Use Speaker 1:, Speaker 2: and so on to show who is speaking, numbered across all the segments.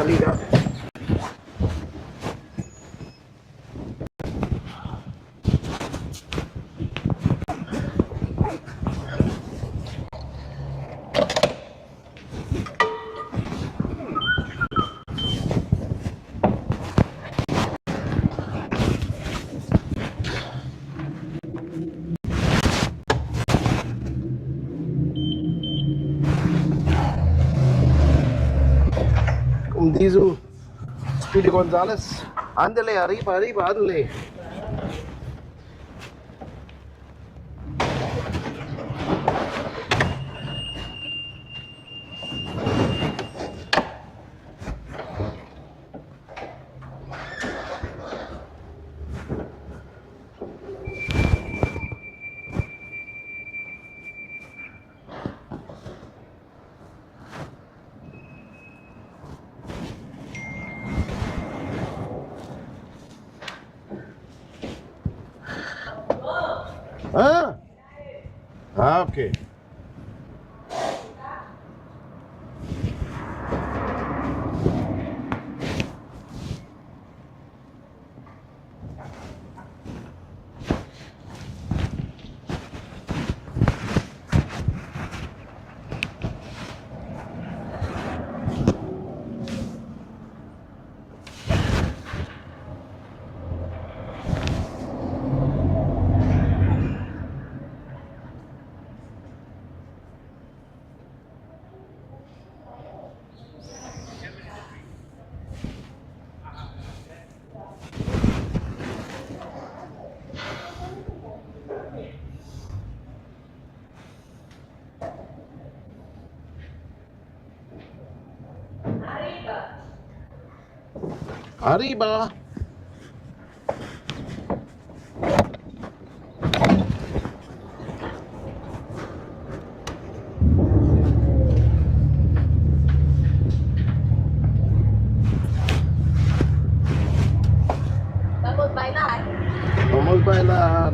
Speaker 1: salida. Como diz o Speedy Gonzalez, ándale, arriba, arriba, ándale. Ah, ok. Arriba.
Speaker 2: Vamos bailar.
Speaker 1: Vamos bailar.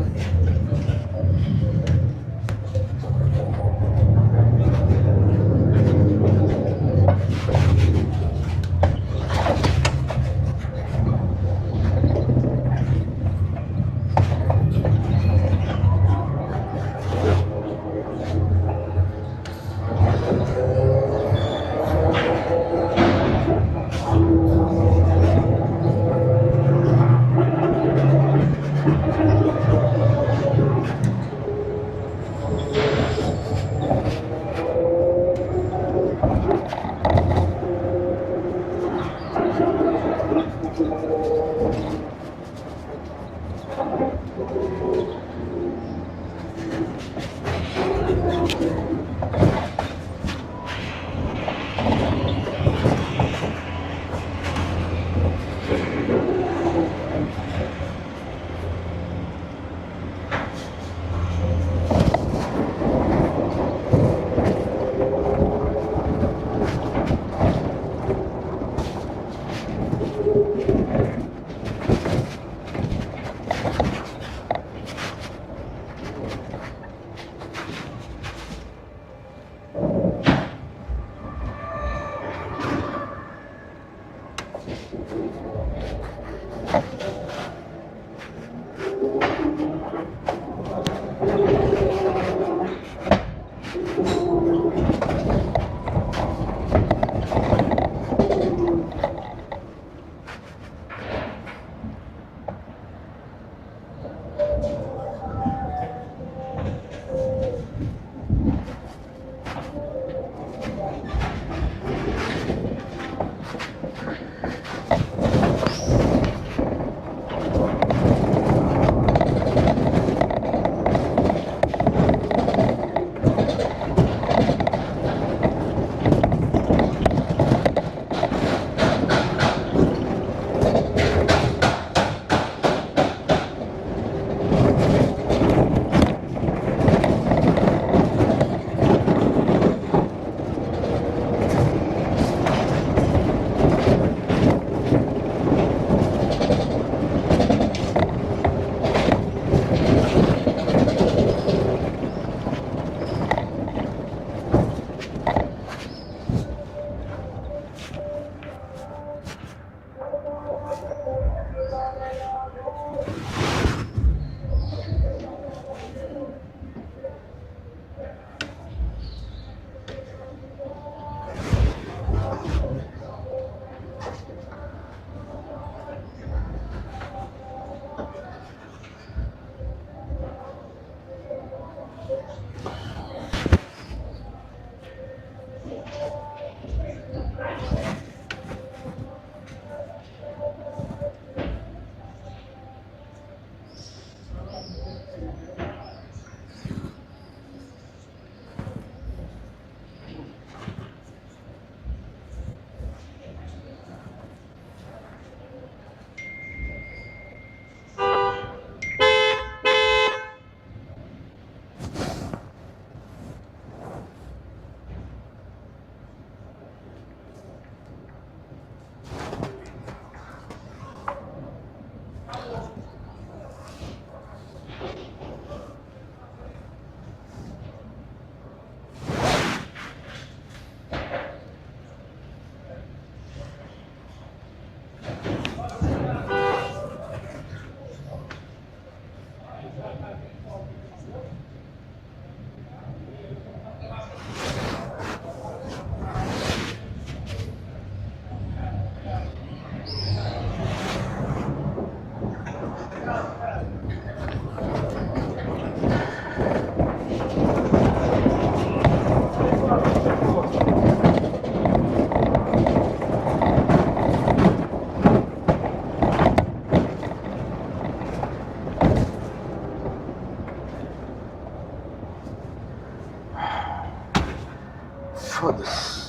Speaker 1: Foda-se.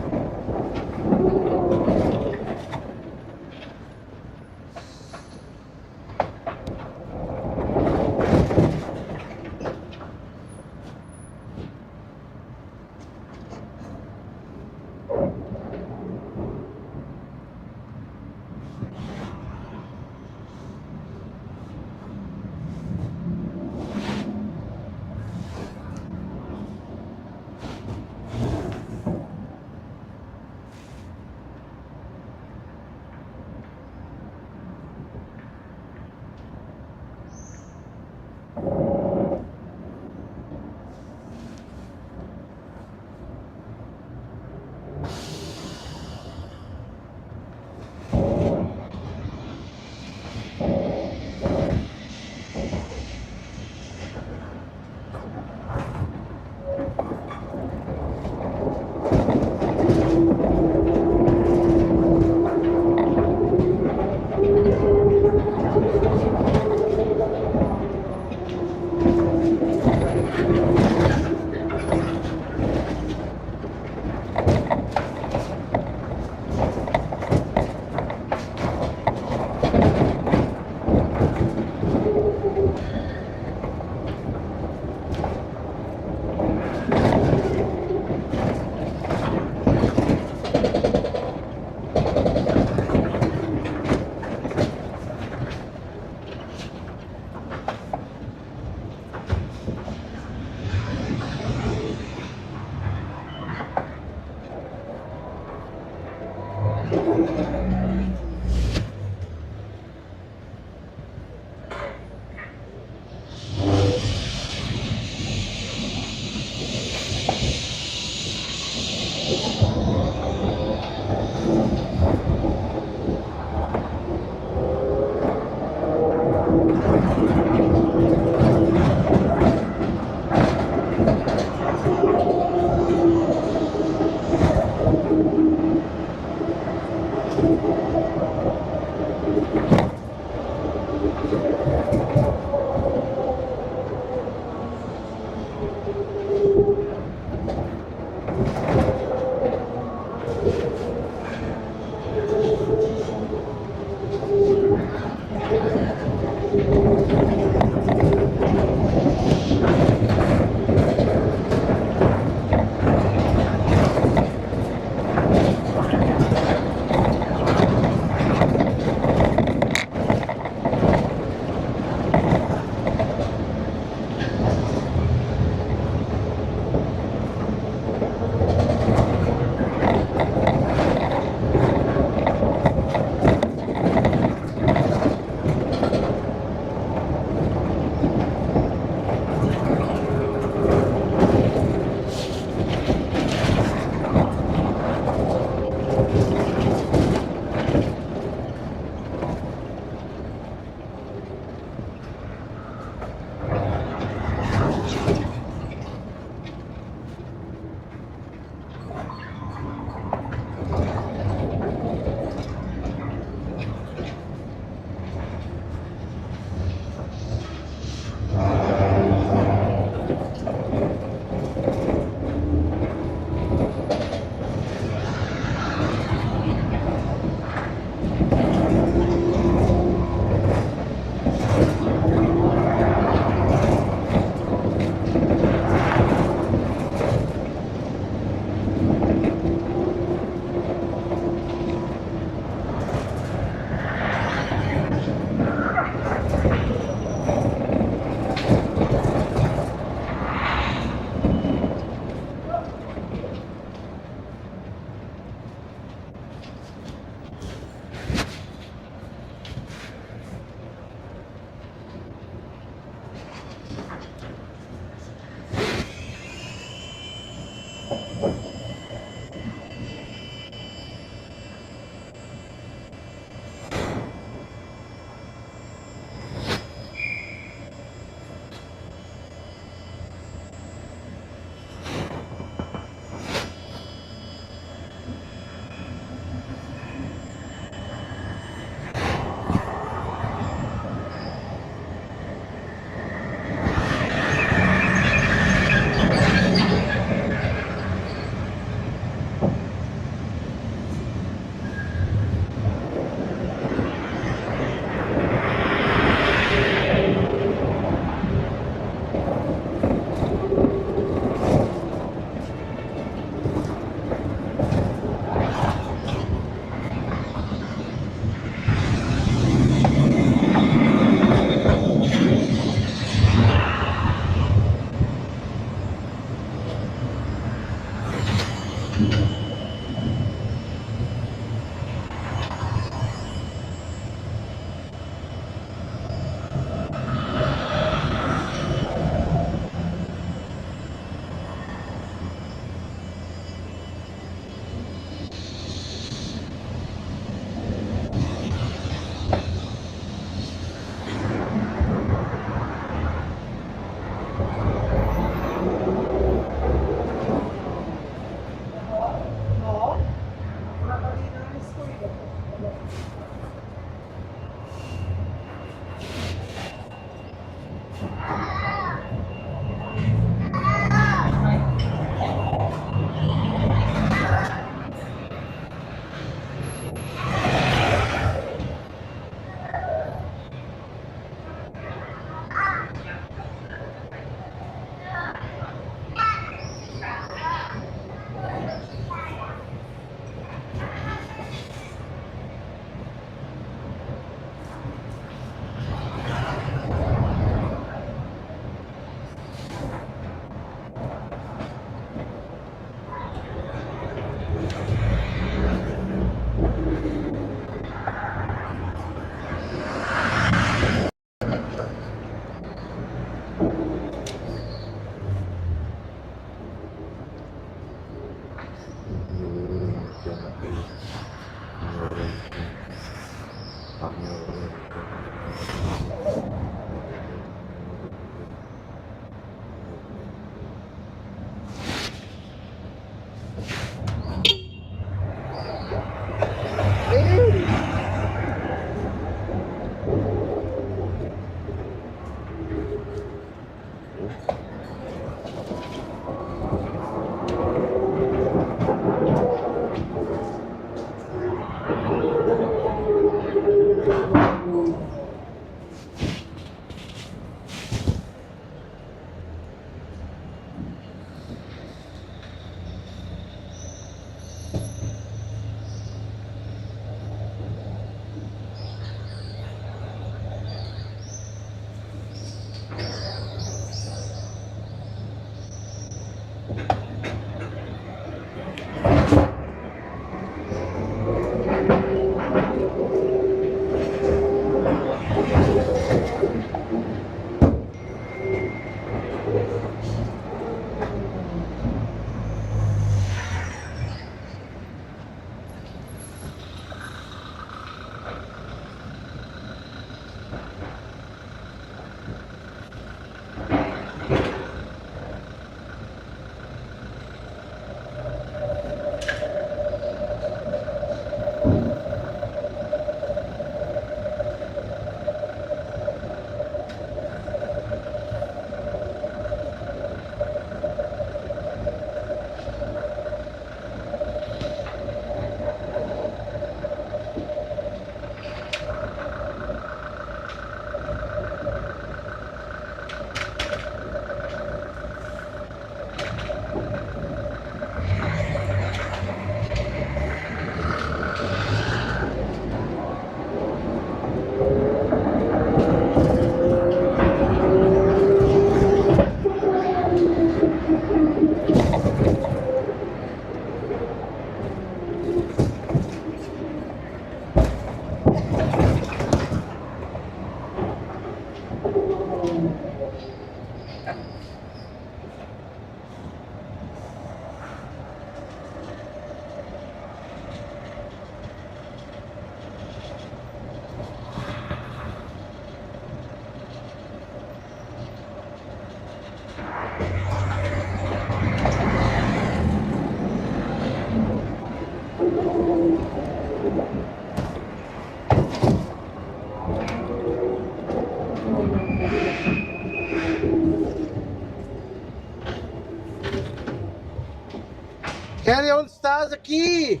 Speaker 1: Kelly, onde estás aqui?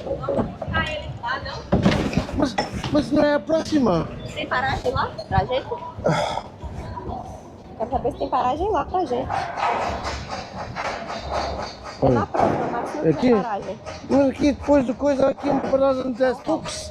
Speaker 2: Vamos buscar ele lá, não?
Speaker 1: Mas não é a próxima.
Speaker 2: Tem paragem lá pra gente? Quero saber se tem paragem lá pra gente. É na próxima, mas não
Speaker 1: aqui?
Speaker 2: tem paragem.
Speaker 1: Mas aqui depois de coisa, aqui uma parada no Tuk-Tuks.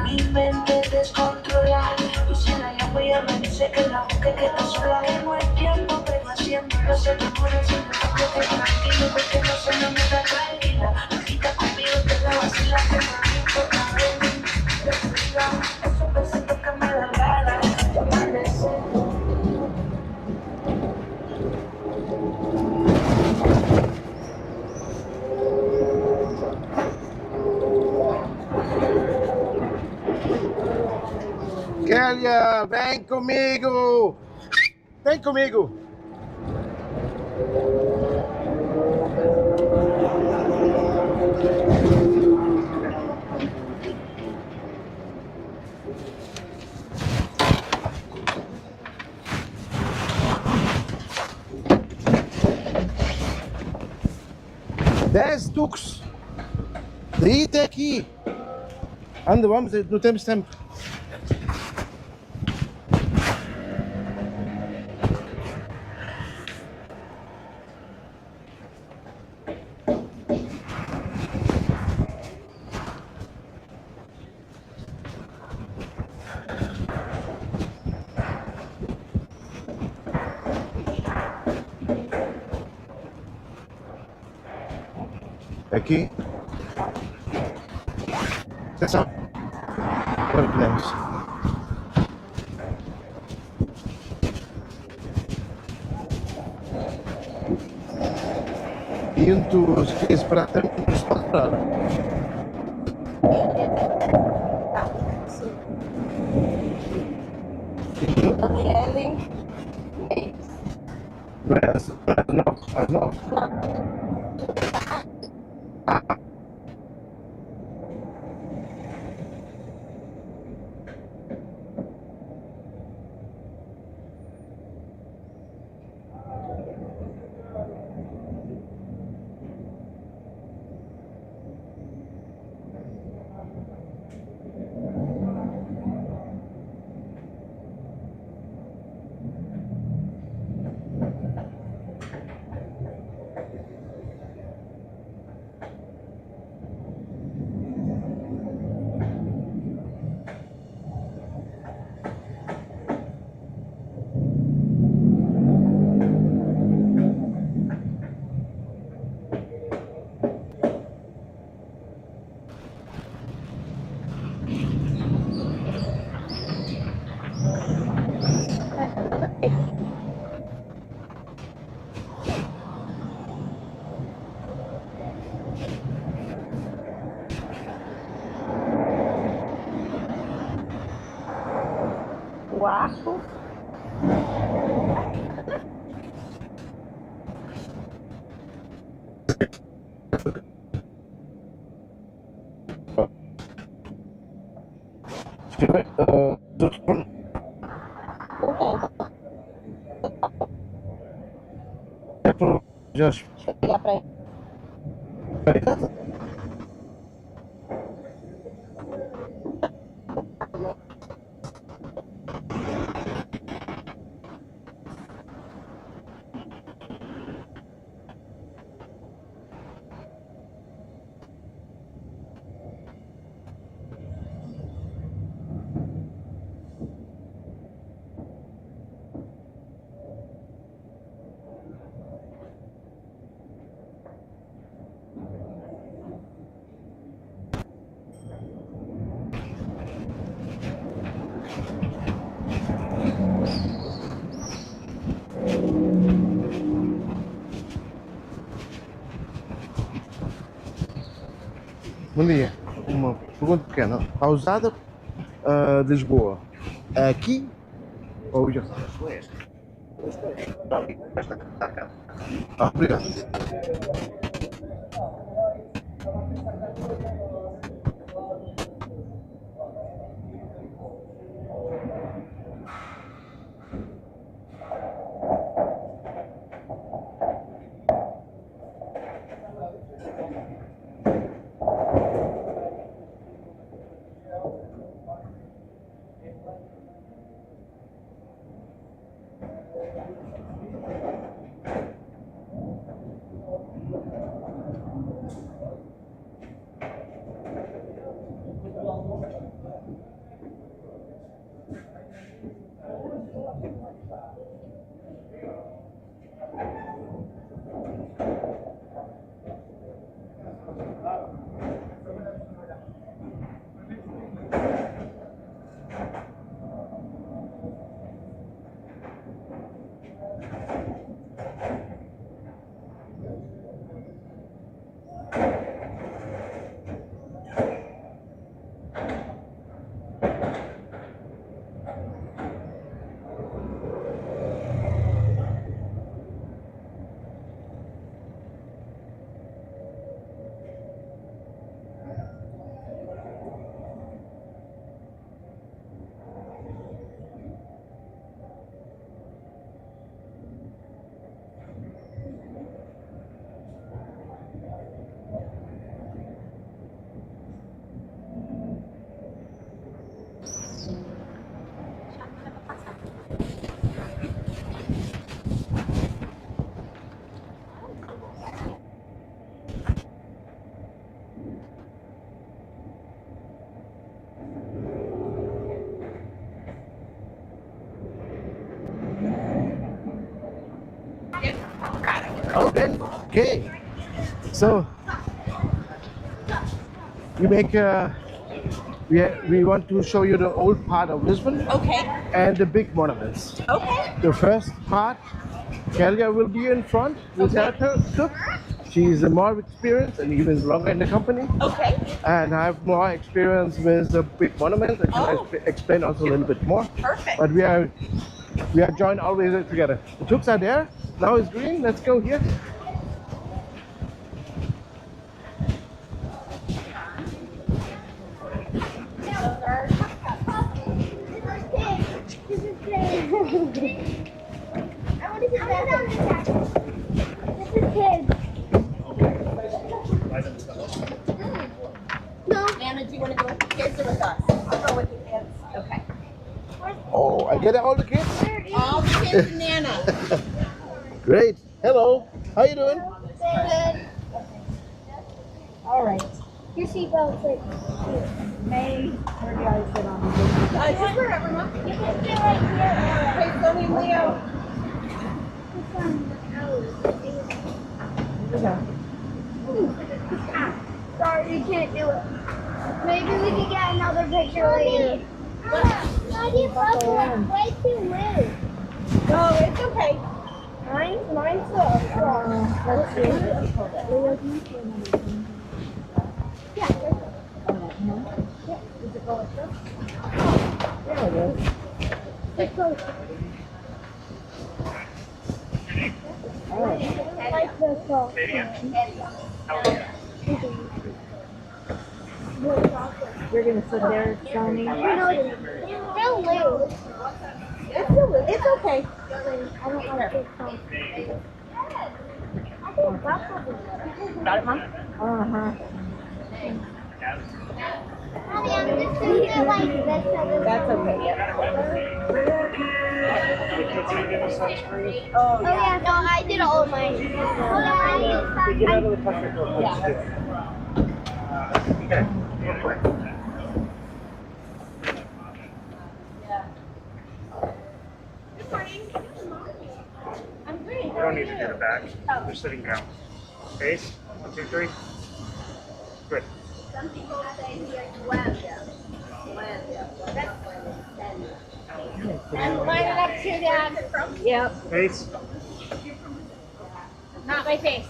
Speaker 3: Mi mente descontrola. Quisiera yo voy a me dice que la boca que está sola. Que no es tiempo, pero haciéndolo se te muere. Si no te quedes tranquilo, porque no se no me da tranquila. Agita conmigo, te la vacila, que no me importa, baby. Descuida, esos besitos que me dan ganas de amanecer.
Speaker 1: Kélia, vem comigo! Vem comigo! Dez tucs! Daí até aqui! Anda, vamos, não temos tempo. Aqui. Atenção. Agora podemos. E onde tu querias parar, também não se pode parar.
Speaker 2: Tá, sim. Alleyways.
Speaker 1: Não é às 9. Às 9.
Speaker 2: O arco.
Speaker 1: Já
Speaker 2: Deixa eu ligar pra ele.
Speaker 1: Bom dia. Uma pergunta pequena. A usada de Lisboa, aqui ou já? Obrigado. Okay. So, we make we want to show you the old part of Lisbon
Speaker 2: Okay.
Speaker 1: and the big monuments.
Speaker 2: Okay.
Speaker 1: The first part, Kalia will be in front with her Tuk-Tuk. She's more experienced and even longer in the company.
Speaker 2: Okay.
Speaker 1: And I have more experience with the big monuments. I can
Speaker 2: Oh.
Speaker 1: explain also a little bit more.
Speaker 2: Perfect.
Speaker 1: But we are joined always together. The Tuks are there. Now it's green. Let's go here.
Speaker 2: Anna, do you want to go with the kids or with us? I'll go with the kids. Okay.
Speaker 1: Oh, I get all the kids.
Speaker 2: All the kids and Nana.
Speaker 1: Great. Hello. How you doing?
Speaker 4: Good. All right. Your seatbelt's like here. May, where do I sit on this?
Speaker 2: Just wherever, Mom.
Speaker 4: You can sit right here.
Speaker 2: Okay, Sonny and Leo.
Speaker 4: It's on the nose. Here we go. Sorry, you can't do it. Maybe we can get another picture later. Why do you buckle way too loose?
Speaker 2: No, it's okay.
Speaker 4: Mine's so strong. Let's see. Yeah. Does it go like this? There it is. It's close. All right. I like this song. You're going to sit there, Sony? They'll lose.
Speaker 2: It's okay.
Speaker 4: I don't like this song. I think that's what it
Speaker 2: Got it, Mom?
Speaker 4: Uh-huh. Honey, I'm just doing it like this.
Speaker 2: That's okay, yeah.
Speaker 4: Oh yeah, no, I did all of mine.
Speaker 1: Get out of the country.
Speaker 2: Yeah. I'm great.
Speaker 5: You don't need to do the back. You're sitting down. Face. 1, 2, 3. Good.
Speaker 2: Some people say here, well, yeah.
Speaker 4: And line it up to Dad.
Speaker 2: Yep.
Speaker 5: Face.
Speaker 4: Not my face.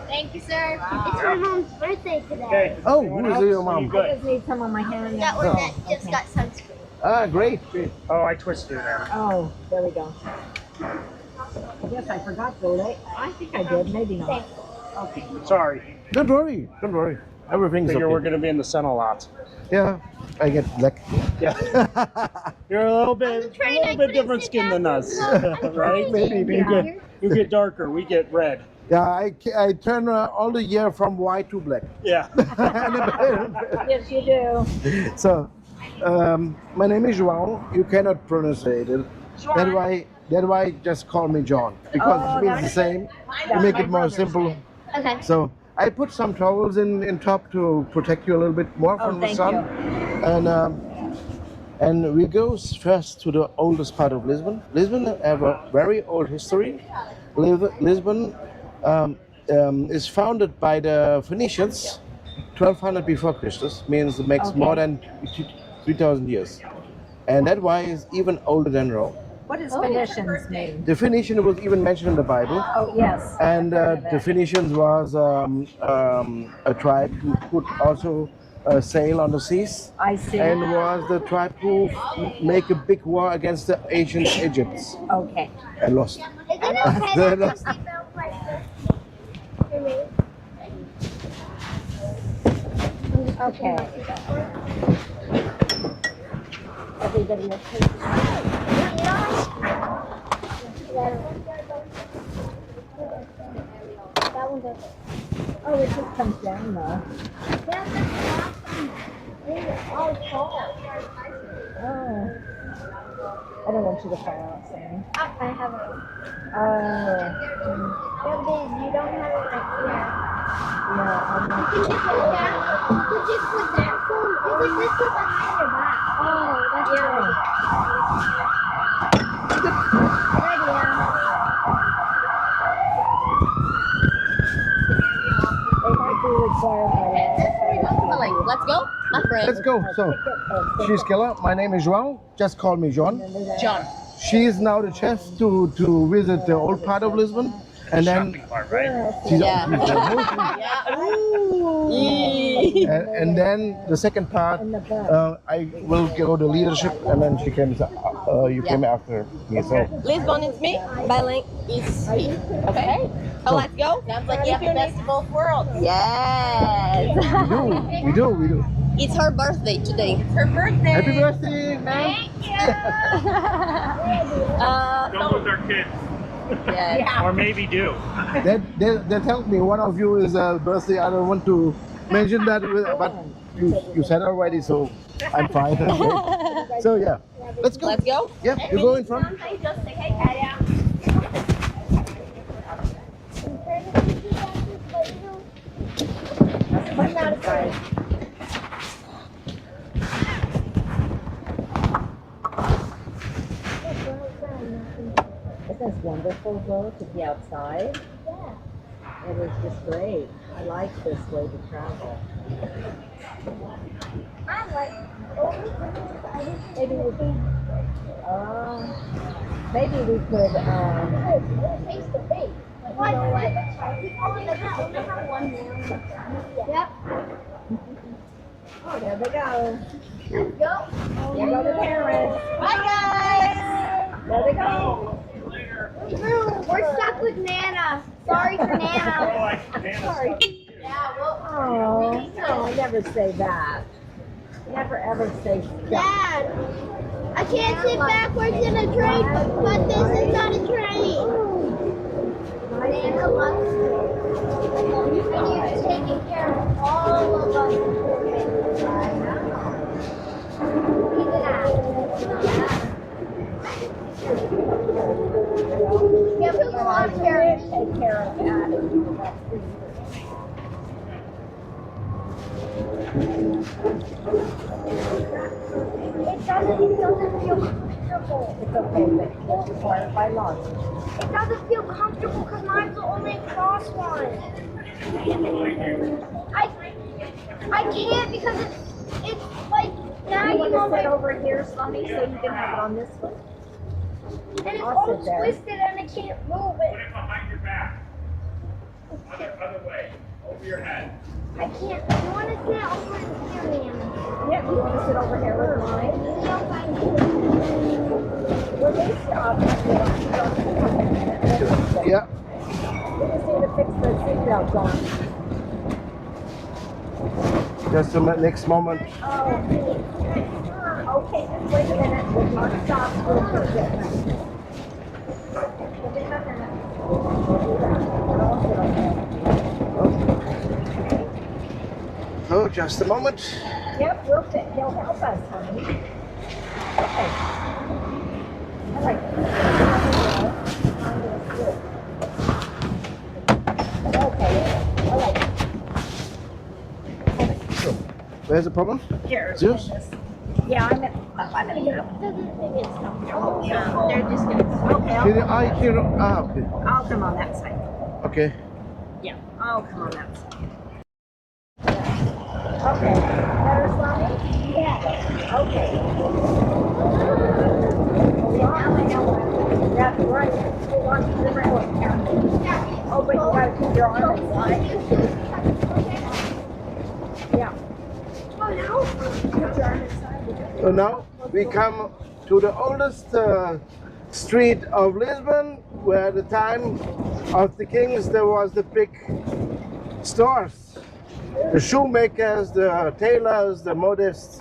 Speaker 4: Thank you, sir. It's my mom's birthday today.
Speaker 5: Okay.
Speaker 1: Oh,
Speaker 5: Anyone
Speaker 1: who is
Speaker 5: else?
Speaker 1: your mom?
Speaker 5: You good?
Speaker 4: I just need some on my hand.
Speaker 2: That one that just got sunscreen.
Speaker 1: Ah, great. Great.
Speaker 5: Oh, I twisted it out.
Speaker 4: Oh, there we go. I guess I forgot the late. I think I did, maybe not. Okay.
Speaker 5: Sorry.
Speaker 1: Don't worry. Don't worry. Everything's
Speaker 5: Figure we're
Speaker 1: okay.
Speaker 5: going to be in the sun a lot.
Speaker 1: Yeah, I get black.
Speaker 5: Yeah. You're a little bit different skin than us, right?
Speaker 1: Maybe.
Speaker 5: You get darker. We get red.
Speaker 1: Yeah, I turn all the year from white to black.
Speaker 5: Yeah.
Speaker 4: Yes, you do.
Speaker 1: So, my name is João. You cannot pronounce it. That's why just call me John, because it means the same. To make it more simple.
Speaker 4: Okay.
Speaker 1: So I put some towels in top to protect you a little bit more from the
Speaker 4: thank
Speaker 1: sun.
Speaker 4: you.
Speaker 1: And we go first to the oldest part of Lisbon. Lisbon have a very old history. Lisbon is founded by the Phoenicians, 1200 before Christus, means it makes more than 3,000 years. And that why is even older than Rome.
Speaker 4: What does Phoenicians mean?
Speaker 1: The Phoenician was even mentioned in the Bible.
Speaker 4: Oh, yes.
Speaker 1: And the Phoenicians was a tribe who could also sail on the seas,
Speaker 4: I see.
Speaker 1: and was the tribe who make a big war against the ancient Egypts
Speaker 4: Okay.
Speaker 1: and lost.
Speaker 4: Is it okay to have a seatbelt like this? For me? Okay. Everybody okay? That one doesn't. Oh, it just comes down though. Yeah, that's awesome. Oh, tall. Oh. I don't want you to fall out, Sammy. I have it. Yeah, but you don't have it right here. Yeah, I'm not. Could you put that phone? Because this is behind your back. Oh, that's right. Ready,
Speaker 2: go, my friend.
Speaker 1: Let's go. So, she's Killer. My name is João. Just call me John.
Speaker 2: John.
Speaker 1: She is now the chef to visit the old part of Lisbon. And then
Speaker 5: Shopping part, right?
Speaker 1: she's
Speaker 2: Yeah.
Speaker 1: yeah. And then the second part, I will go to leadership, and then she came. You came after me. So
Speaker 2: Lisbon is me, Berlin is he. Okay? So let's go. Sounds like you have the best of both worlds. Yes.
Speaker 1: we do.
Speaker 2: It's her birthday today. It's her birthday.
Speaker 1: Happy birthday, man!
Speaker 5: Don't lose our kids.
Speaker 2: Yeah.
Speaker 5: Or maybe do.
Speaker 1: They tell me one of you is a birthday. I don't want to mention that, but you said already, so I'm fine. So yeah, let's go.
Speaker 2: Let's go.
Speaker 1: Yeah, you go in front.
Speaker 4: Isn't this wonderful though to be outside? Yeah. It is just great. I like this way to travel.
Speaker 3: I like.
Speaker 4: Maybe we could. Maybe we could.
Speaker 3: Face to face. Yep.
Speaker 4: Oh, there they go.
Speaker 3: Let's go.
Speaker 4: There go the parents.
Speaker 3: Bye, guys.
Speaker 4: There they go.
Speaker 3: We're stuck with Nana. Sorry for Nana.
Speaker 4: Sorry.
Speaker 3: Yeah, well.
Speaker 4: Oh, no, never say that. Never ever say that.
Speaker 3: Dad, I can't sit backwards in a train, but this is not a train. Nana loves you. You're taking care of all of us. Look at that. Yeah, there's a lot of carrots.
Speaker 4: Take care of that.
Speaker 3: It doesn't feel comfortable.
Speaker 4: It's okay, but it's required by law.
Speaker 3: It doesn't feel comfortable because mine's the only cross one. I can't because it's like now
Speaker 4: You
Speaker 3: you
Speaker 4: want
Speaker 3: know
Speaker 4: to sit
Speaker 3: my
Speaker 4: over here, Sonny, so you can have it on this one?
Speaker 3: and it's
Speaker 4: I'll
Speaker 3: all
Speaker 4: sit there.
Speaker 3: twisted and I can't move
Speaker 5: Put
Speaker 3: it.
Speaker 5: it behind your back. Other way. Over your head.
Speaker 3: I can't. You want to sit over here, Nana?
Speaker 4: Yeah, you want to sit over here with mine?
Speaker 3: No, I
Speaker 4: Well, they stop.
Speaker 1: Yeah.
Speaker 4: We just need to fix the seatbelt on.
Speaker 1: Just the next moment.
Speaker 4: Oh, okay, wait a minute. We'll not stop. We'll fix it.
Speaker 1: Oh, just a moment.
Speaker 4: Yep, we'll fit. He'll help us, honey. Okay. I like okay. I like
Speaker 1: Where's the problem?
Speaker 4: Here.
Speaker 1: Zeus?
Speaker 4: Yeah, I'm gonna get up.
Speaker 3: doesn't think it's comfortable. No, they're just gonna.
Speaker 4: Okay,
Speaker 1: Did I hear? Okay.
Speaker 4: I'll come on that side.
Speaker 1: Okay.
Speaker 4: Yeah, I'll come on that side. Okay. Better, Sonny? Yeah. Okay. Now I know. That's right. Hold on to the rail. Oh, but you gotta keep your arm inside. Yeah.
Speaker 3: Oh no.
Speaker 4: Keep your arm inside.
Speaker 1: So now we come to the oldest street of Lisbon, where at the time of the kings there was the big stores, the shoemakers, the tailors, the modists,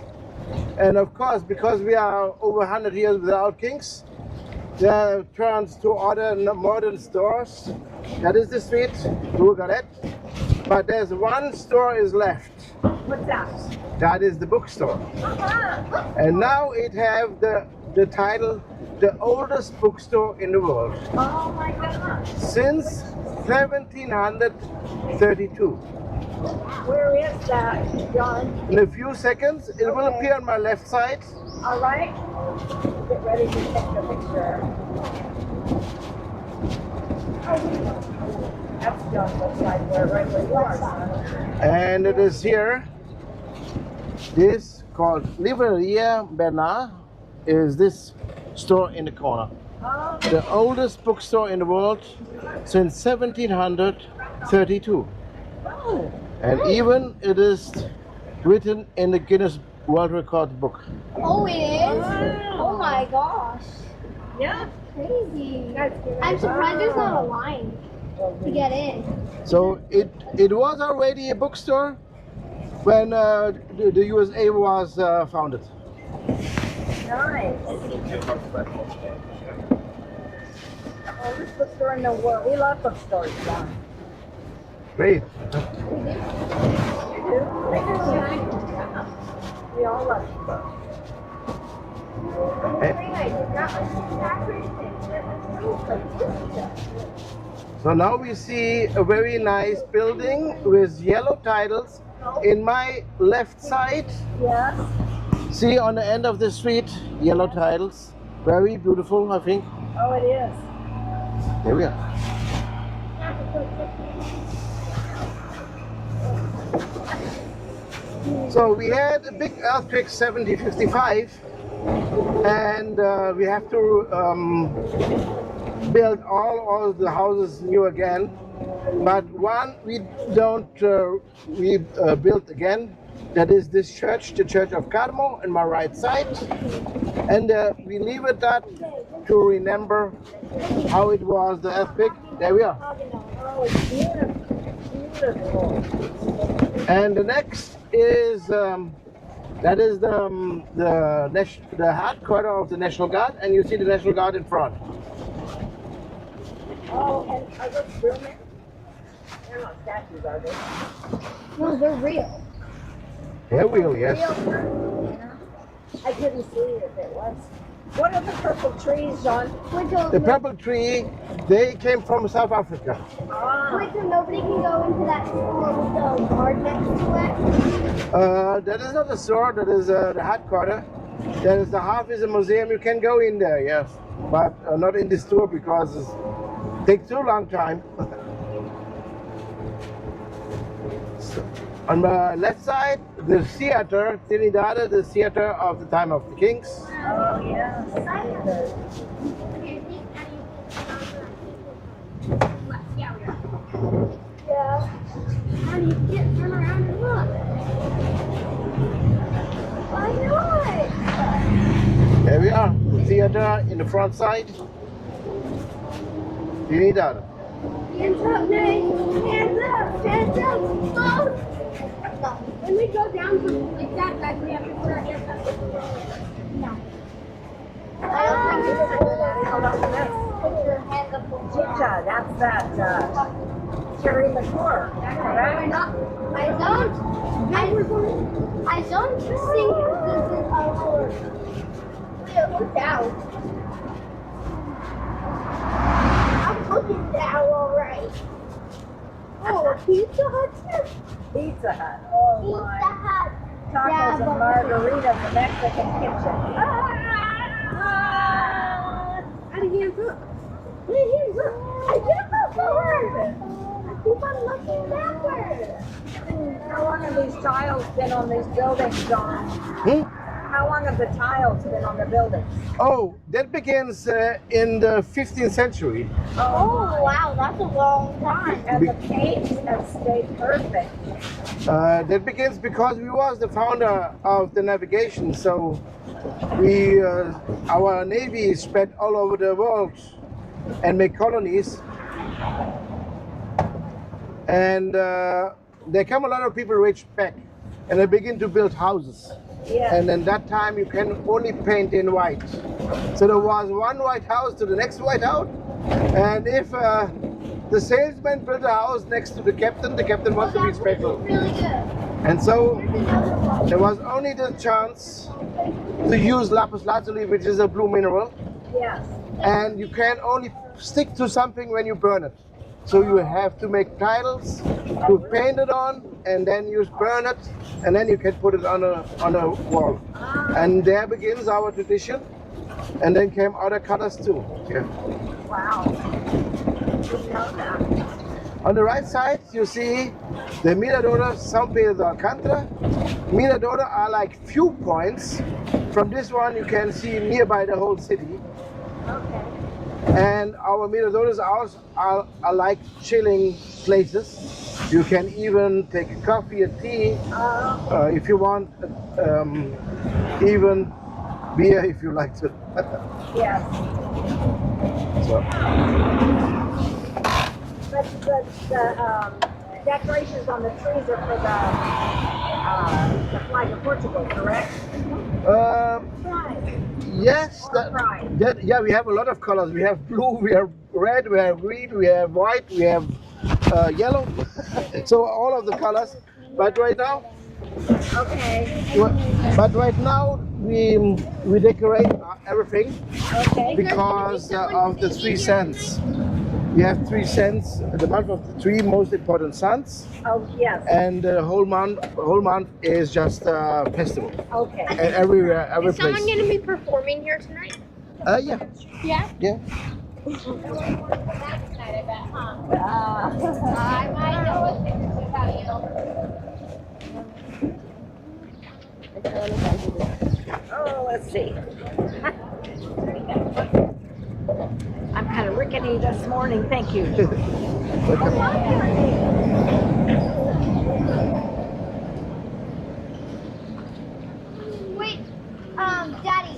Speaker 1: and of course because we are over 100 years without kings, they have turned to other modern stores. That is the street, Burgaret, but there's one store is left.
Speaker 4: What's that?
Speaker 1: That is the bookstore. And now it have the title, the oldest bookstore in the world.
Speaker 4: Oh my God.
Speaker 1: Since 1732.
Speaker 4: Where is that, John?
Speaker 1: In a few seconds, it will appear on my left side.
Speaker 4: All right. Get ready to take the picture. That's John looks like right where you are, son.
Speaker 1: And it is here. This called Livraria Bernard is this store in the corner. The oldest bookstore in the world since 1732. And even it is written in the Guinness World Record book.
Speaker 4: Oh, it is? Oh my gosh.
Speaker 2: Yeah.
Speaker 4: Crazy. I'm surprised there's not a line to get in.
Speaker 1: So it was already a bookstore when the USA was founded.
Speaker 2: Nice. Oldest bookstore in the world. We love bookstores, John.
Speaker 1: Great.
Speaker 2: We all love books.
Speaker 1: So now we see a very nice building with yellow tiles. In my left side,
Speaker 2: Yes.
Speaker 1: see on the end of the street, yellow tiles. Very beautiful, I think.
Speaker 2: Oh, it is.
Speaker 1: There we are. So we had a big earthquake 1755, and we have to build all the houses new again. But one we don't built again. That is this church, the Church of Carmo, on my right side, and we leave it that to remember how it was the earthquake. There we are.
Speaker 2: Oh, it's beautiful. Beautiful.
Speaker 1: And the next is that is the headquarters of the National Guard, and you see the National Guard in front.
Speaker 2: Oh, and are those real men? They're not statues, are they?
Speaker 4: No, they're real.
Speaker 1: There we go, yes.
Speaker 2: Real? Yeah. I couldn't see if it was. What are the purple trees, John?
Speaker 1: The purple tree, they came from South Africa.
Speaker 2: Ah,
Speaker 4: Wait, so nobody can go into that store with the guard next to it?
Speaker 1: That is not a store, that is the headquarters. That is the half is a museum, you can go in there, yes. But not in the store because it takes too long time. So, on the left side, the theater, Trinidad, the theater of the time of the kings.
Speaker 2: oh, yes.
Speaker 4: Yeah. And you can turn around and look. Why not?
Speaker 1: There we are, the theater in the front side. Trinidad.
Speaker 4: Hands up, Nate. Hands up. Hands up. Both. When we go down to like that, guys, we have to put our hands up. No. I don't think it's
Speaker 2: Hold on a minute.
Speaker 4: put your hands up.
Speaker 2: Chicha, that's that cherry liqueur. Correct?
Speaker 4: I don't think this is our. Look out. I'm looking down all right. Oh, Pizza Hut too?
Speaker 2: Pizza Hut. Oh,
Speaker 4: Pizza
Speaker 2: my.
Speaker 4: Hut.
Speaker 2: Tacos
Speaker 4: Yeah,
Speaker 2: and
Speaker 4: but-
Speaker 2: margaritas, the Mexican kitchen.
Speaker 4: Ah! And hands up. Hands up. I can't move forward. I keep on looking backward.
Speaker 2: How long have these tiles been on these buildings, John? How long have the tiles been on the buildings?
Speaker 1: Oh, that begins in the 15th century.
Speaker 4: Oh, wow, that's a long time.
Speaker 2: And the paints have stayed perfect.
Speaker 1: That begins because we was the founder of the navigation, so we our navy spread all over the world and make colonies, and there come a lot of people rich back, and they begin to build houses.
Speaker 2: Yeah.
Speaker 1: And in that time you can only paint in white. So there was one white house to the next white house, and if the salesman built a house next to the captain wants to be special.
Speaker 4: Really good.
Speaker 1: And so
Speaker 4: There's another one.
Speaker 1: there was only the chance to use lapis lazuli, which is a blue mineral,
Speaker 2: Yes.
Speaker 1: and you can only stick to something when you burn it. So you have to make tiles to paint it on, and then you burn it, and then you can put it on a wall. And there begins our tradition. And then came other colors too. Yeah.
Speaker 2: Wow. Didn't know that.
Speaker 1: On the right side, you see the Mirador São Pedro de Alcântara, Miradores are like viewpoints. From this one, you can see nearby the whole city.
Speaker 4: Okay.
Speaker 1: And our miradores are like chilling places. You can even take a coffee, a tea, if you want, even beer if you like to.
Speaker 4: Yes.
Speaker 1: So,
Speaker 4: But the decorations on the trees are for the flag of Portugal, correct?
Speaker 1: um, yes, yeah, we have a lot of colors. We have blue, we have red, we have green, we have white, we have yellow. So all of the colors. But right now,
Speaker 4: Okay.
Speaker 1: we decorate everything
Speaker 4: Okay.
Speaker 1: because of the 3 cents. We have 3 cents, the month of the 3 most important suns,
Speaker 4: Oh, yes.
Speaker 1: and the whole month is just a festival.
Speaker 4: Okay.
Speaker 1: And everywhere, every
Speaker 2: Is
Speaker 1: place.
Speaker 2: someone going to be performing here tonight?
Speaker 1: Yeah,
Speaker 2: Yeah.
Speaker 1: yeah.
Speaker 2: I might know a thing or two about you.
Speaker 4: Oh, let's see. I'm kind of rickety this morning. Thank you.
Speaker 6: Wait, Daddy.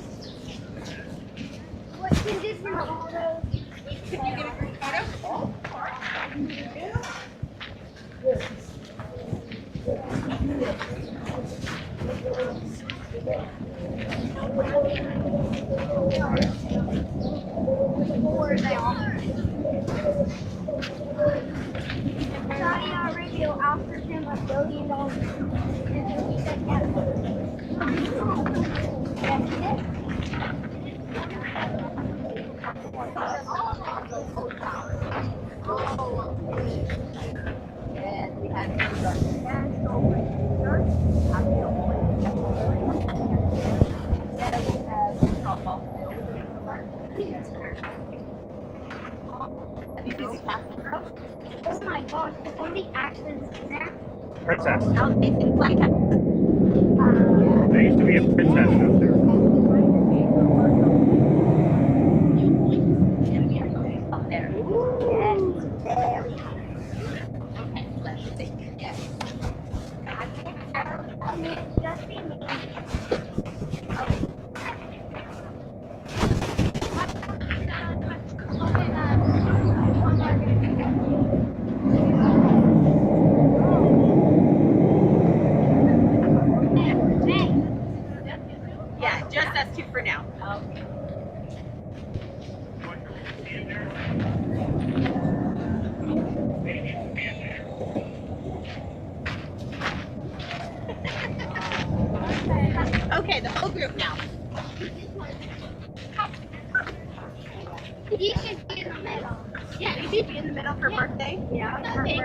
Speaker 6: What can this photo?
Speaker 2: Can you get a group photo?
Speaker 6: Saudi Arabia offered him $1 billion. And he said
Speaker 2: And we had
Speaker 6: oh my gosh, there's so many accidents in there.
Speaker 5: Princess.
Speaker 2: like
Speaker 5: There used to be a princess out there.
Speaker 2: up there. Okay, let's see. Yes.
Speaker 6: Just be me.
Speaker 2: Yeah, just us two for now. Okay, the whole group now.
Speaker 6: You should be in the middle.
Speaker 2: Yeah, you should be in the middle for birthday.
Speaker 6: Yeah.
Speaker 2: Okay.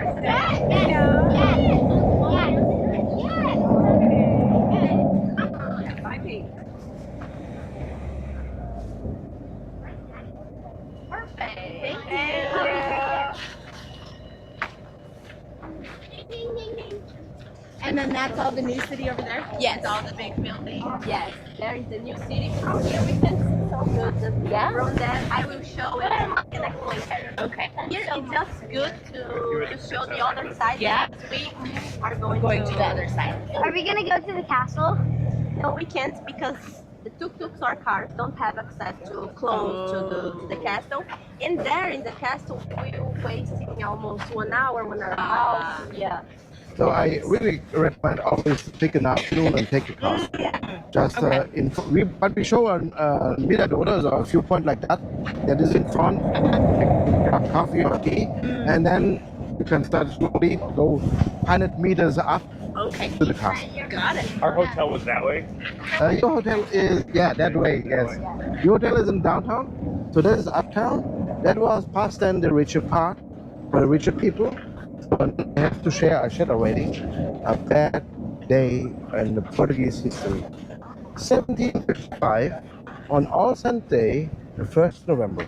Speaker 2: Bye, Pete. Perfect. Thank you. And then that's all the new city over there? Yes. It's all the big buildings? Yes. There is the new city. Oh, here we can see so good. Yeah. From that, I will show it in a later. Okay. Here it's just good to show the other side. Yeah. We are going to the other side.
Speaker 6: Are we gonna go to the castle?
Speaker 2: No, we can't because the tuk-tuks or cars don't have access to close to the castle. And there in the castle, we're wasting almost 1 hour, 1 hour and a half. Yeah.
Speaker 1: So I really recommend always take an afternoon and take a car. Just but we show on miradores or a viewpoint like that is in front, a coffee or tea, and then you can start slowly go 100 meters up to the castle.
Speaker 2: Got it.
Speaker 5: Our hotel was that way.
Speaker 1: Your hotel is that way. Yes, your hotel is in downtown. So that is uptown. That was past then the richer part for the richer people. So I have to share. I shared already a bad day in the Portuguese history. 1755 on All Saints Day, the 1st November.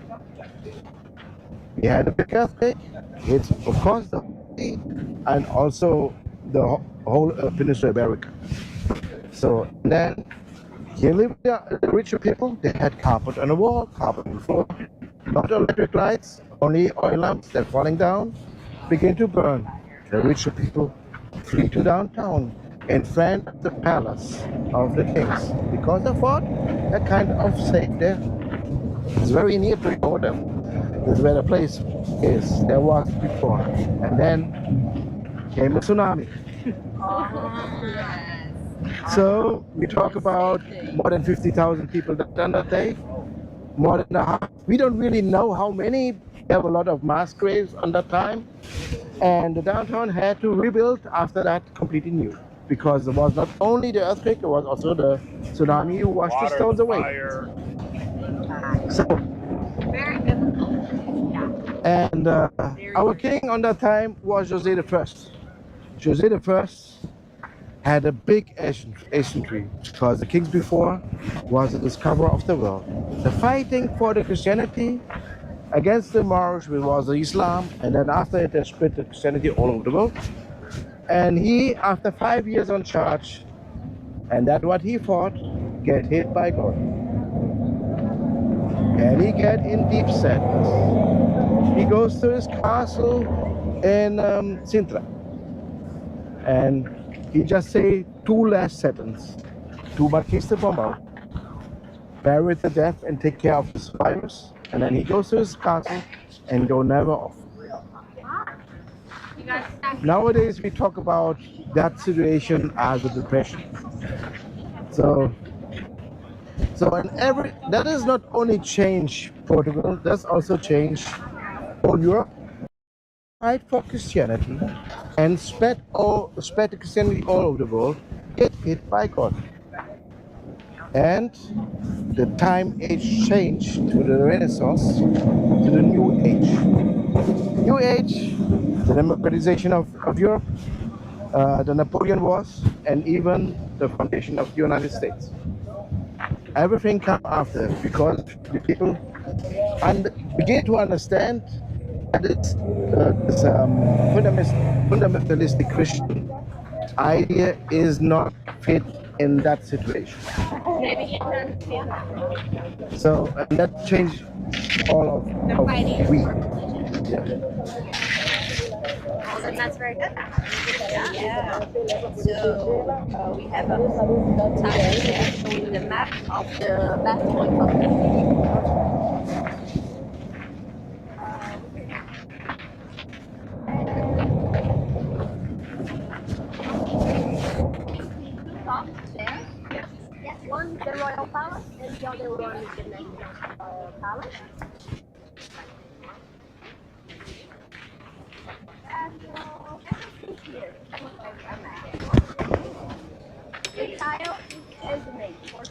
Speaker 1: We had a big earthquake. It's of course the and also the whole Peninsula America. So then here lived the richer people. They had carpet on the wall, carpet on the floor, not electric lights, only oil lamps that falling down begin to burn. The richer people flee to downtown in front of the palace of the kings because they thought a kind of safe there. It's very near to the border. This is where the place is. There was before, and then came a tsunami. So we talk about more than 50,000 people that done that day. More than a half. We don't really know how many. We have a lot of mass graves on that time, and the downtown had to rebuild after that completely new, because there was not only the earthquake, there was also the tsunami who washed the stones away.
Speaker 5: Fire.
Speaker 1: So,
Speaker 2: Very biblical.
Speaker 1: and our king on that time was Jose the First. Jose the First had a big asymmetry because the kings before was the discoverer of the world. The fighting for the Christianity against the Moors, which was the Islam, and then after it they spread the Christianity all over the world. And he, after 5 years on charge, and that's what he fought, get hit by God. And he get in deep sadness. He goes to his castle in Sintra, and he just say two last sentences. Tu Marquista Bombal, bury the death and take care of the survivors. And then he goes to his castle and go never off. Nowadays we talk about that situation as a depression. So in that is not only change Portugal, that's also change all Europe. Fight for Christianity and spread the Christianity all over the world, get hit by God. And the time age changed to the Renaissance, to the New Age. New Age, the democratization of Europe, the Napoleon Wars, and even the foundation of the United States. Everything came after because the people begin to understand that it's this fundamentalistic Christian idea is not fit in that situation. So and that changed all of we. Yeah.
Speaker 2: And that's very good. Yeah. So we have a time here showing the map of the best point of the one the Royal Palace and the other one is the National Palace. And everything here the tile is handmade for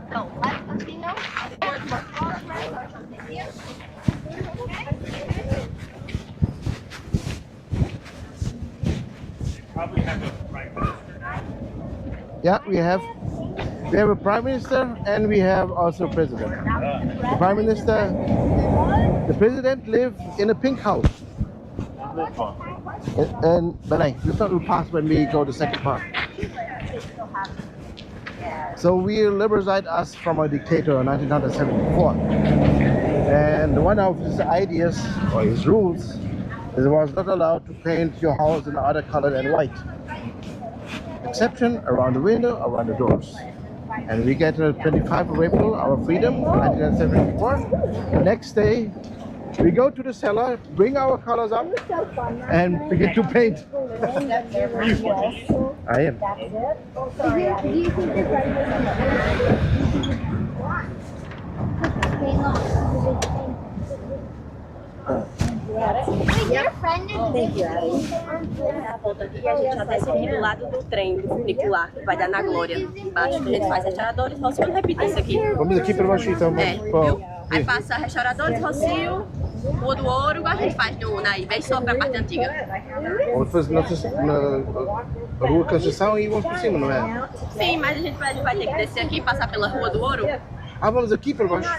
Speaker 2: So let's continue. Or something here.
Speaker 5: Probably have a prime minister now.
Speaker 1: Yeah, we have a prime minister and we have also a president. The prime minister, the president live in a pink house. And this will pass when we go to the second part. So we liberate us from a dictator in 1974. And one of his ideas or his rules is it was not allowed to paint your house in other color than white. Exception around the window, around the doors. And we get 25 of April, our freedom, 1974. The next day, we go to the cellar, bring our colors up, and begin to paint. I am.
Speaker 6: Your friend is
Speaker 2: E a gente já desce aqui do lado do trem funicular, que vai dar na Glória. Embaixo a gente faz restauradores, Rocio, repita isso aqui.
Speaker 1: Vamos aqui para baixo então.
Speaker 2: É, viu? Aí passa restauradores, Rocio, Rua do Ouro, igual a gente faz na vez só pra parte antiga.
Speaker 1: Vamos fazer na rua Canção e vamos por cima, não é?
Speaker 2: Sim, mas a gente vai ter que descer aqui e passar pela Rua do Ouro.
Speaker 1: Ah, vamos aqui para baixo?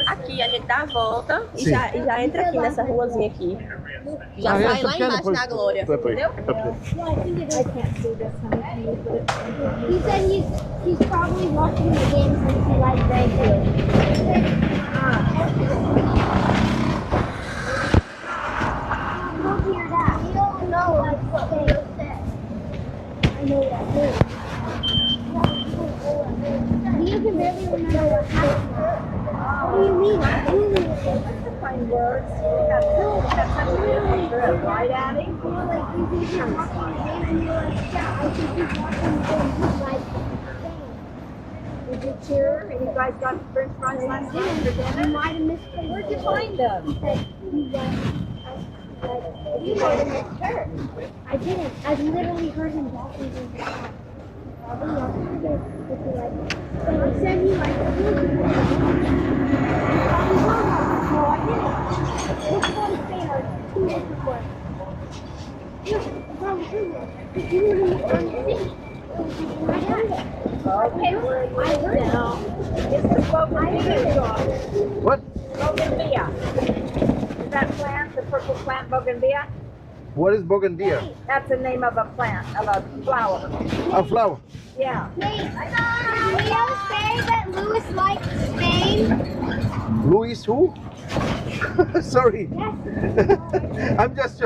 Speaker 2: Aqui, a gente dá a volta e já entra aqui nessa ruazinha aqui. Já sai
Speaker 1: essa
Speaker 2: lá
Speaker 1: pequena,
Speaker 2: embaixo na Glória,
Speaker 1: Depois.
Speaker 2: entendeu?
Speaker 6: He said he's probably watching the game since he likes radio. Don't hear that. You don't know what they said. I know that too. You can barely remember what happened. What do you mean?
Speaker 4: Find words. That's such a beautiful trip, right, Addie?
Speaker 6: You know, like you think he's watching the game and you're like, yeah, I think he's watching the game. He's like,
Speaker 4: Did you cheer? And you guys got French fries last night for dinner?
Speaker 6: you might have missed the word.
Speaker 4: Where'd you find them?
Speaker 6: He said,
Speaker 4: You might have missed her.
Speaker 6: I didn't. I literally heard him walking through the house. Probably yesterday. If he like, so I said he like, no, I didn't. This one thing are two different words. Look, wrong thing. You were on the thing.
Speaker 4: Okay, where are you now? It's the bougainvillea song.
Speaker 1: What?
Speaker 4: Bougainvillea. Is that plant, the purple plant bougainvillea?
Speaker 1: What is Bougainvillea?
Speaker 4: That's the name of a plant, of a flower.
Speaker 1: A flower.
Speaker 4: Yeah.
Speaker 6: Hey, did Leo say that Louis likes Spain?
Speaker 1: Louis who? Sorry.
Speaker 6: Yes.
Speaker 1: I'm just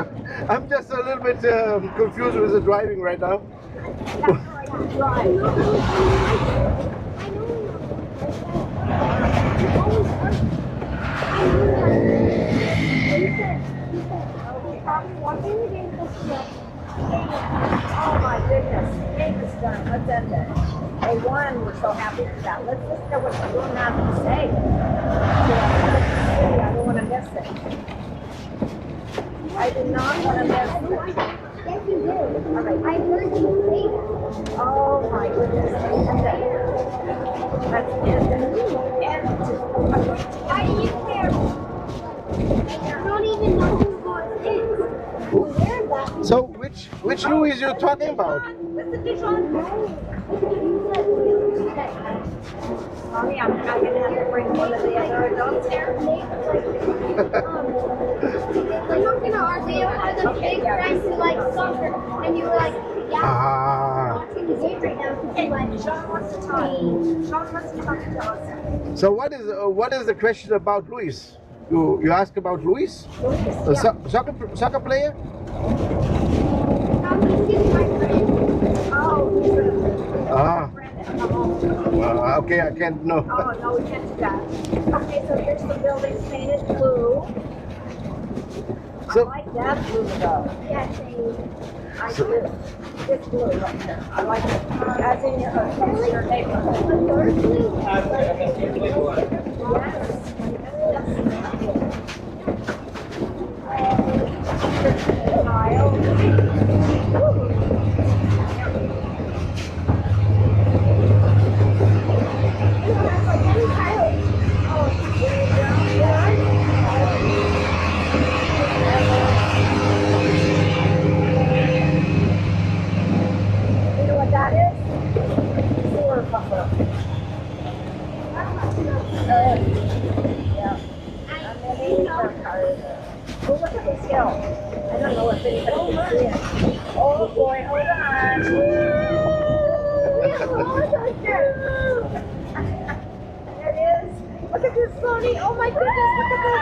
Speaker 1: a little bit confused with the driving right now.
Speaker 4: Right. Oh my goodness. Game is done. Let's end it. They won. We're so happy for that. Let's listen to what you're going to have to say. I don't want to miss it. I do not want to miss it.
Speaker 6: Yes, you did.
Speaker 4: All right.
Speaker 6: I heard you say that.
Speaker 4: Oh my goodness. Let's end it. End it.
Speaker 6: Why do you care? I don't even know who God is. Where is that?
Speaker 1: So which Louis you're talking about?
Speaker 4: Listen to Sean. Mommy, I'm going to have to bring one of the other adults here.
Speaker 6: Like, our video has a big friend who likes soccer, and you were like, yeah,
Speaker 1: Ah.
Speaker 6: watching the game right now.
Speaker 4: Hey, Sean wants to talk. Sean wants to talk to us.
Speaker 1: So what is the question about Louis? You ask about Louis? A soccer player?
Speaker 6: How he's getting my friend.
Speaker 4: Oh, he's a
Speaker 1: Ah.
Speaker 4: friend at the home.
Speaker 1: Okay, I can't know.
Speaker 4: Oh, no, we can't do that. Okay, so here's the building painted blue. I
Speaker 1: So-
Speaker 4: like that blue though.
Speaker 6: Yeah, same.
Speaker 4: I do. This blue right there. I like it. As in your neighborhood. You know what that is? Sewer pumper. Yeah. And then they car is. Well, look at this hill. I don't know if anybody can see it. Oh boy, hold on. There it is. Look at this, Sony. Oh my goodness, look at this.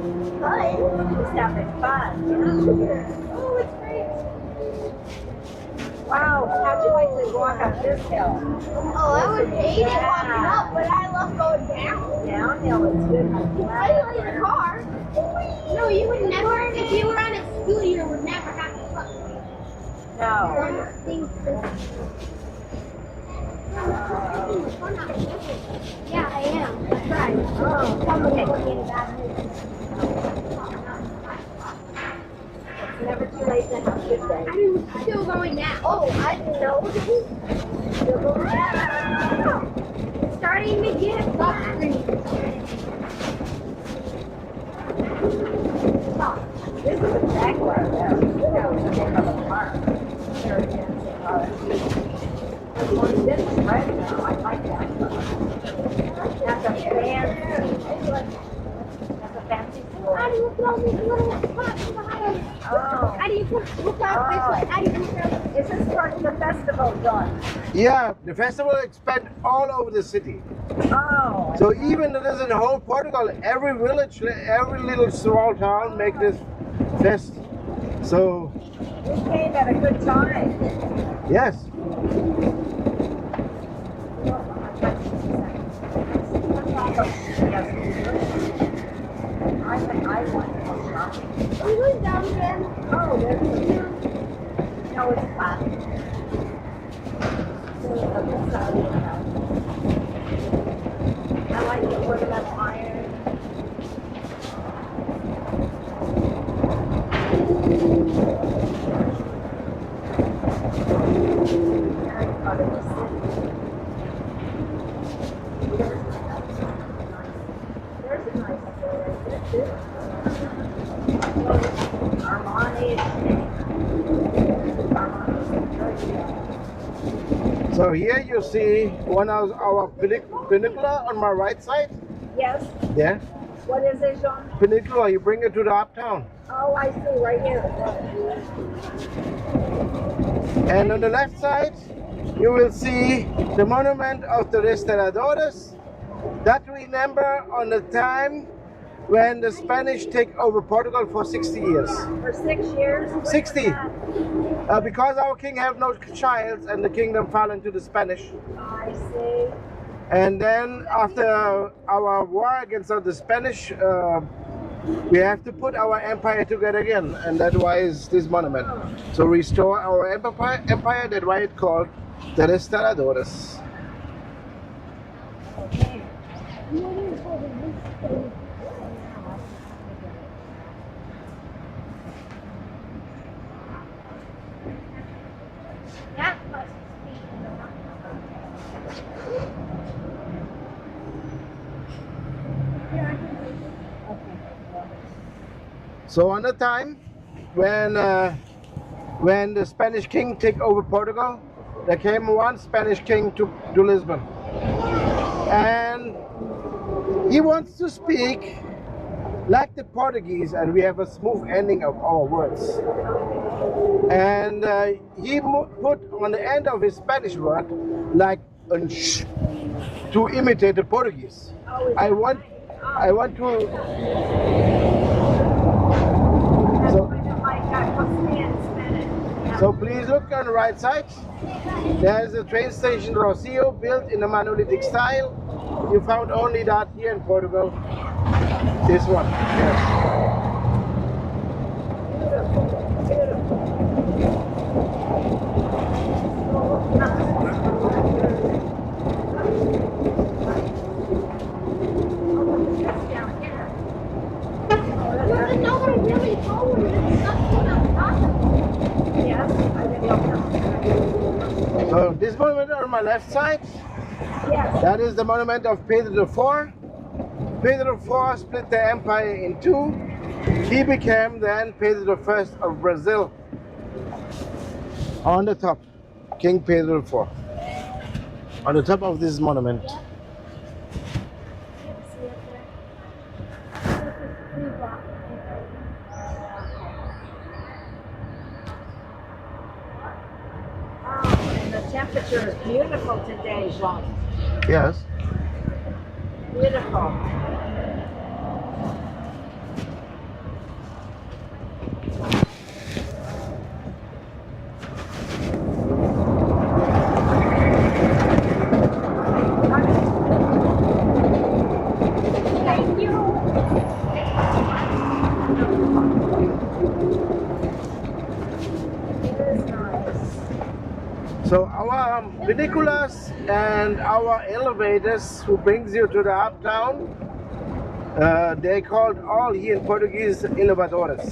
Speaker 4: Just having fun. Oh, it's great. Wow, how'd you like to walk up this hill?
Speaker 6: Oh, I would hate it walking up, but I love going down.
Speaker 4: Downhill is good. I'm
Speaker 6: I
Speaker 4: glad.
Speaker 6: like in a car. No, you would never, if you were on a scooter, you would never have to fuck.
Speaker 4: No.
Speaker 6: Yeah, I am. That's right. Oh, somebody put me in a bad mood.
Speaker 4: It's never too late to have a good day.
Speaker 6: I'm still going down. Oh, I didn't know.
Speaker 4: Still going down.
Speaker 6: It's starting me
Speaker 4: This is a jaguar there. That was the name of the park. Very fancy car. This one's red now. I like that. That's a fancy store.
Speaker 6: How do you throw these little pots behind?
Speaker 4: Oh.
Speaker 6: How do you look out this way? How do you throw them?
Speaker 4: Is this part of the festival, John?
Speaker 1: Yeah, the festival expand all over the city.
Speaker 4: Oh.
Speaker 1: So even it is in whole Portugal, every village, every little small town make this fest. So
Speaker 4: We came at a good time.
Speaker 1: yes,
Speaker 4: I went shopping.
Speaker 6: We went down there.
Speaker 4: Oh, there's no, it's flat. I like the ornamental iron. There's a nice store right there too.
Speaker 1: so here you see one of our peninsula on my right side.
Speaker 4: Yes.
Speaker 1: Yeah,
Speaker 4: What is it, Jean?
Speaker 1: peninsula, you bring it to the uptown.
Speaker 4: Oh, I see, right here.
Speaker 1: And on the left side, you will see the monument of the restauradores. That remember on the time when the Spanish take over Portugal for 60 years.
Speaker 4: For 6 years?
Speaker 1: 60. Because our king have no child and the kingdom fell into the Spanish.
Speaker 4: I see.
Speaker 1: And then after our war against the Spanish, we have to put our empire together again, and that's why is this monument. So restore our empire, that's why it's called the Restauradores.
Speaker 4: Okay.
Speaker 6: That must be.
Speaker 1: So on the time when the Spanish king take over Portugal, there came one Spanish king to Lisbon, and he wants to speak like the Portuguese, and we have a smooth ending of our words. And he put on the end of his Spanish word like un sh to imitate the Portuguese. I want to. So please look on the right side. There's a train station Rocio built in a monolithic style. You found only that here in Portugal. This one. Yes.
Speaker 6: There's nowhere really forward. It's something on top of it.
Speaker 4: Yes, I didn't know.
Speaker 1: So this monument on my left side,
Speaker 4: Yes.
Speaker 1: that is the monument of Pedro IV. Pedro IV split the empire in two. He became then Pedro I of Brazil. On the top, King Pedro IV. On the top of this monument.
Speaker 4: And the temperature is beautiful today, Jean.
Speaker 1: Yes.
Speaker 4: Beautiful.
Speaker 6: Thank you.
Speaker 4: It is nice.
Speaker 1: So our funiculars and our elevators who brings you to the uptown, they called all here in Portuguese elevadores.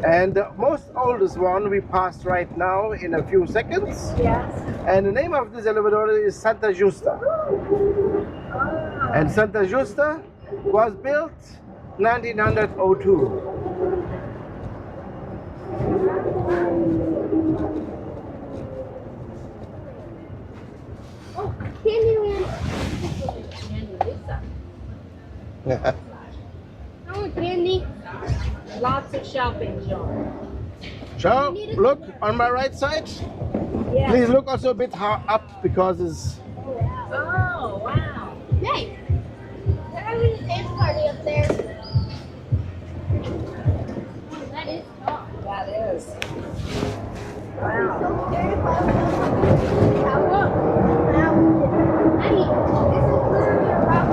Speaker 1: And the most oldest one we passed right now in a few seconds.
Speaker 4: Yes.
Speaker 1: And the name of this elevator is Santa Justa.
Speaker 4: Oh.
Speaker 1: And Santa Justa was built 1902.
Speaker 6: Oh, Candyland. Oh, candy.
Speaker 4: Lots of shopping, John.
Speaker 1: So, look on my right side.
Speaker 4: Yes.
Speaker 1: Please look also a bit up because it's...
Speaker 4: Oh, wow.
Speaker 6: Hey, they're having a dance party up there. That is tough.
Speaker 4: That is.
Speaker 6: So
Speaker 4: Wow.
Speaker 6: very close. I mean, this is literally a rock.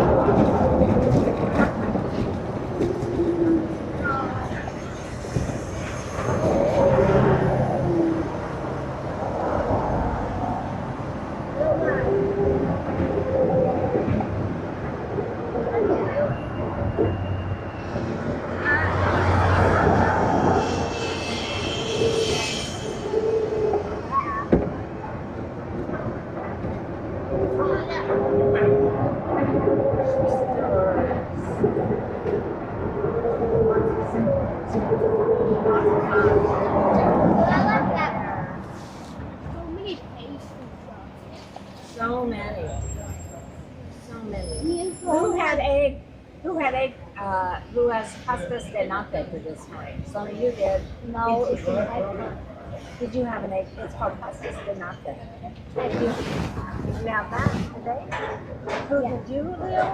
Speaker 4: So many. So many. Who had egg? Who has pastas de nata for this morning? So you did.
Speaker 6: No,
Speaker 4: Did
Speaker 6: it's
Speaker 4: you,
Speaker 6: an egg.
Speaker 4: did you have an egg? It's called pastas de nata. Did you have that today? Who did you, Leo?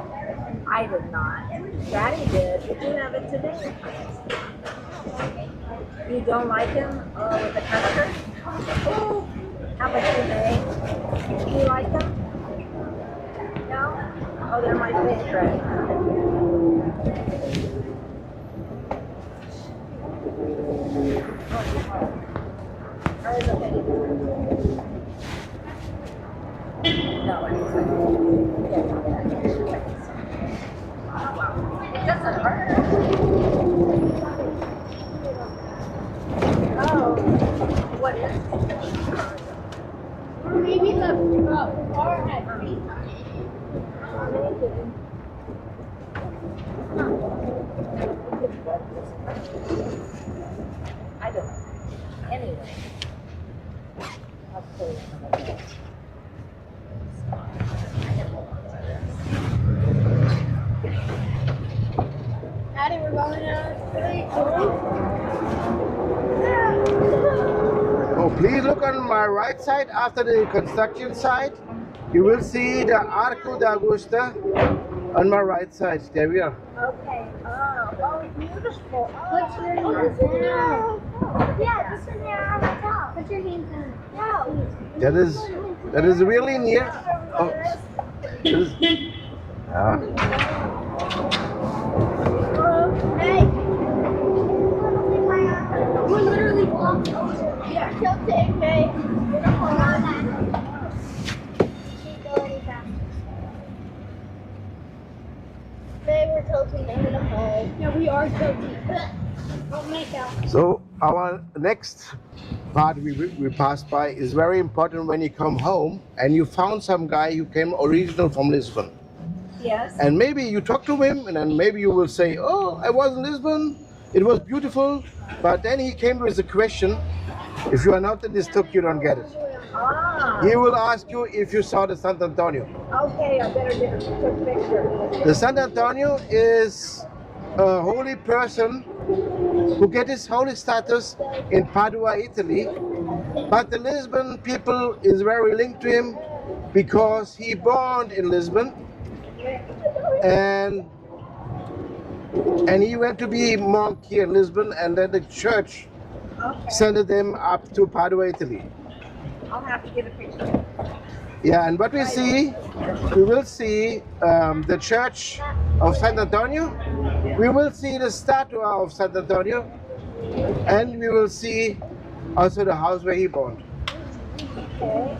Speaker 4: I did not. Daddy did. Did you have it today? You don't like them with the custard? Oh, how about today? Do you like them? No? Oh, they're my favorite. No, it's okay. It doesn't hurt. Oh, what is it?
Speaker 6: Maybe the bar had meat.
Speaker 4: I don't know. Anyway. I'll pull it from the bed.
Speaker 6: Daddy, we're going out.
Speaker 1: Oh, please look on my right side after the construction site. You will see the Arco d'Augusta on my right side. There we are.
Speaker 4: Okay. Oh, beautiful.
Speaker 6: Put your hands in there. Yeah, just in there on the top. Put your hands in. No.
Speaker 1: That is really near. Oh, yeah.
Speaker 6: Hey. We're literally blocked over. Yeah. Don't take me. Hold on. Can't go any faster. They were tilting into the hole. Yeah, we are tilting. Don't make out.
Speaker 1: So our next part we passed by is very important when you come home and you found some guy who came original from Lisbon.
Speaker 4: Yes.
Speaker 1: And maybe you talk to him and then maybe you will say, oh, I was in Lisbon, it was beautiful, but then he came with a question. If you are not in this Tuk, you don't get it.
Speaker 4: Ah.
Speaker 1: He will ask you if you saw the Sant Antonio.
Speaker 4: Okay, I better get a quick picture.
Speaker 1: The Sant Antonio is a holy person who get his holy status in Padua, Italy. But the Lisbon people is very linked to him because he born in Lisbon and he went to be monk here in Lisbon, and then the church sent him up to Padua, Italy.
Speaker 4: I'll have to get a picture.
Speaker 1: Yeah, and what we will see the church of Sant Antonio, we will see the statue of Sant Antonio, and we will see also the house where he born.
Speaker 4: Okay.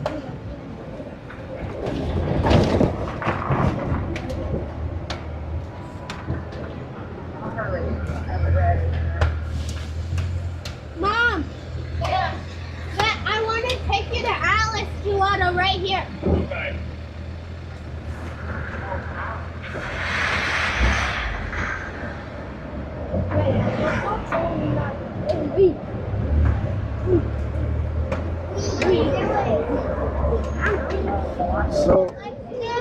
Speaker 6: Mom! Yeah. I want to take you to Alice Gelato right here.
Speaker 5: Okay.
Speaker 1: So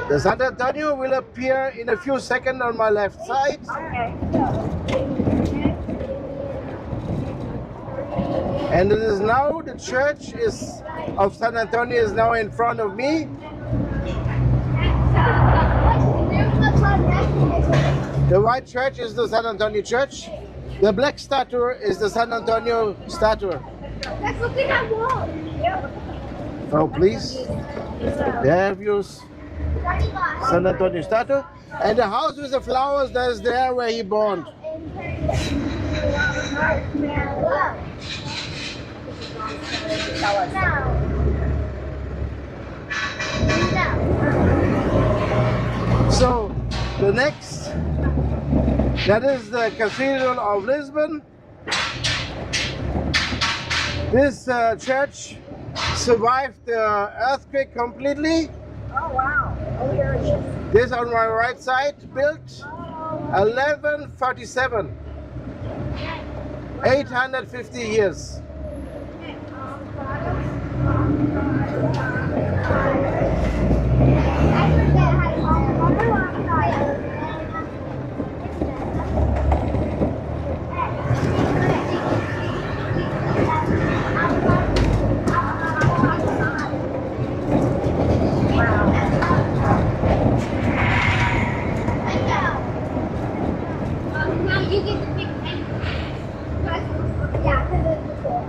Speaker 1: the San Antonio will appear in a few seconds on my left side.
Speaker 4: Okay.
Speaker 1: And it is now the church of San Antonio is now in front of me. The white church is the San Antonio church. The black statue is the San Antonio statue.
Speaker 6: Let's look at that wall.
Speaker 1: Oh, please. There you San Antonio statue. And the house with the flowers that is there where he born. So the next, that is the Cathedral of Lisbon. This church survived the earthquake completely.
Speaker 4: Oh, wow. Oh, here it is.
Speaker 1: This on my right side, built 1147, 850 years.
Speaker 6: Now you get the big thing. Yeah, because it's cool.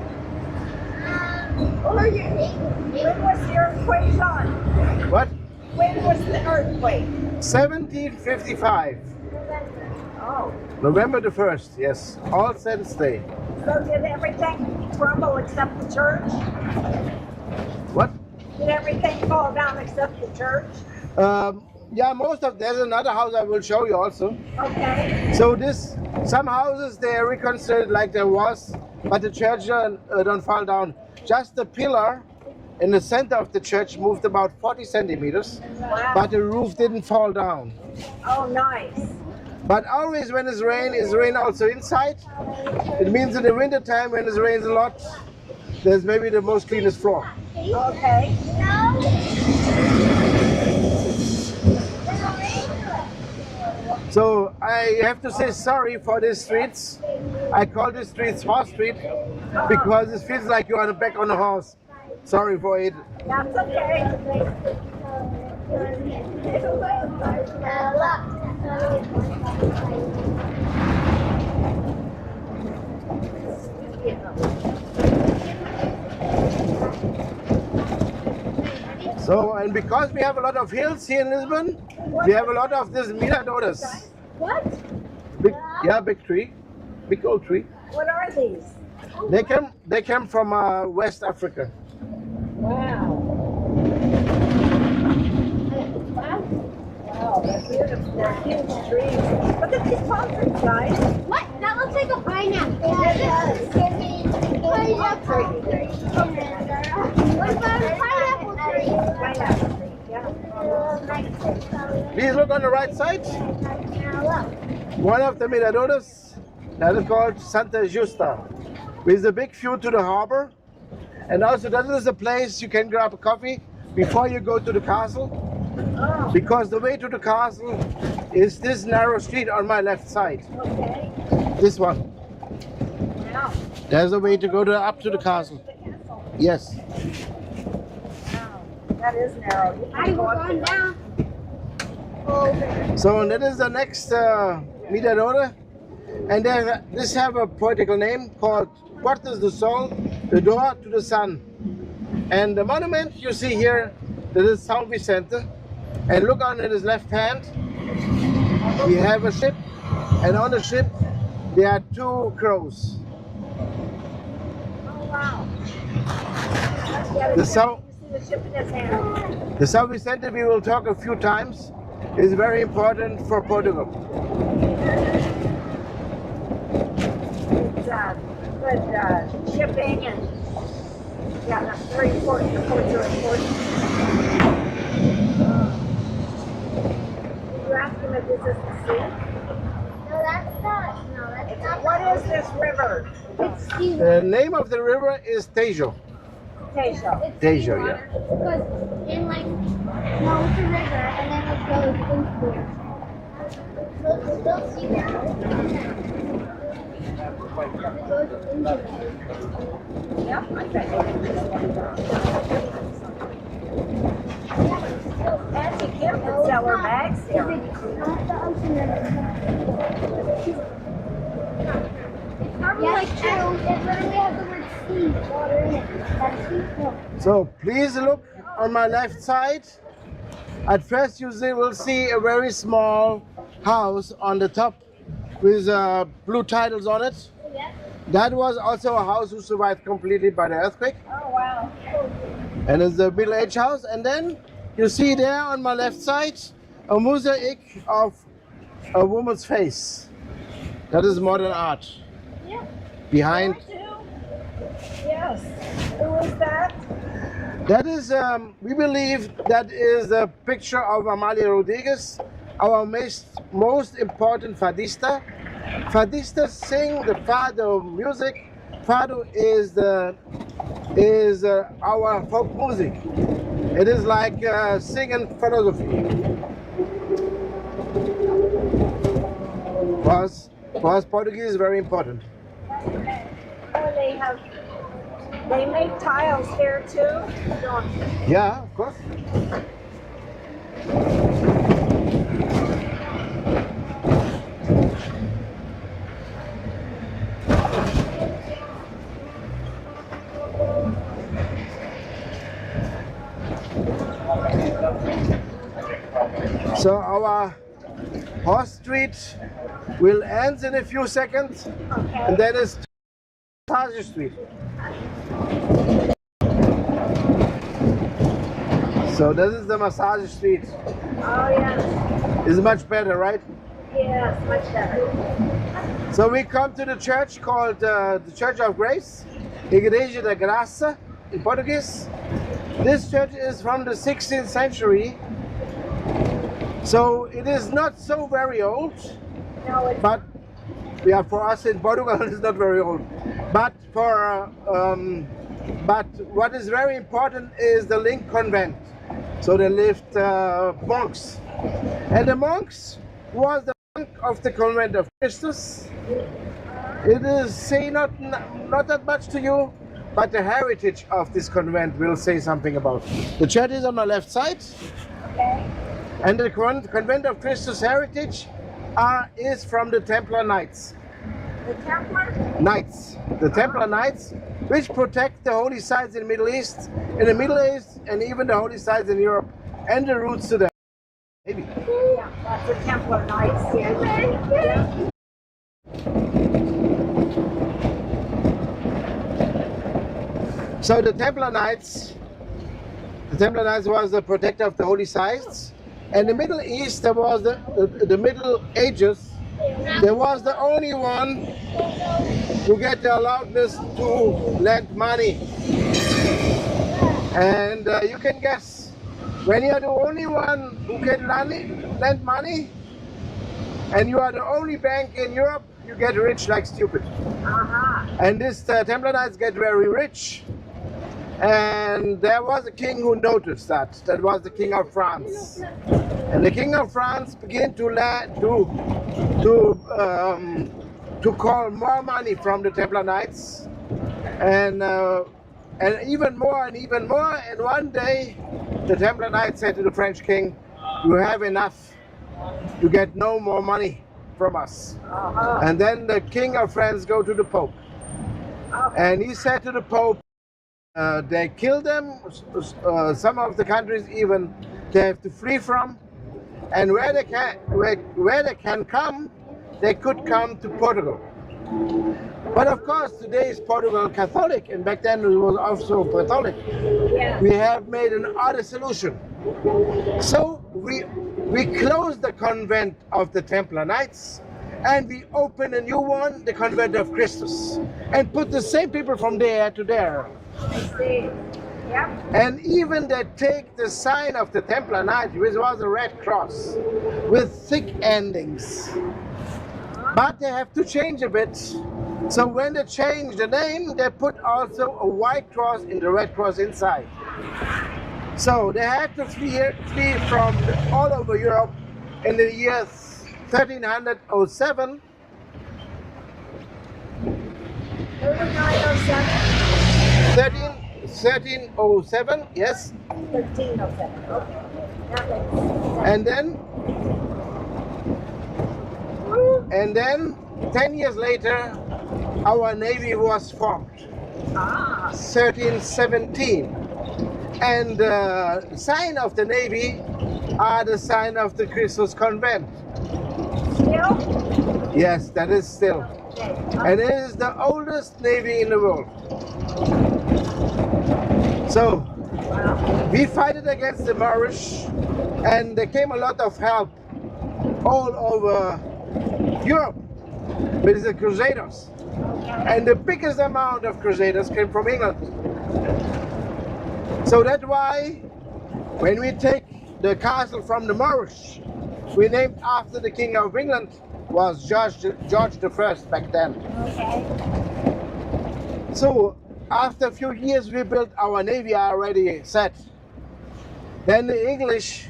Speaker 4: When was the earthquake on?
Speaker 1: What?
Speaker 4: When was the earthquake?
Speaker 1: 1755,
Speaker 4: Oh.
Speaker 1: November the 1st, yes, All Saints Day.
Speaker 4: So did everything crumble except the church?
Speaker 1: What?
Speaker 4: Did everything fall down except the church?
Speaker 1: Yeah, there's another house I will show you also.
Speaker 4: Okay.
Speaker 1: So some houses they are reconstructed like there was, but the church don't fall down. Just the pillar in the center of the church moved about 40 centimeters,
Speaker 4: Wow.
Speaker 1: but the roof didn't fall down.
Speaker 4: Oh, nice.
Speaker 1: But always when it's rain also inside. It means in the winter time when it rains a lot, there's maybe the most cleanest floor.
Speaker 4: Okay.
Speaker 1: So I have to say sorry for these streets. I call these streets Horse Street because it feels like you're on the back on a horse. Sorry for it.
Speaker 4: That's okay.
Speaker 1: So, and because we have a lot of hills here in Lisbon, we have a lot of these miradores.
Speaker 4: What?
Speaker 1: Big tree, big old tree.
Speaker 4: What are these?
Speaker 1: They came from West Africa.
Speaker 4: Wow. Wow, they're beautiful. They're huge trees. Look at these palm trees, guys.
Speaker 6: What? That looks like a pineapple. Yeah, it does. Pineapple. What about a pineapple tree?
Speaker 4: Pineapple tree, yeah.
Speaker 1: Please look on the right side. One of the miradores that is called Santa Justa, with a big view to the harbor. And also that is a place you can grab a coffee before you go to the castle. Because the way to the castle is this narrow street on my left side.
Speaker 4: Okay.
Speaker 1: This one.
Speaker 4: Wow.
Speaker 1: There's a way to go up to the castle. Yes.
Speaker 4: Wow. That is narrow. You
Speaker 6: I
Speaker 4: can go
Speaker 6: will
Speaker 4: up
Speaker 6: run
Speaker 4: there.
Speaker 6: down.
Speaker 1: So that is the next mirador. And then this have a poetical name called Portas do Sol, the door to the sun. And the monument you see here, that is São Vicente. And look on his left hand, we have a ship, and on the ship there are two crows.
Speaker 4: Oh, wow.
Speaker 1: The São,
Speaker 4: You see the ship in his hand.
Speaker 1: the São Vicente we will talk a few times, is very important for Portugal.
Speaker 4: It's good shipping and yeah, that's very important. The ports are important. You ask him if this is the sea.
Speaker 6: No, that's not. No, that's not.
Speaker 4: What What is this river?
Speaker 6: It's the
Speaker 1: The name of the river is Tejo.
Speaker 4: Tejo.
Speaker 6: it's
Speaker 1: Tejo,
Speaker 6: seawater. Because in like no, it's a river and then it goes into it. So it's still seawater. It goes into it.
Speaker 4: Yep, I bet. Auntie Kim can sell her bags
Speaker 6: If
Speaker 4: here.
Speaker 6: it's not the ocean river. Yes, true. It literally has the word sea water in it. That's sea water.
Speaker 1: So please look on my left side. At first you will see a very small house on the top with blue titles on it.
Speaker 6: Yeah.
Speaker 1: That was also a house who survived completely by the earthquake.
Speaker 4: Oh, wow.
Speaker 1: And it's a middle-aged house. And then you see there on my left side a mosaic of a woman's face. That is modern art.
Speaker 4: Yeah.
Speaker 1: Behind,
Speaker 4: Yes. Who is that?
Speaker 1: that is, we believe that is a picture of Amalia Rodriguez, our most important fadista. Fadistas sing the fado music. Fado is our folk music. It is like singing philosophy. For us, Portuguese is very important.
Speaker 4: Oh, they make tiles here too.
Speaker 1: Yeah, of course. So our horse street will end in a few seconds, and then it's Massage Street. So this is the Massage Street.
Speaker 4: Oh, yes.
Speaker 1: It's much better, right?
Speaker 4: Yes, much better.
Speaker 1: So we come to the church called the Church of Grace, Igreja da Graça in Portuguese. This church is from the 16th century, so it is not so very old,
Speaker 4: No, it's
Speaker 1: but yeah, for us in Portugal it's not very old. But but what is very important is the link convent. So they lived monks, and the monks was the monk of the convent of Christus. It is say not that much to you, but the heritage of this convent will say something about. The church is on my left side,
Speaker 4: okay.
Speaker 1: and the convent of Christus heritage is from the Templar Knights.
Speaker 4: The Templar?
Speaker 1: Knights, the Templar Knights, which protect the holy sites in the Middle East, and even the holy sites in Europe, and the routes to them. Maybe.
Speaker 4: Yeah, that's the Templar Knights. Yeah.
Speaker 1: So the Templar Knights was the protector of the holy sites, and the Middle East, there was the Middle Ages. There was the only one who get the allowedness to lend money. And you can guess, when you are the only one who can lend money, and you are the only bank in Europe, you get rich like stupid. And this Templar Knights get very rich. And there was a king who noticed that. That was the King of France. And the King of France began to call more money from the Templar Knights, and even more and even more. And one day, the Templar Knights said to the French king, "You have enough. You get no more money from us." And then the King of France go to the Pope, and he said to the Pope, they kill them. Some of the countries even they have to flee from, and where they can come, they could come to Portugal. But of course, today is Portugal Catholic, and back then it was also Catholic.
Speaker 4: Yeah.
Speaker 1: We have made an other solution. So we closed the convent of the Templar Knights, and we opened a new one, the convent of Christus, and put the same people from there to there.
Speaker 4: I see. Yep.
Speaker 1: And even they take the sign of the Templar Knight, which was a red cross with thick endings. But they have to change a bit. So when they change the name, they put also a white cross in the red cross inside. So they had to flee from all over Europe in the years 1307. 1307, yes.
Speaker 4: 1307. Okay. That makes sense.
Speaker 1: And then 10 years later, our navy was formed. 1317. And the sign of the navy are the sign of the Christus convent.
Speaker 4: Still?
Speaker 1: Yes, that is still. And it is the oldest navy in the world. So we fight it against the Moorish, and there came a lot of help all over Europe with the Crusaders. And the biggest amount of Crusaders came from England. So that's why when we take the castle from the Moorish, we named after the King of England, was George I back then.
Speaker 4: Okay.
Speaker 1: So after a few years we built our navy already set. Then the English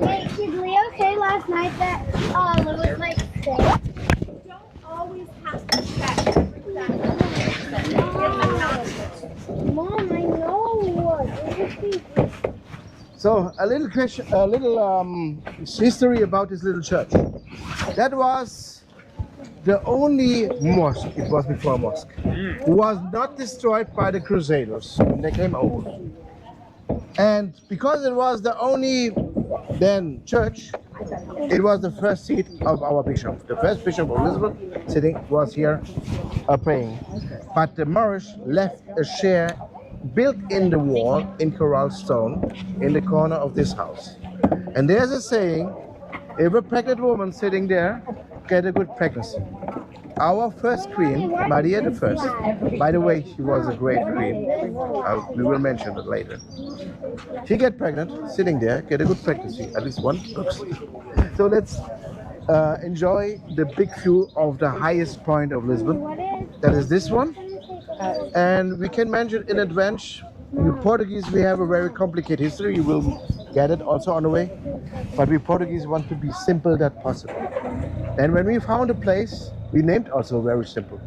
Speaker 6: Hey, did Leo say last night that Lewis might stay?
Speaker 2: Don't always have to check everything.
Speaker 6: Mom, I know.
Speaker 1: So a little question, a little history about this little church. That was the only mosque, it was before a mosque, was not destroyed by the Crusaders when they came over. And because it was the only then church, it was the first seat of our bishop. The first bishop of Lisbon was here praying. But the Moorish left a share built in the wall in coral stone in the corner of this house. And there's a saying, if a pregnant woman sitting there get a good pregnancy. Our first queen, Maria the First, by the way, she was a great queen. We will mention it later. She get pregnant, sitting there, get a good pregnancy, at least one. Oops. So let's enjoy the big view of the highest point of Lisbon. That is this one. And we can mention in advance, in Portuguese we have a very complicated history. You will get it also on the way. But we Portuguese want to be simple that possible. And when we found a place, we named also very simple.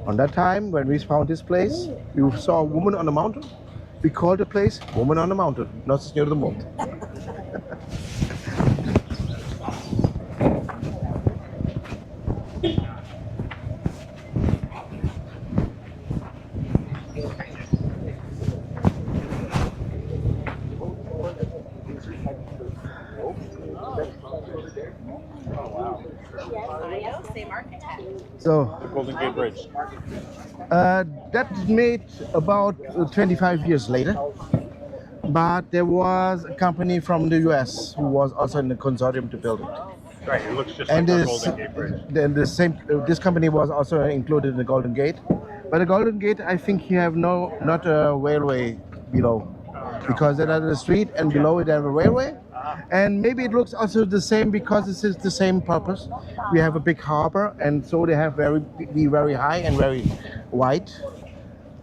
Speaker 1: On that time, when we found this place, we saw a woman on the mountain. We called the place Woman on the Mountain, Nossa Senhora do Monte.
Speaker 2: Same architect.
Speaker 1: So
Speaker 5: The Golden Gate Bridge.
Speaker 1: That's made about 25 years later. But there was a company from the US who was also in the consortium to build it.
Speaker 5: Right, it looks just
Speaker 1: And
Speaker 5: like the
Speaker 1: this,
Speaker 5: Golden Gate Bridge.
Speaker 1: then the same, this company was also included in the Golden Gate. But the Golden Gate, I think you have not a railway below, because it has a street and below it have a railway. And maybe it looks also the same because it is the same purpose. We have a big harbor, and so they have be very high and very wide.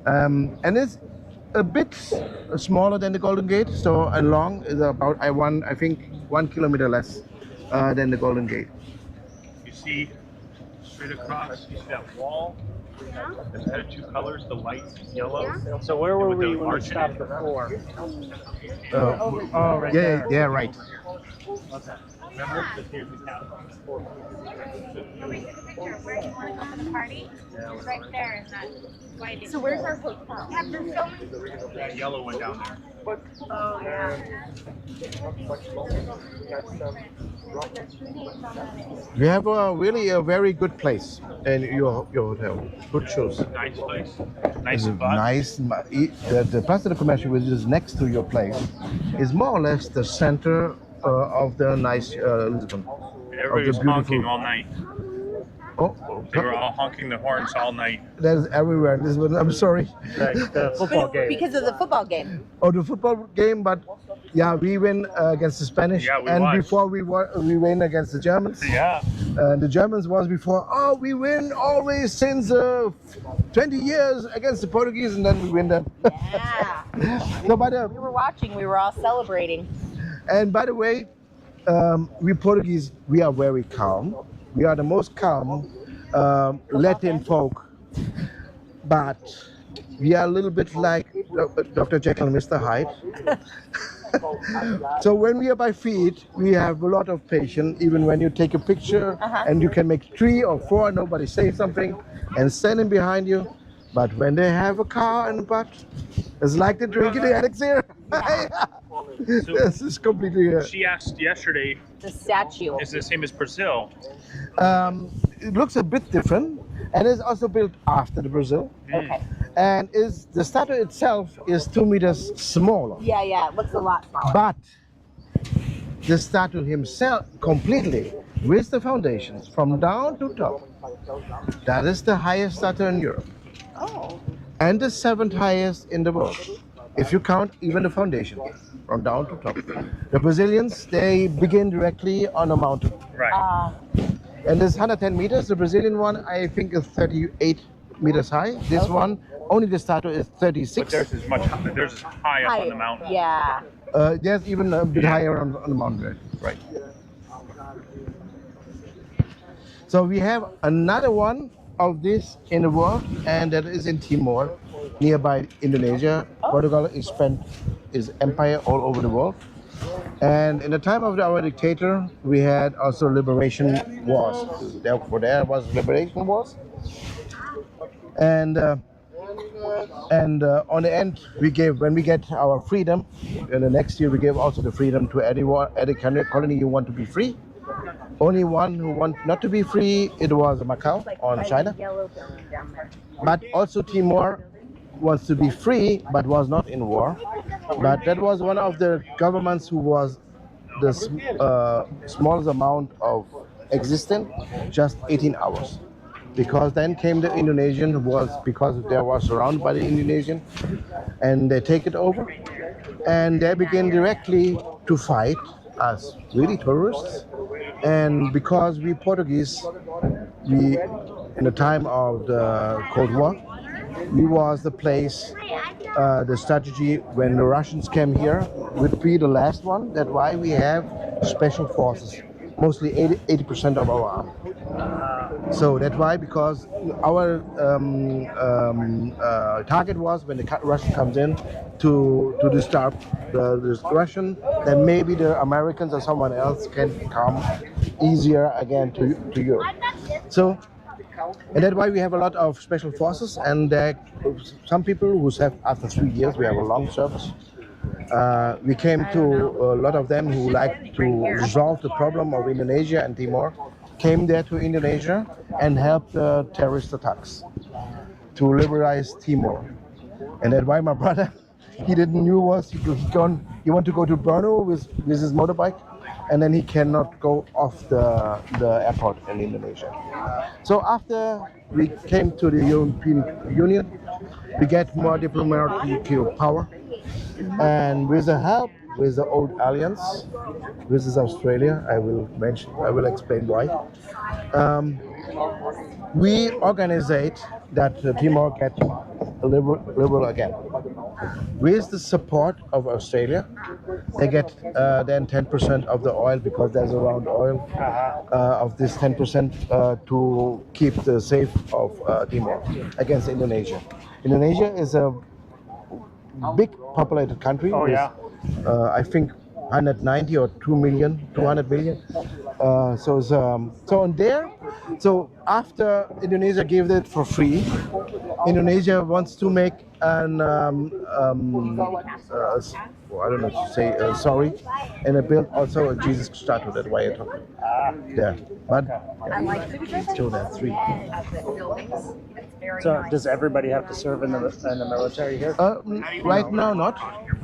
Speaker 1: And it's a bit smaller than the Golden Gate, so and long is about I think 1 kilometer less than the Golden Gate.
Speaker 5: You see straight across, you see that wall that had two colors, the light yellow.
Speaker 7: So where were
Speaker 5: with
Speaker 7: we
Speaker 5: the
Speaker 7: when we
Speaker 5: arch in
Speaker 7: stopped
Speaker 5: it.
Speaker 7: before?
Speaker 1: Oh,
Speaker 7: right
Speaker 1: yeah,
Speaker 7: there.
Speaker 1: yeah, right.
Speaker 5: Remember? Here's the castle.
Speaker 2: Can we take a picture of where you want to go for the party? It's right there in that lighting. So where's our hotel? Yeah, there's so many.
Speaker 5: That yellow one down there.
Speaker 2: Oh, yeah.
Speaker 1: We have really a very good place in your hotel. Good shows.
Speaker 5: Nice place. Nice
Speaker 1: It's a
Speaker 5: spot.
Speaker 1: nice. The Plaza de Comércio, which is next to your place, is more or less the center of the nice Lisbon.
Speaker 5: Everybody's
Speaker 1: beautiful-
Speaker 5: honking all night.
Speaker 1: Oh,
Speaker 5: They were all honking the horns all night.
Speaker 1: that's everywhere in Lisbon. I'm sorry.
Speaker 7: The football game.
Speaker 2: Because of the football game.
Speaker 1: Oh, the football game, but yeah, we win against the Spanish,
Speaker 5: Yeah, we
Speaker 1: and
Speaker 5: won.
Speaker 1: before we win against the Germans.
Speaker 5: Yeah.
Speaker 1: The Germans was before. Oh, we win always since 20 years against the Portuguese, and then we win them.
Speaker 2: Yeah.
Speaker 1: No, but
Speaker 2: We were watching. We were all celebrating.
Speaker 1: and by the way, we Portuguese, we are very calm. We are the most calm Latin folk, but we are a little bit like Dr. Jekyll and Mr. Hyde. So when we are by feet, we have a lot of patience. Even when you take a picture and you can make 3 or 4, nobody say something, and standing behind you. But when they have a car and butt, it's like the drinking the elixir. This is completely.
Speaker 5: She asked yesterday,
Speaker 2: The statue.
Speaker 5: is it the same as Brazil?
Speaker 1: It looks a bit different, and it's also built after the Brazil.
Speaker 2: Okay.
Speaker 1: And is the statue itself is 2 meters smaller.
Speaker 2: Yeah, yeah. It looks a lot smaller.
Speaker 1: But the statue himself completely with the foundations from down to top. That is the highest statue in Europe.
Speaker 2: Oh.
Speaker 1: And the 7th highest in the world. If you count even the foundation from down to top. The Brazilians, they begin directly on a mountain.
Speaker 5: Right.
Speaker 1: And this 110 meters, the Brazilian one, I think is 38 meters high. This one, only the statue is 36.
Speaker 5: But theirs is much theirs is high up on the mountain.
Speaker 2: Yeah.
Speaker 1: There's even a bit higher on the mountain. Right. So we have another one of this in the world, and that is in Timor, nearby Indonesia. Portugal expand its empire all over the world. And in the time of our dictator, we had also liberation wars. Therefore, there was liberation wars. And on the end, when we get our freedom, in the next year we gave also the freedom to any colony you want to be free. Only one who want not to be free, it was Macau on China. But also Timor wants to be free, but was not in war. But that was one of the governments who was the smallest amount of existence, just 18 hours. Because then came the Indonesian, because they were surrounded by the Indonesian, and they take it over, and they begin directly to fight us, really tourists. And because we Portuguese, we in the time of the Cold War, we was the place, the strategy when the Russians came here would be the last one. That's why we have special forces, mostly 80% of our army. So that's why, because our target was when the Russian comes in to disturb the Russian, then maybe the Americans or someone else can come easier again to Europe. So, and that's why we have a lot of special forces, and some people who have, after 3 years, we have a long service. We came to a lot of them who like to resolve the problem of Indonesia and Timor, came there to Indonesia and helped the terrorist attacks to liberalize Timor. And that's why my brother, he didn't knew was he want to go to Brno with his motorbike, and then he cannot go off the airport in Indonesia. So after we came to the European Union, we get more diplomatic power, and with the help with the old alliance, this is Australia. I will explain why. We organize that Timor get liberal again. With the support of Australia, they get then 10% of the oil, because there's around oil of this 10% to keep the safe of Timor against Indonesia. Indonesia is a big populated country.
Speaker 7: Oh, yeah.
Speaker 1: I think 190 or 200 million. So on there, so after Indonesia gave it for free, Indonesia wants to make an I don't know to say sorry, and they built also a Jesus statue. That's why I talk there. But still there 3.
Speaker 7: So does everybody have to serve in the military here?
Speaker 1: Right now not,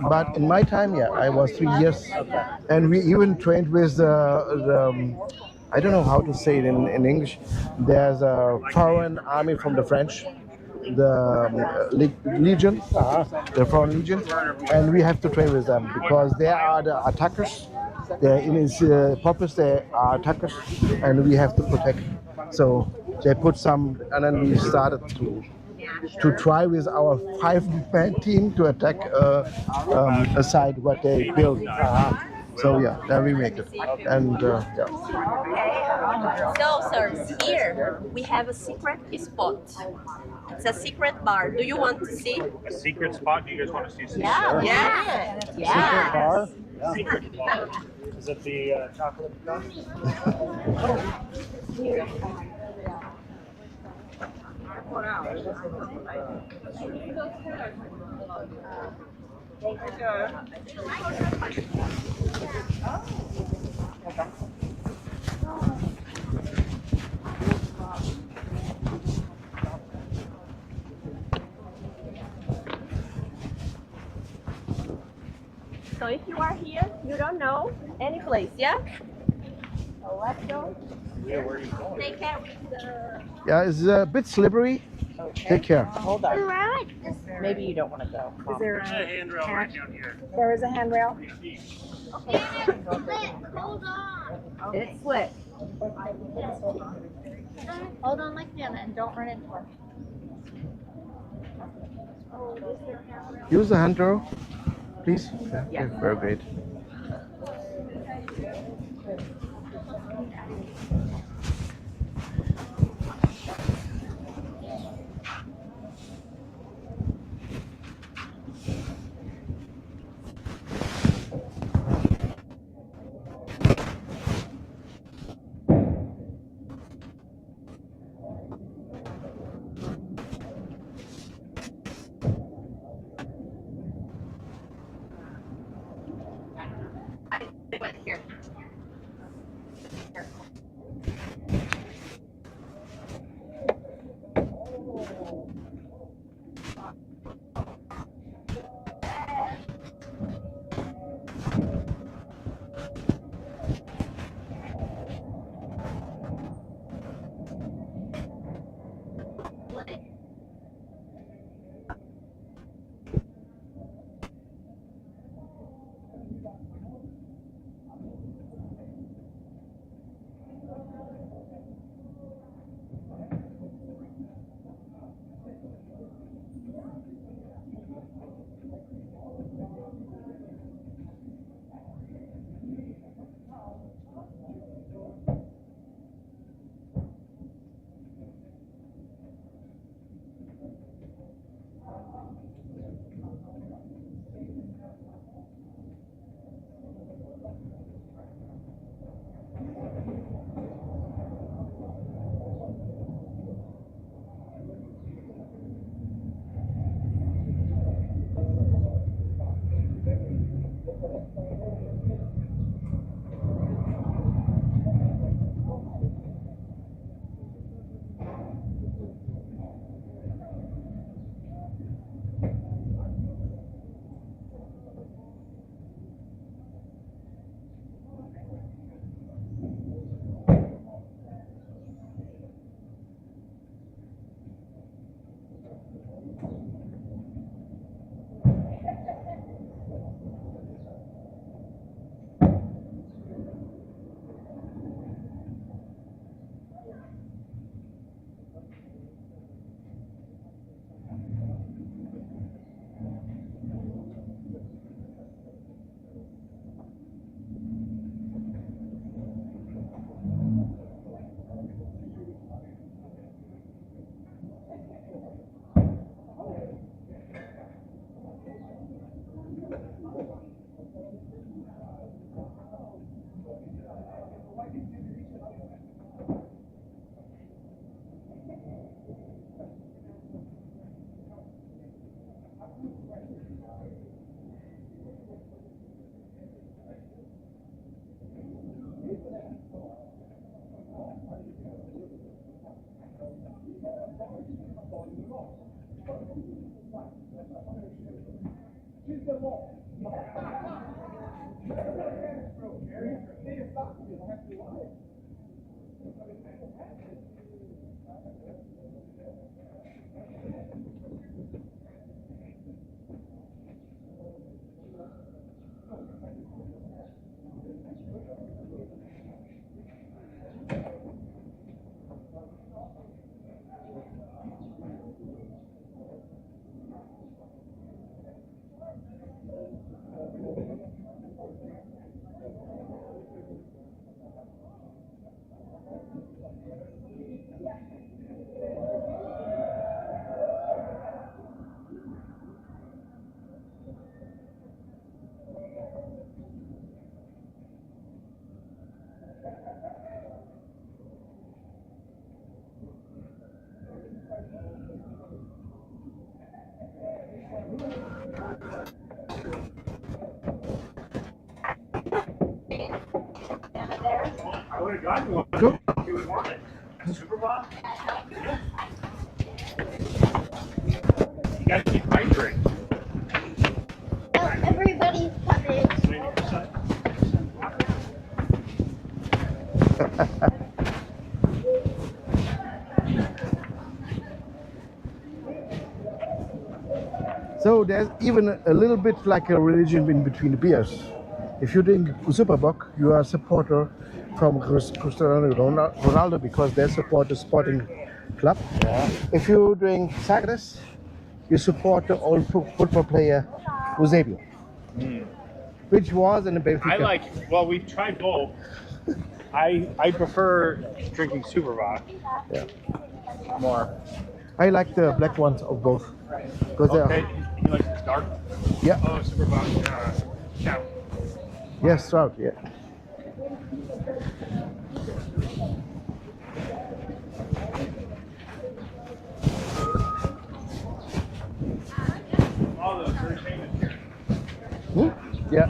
Speaker 1: but in my time, yeah, I was 3 years, and we even trained with the I don't know how to say it in English. There's a foreign army from the French, the Legion, the Foreign Legion, and we have to train with them because they are the attackers. They're in his purpose, they are attackers, and we have to protect. So they put some, and then we started to try with our 5-man team to attack a site what they built. So yeah, then we make it, and yeah.
Speaker 2: So, sirs, here we have a secret spot. It's a secret bar. Do you want to see?
Speaker 5: A secret spot? Do you guys want to see?
Speaker 2: Yeah. Yeah.
Speaker 7: Secret bar?
Speaker 2: Yeah.
Speaker 5: Secret bar.
Speaker 7: Is it the chocolate cup?
Speaker 2: So if you are here, you don't know any place, yeah? So let's go.
Speaker 5: Yeah, where are you going?
Speaker 2: Take care with the...
Speaker 1: Yeah, it's a bit slippery. Take care.
Speaker 4: Hold on.
Speaker 6: Maybe you don't want to go.
Speaker 4: Is there
Speaker 5: There's a handrail right down here.
Speaker 4: there is a handrail?
Speaker 6: Hold on.
Speaker 2: It's slick.
Speaker 6: Hold on like that and don't run into her.
Speaker 1: Use the handrail, please. Yeah, okay, very great.
Speaker 2: Here.
Speaker 5: would have gotten one.
Speaker 1: Cool.
Speaker 5: You would want it. Super Bob? You gotta keep hydrating.
Speaker 6: Everybody's coming.
Speaker 1: So there's even a little bit like a religion in between the beers. If you drink Superbock, you are a supporter from Cristiano Ronaldo because they support the sporting club.
Speaker 7: Yeah.
Speaker 1: If you drink Sagres, you support the old football player Eusebio, which was in the Benfica.
Speaker 5: Well, we've tried both. I prefer drinking Super Bock
Speaker 1: Yeah.
Speaker 5: more.
Speaker 1: I like the black ones of both because
Speaker 5: Okay, you like the dark?
Speaker 1: yeah,
Speaker 5: Oh, Super Bock. Count.
Speaker 1: yes, trout, yeah.
Speaker 5: All those very famous here.
Speaker 1: Yeah.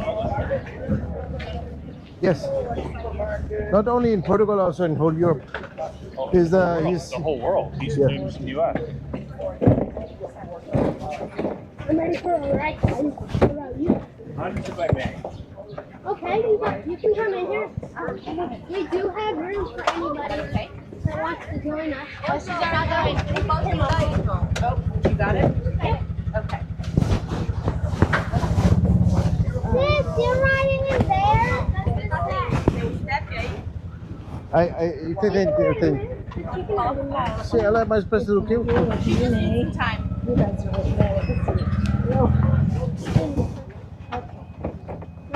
Speaker 1: Yes. Not only in Portugal, also in whole Europe. He's
Speaker 5: The whole world. He's
Speaker 1: Yeah.
Speaker 5: famous in the U.S.
Speaker 6: I'm ready for a ride. What about you?
Speaker 5: If I may.
Speaker 6: Okay, you can come in here. We do have rooms for anybody that wants to join us.
Speaker 2: Oh, so they're not going. Oh, you got it? Okay.
Speaker 6: Sis, you're riding in there?
Speaker 1: eu tenho. Sim, ela é mais parecida do que eu.
Speaker 2: She just needs some time.
Speaker 4: You guys are right there.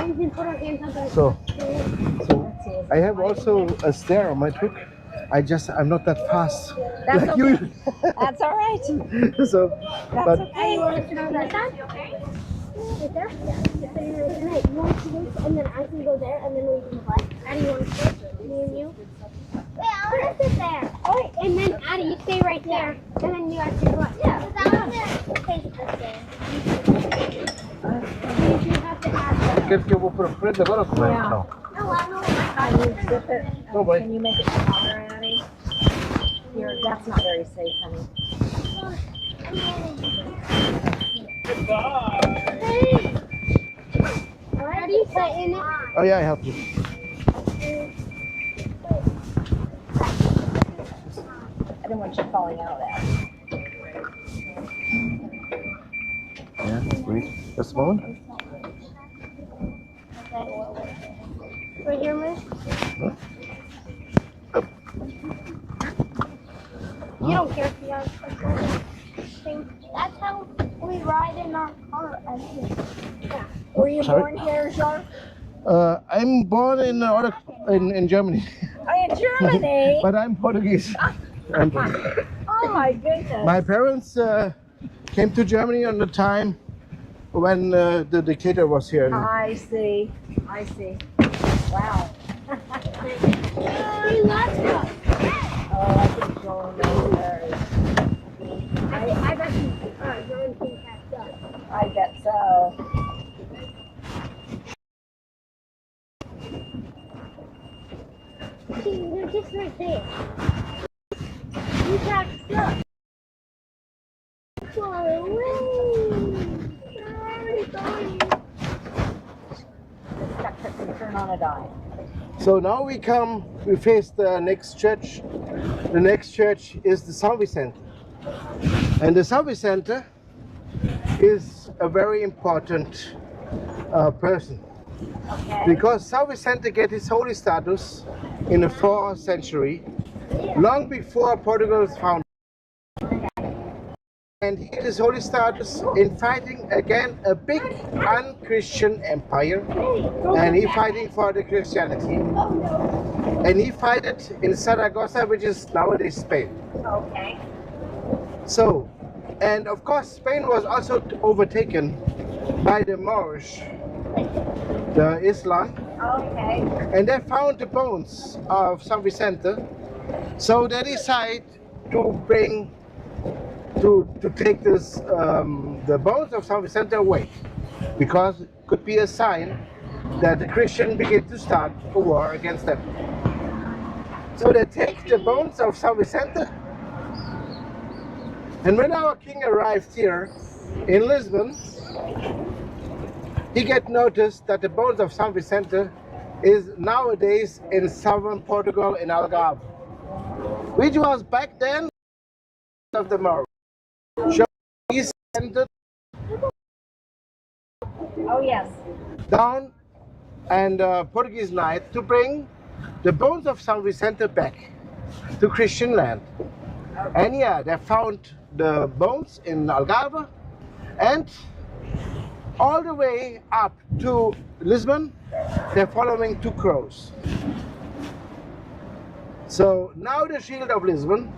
Speaker 6: We can put our hands up.
Speaker 1: So I have also a stair on my Tuk. I'm not that fast
Speaker 4: That's
Speaker 1: like
Speaker 4: okay.
Speaker 1: you.
Speaker 4: That's all right.
Speaker 1: So, but
Speaker 6: Hey, you want to sit on that side? Right there? Yeah. And then you want to go, and then I can go there, and then we can play. Addie, you want to sit? Me and you? Yeah, I want to sit there. All right, and then Addie, you stay right there, and then you guys can play. Yeah. Because I want to face the thing. You have to add
Speaker 1: quer que eu vou para frente agora ou como é?
Speaker 4: Yeah.
Speaker 1: Não.
Speaker 6: No, I know.
Speaker 4: Can you zip it?
Speaker 1: No way.
Speaker 4: Can you make it smaller, Annie? That's not very safe, honey.
Speaker 6: Hey! How do you sit in it?
Speaker 1: Oh yeah, I help you.
Speaker 4: I don't want you falling out of that.
Speaker 1: Yeah, breathe. Just a moment.
Speaker 6: Right here, Miss? You don't care if you have a thing. That's how we ride in our car. Yeah.
Speaker 4: Were you
Speaker 1: Sorry?
Speaker 4: born here, Jean?
Speaker 1: I'm born in Germany,
Speaker 4: Oh, in Germany.
Speaker 1: but I'm Portuguese. I'm Portuguese.
Speaker 4: Oh my goodness.
Speaker 1: My parents came to Germany on the time when the dictator was here.
Speaker 4: I see. I see. Wow.
Speaker 6: He loves us.
Speaker 4: Oh, I think Jean knows hers.
Speaker 6: I bet John can catch up.
Speaker 4: I bet so.
Speaker 6: See, they're just right there. You catch up. Far away. Where are you going?
Speaker 4: This Tuk-Tuk can turn on a dime.
Speaker 1: So now we face the next church. The next church is the São Vicente. And the São Vicente is a very important person.
Speaker 4: Okay.
Speaker 1: Because São Vicente get his holy status in the 4th century, long before Portugal was founded. And he get his holy status in fighting against a big un-Christian empire, and he fighting for the Christianity. And he fight it in Saragossa, which is nowadays Spain.
Speaker 4: Okay.
Speaker 1: So, and of course Spain was also overtaken by the Moorish, the Islam,
Speaker 4: Okay.
Speaker 1: and they found the bones of San Vicente. So they decide to take this the bones of San Vicente away, because it could be a sign that the Christian begin to start a war against them. So they take the bones of São Vicente, and when our king arrived here in Lisbon, he get noticed that the bones of São Vicente is nowadays in southern Portugal in Algarve, which was back then of the Moors. So he sent it
Speaker 4: Oh, yes.
Speaker 1: down and Portuguese knight to bring the bones of São Vicente back to Christian land. And yeah, they found the bones in Algarve, and all the way up to Lisbon, they're following two crows. So now the shield of Lisbon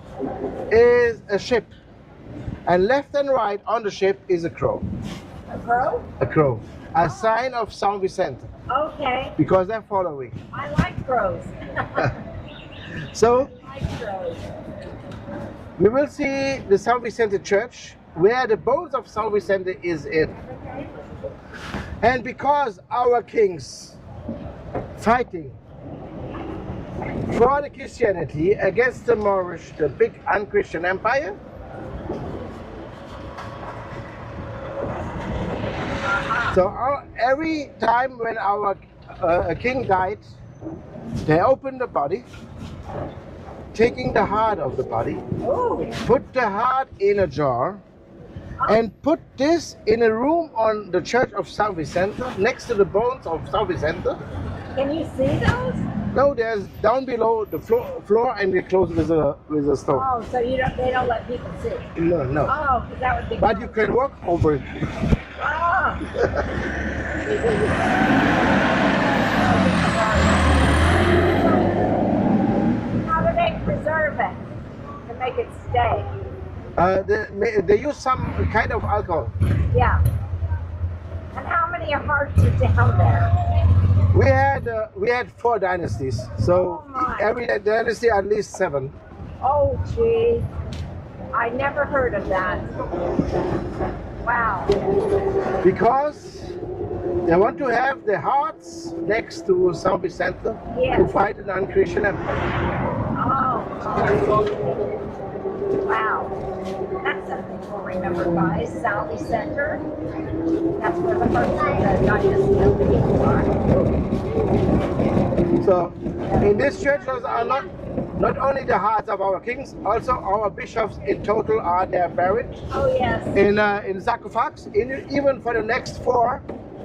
Speaker 1: is a ship, and left and right on the ship is a crow.
Speaker 4: A crow?
Speaker 1: A crow, a sign of São Vicente,
Speaker 4: Okay.
Speaker 1: because they're following.
Speaker 4: I like crows.
Speaker 1: So
Speaker 4: I like crows.
Speaker 1: we will see the São Vicente church, where the bones of São Vicente is in. And because our kings fighting for the Christianity against the Moorish, the big unchristian empire, so every time when our king died, they opened the body, taking the heart of the body, put the heart in a jar, and put this in a room on the church of São Vicente, next to the bones of São Vicente.
Speaker 4: Can you see those?
Speaker 1: No, there's down below the floor, and we close with a stone.
Speaker 4: Oh, so they don't let people see.
Speaker 1: No, no.
Speaker 4: Oh, because that would be.
Speaker 1: But you can walk over it.
Speaker 4: Ah. How do they preserve it to make it stay?
Speaker 1: They use some kind of alcohol.
Speaker 4: Yeah. And how many hearts are down there?
Speaker 1: We had 4 dynasties, so
Speaker 4: Oh my.
Speaker 1: every dynasty at least 7.
Speaker 4: Oh, gee. I never heard of that. Wow.
Speaker 1: Because they want to have the hearts next to São Vicente to
Speaker 4: Yes.
Speaker 1: fight an unchristian empire.
Speaker 4: Oh. Wow. That's something we'll remember, guys. São Vicente. That's where the first of the dynasty of the people are.
Speaker 1: So in this church are not only the hearts of our kings, also our bishops in total are there buried
Speaker 4: Oh, yes.
Speaker 1: in sarcophags, even for the next 4.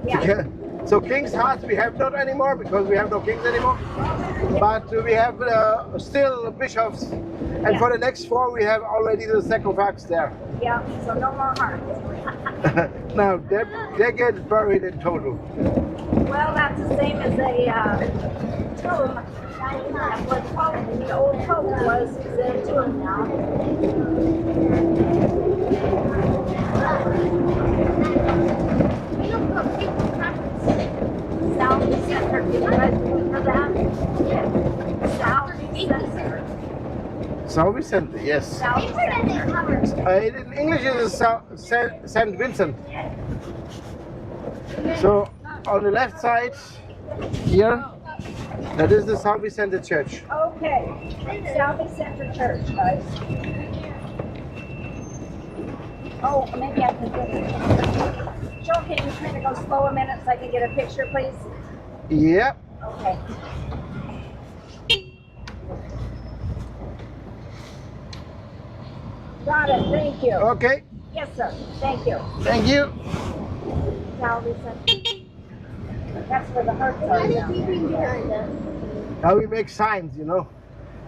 Speaker 4: Yeah.
Speaker 1: So king's hearts we have not anymore because we have no kings anymore. But we have still bishops, and for the next 4 we have already the sarcophags there.
Speaker 4: Yeah. So no more hearts.
Speaker 1: Now they get buried in total.
Speaker 4: Well, that's the same as a tomb. What Pope, the old Pope was a tomb now. São Vicente, you guys remember that? São Vicente.
Speaker 1: São Vicente, yes.
Speaker 4: São Vicente.
Speaker 1: In English it is Saint Vincent. So on the left side here, that is the São Vicente church.
Speaker 4: Okay. São Vicente Church, guys. Oh, maybe I can get it. Joe, can you kind of go slow a minute so I can get a picture, please?
Speaker 1: Yep.
Speaker 4: Okay. Got it, thank you.
Speaker 1: Okay.
Speaker 4: Yes, sir, thank you.
Speaker 1: Thank you.
Speaker 4: São Vicente. That's where the hearts are now.
Speaker 1: Now we make signs, you know.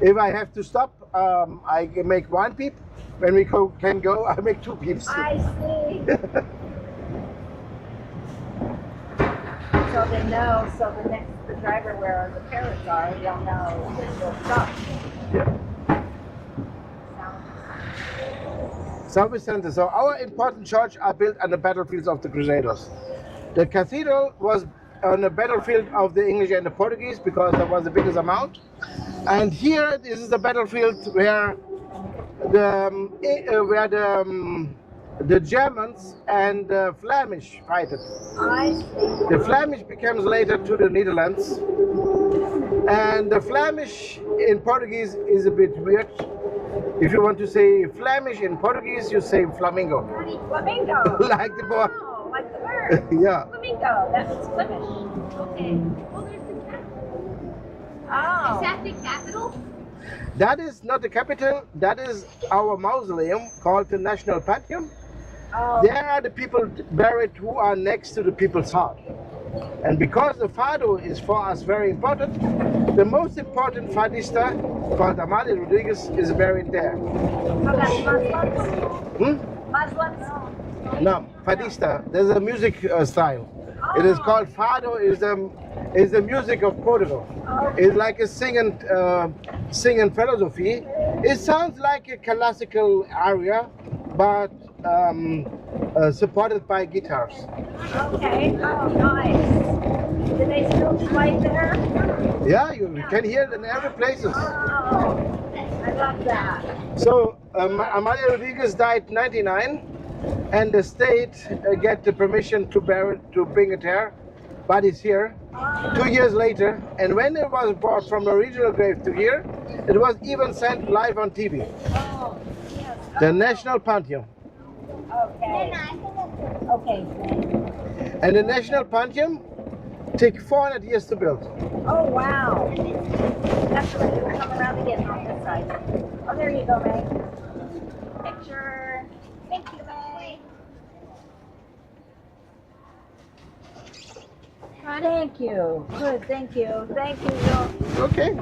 Speaker 1: If I have to stop, I can make 1 peep. When we can go, I make 2 peeps.
Speaker 4: I see. So they know, so the driver where the parents are, they'll know this will stop.
Speaker 1: Yeah. São Vicente. So our important church are built on the battlefields of the Crusaders. The cathedral was on the battlefield of the English and the Portuguese because that was the biggest amount. And here, this is the battlefield where the Germans and the Flemish fighted.
Speaker 4: I see.
Speaker 1: The Flemish becomes later to the Netherlands, And the Flemish in Portuguese is a bit weird. If you want to say Flemish in Portuguese, you say flamingo.
Speaker 4: Flamingo.
Speaker 1: Like the bird.
Speaker 4: Oh, like the bird.
Speaker 1: Yeah.
Speaker 4: Flamingo. That's Flemish.
Speaker 2: Okay. Well, there's the capital.
Speaker 4: Oh.
Speaker 2: Is that the capital?
Speaker 1: That is not the capital. That is our mausoleum called the National Pantheon.
Speaker 4: Oh.
Speaker 1: There are the people buried who are next to the people's heart. And because the fado is for us very important, the most important fadista called Amalia Rodriguez is buried there.
Speaker 4: Oh, that's Muslims? Muslims?
Speaker 1: No, fadista. There's a music style. It is called fado. Is the music of Portugal. It's like a singing philosophy. It sounds like a classical aria, but supported by guitars.
Speaker 4: Okay. Oh, nice. Do they still play there?
Speaker 1: Yeah, you can hear it in every places.
Speaker 4: Oh, I love that.
Speaker 1: So Amalia Rodriguez died 99, and the state get the permission to bring it here, but it's here. 2 years later, and when it was brought from the original grave to here, it was even sent live on TV.
Speaker 4: Oh, yes.
Speaker 1: The National Pantheon.
Speaker 4: Okay. Okay.
Speaker 1: And the National Pantheon took 400 years to build.
Speaker 4: Oh, wow. That's right. We'll come around again on this side. Oh, there you go, May. Picture. Thank you, May. Thank you. Good. Thank you. Thank you, Joe.
Speaker 1: Okay.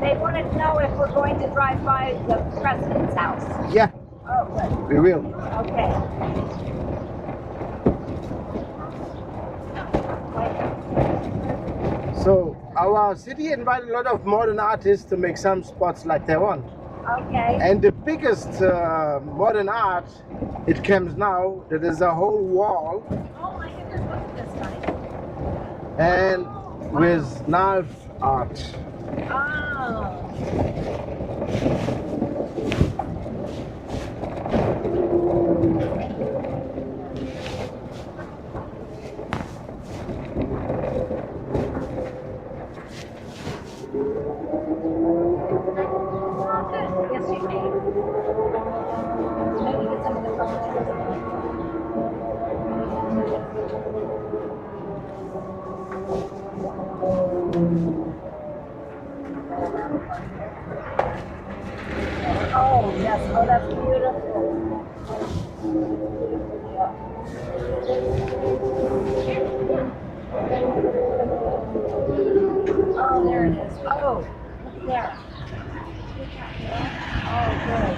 Speaker 4: They wanted to know if we're going to drive by the president's house.
Speaker 1: Yeah,
Speaker 4: Oh, good.
Speaker 1: we will.
Speaker 4: Okay.
Speaker 1: So our city invited a lot of modern artists to make some spots like they want.
Speaker 4: Okay.
Speaker 1: And the biggest modern art, it comes now, that is a whole wall,
Speaker 4: Oh my goodness, what's this guy?
Speaker 1: and with knife art.
Speaker 4: Oh. Yes, you may. Maybe get some of the photos. Oh, yes. Oh, that's beautiful. Oh, there it is. Oh, look there. Oh, good.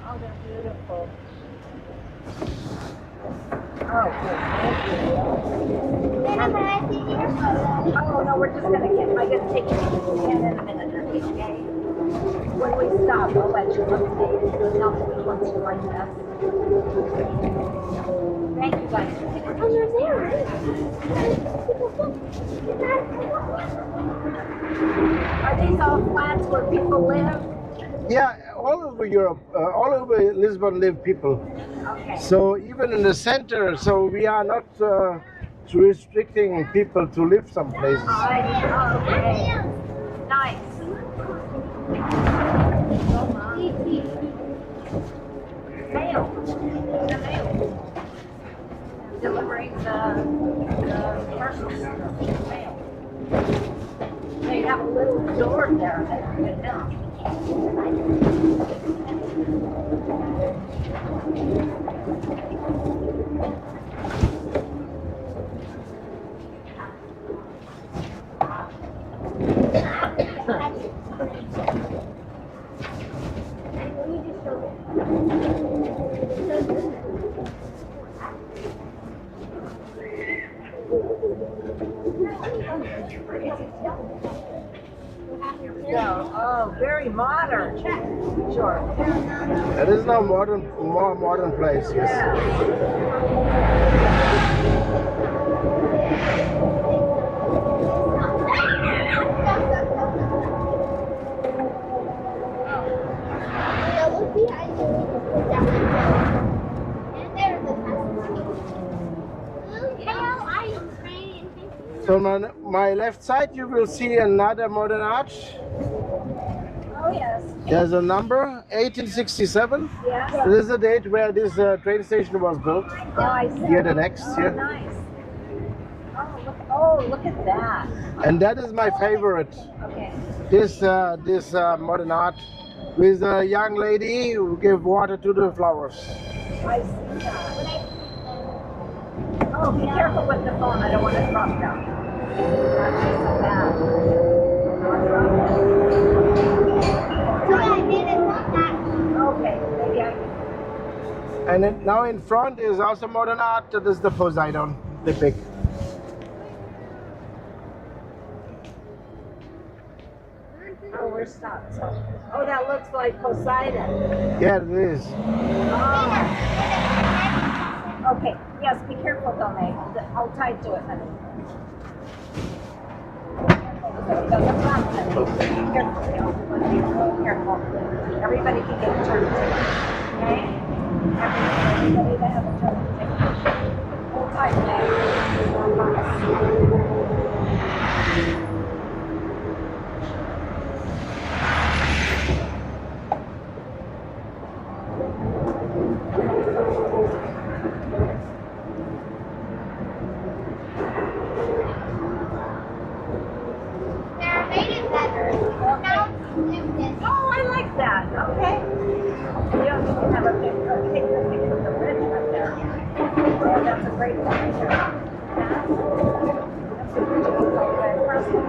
Speaker 4: Oh, they're beautiful. Oh, good. Thank you. Oh, no, we're just going to get, I get to take you to in a minute, okay? When we stop, I'll let you look at it. You'll know which ones you like best. Thank you, guys.
Speaker 6: Oh, you're there.
Speaker 4: Are these all flats where people live?
Speaker 1: Yeah, all over Europe, all over Lisbon live people.
Speaker 4: Okay.
Speaker 1: So even in the center, so we are not restricting people to live some places.
Speaker 4: Okay. Nice. Mail. The mail. Delivering the parcels. Mail. They have a little door there that you can knock. Oh, very modern. Sure.
Speaker 1: It is now more modern place, yes.
Speaker 4: Yeah.
Speaker 1: So on my left side, you will see another modern arch.
Speaker 4: Oh, yes.
Speaker 1: There's a number, 1867.
Speaker 4: Yes.
Speaker 1: This is the date where this train station was built.
Speaker 4: Oh, I see.
Speaker 1: Here the next,
Speaker 4: Oh,
Speaker 1: here.
Speaker 4: nice. Oh, look at that.
Speaker 1: And that is my favorite.
Speaker 4: Okay.
Speaker 1: This modern art with a young lady who give water to the flowers.
Speaker 4: I see that. Oh, be careful with the phone. I don't want it to drop down. That's so bad. Okay, maybe I can.
Speaker 1: And then now in front is also modern art. That is the Poseidon, the big.
Speaker 4: Oh, we're stopped. Oh, that looks like Poseidon.
Speaker 1: Yeah, it is.
Speaker 4: Oh. Okay, yes, be careful, Dome. I'll tie to it, honey. Be careful. Everybody can get a turn to it. Okay? Everybody that has a turn to take a picture. Hold tight, Meg. Oh, I like that. Okay. Yeah, you can have a picture. Take the picture of the bridge right there. Yeah, that's a great one right there. That's a bridge that looks like that person.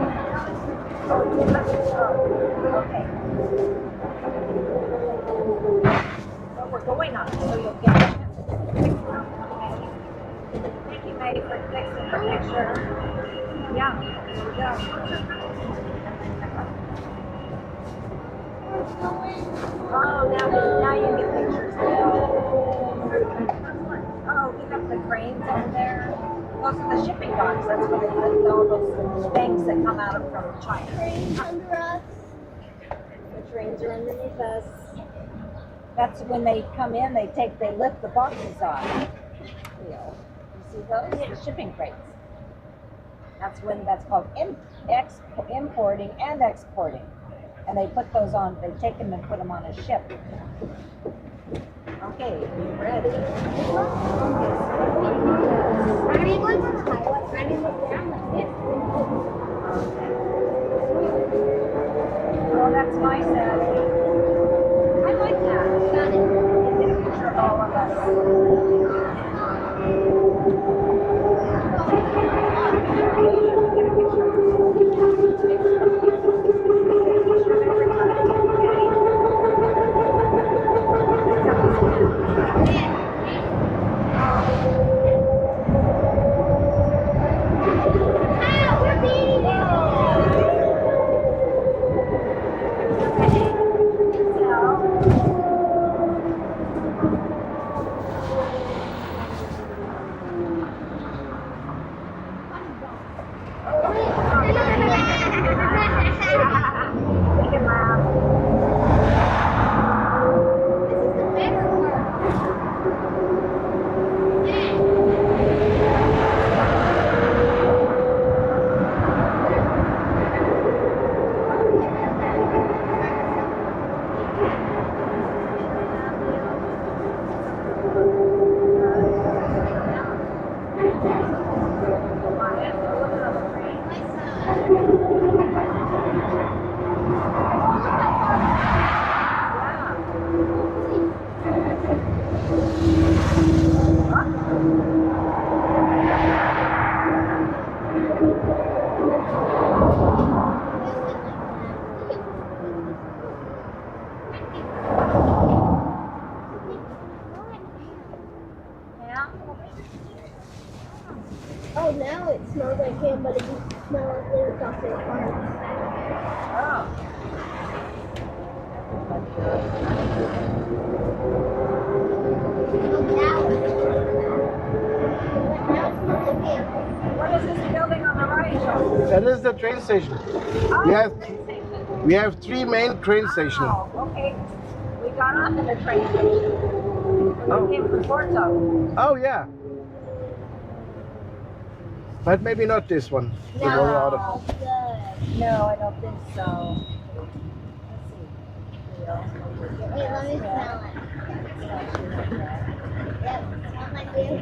Speaker 4: Oh, okay. Well, we're going on it, so you'll get it. Thank you, May, for fixing the picture. Yeah, there we go. Oh, now you get pictures. Oh, you got the cranes over there. Those are the shipping docks. That's where they put all those things that come out of from China.
Speaker 6: Trains under us.
Speaker 4: The trains are underneath us. That's when they come in. They lift the boxes off. You see those? The shipping crates. That's called importing and exporting. And they put those on, they take them and put them on a ship. Okay, you ready?
Speaker 6: Granny was high. Granny was down like this.
Speaker 4: Oh, that's nice, Abby. I like that. Got it. Get a picture of all of us. Get a picture.
Speaker 6: Oh, now it smells like him, but it used to smell like little chocolate farms.
Speaker 4: What is this building on the right?
Speaker 1: That is the train station. We have three main train stations.
Speaker 4: Oh, okay. We got off in the train station. We came from Porto.
Speaker 1: Oh yeah. But maybe not this one. The roller auto.
Speaker 4: No, I don't think so.
Speaker 6: Wait, let me smell it. Yep, smells like beer.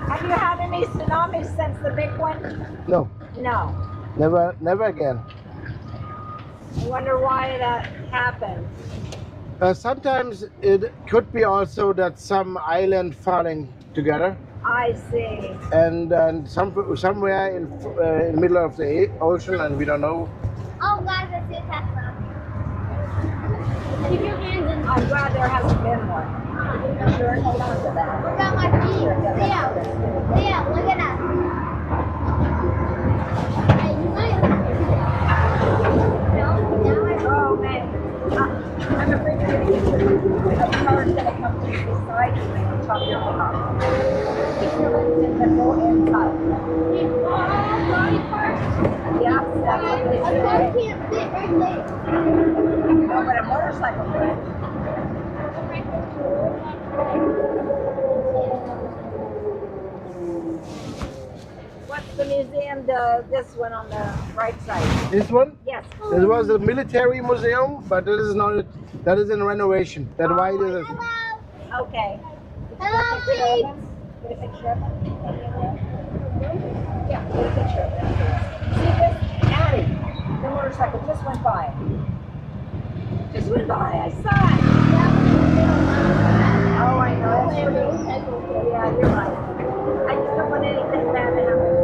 Speaker 4: Have you had any tsunamis since the big one?
Speaker 1: No,
Speaker 4: No.
Speaker 1: never again.
Speaker 4: I wonder why that happened.
Speaker 1: Sometimes it could be also that some island falling together,
Speaker 4: I see.
Speaker 1: and somewhere in the middle of the ocean, and we don't know.
Speaker 6: Oh, guys, I see a Tesla. Keep your hands in.
Speaker 4: I'm glad there hasn't been one. Sure, hold on to that.
Speaker 6: Look at my feet. Leo, look at us. Hey, you might.
Speaker 4: Oh man, I'm afraid you're going to get a car's going to come to beside you and chop your foot off. Keep your legs in the go inside. Yeah, that's what they
Speaker 6: A car
Speaker 4: say.
Speaker 6: can't fit right there.
Speaker 4: No, but a motorcycle could. What's the museum, this one on the right side?
Speaker 1: This one,
Speaker 4: Yes.
Speaker 1: this was a military museum, but this is not. That is in renovation. That why it is.
Speaker 4: Okay.
Speaker 6: Hello, Pete.
Speaker 4: Get a picture of it. Yeah, get a picture of it. See this? Addie, the motorcycle just went by. Just went by. I saw it. Oh, I know. Yeah, you're right. I just don't want anything bad to happen to you.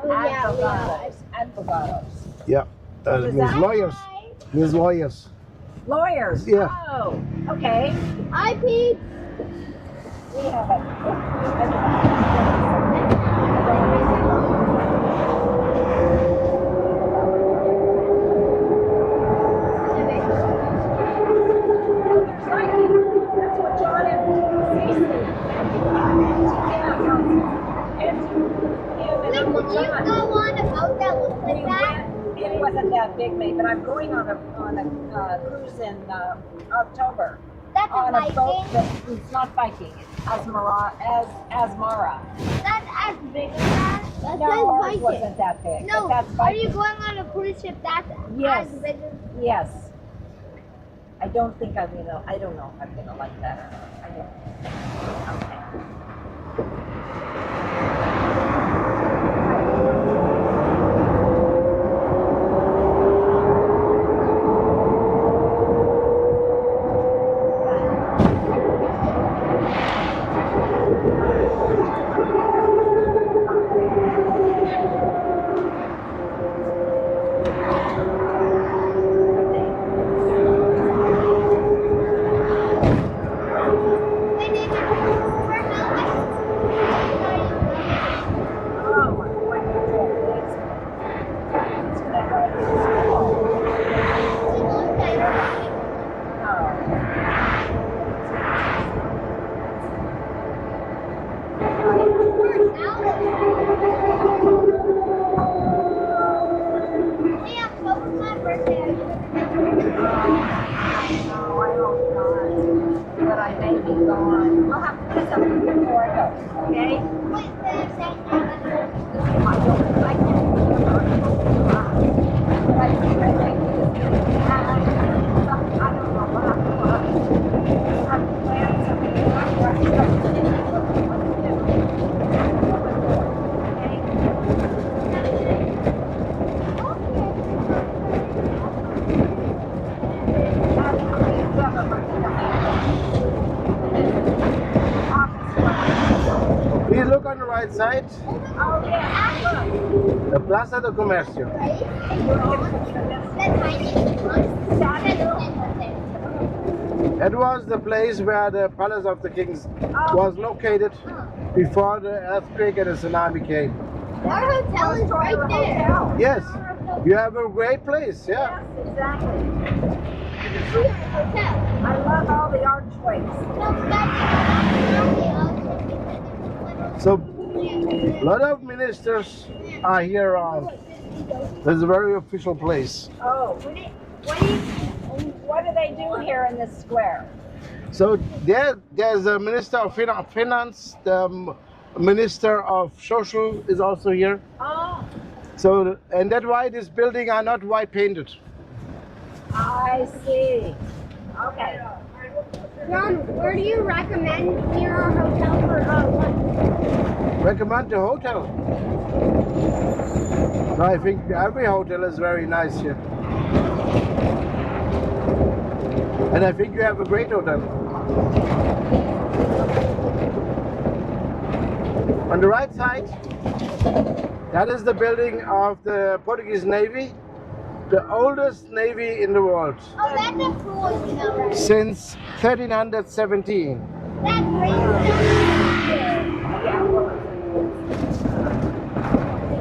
Speaker 4: Avocados. Avocados.
Speaker 1: Yeah,
Speaker 4: Is
Speaker 1: means
Speaker 4: that-
Speaker 1: lawyers. Means lawyers.
Speaker 4: Lawyers.
Speaker 1: Yeah.
Speaker 4: Oh, okay.
Speaker 6: Hi, Pete.
Speaker 4: We have it. That's what John and Cece.
Speaker 6: Wait, can you go on a boat that looks like that?
Speaker 4: It wasn't that big, mate, but I'm going on a cruise in October.
Speaker 6: That's a
Speaker 4: On a boat
Speaker 6: Viking.
Speaker 4: that it's not Viking, it's Asmara.
Speaker 6: That's as big as that. That
Speaker 4: No,
Speaker 6: says
Speaker 4: ours
Speaker 6: Viking.
Speaker 4: wasn't that big.
Speaker 6: No,
Speaker 4: but that's
Speaker 6: are you
Speaker 4: Viking.
Speaker 6: going on a cruise ship that's
Speaker 4: Yes.
Speaker 6: as big as?
Speaker 4: Yes. I don't think I'm gonna. I don't know if I'm gonna like that or not. I don't. Okay.
Speaker 1: Please look on the right side. The Plaza de Comercio. That was the place where the Palace of the Kings was located before the earthquake and the tsunami came.
Speaker 6: Our hotel is right there.
Speaker 1: Yes, You have a great place, yeah.
Speaker 4: Yes, exactly. I love all the archways.
Speaker 1: So, a lot of ministers are here around. It's a very official place.
Speaker 4: Oh, what do they do here in this square?
Speaker 1: So there's a minister of finance, the minister of social is also here.
Speaker 4: Oh,
Speaker 1: So, and that's why this building are not white painted.
Speaker 4: I see. Okay.
Speaker 6: Ron, where do you recommend near our hotel for lunch?
Speaker 1: Recommend the hotel. No, I think every hotel is very nice here. And I think you have a great hotel. On the right side, that is the building of the Portuguese Navy, the oldest navy in the world,
Speaker 6: Oh, that's a cool hotel.
Speaker 1: since 1317.
Speaker 6: That's great.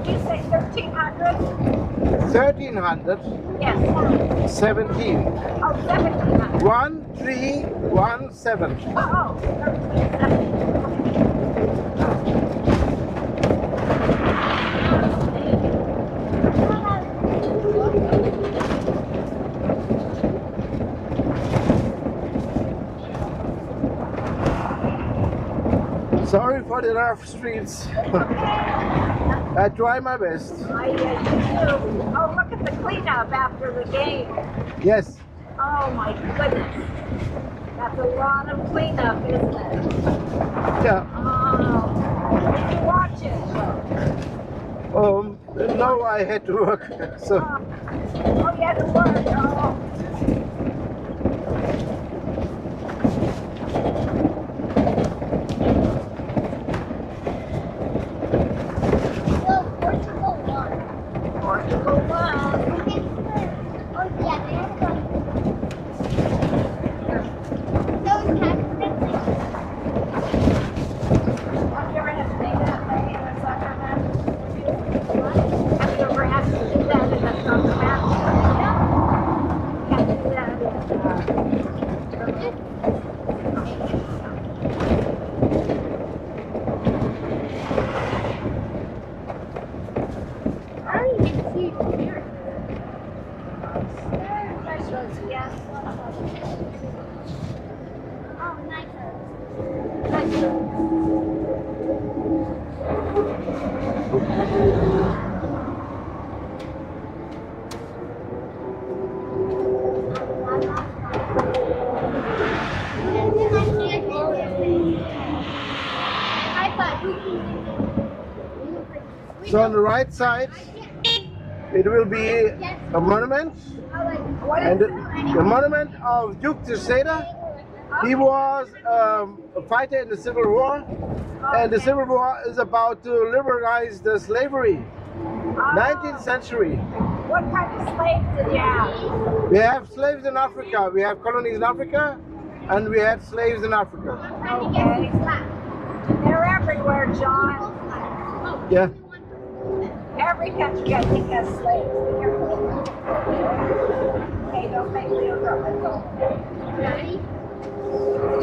Speaker 4: Did you say 1300?
Speaker 1: 1317.
Speaker 4: Yes. Oh, 1700.
Speaker 1: 1317.
Speaker 4: Oh, 1300.
Speaker 1: Sorry for the rough streets. I try my best.
Speaker 4: You do. Oh, look at the cleanup after the game.
Speaker 1: Yes.
Speaker 4: Oh my goodness. That's a lot of cleanup, isn't it?
Speaker 1: Yeah.
Speaker 4: Oh, did you watch it?
Speaker 1: No, I had to work. So
Speaker 4: Oh, you had to work. Oh.
Speaker 6: So, Portugal won.
Speaker 4: Portugal won.
Speaker 6: Oh, yeah, they have one. Those tax
Speaker 4: Have you ever had to make that thing in a soccer match? Have you ever had to do that in a soccer match? You had to do that
Speaker 6: I don't even see it here.
Speaker 4: Yes.
Speaker 6: Oh, nice.
Speaker 1: So on the right side, it will be a monument, and the monument of Tuk-Tuk. He was a fighter in the Civil War, and the Civil War is about to liberalize the slavery. 19th century.
Speaker 4: What kind of slaves did you have?
Speaker 1: We have slaves in Africa. We have colonies in Africa, and we had slaves in Africa.
Speaker 4: Okay. They're everywhere, John.
Speaker 1: Yeah.
Speaker 4: Every country, I think, has slaves. Be careful. Okay, don't make Leo go.
Speaker 6: Ready?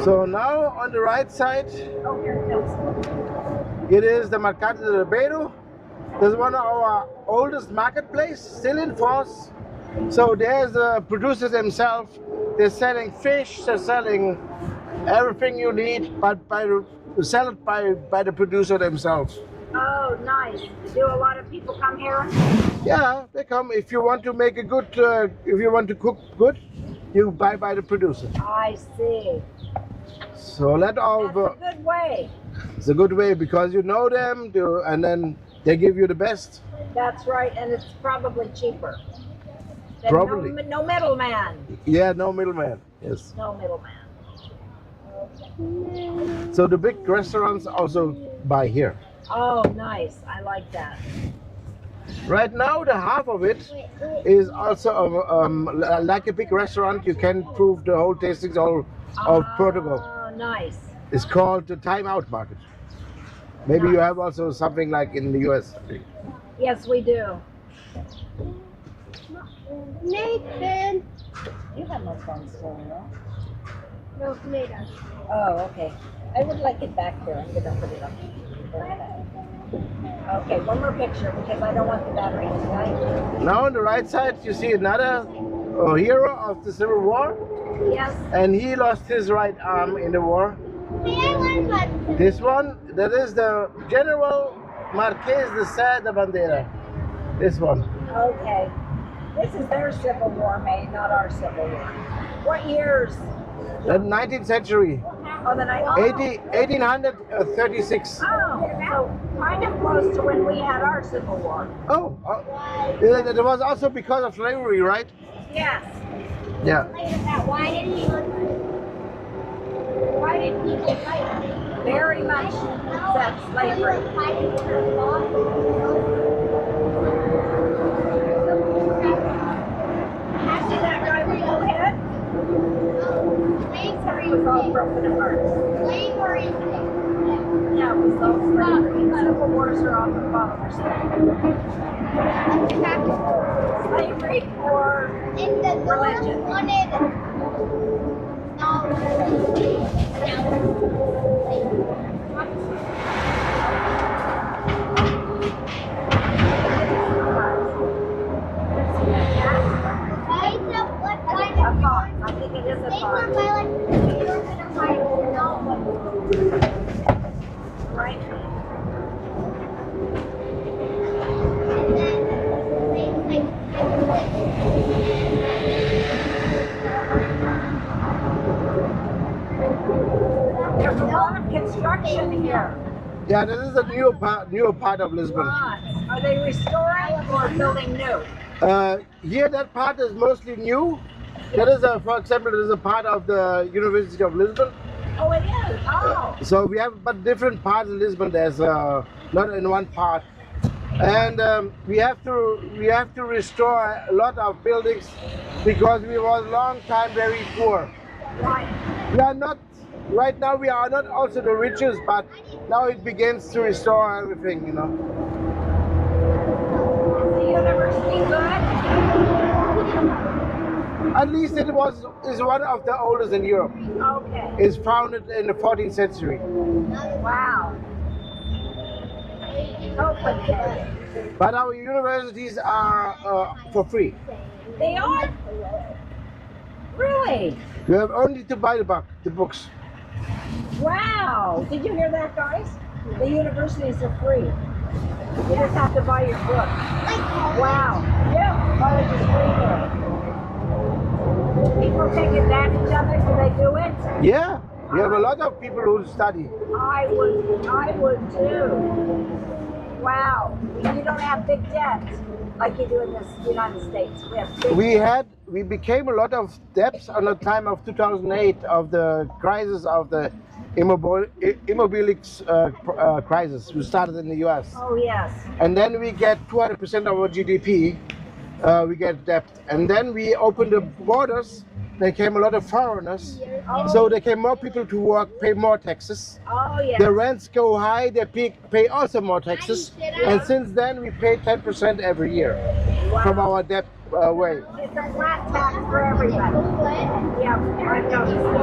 Speaker 1: So now on the right side,
Speaker 4: Oh, here it goes.
Speaker 1: it is the Mercado de Beiro. This is one of our oldest marketplace, still in force. So there's the producers themselves. They're selling fish, they're selling everything you need, but sell it by the producer themselves.
Speaker 4: Oh, nice. Do a lot of people come here?
Speaker 1: Yeah, they come. If you want to make a good, if you want to cook good, you buy by the producer.
Speaker 4: I see.
Speaker 1: So let all
Speaker 4: That's a good way.
Speaker 1: it's a good way because you know them, and then they give you the best.
Speaker 4: That's right, and it's probably cheaper. Then
Speaker 1: Probably.
Speaker 4: No middleman.
Speaker 1: Yeah, no middleman. Yes.
Speaker 4: No middleman.
Speaker 1: So the big restaurants also buy here.
Speaker 4: Oh, nice. I like that.
Speaker 1: Right now, the half of it is also like a big restaurant. You can prove the whole tastings all of Portugal.
Speaker 4: Oh, nice.
Speaker 1: It's called the Time Out Market. Maybe you have also something like in the US.
Speaker 4: Yes, we do.
Speaker 6: Nathan.
Speaker 4: You have no phone still, no?
Speaker 6: No, tomatoes.
Speaker 4: Oh, okay. I would like it back there. I'm gonna put it up. Okay, one more picture because I don't want the battery to die.
Speaker 1: Now on the right side, you see another hero of the Civil War,
Speaker 6: Yes.
Speaker 1: and he lost his right arm in the war.
Speaker 6: Hey, I learned what.
Speaker 1: This one, that is the General Marquez de Sá da Bandeira. This one.
Speaker 4: Okay. This is their Civil War, May, not our Civil War. What years?
Speaker 1: The 19th century,
Speaker 4: Oh, the night.
Speaker 1: 1836.
Speaker 4: Oh, so kind of close to when we had our Civil War.
Speaker 1: Oh, it was also because of slavery, right?
Speaker 4: Yes.
Speaker 1: Yeah.
Speaker 6: Why did people fight?
Speaker 4: Very much that slavery. See that guy with no head? He was all broken apart. Yeah, it was all slavery. Civil wars are often fought over slavery or religion. A fox. I think it is a fox. Right? There's a lot of construction here.
Speaker 1: Yeah, this is a newer part of Lisbon.
Speaker 4: Are they restoring or building new?
Speaker 1: Here, that part is mostly new. That is, for example, it is a part of the University of Lisbon.
Speaker 4: Oh, it is. Oh.
Speaker 1: So we have but different parts in Lisbon. There's not in one part, and we have to restore a lot of buildings because we was a long time very poor.
Speaker 4: Right.
Speaker 1: We are not right now. We are not also the richest, but now it begins to restore everything. You know.
Speaker 4: Is the university good?
Speaker 1: At least it is one of the oldest in Europe.
Speaker 4: Okay.
Speaker 1: It's founded in the 14th century.
Speaker 4: Wow. Okay.
Speaker 1: But our universities are for free.
Speaker 4: They are? Really?
Speaker 1: You have only to buy the books.
Speaker 4: Wow. Did you hear that, guys? The universities are free. You just have to buy your book. Wow. Yeah, college is free here. People take advantage of it. Do they do it?
Speaker 1: Yeah, we have a lot of people who study.
Speaker 4: I would too. Wow. You don't have big debt like you do in the United States. We have big
Speaker 1: We became a lot of debts on the time of 2008 of the crisis of the immobilics crisis. We started in the US.
Speaker 4: Oh, yes.
Speaker 1: And then we get 200% of our GDP. We get debt, and then we opened the borders. There came a lot of foreigners, so there came more people to work, pay more taxes.
Speaker 4: Oh, yes.
Speaker 1: The rents go high, they pay also more taxes, and since then we pay 10% every year from our debt way.
Speaker 4: It's a flat tax for everybody. Yeah, I noticed that.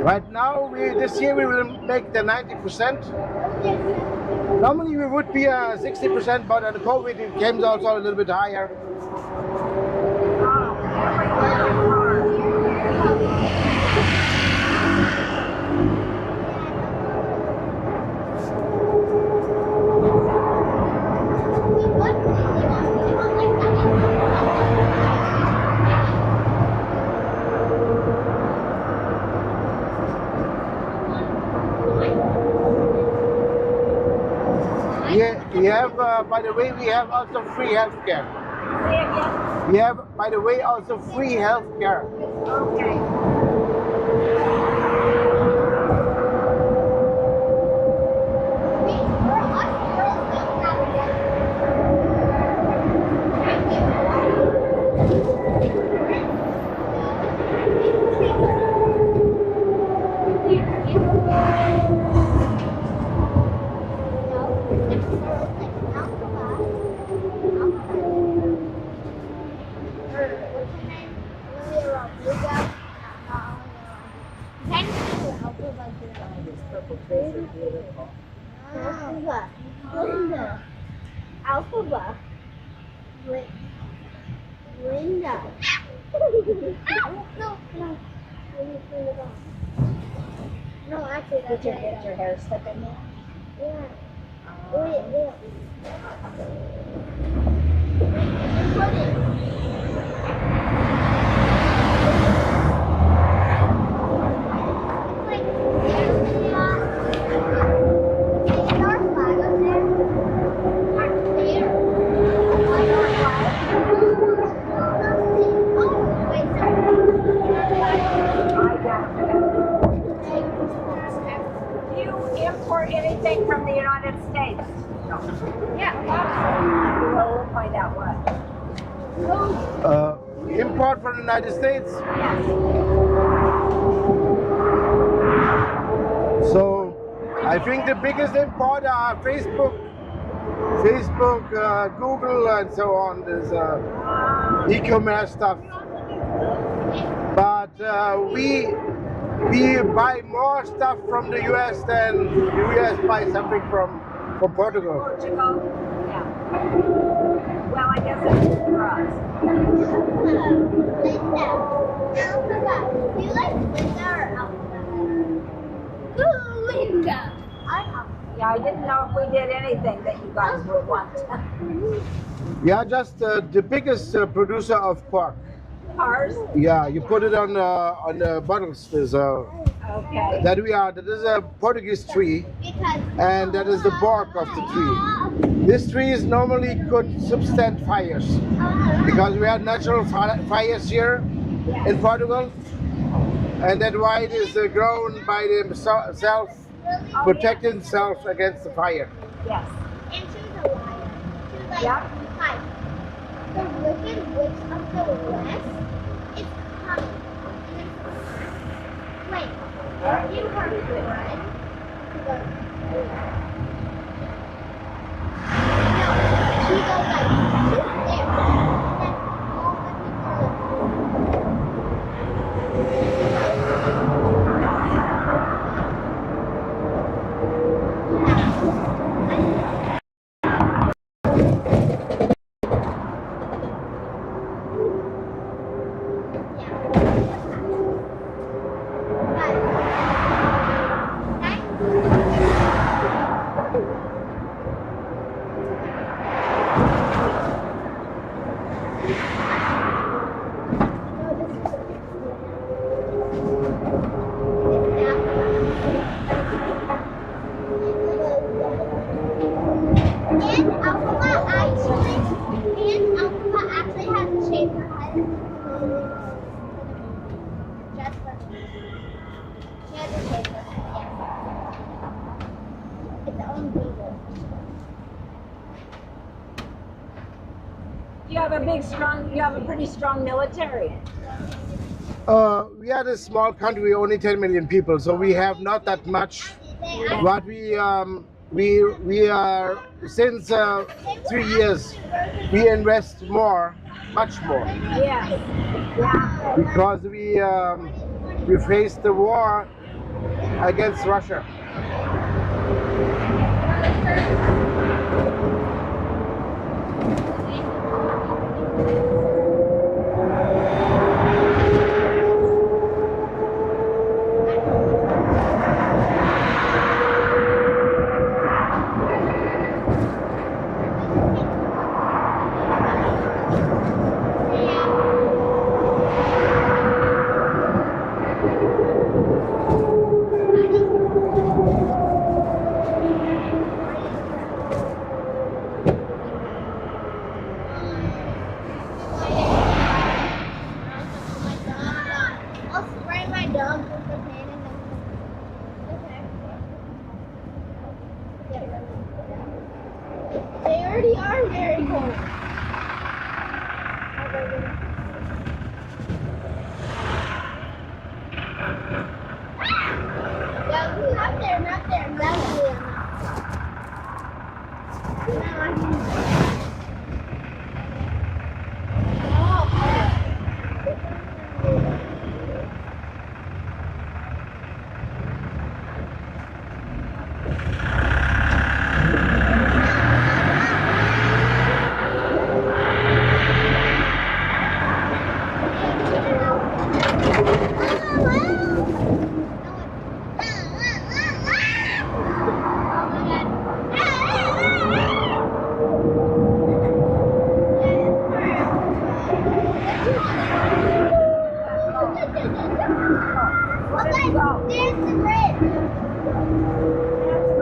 Speaker 1: Right now, this year we will make the 90%. Normally we would be 60%, but on the COVID it came also a little bit higher. We have, by the way, we have also free healthcare. We have, by the way, also free healthcare.
Speaker 6: Alpha. Linda. Alpha. Linda. No. No, actually, that's your hair stuck in there? Yeah. Wait. Put it.
Speaker 4: Do you import anything from the United States? Yeah. We'll find out what.
Speaker 1: Import from the United States. So I think the biggest import are Facebook, Google, and so on. There's e-commerce stuff. But we buy more stuff from the US than the US buy something from Portugal.
Speaker 4: Portugal? Yeah. Well, I guess it's for us.
Speaker 6: Linda. Alpha. Do you like Linda or Alpha? Linda.
Speaker 4: Yeah, I didn't know if we did anything that you guys would want.
Speaker 1: We are just the biggest producer of pork.
Speaker 4: Ours?
Speaker 1: Yeah, you put it on the bottles. There's
Speaker 4: Okay.
Speaker 1: that is a Portuguese tree, and that is the bark of the tree. This tree is normally could withstand fires because we have natural fires here in Portugal, and that why it is grown by themselves, protecting itself against the fire.
Speaker 4: Yes.
Speaker 6: And she's a liar. She's like,
Speaker 4: Yeah.
Speaker 6: hi. The wicked witch of the west is coming. Wait, are you her friend? No, she goes like, she's there. And then all the
Speaker 4: You have a pretty strong military.
Speaker 1: We are a small country, only 10 million people, so we have not that much. But we are since 3 years we invest more, much more.
Speaker 4: Yeah. Yeah.
Speaker 1: Because we faced the war against Russia.
Speaker 6: They already are very cold. No, not there, not there.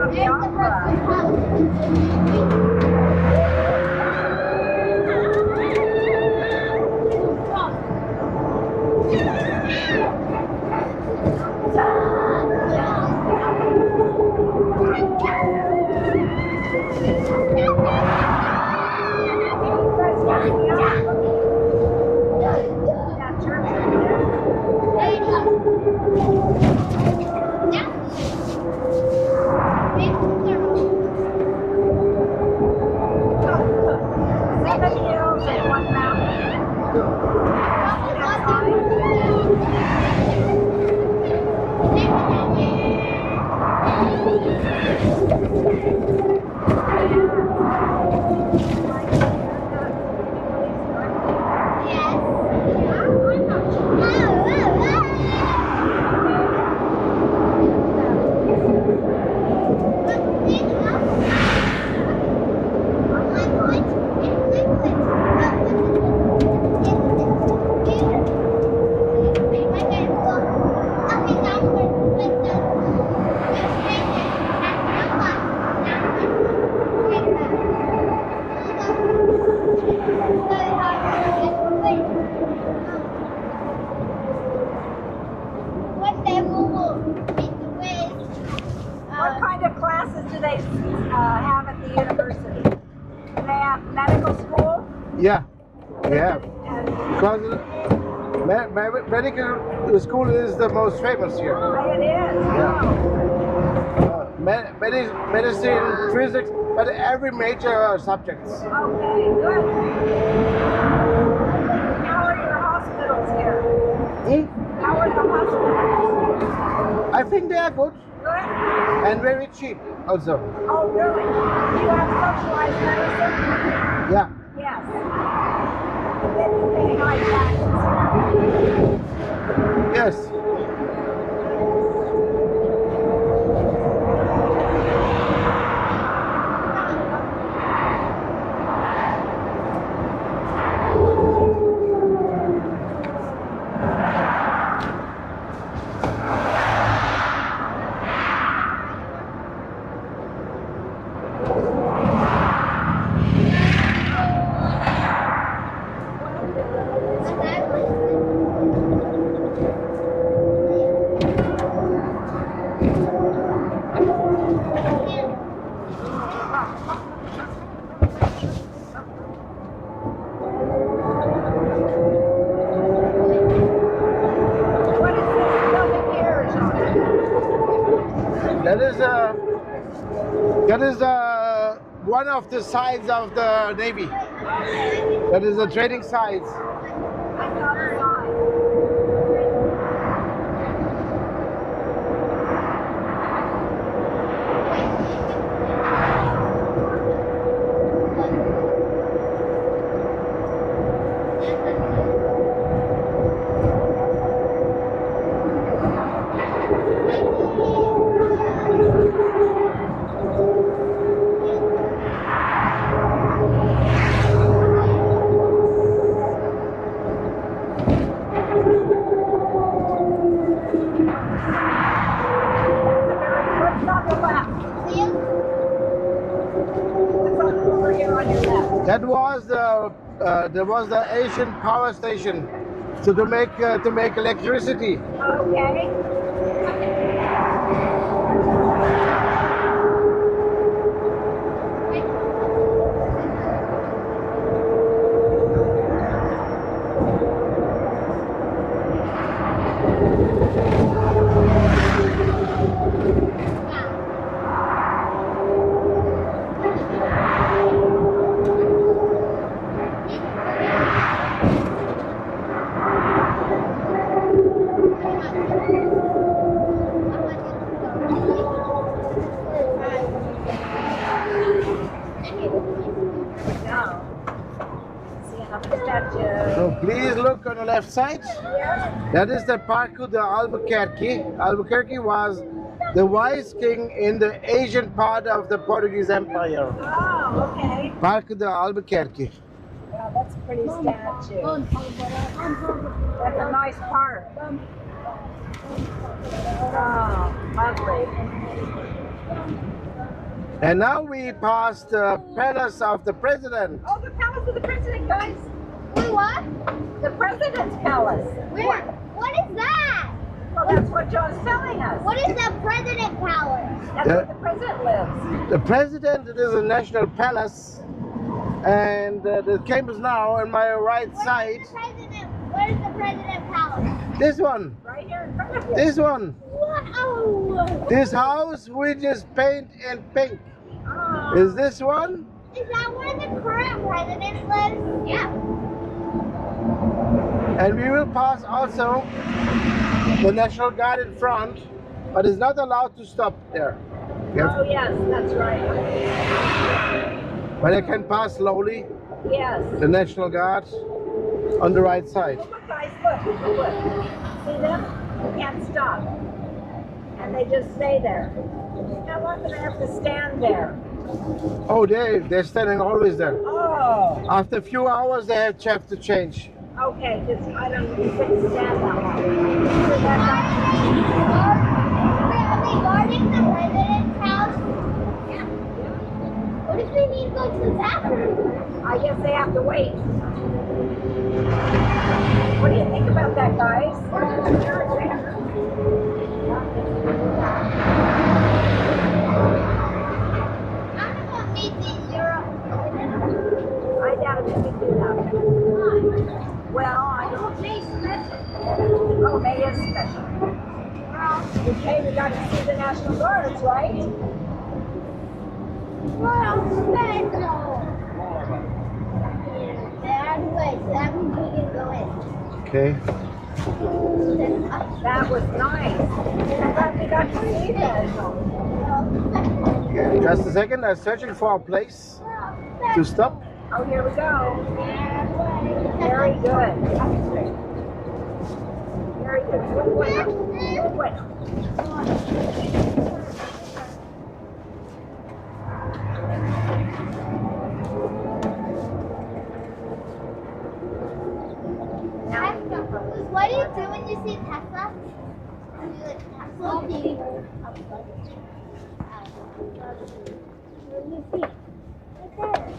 Speaker 4: from the opera. What kind of classes do they have at the university? Do they have medical school?
Speaker 1: Yeah, because medical school is the most famous here.
Speaker 4: It is.
Speaker 1: Yeah. Medicine, physics, but every major subjects.
Speaker 4: Okay, good. How are your hospitals here? How are the hospitals?
Speaker 1: I think they are good
Speaker 4: Good.
Speaker 1: and very cheap also.
Speaker 4: Oh, really? Do you have socialized medicine?
Speaker 1: Yeah.
Speaker 4: Yes. Then you pay high taxes.
Speaker 1: Yes.
Speaker 4: What is this building here, John?
Speaker 1: That is one of the sides of the Navy. That is a training sites.
Speaker 4: I saw the sign. What's on the left? What's on over here on your left?
Speaker 1: That was the Asian power station, so to make electricity.
Speaker 4: Okay. Now, see another statue.
Speaker 1: So please look on the left side. That is the Parque de Albuquerque. Albuquerque was the wise king in the Asian part of the Portuguese Empire.
Speaker 4: Oh, okay.
Speaker 1: Parque de Albuquerque.
Speaker 4: Wow, that's a pretty statue. That's a nice park. Oh, lovely.
Speaker 1: And now we pass the palace of the president.
Speaker 4: Oh, the palace of the president, guys.
Speaker 6: Wait, what?
Speaker 4: The president's palace.
Speaker 6: Where? What is that?
Speaker 4: Well, that's what John's telling us.
Speaker 6: What is the president palace?
Speaker 4: That's where the president lives.
Speaker 1: The president, it is a national palace, and the campus now on my right side.
Speaker 6: Where's the president palace?
Speaker 1: This one.
Speaker 4: Right here in front of you.
Speaker 1: This one.
Speaker 6: Wow.
Speaker 1: This house we just paint in pink.
Speaker 4: Oh.
Speaker 1: Is this one?
Speaker 6: Is that where the current president lives? Yeah.
Speaker 1: And we will pass also the National Guard in front, but it's not allowed to stop there.
Speaker 4: Oh, yes, that's right.
Speaker 1: But I can pass slowly,
Speaker 4: Yes.
Speaker 1: the National Guard on the right side.
Speaker 4: Look, guys, look. See them? You can't stop. And they just stay there. How long do they have to stand there?
Speaker 1: Oh, they're standing always there.
Speaker 4: Oh,
Speaker 1: After a few hours, they have to change.
Speaker 4: okay, because I don't think stand that long.
Speaker 6: Are they guarding the president's house? Yeah. What if they need to go to the bathroom?
Speaker 4: I guess they have to wait. What do you think about that, guys?
Speaker 6: I'm gonna go meet these Europe.
Speaker 4: I doubt if we can do that. Well, I don't think special. Oh, May is special. Okay, we got to see the National Guards, right?
Speaker 6: Well, special. That means we can go in.
Speaker 1: Okay.
Speaker 4: That was nice. I'm glad we got to see that.
Speaker 1: Just a second, I'm searching for a place to stop.
Speaker 4: Oh, here we go. Very good. Very good. Muy bueno. Muy bueno.
Speaker 6: What do you do when you see Tesla? You do like Tesla thing. Where do you see? Right there.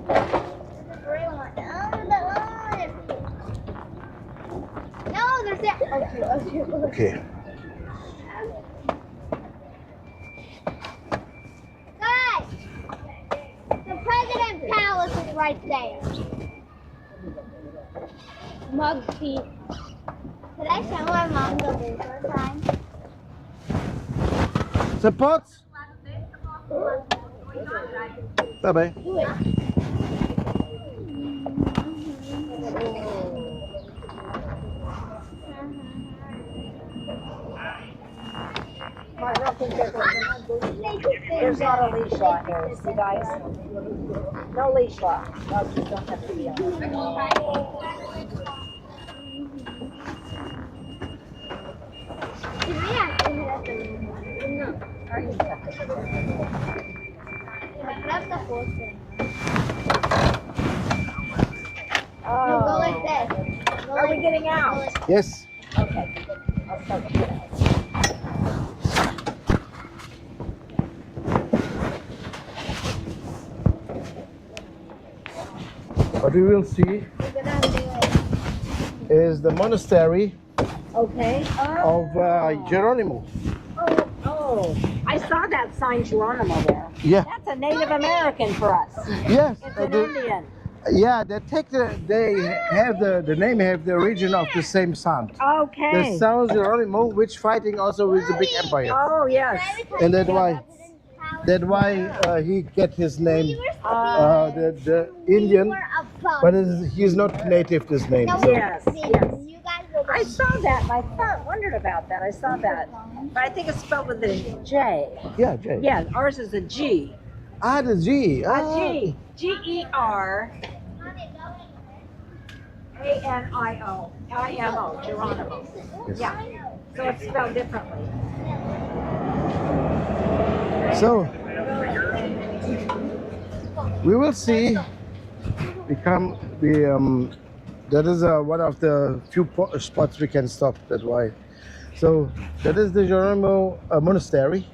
Speaker 6: There's a gray one. No, there's that.
Speaker 1: Okay.
Speaker 6: Guys, the president's palace is right there. Mug feet. Could I show my mom the visual sign?
Speaker 1: Support. Bye-bye.
Speaker 6: Do it.
Speaker 4: I don't think there's not a leash law here, see guys? No leash law. No, you don't have to be on.
Speaker 6: No, go like this. Go
Speaker 4: Are we
Speaker 6: like-
Speaker 4: getting
Speaker 6: go
Speaker 4: out?
Speaker 6: like-
Speaker 1: Yes.
Speaker 4: Okay. I'll start with that.
Speaker 1: What we will see
Speaker 6: We're gonna do it.
Speaker 1: is the monastery
Speaker 4: Okay.
Speaker 1: of Geronimo.
Speaker 4: Oh, I saw that sign Geronimo there.
Speaker 1: Yeah.
Speaker 4: That's a Native American for us.
Speaker 1: Yes.
Speaker 4: It's an Indian.
Speaker 1: Yeah, they have the name have the origin of the same sound. The
Speaker 4: Okay.
Speaker 1: sound Geronimo, which fighting also with the big empire,
Speaker 4: Oh, yes.
Speaker 1: and that's why he get his name, the Indian, but he's not native this name.
Speaker 4: Yes, yes.
Speaker 6: You guys will
Speaker 4: I saw that and I wondered about that. I saw that. But I think it's spelled with a J.
Speaker 1: Yeah, Jay.
Speaker 4: Yeah, ours is a G.
Speaker 1: Ah, the G.
Speaker 4: A
Speaker 1: Ah.
Speaker 4: G. G-E-R. A-N-I-O. I-M-O. Geronimo.
Speaker 1: Yes.
Speaker 4: Yeah. So it's spelled differently.
Speaker 1: So we will see. That is one of the few spots we can stop. That's why. So that is the Geronimo monastery,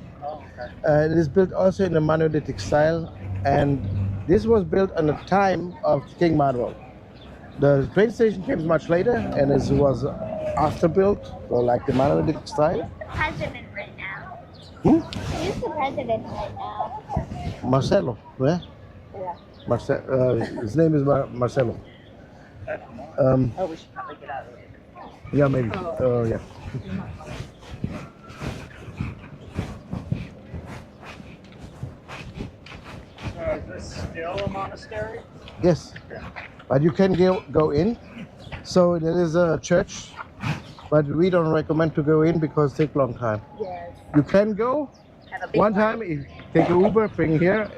Speaker 1: It is built also in a monolithic style, and this was built in the time of King Manuel. The train station came much later, and it was after built, or like the monolithic style.
Speaker 6: President right now.
Speaker 1: Hmm?
Speaker 6: Who's the president right now?
Speaker 1: Marcelo, where?
Speaker 6: Yeah.
Speaker 1: His name is Marcelo.
Speaker 2: Oh, we should probably get out of here.
Speaker 1: Yeah, maybe. Oh, yeah.
Speaker 7: Is this still a monastery?
Speaker 1: Yes, but you can go in. So there is a church, but we don't recommend to go in because it takes a long time.
Speaker 2: Yes.
Speaker 1: You can go
Speaker 2: Have a big
Speaker 1: one
Speaker 2: party.
Speaker 1: time. If take an Uber, bring here.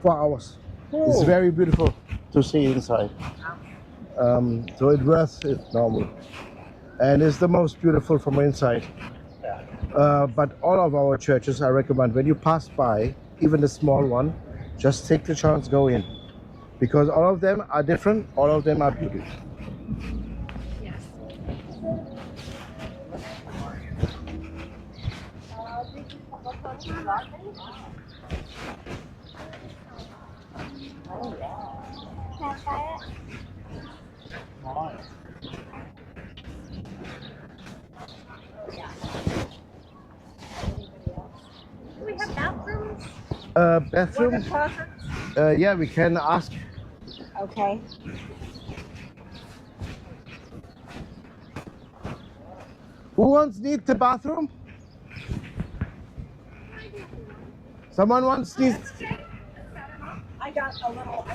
Speaker 1: 4 hours. It's very beautiful to see inside. So it's worth it normal, and it's the most beautiful from inside. But all of our churches, I recommend when you pass by, even the small one, just take the chance, go in, because all of them are different. All of them are beautiful.
Speaker 2: Yes.
Speaker 6: Can I try it?
Speaker 2: Do we have bathrooms?
Speaker 1: Bathroom?
Speaker 2: Closets?
Speaker 1: Yeah, we can ask.
Speaker 2: Okay.
Speaker 1: Who need the bathroom? Someone needs.
Speaker 2: I got a little.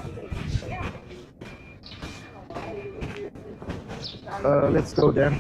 Speaker 1: Let's go there.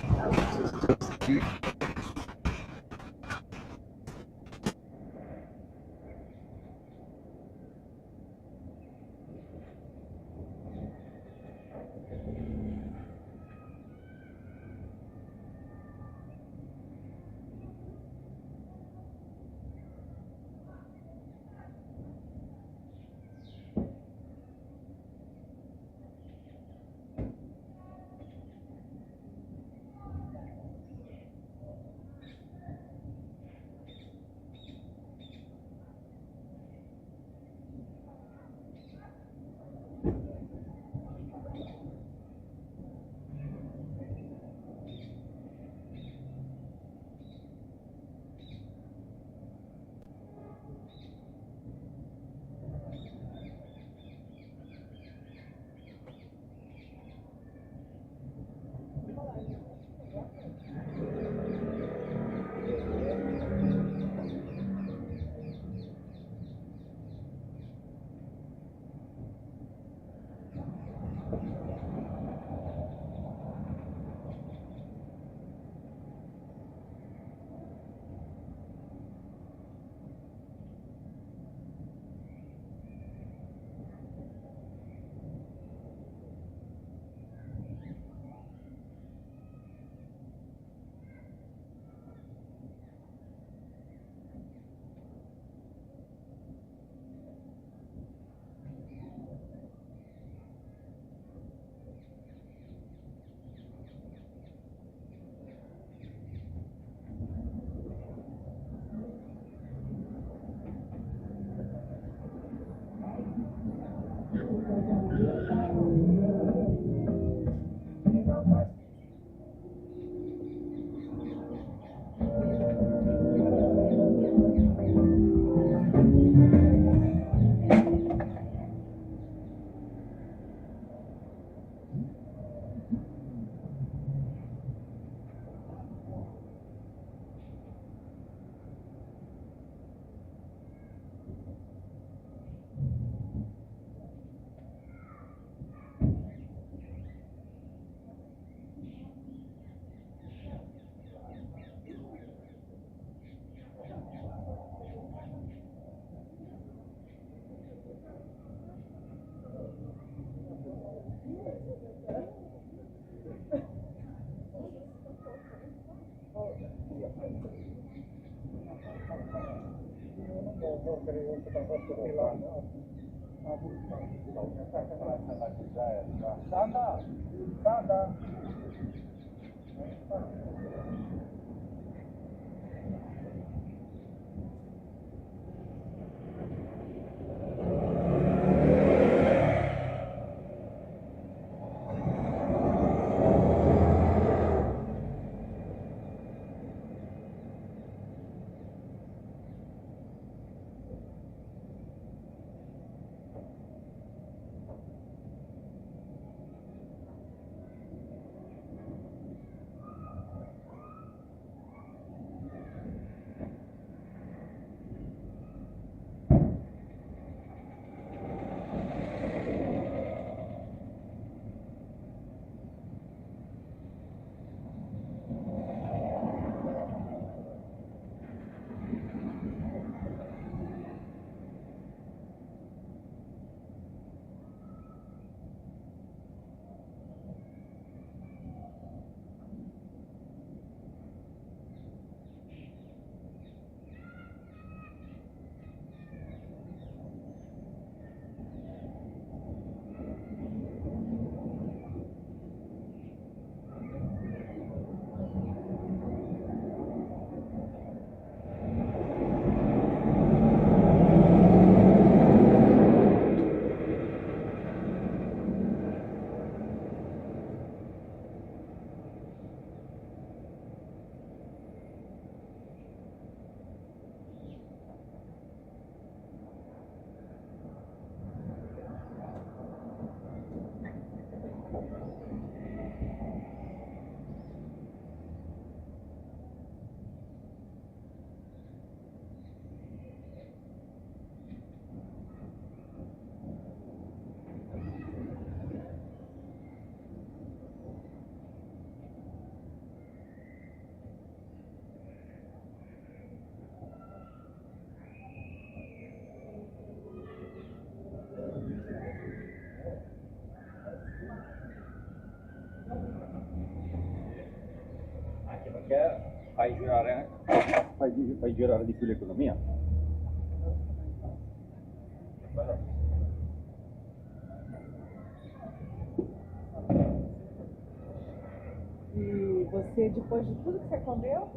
Speaker 8: fai girare di più l'economia.
Speaker 9: E você, depois de tudo que você comeu,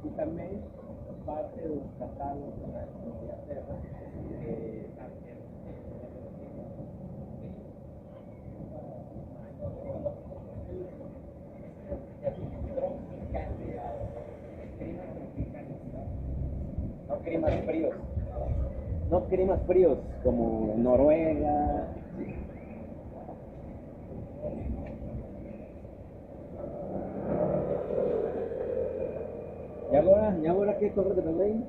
Speaker 10: Y también parte de los catálogos de Inglaterra, no climas fríos como Noruega. ¿Y agora que corre também?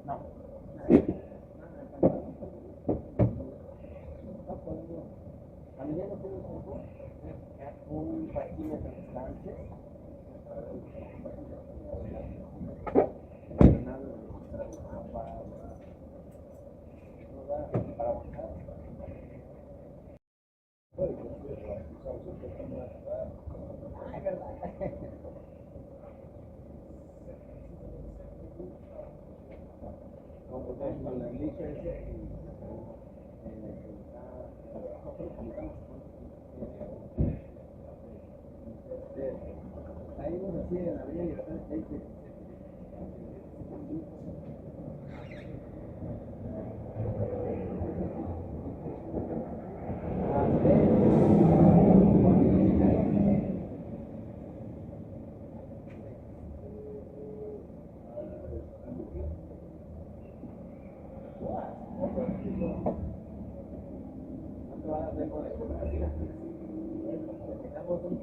Speaker 10: Não. A menina tem um parquímetro distante. Para avanzar. Con las lichas ahí nos así en la avenida Libertad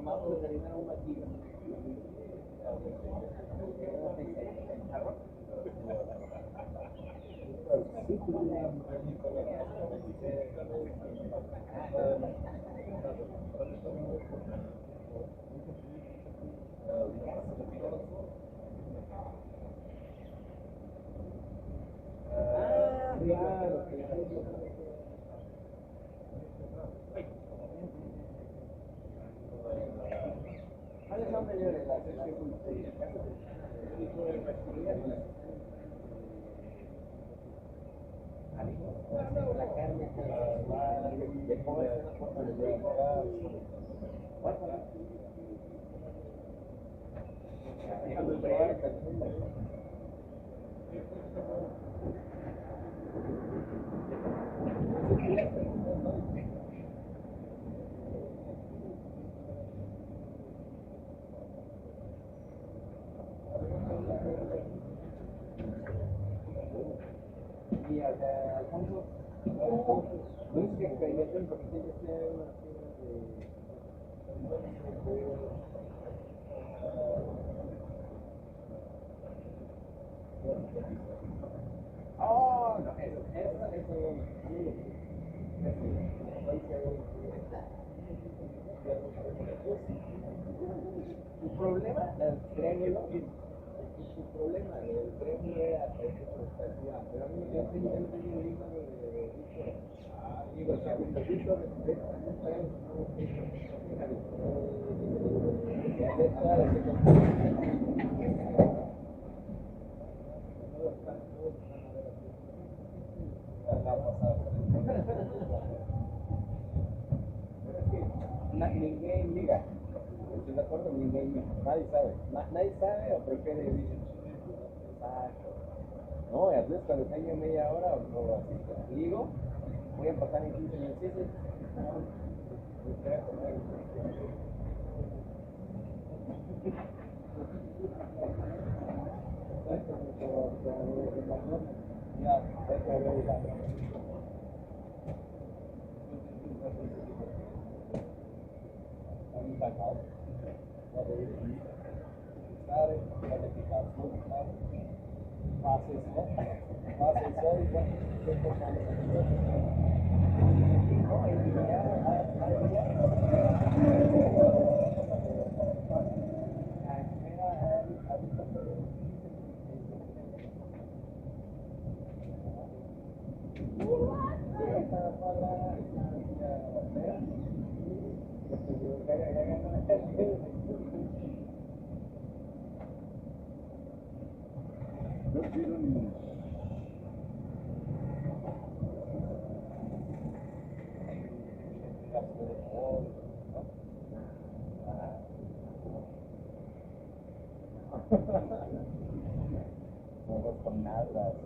Speaker 10: vamos a terminar un batido. Y Alfonso, no es que experimenten porque tiene que ser una oh, no, tu problema del triángulo, tu problema del triángulo era perspectiva, pero a mí yo tenía un libro de digo, si a mi perrito ninguém liga, estoy de acuerdo, nadie sabe o prefiere vivir. Exacto. No, y a veces cuando tengo media hora o así, digo, voy a pasar en 15 minutos. Nada.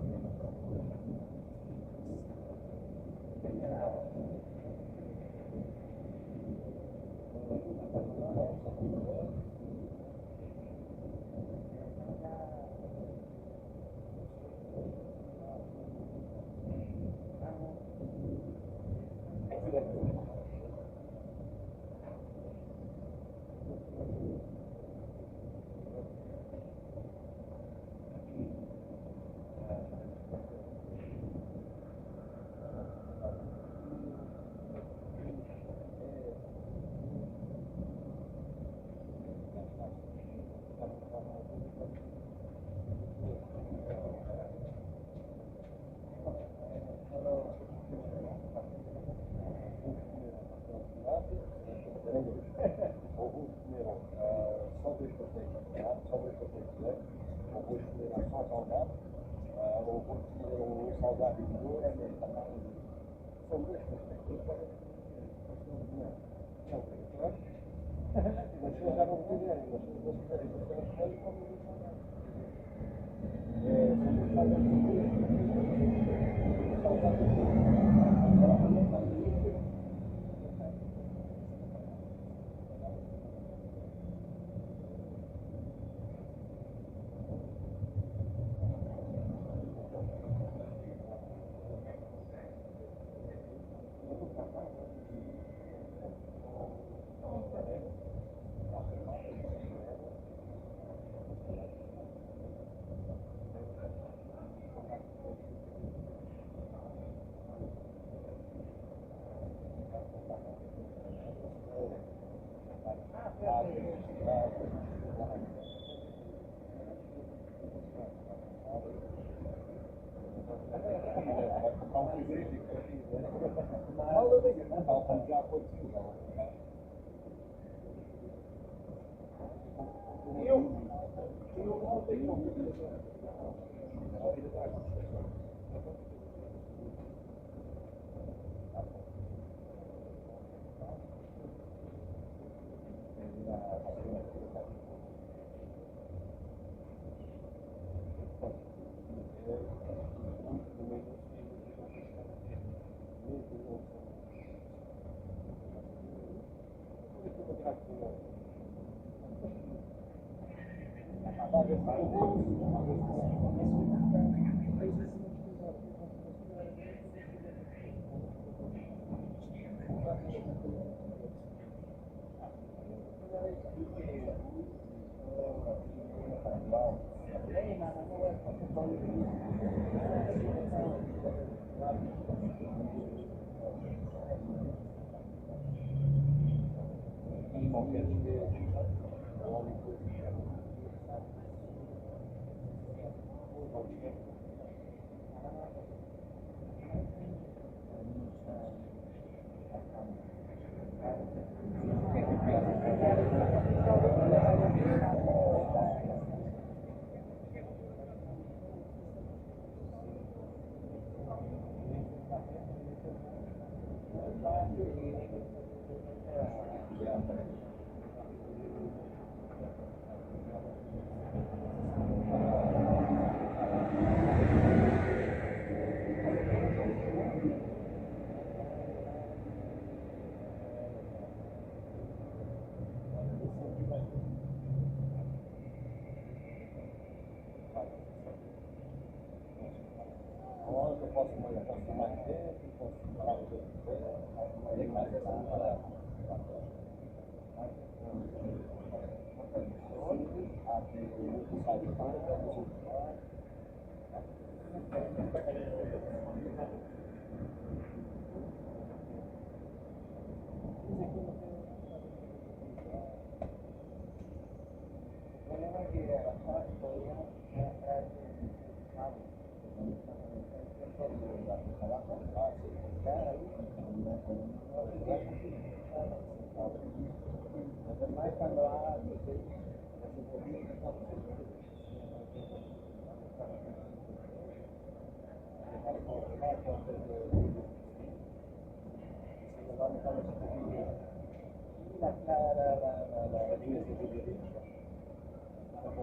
Speaker 10: Ah,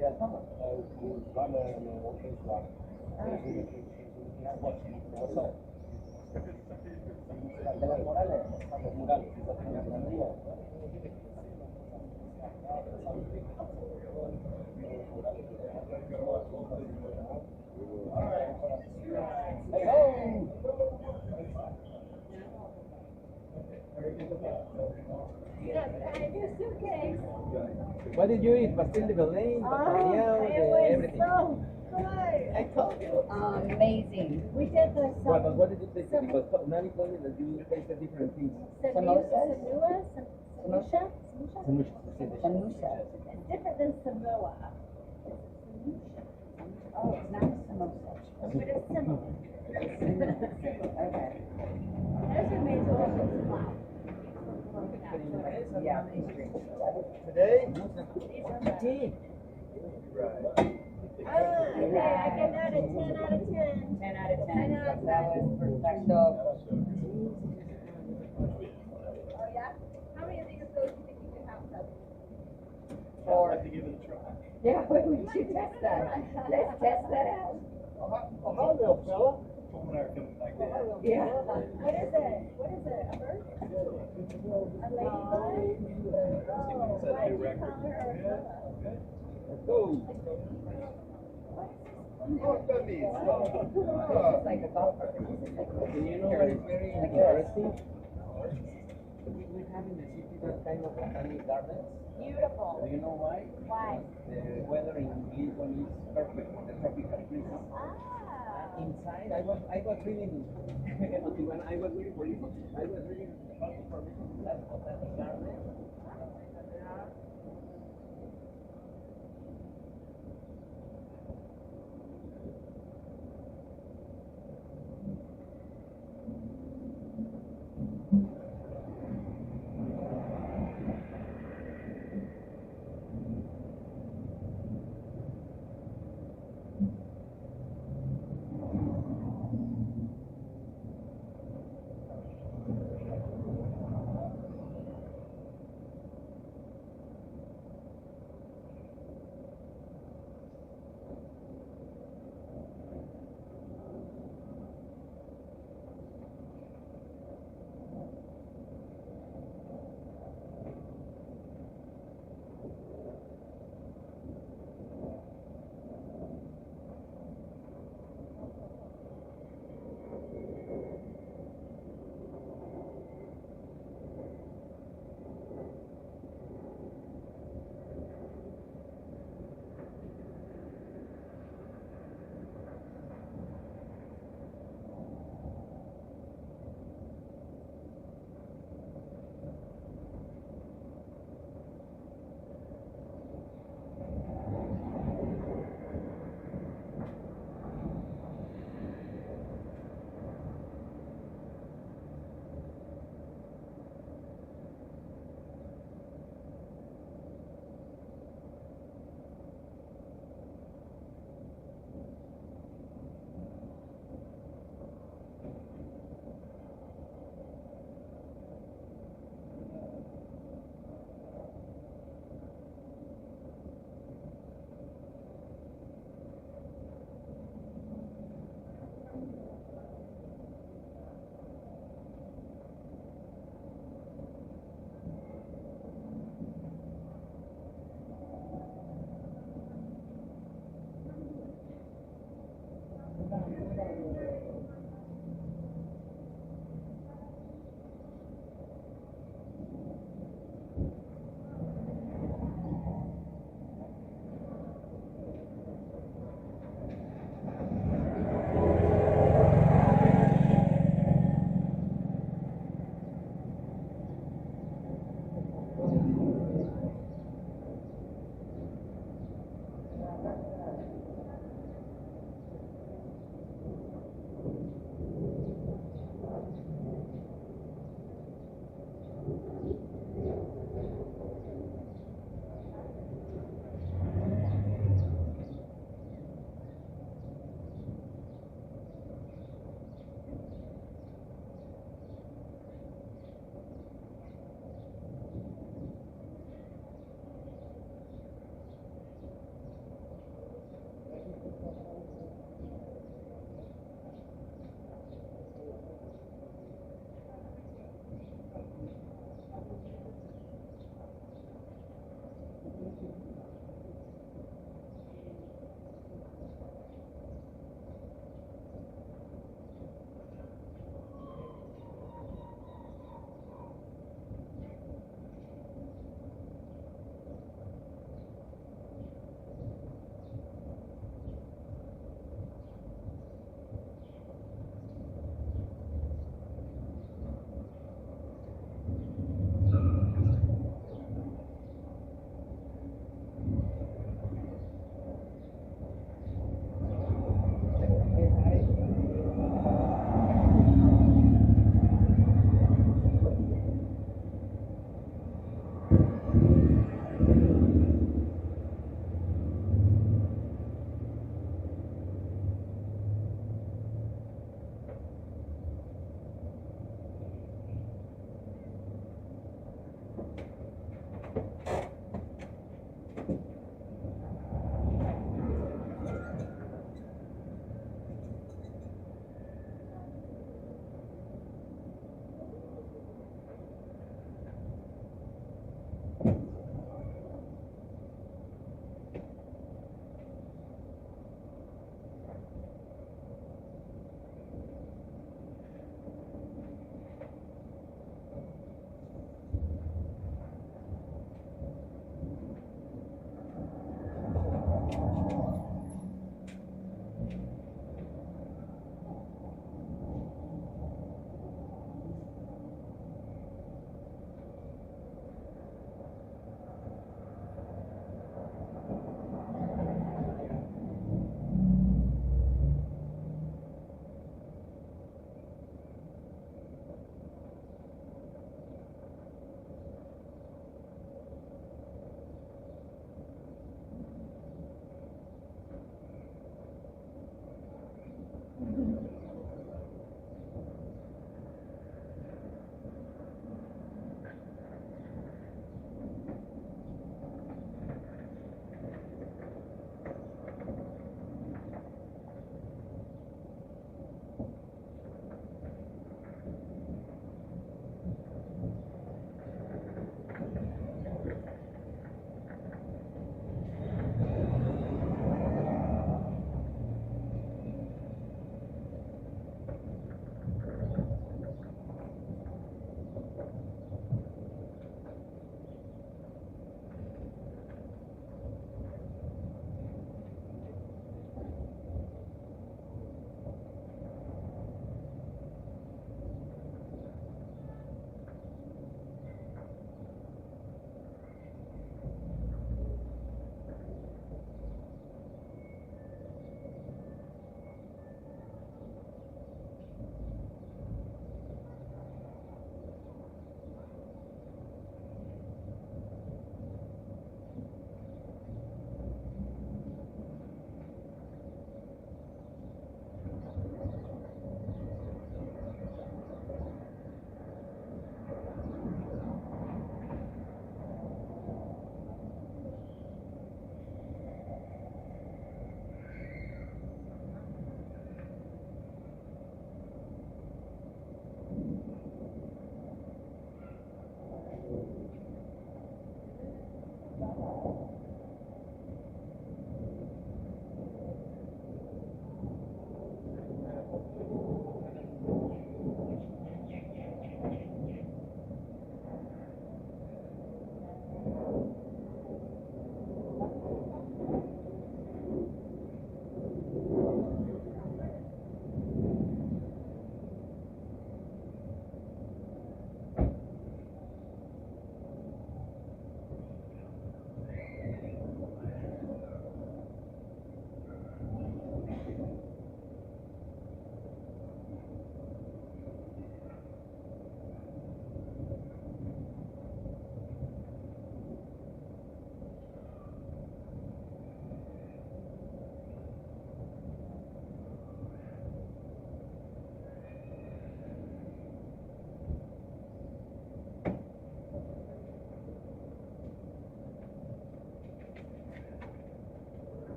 Speaker 10: ya estamos. De las morales, los murales. What did you eat? Pastel de Belém, bacalhau, everything.
Speaker 4: So good.
Speaker 10: I told you.
Speaker 4: Amazing. We did the
Speaker 10: What did you taste? Because Nani told me that you tasted different things.
Speaker 4: Samosa.
Speaker 10: Samusha.
Speaker 4: Samosa. It's different than Samoa. Oh, it's not a samosa. But it's similar. Okay. Those are made with flour. Yeah,
Speaker 10: Today?
Speaker 4: tea. Yeah, I give that a 10 out of 10. 10 out of 10. That was perfecto.
Speaker 2: Oh yeah? How many of these of those do you think you can have, Seth?
Speaker 10: I'd like to give it a try.
Speaker 4: Yeah, we should test that. Let's test that out.
Speaker 10: Hello, little fella. Tom and I are coming back there.
Speaker 4: Yeah.
Speaker 2: What is it? What is it? A bird? A ladybird? Oh, why did you call her Alfama?
Speaker 10: Let's go.
Speaker 4: It's like a golf cart.
Speaker 10: Do you know what is very interesting? We have in the city that kind of botanic gardens.
Speaker 2: Beautiful.
Speaker 10: Do you know why?
Speaker 2: Why?
Speaker 10: The weather in Lisbon is perfect for the tropical trees.
Speaker 2: Ah.
Speaker 10: Inside, I was reading when I was reading for Lisbon, I was reading about the information of that botanic garden.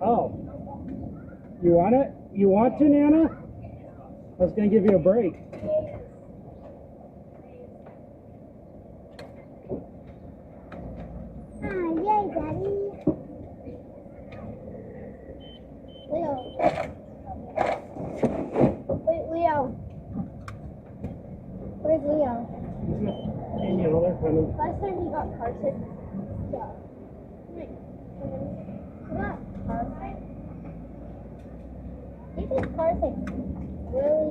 Speaker 7: Oh. You want it? You want to, Nana? I was going to give you a break.
Speaker 6: Yay, Daddy. Leo. Wait, Leo. Where's Leo?
Speaker 7: And you know, they're coming.
Speaker 6: Last time he got car sick. Yeah. Wait. He got car sick? He got car sick. Really?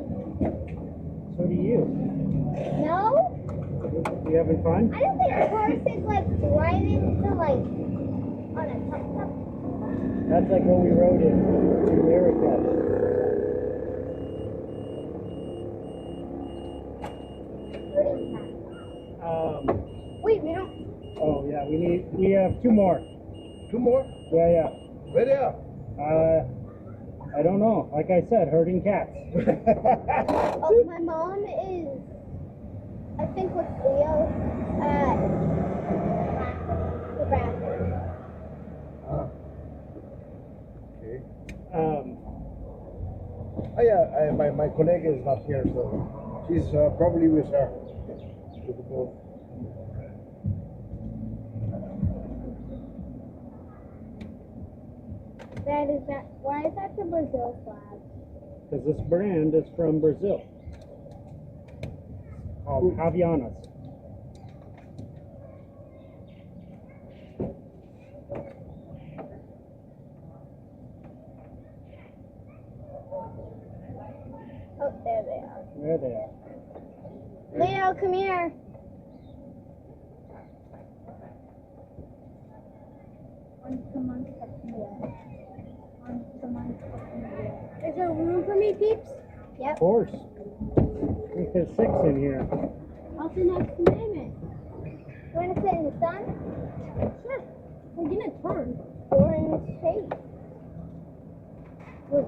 Speaker 7: So do you.
Speaker 6: No?
Speaker 7: You having fun?
Speaker 6: I don't think car sick like driving to like on a tuk-tuk.
Speaker 7: That's like what we rode in America.
Speaker 6: Wait, we don't.
Speaker 7: Oh yeah, we have two more.
Speaker 1: Two more?
Speaker 7: Yeah.
Speaker 1: Where they are?
Speaker 7: I don't know. Like I said, herding cats.
Speaker 6: Oh, my mom is, I think with Leo at the bathroom.
Speaker 1: Okay.
Speaker 7: Um,
Speaker 1: Oh yeah, my colleague is not here, so she's probably with her. With the boat.
Speaker 6: Why is that the Brazil flag?
Speaker 7: because this brand is from Brazil. Called Havaianas.
Speaker 6: Oh, there they are.
Speaker 7: There they are.
Speaker 6: Leo, come here. Is there room for me, peeps? Yep.
Speaker 7: Of course. I think there's 6 in here.
Speaker 6: I'll sit next to Damon. You want to sit in the sun? Sure. We're going to turn. Or in the shade. Oh,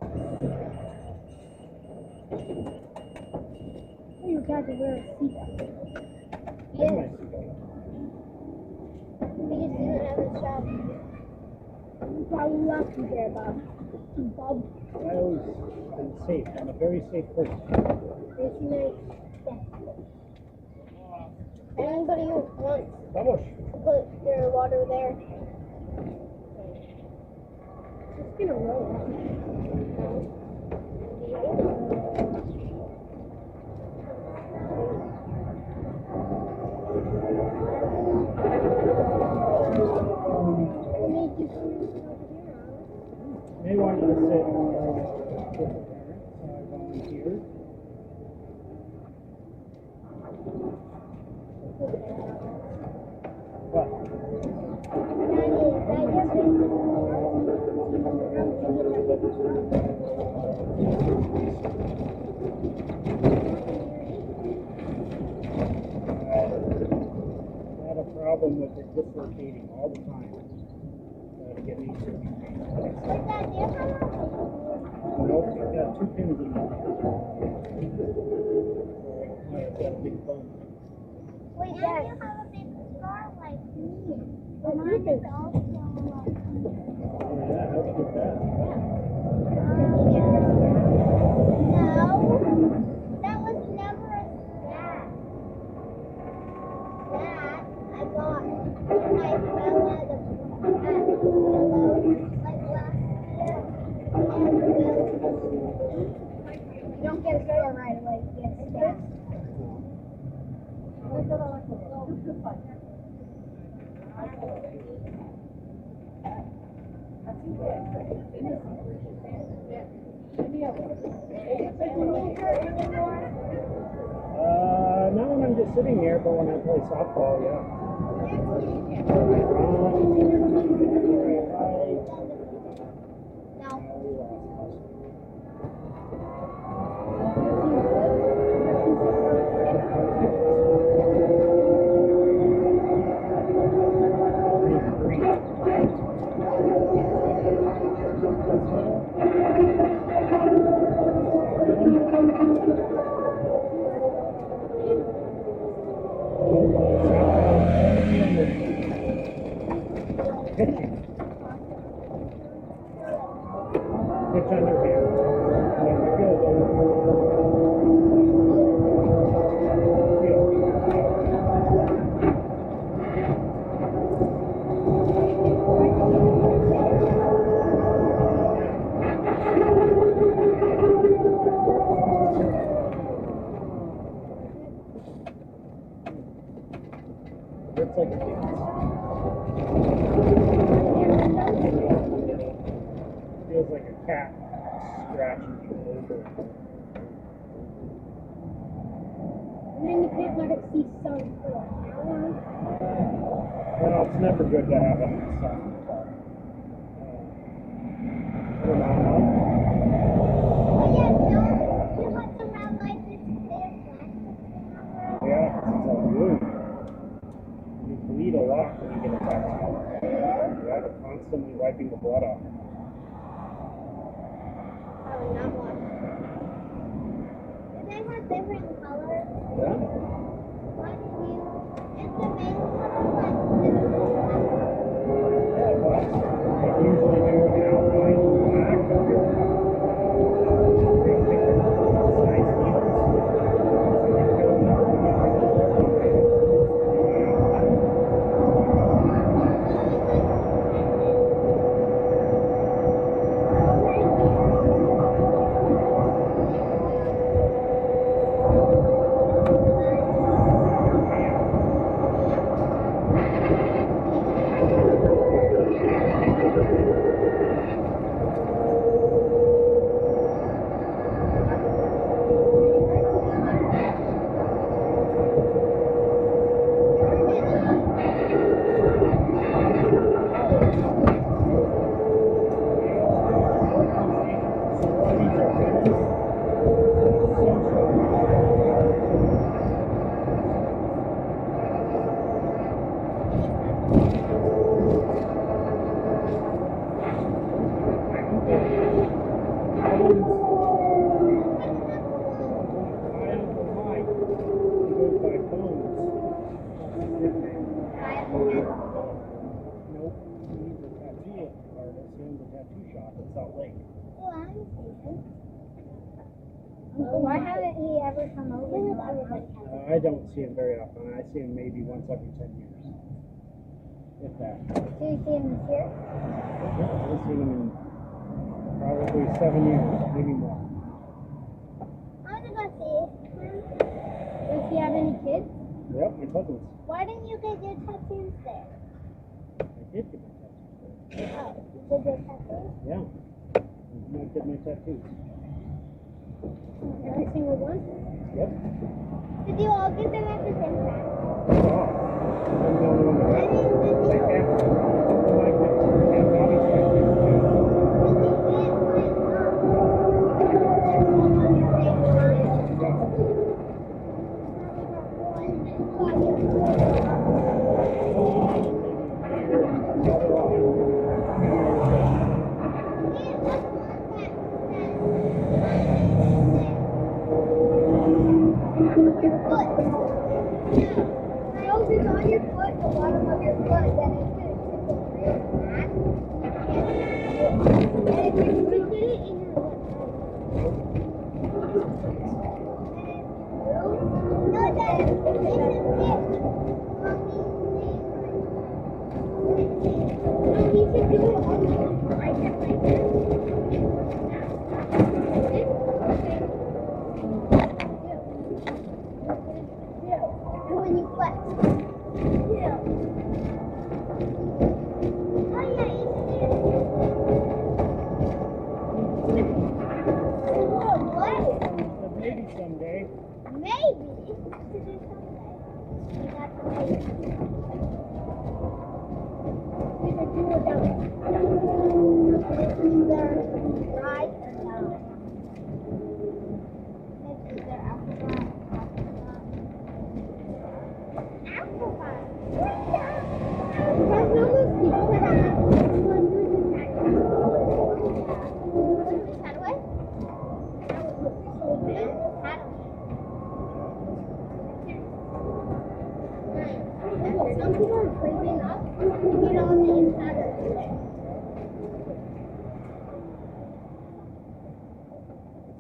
Speaker 6: you got to wear a seatbelt. Yes. Because you don't have a shop. You probably lucky there, Bob. Bob.
Speaker 7: I always been safe. I'm a very safe person.
Speaker 6: This makes sense. Anybody who wants to put their water there, it's gonna roll.
Speaker 7: They wanted to sit with the parents, so I volunteered. What? I had a problem with it dislocating all the time. To get me to Nope, I've got 2 pins in there. I've got a big bone.
Speaker 6: Wait, Dad. You have a big scar like me. But mine is also like...
Speaker 7: Oh yeah, how'd you get that?
Speaker 6: No, that was never a scar. That I got when I fell out of like last year. You don't get a scar right away. You get a scar.
Speaker 7: Not when I'm just sitting here, but when I play softball, yeah. Hitch on your hand. And then feel it over. It's like a dance. Feels like a cat scratching you over.
Speaker 6: And then you can't let it see sun for an hour.
Speaker 7: Well, it's never good to have it in the sun. I don't know.
Speaker 6: Oh yeah, no, you want some round like this there.
Speaker 7: Yeah, it's all blue. You bleed a lot when you get attacked. Yeah, they're constantly wiping the blood off.
Speaker 6: Oh, not one. Do they have different colors?
Speaker 7: Yeah?
Speaker 6: Why did you? Is the main color like this?
Speaker 7: Yeah, but they usually do an outline black. They pick their nice needles.
Speaker 6: Why hasn't he ever come over?
Speaker 7: I don't see him very often. I see him maybe once every 10 years. If that.
Speaker 6: Do you see him this year?
Speaker 7: I've seen him in probably 7 years, maybe more.
Speaker 6: I want to go see him. Does he have any kids?
Speaker 7: Yep, my cousins.
Speaker 6: Why didn't you get your tattoos there?
Speaker 7: I did get my tattoos there.
Speaker 6: Oh, did your tattoos?
Speaker 7: Yeah. I did my tattoos.
Speaker 6: Every single one?
Speaker 7: Yep.
Speaker 6: Did you all get them at the same time?
Speaker 7: Oh. I'm the only one that
Speaker 6: I mean, did you?
Speaker 7: I have Bobby's tattoos too.
Speaker 6: Did you get on your foot, the bottom of your foot, then it's going to tickle real bad. And if you stick it in your lip, no, Dad, it's a dip. No, he should do it on the right hand like this. And when you flex.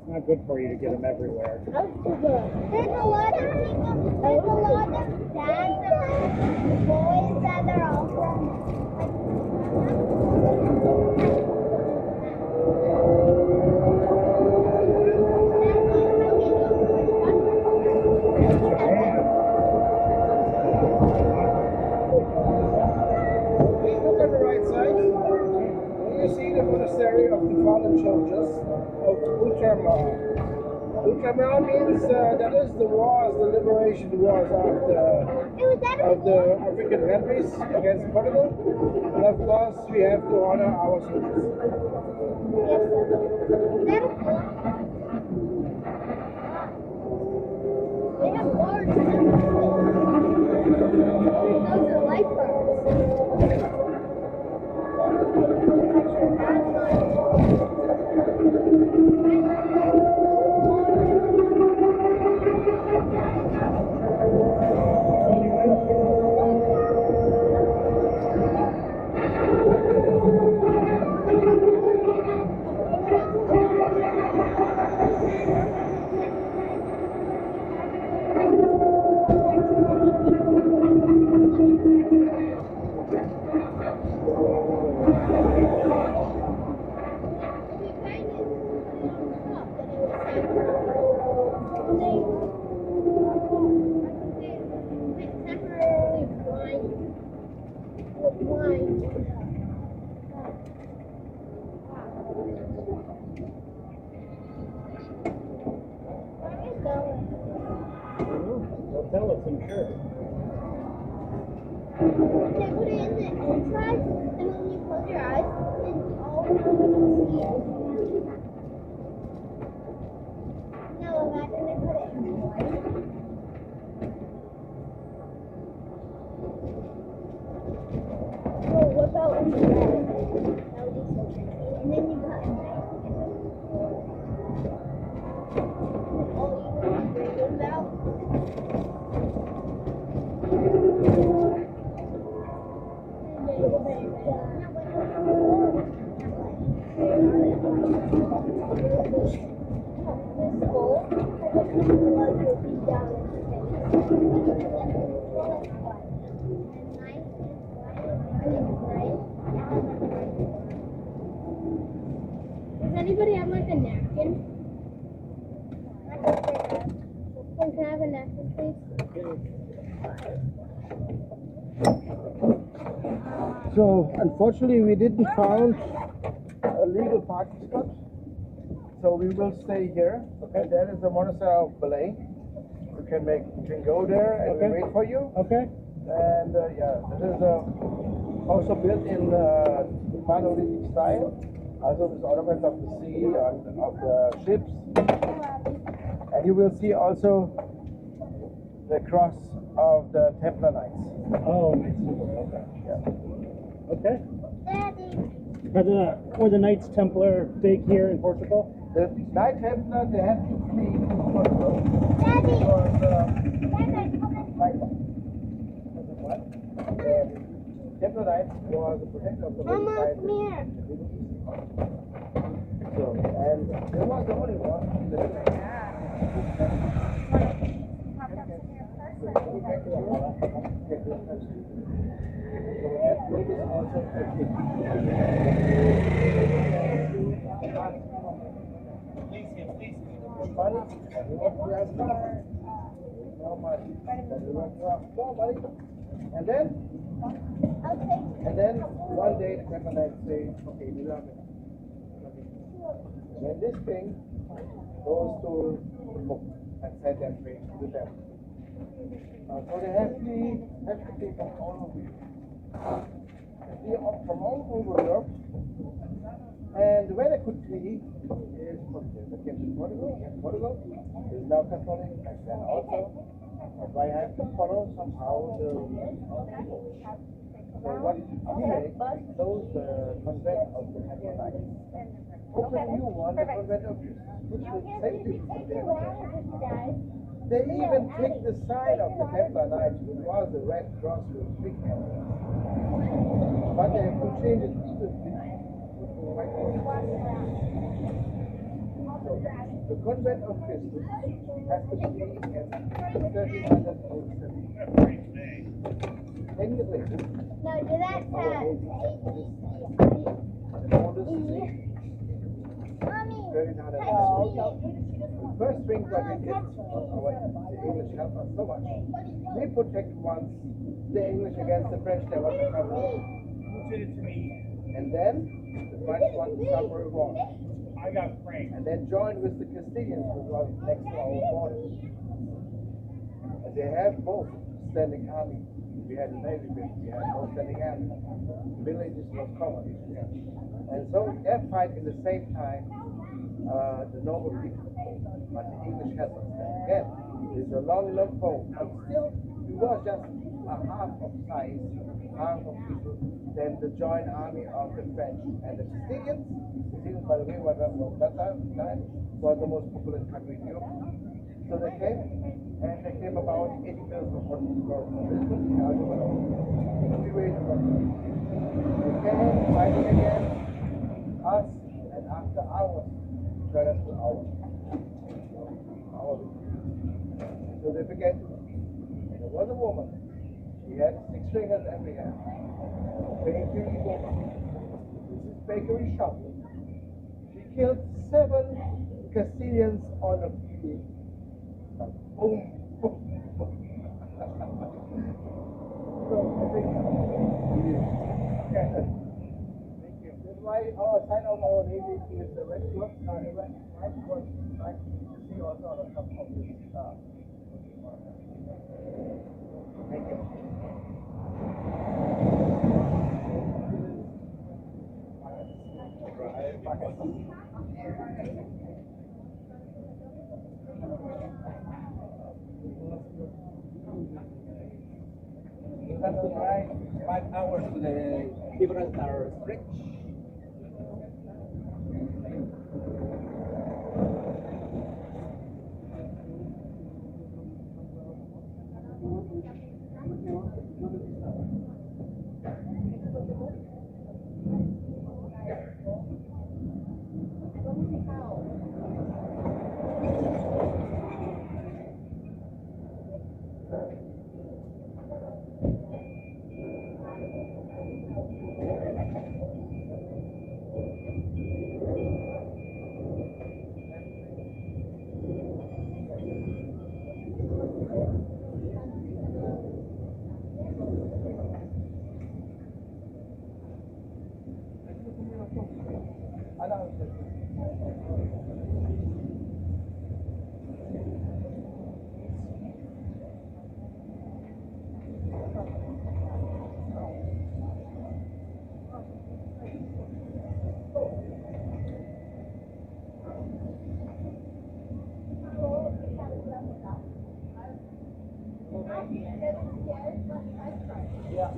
Speaker 7: It's not good for you to get them everywhere.
Speaker 6: There's a lot of people, there's a lot of dads and boys that are all from
Speaker 1: Please look on the right side. You see the monastery of the fallen soldiers of Ultramar. Ultramar means that is the wars, the liberation wars of the African countries against Portugal. And of course, we have to honor our soldiers.
Speaker 6: They have guards and everything. Those are lifeguards.
Speaker 7: They'll tell us, I'm sure.
Speaker 6: They put it in the inside, and when you close your eyes, it's all you can see. No, imagine they put it in the light. Oh, what about in the red? That would be so tricky. And then you got a night. And all you can dream about. Does anybody have like a napkin? Can I have a napkin, please?
Speaker 1: So, unfortunately, we didn't find a legal parking spot. So we will stay here. Okay, that is the monastery of Belay. You can go there and we wait for you.
Speaker 7: Okay.
Speaker 1: And yeah, this is also built in panoramic style. Also with ornaments of the sea and of the ships. And you will see also the cross of the Templar Knights.
Speaker 7: Oh, nice. Okay.
Speaker 1: Yeah.
Speaker 7: Okay.
Speaker 6: Daddy.
Speaker 7: Were the Knights Templar big here in Portugal?
Speaker 1: The Knight Templar, they have to flee to Portugal.
Speaker 6: Daddy.
Speaker 1: Because,
Speaker 6: Daddy, come in.
Speaker 1: what? The Templar Knights was the protector of the Holy
Speaker 6: Mama,
Speaker 1: Site.
Speaker 6: come here.
Speaker 1: So, and there was the only one in the And then one day the Templar Knights say, okay, we love it. When this thing goes to book and set them free to them. So they have to flee from all over Europe. They flee from all over Europe. And where they could flee is Portugal. They came to Portugal, and Portugal is now Catholic, and then also. But I have to follow somehow the so what we make those convent of the Templar Knights. Open new one, the convent of the same people there. They even take the sign of the Templar Knights, which was the red cross with big arrow. But they have to change it immediately.
Speaker 10: The convent of Christus has to be in 1307. 10 years later,
Speaker 6: No, do that
Speaker 10: the oldest
Speaker 6: Mommy,
Speaker 10: 1307. The first thing that we did, the English helped us so much. We protected once the English against the French that was coming. And then the French won the Suburban War.
Speaker 7: I got framed.
Speaker 10: And then joined with the Castilians, who was next to our border. And they have both standing army. We had a navy base, we had no standing army. Villages was common. And so they fight in the same time the noble people. But the English had them. Again, it's a long foe. But still, we were just a half of size, half of people, than the joint army of the French. And the Castilians, by the way, were that time, was the most populous country in Europe. So they came, and they came about 80 miles from Portugal. Lisbon, we waited for them. They came, fighting again, us, and after hours, turned us to ours. So they began to speak. And there was a woman. She had 6 fingers every hand. Bakery woman. This is bakery shop. She killed 7 Castilians on a field. Boom, boom, boom. So I think okay. Thank you. That's why our sign of our navy is the red cross, the red cross, right? See also on the top of this. Thank you. You have to drive 5 hours to the Gibraltar Bridge. Yeah.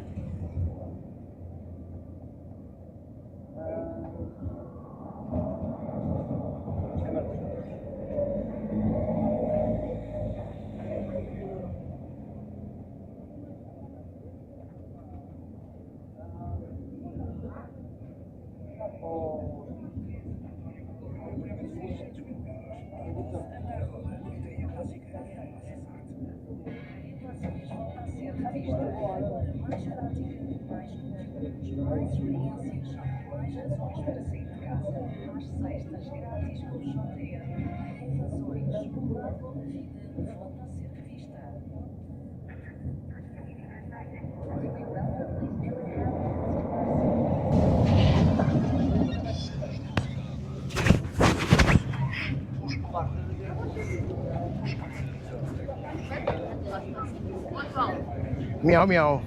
Speaker 1: Miau, miau.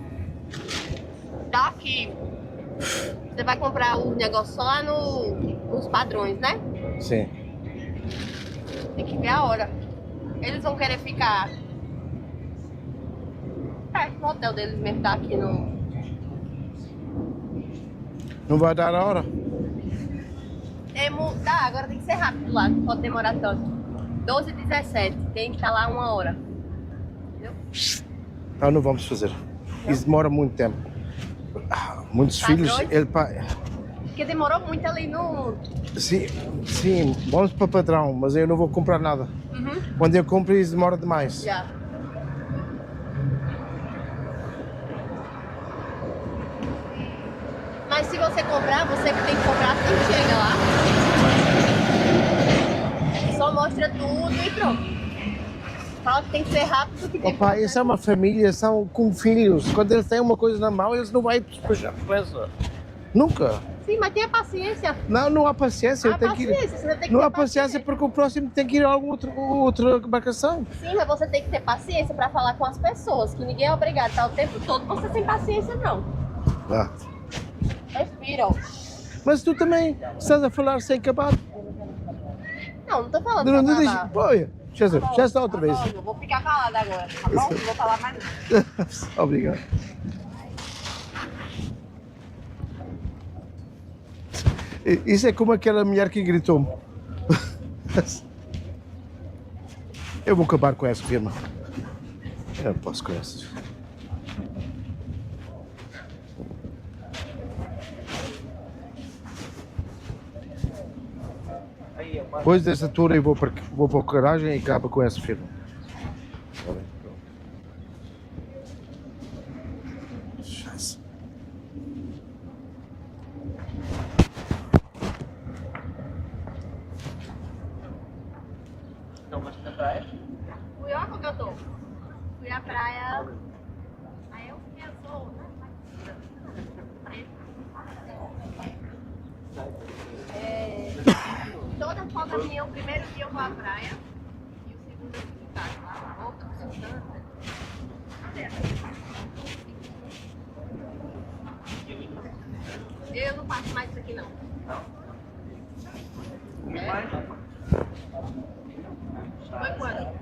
Speaker 2: Daqui, você vai comprar o negócio só lá nos padrões, né?
Speaker 1: Sim.
Speaker 2: Tem que ver a hora. Eles vão querer ficar perto do hotel deles mesmo, tá aqui no...
Speaker 1: Não vai dar a hora?
Speaker 2: Tá, agora tem que ser rápido lá, não pode demorar tanto. 12h17, tem que estar lá 1 hora. Entendeu?
Speaker 1: Não vamos fazer. Isso demora muito tempo. Muitos filhos,
Speaker 2: Porque demorou muito ali no...
Speaker 1: Sim, sim, vamos para padrão, mas eu não vou comprar nada. Quando eu compro isso demora demais.
Speaker 2: Já. Mas se você comprar, você que tem que comprar assim que chega lá. Só mostra tudo e pronto. Fala que tem que ser rápido, que tem
Speaker 1: Opa, isso é uma família, são com filhos. Quando eles têm uma coisa na mão, eles não vão despejar depressa. Nunca.
Speaker 2: Sim, mas tenha paciência.
Speaker 1: Não há paciência. Eu tenho que ir.
Speaker 2: Você tem que
Speaker 1: Não
Speaker 2: ter
Speaker 1: há paciência porque o próximo tem que ir a outra embarcação.
Speaker 2: Sim, mas você tem que ter paciência pra falar com as pessoas, que ninguém é obrigado a estar o tempo todo você sem paciência, não.
Speaker 1: Ah.
Speaker 2: Respiram.
Speaker 1: Mas tu também estás a falar sem acabar.
Speaker 2: Não tô falando
Speaker 1: Não
Speaker 2: pra
Speaker 1: deixa.
Speaker 2: falar.
Speaker 1: Olha, já está outra vez.
Speaker 2: Eu vou ficar calada agora, tá bom? Não vou falar mais nada.
Speaker 1: Obrigado. Isso é como aquela mulher que gritou-me. Eu vou acabar com essa firma. Eu não posso com essa. Depois desta tour eu vou para a garagem e acabo com essa firma.
Speaker 10: Então, mas na praia?
Speaker 2: Fui ó onde eu tô. Fui à praia. Aí eu sou. Toda folga minha, o primeiro dia eu vou à praia e o segundo eu fico em casa, lá na boca, sentando. Eu não faço mais isso aqui não. Foi quando?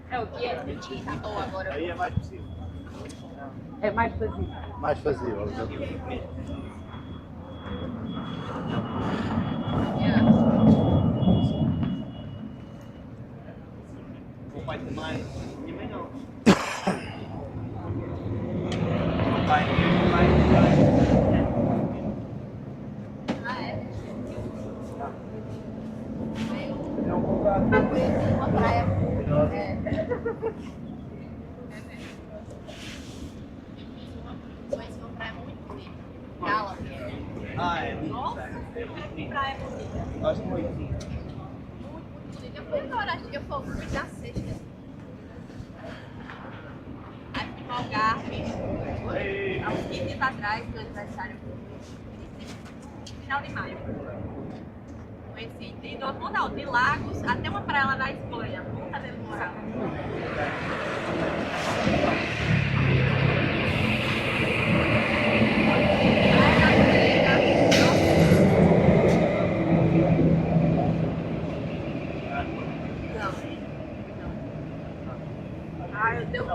Speaker 2: É o que é? Acabou agora.
Speaker 5: Aí é mais possível.
Speaker 9: É mais vazio.
Speaker 1: Mais vazio.
Speaker 10: O pai também. Minha mãe não. O pai.
Speaker 2: Ah, é?
Speaker 10: É um lugar.
Speaker 2: Uma praia. Conheci uma praia muito bonita. Gala.
Speaker 10: Ah, é.
Speaker 2: Nossa, que praia bonita.
Speaker 10: Gosto muito.
Speaker 2: Muito bonita. Eu fui agora, acho que eu fui na sexta. Aí fui no Algarve. Há uns 15 dias atrás, no aniversário. Final de maio. Conheci de outro mundo, de Lagos até uma praia lá da Espanha. Ponta del Moral.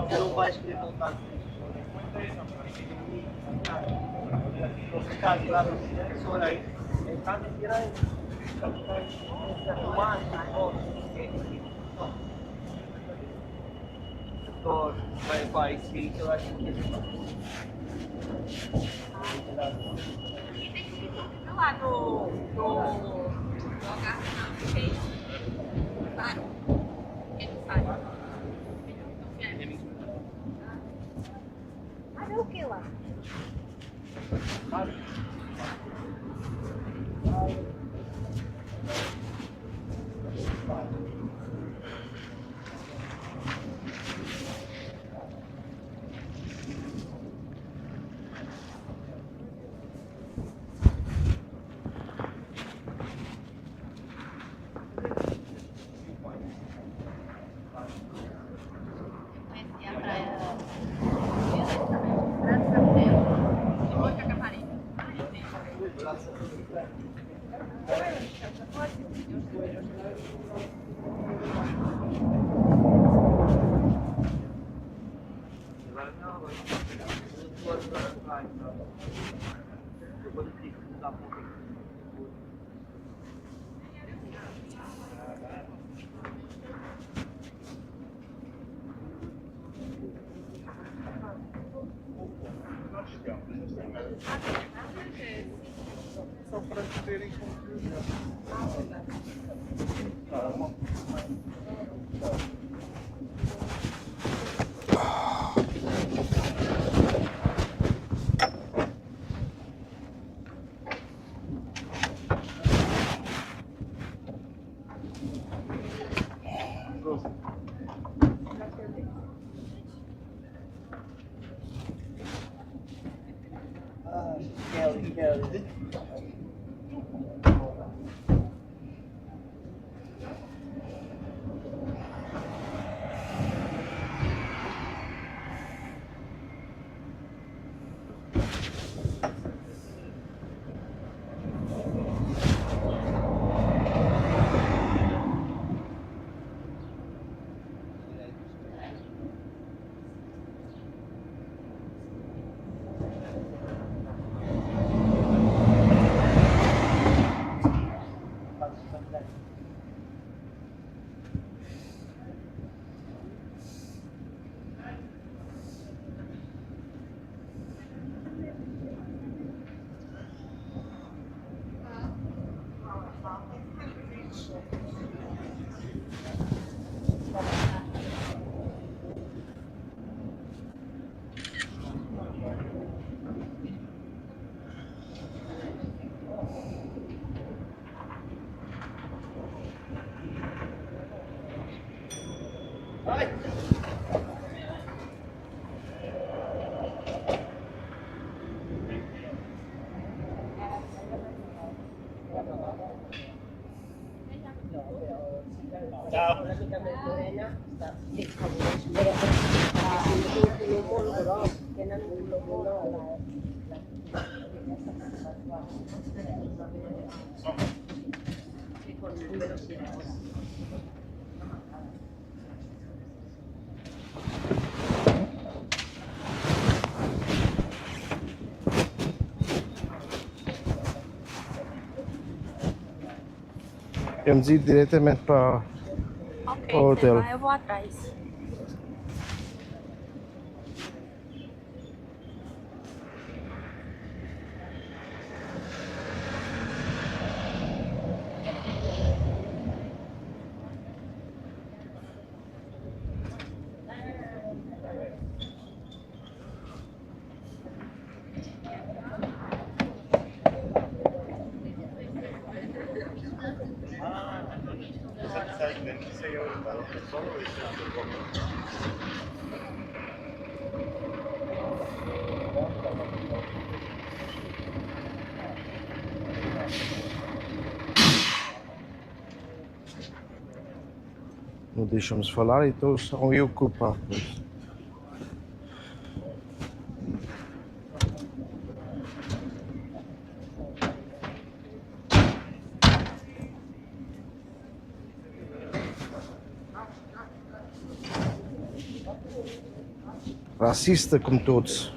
Speaker 10: Não vais querer voltar. Não ficar de lado assim, só aí. Em casa direito. Vai, sim, que eu acho que.
Speaker 2: E tem que ir lá no Algarve, não, tem vários. Ele faz.
Speaker 4: Ah, vê o que lá?
Speaker 2: Conheci a praia de Boca Caparica.
Speaker 5: Só para terem conteúdo. Kelly. Vamos ir diretamente para o hotel.
Speaker 2: Eu vou atrás.
Speaker 1: Não deixamos falar, então são eu culpado. Racista como todos.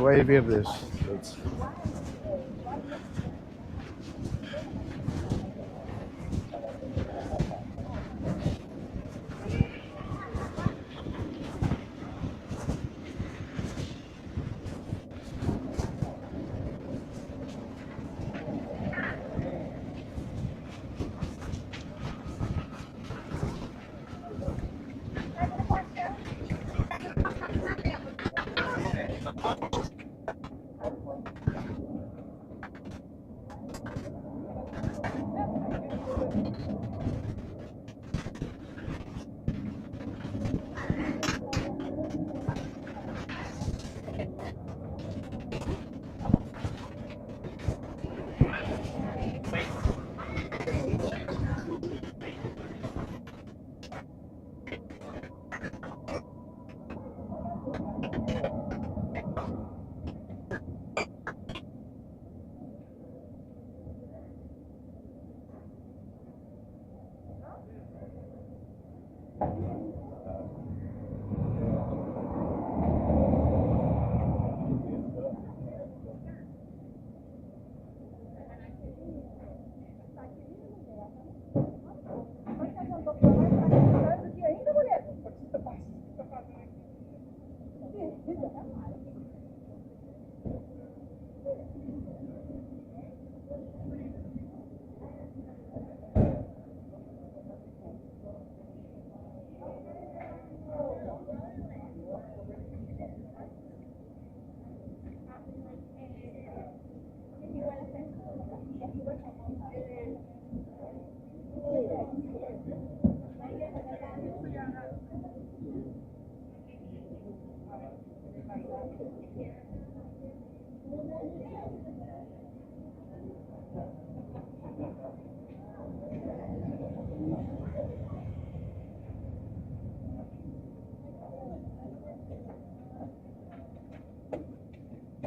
Speaker 1: Voy a ver this.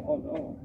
Speaker 8: Oh no.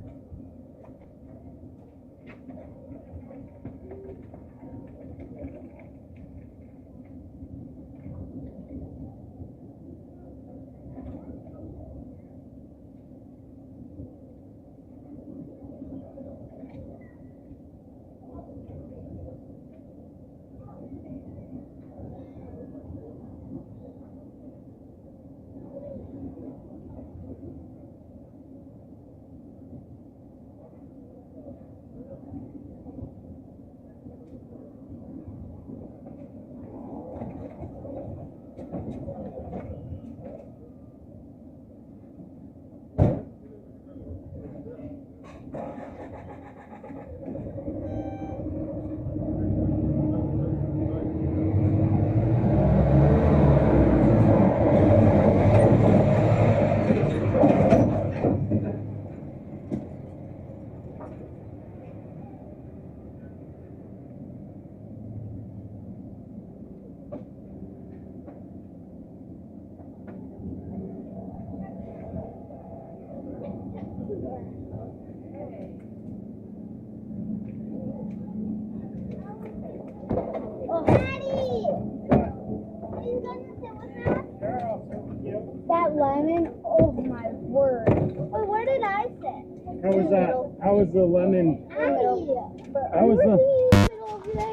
Speaker 7: How was the lemon? How was the?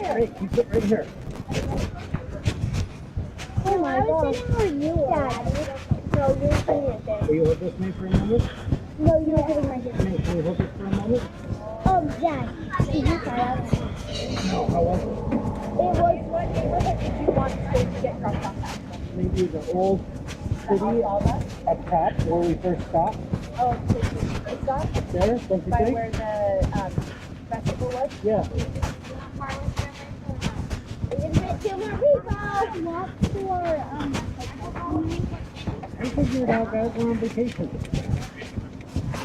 Speaker 7: Hey, keep it right here.
Speaker 6: Oh my God. No, you're putting it there.
Speaker 7: Will you hold this maybe for a moment?
Speaker 6: No, you're putting it right here.
Speaker 7: Can you hold this for a moment?
Speaker 6: Dad, did you try that?
Speaker 7: How was it?
Speaker 6: It was what did you want to get dropped off at?
Speaker 7: Maybe the old city up top where we first stopped.
Speaker 6: Oh, it's not
Speaker 7: There, don't you
Speaker 6: by
Speaker 7: think?
Speaker 6: where the festival was?
Speaker 7: Yeah. I figured out, guys, we're on vacation.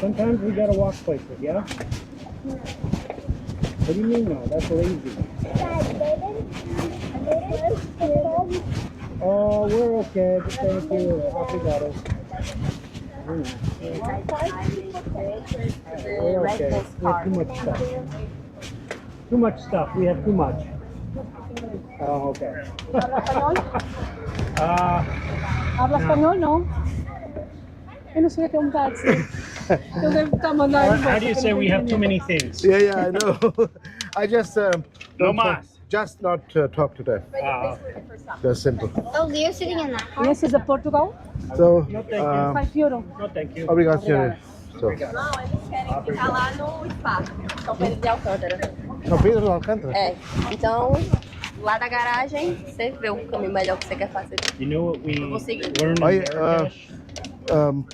Speaker 7: Sometimes we gotta walk places, yeah? What do you mean, no? That's lazy. Oh, we're okay. Thank you. Off we got it. We're okay. We have too much stuff. Too much stuff. We have too much. Oh, okay.
Speaker 9: Habla español, no? Eu não sei o que é táxi. Eu devo estar mandando.
Speaker 7: How do you say we have too many things?
Speaker 1: Yeah, I know. I just
Speaker 7: No
Speaker 1: don't
Speaker 7: mas.
Speaker 1: just not talk today. That's simple.
Speaker 6: Oh, you're sitting in that car?
Speaker 9: This is a Portugal.
Speaker 1: So,
Speaker 7: No, thank you.
Speaker 9: 5 euro.
Speaker 7: No, thank you.
Speaker 1: obrigado, senhor. So,
Speaker 2: Não, eles querem ficar lá no espaço. São Pedro de Alcântara.
Speaker 1: São Pedro de Alcântara?
Speaker 2: É, então, lá da garagem, você vê o caminho melhor que você quer fazer.
Speaker 7: You know what we
Speaker 2: vou seguir.
Speaker 7: learned in
Speaker 1: Olha,
Speaker 7: Marrakesh?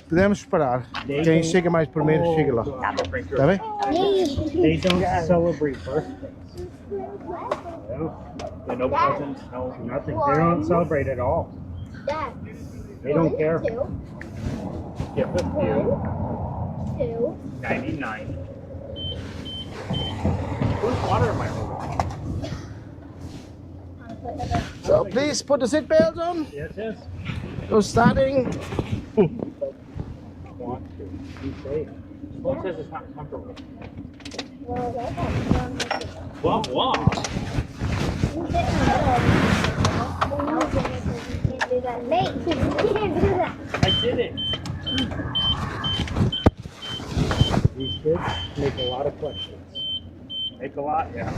Speaker 1: podemos esperar. Quem chega mais primeiro, chega lá. Tá bem?
Speaker 7: They don't celebrate birthdays. No, no presents, no nothing. They don't celebrate at all.
Speaker 6: Dad.
Speaker 7: They don't care. Give a few.
Speaker 6: 2.
Speaker 7: 99. Where's water in my room?
Speaker 1: So please put the seat belts on.
Speaker 7: Yes, yes.
Speaker 1: We're starting.
Speaker 7: Want to. Be safe. Well, it says it's not comfortable. Blah, blah.
Speaker 6: Nate, you can't do that.
Speaker 7: I did it. These kids make a lot of questions. Make a lot, yeah.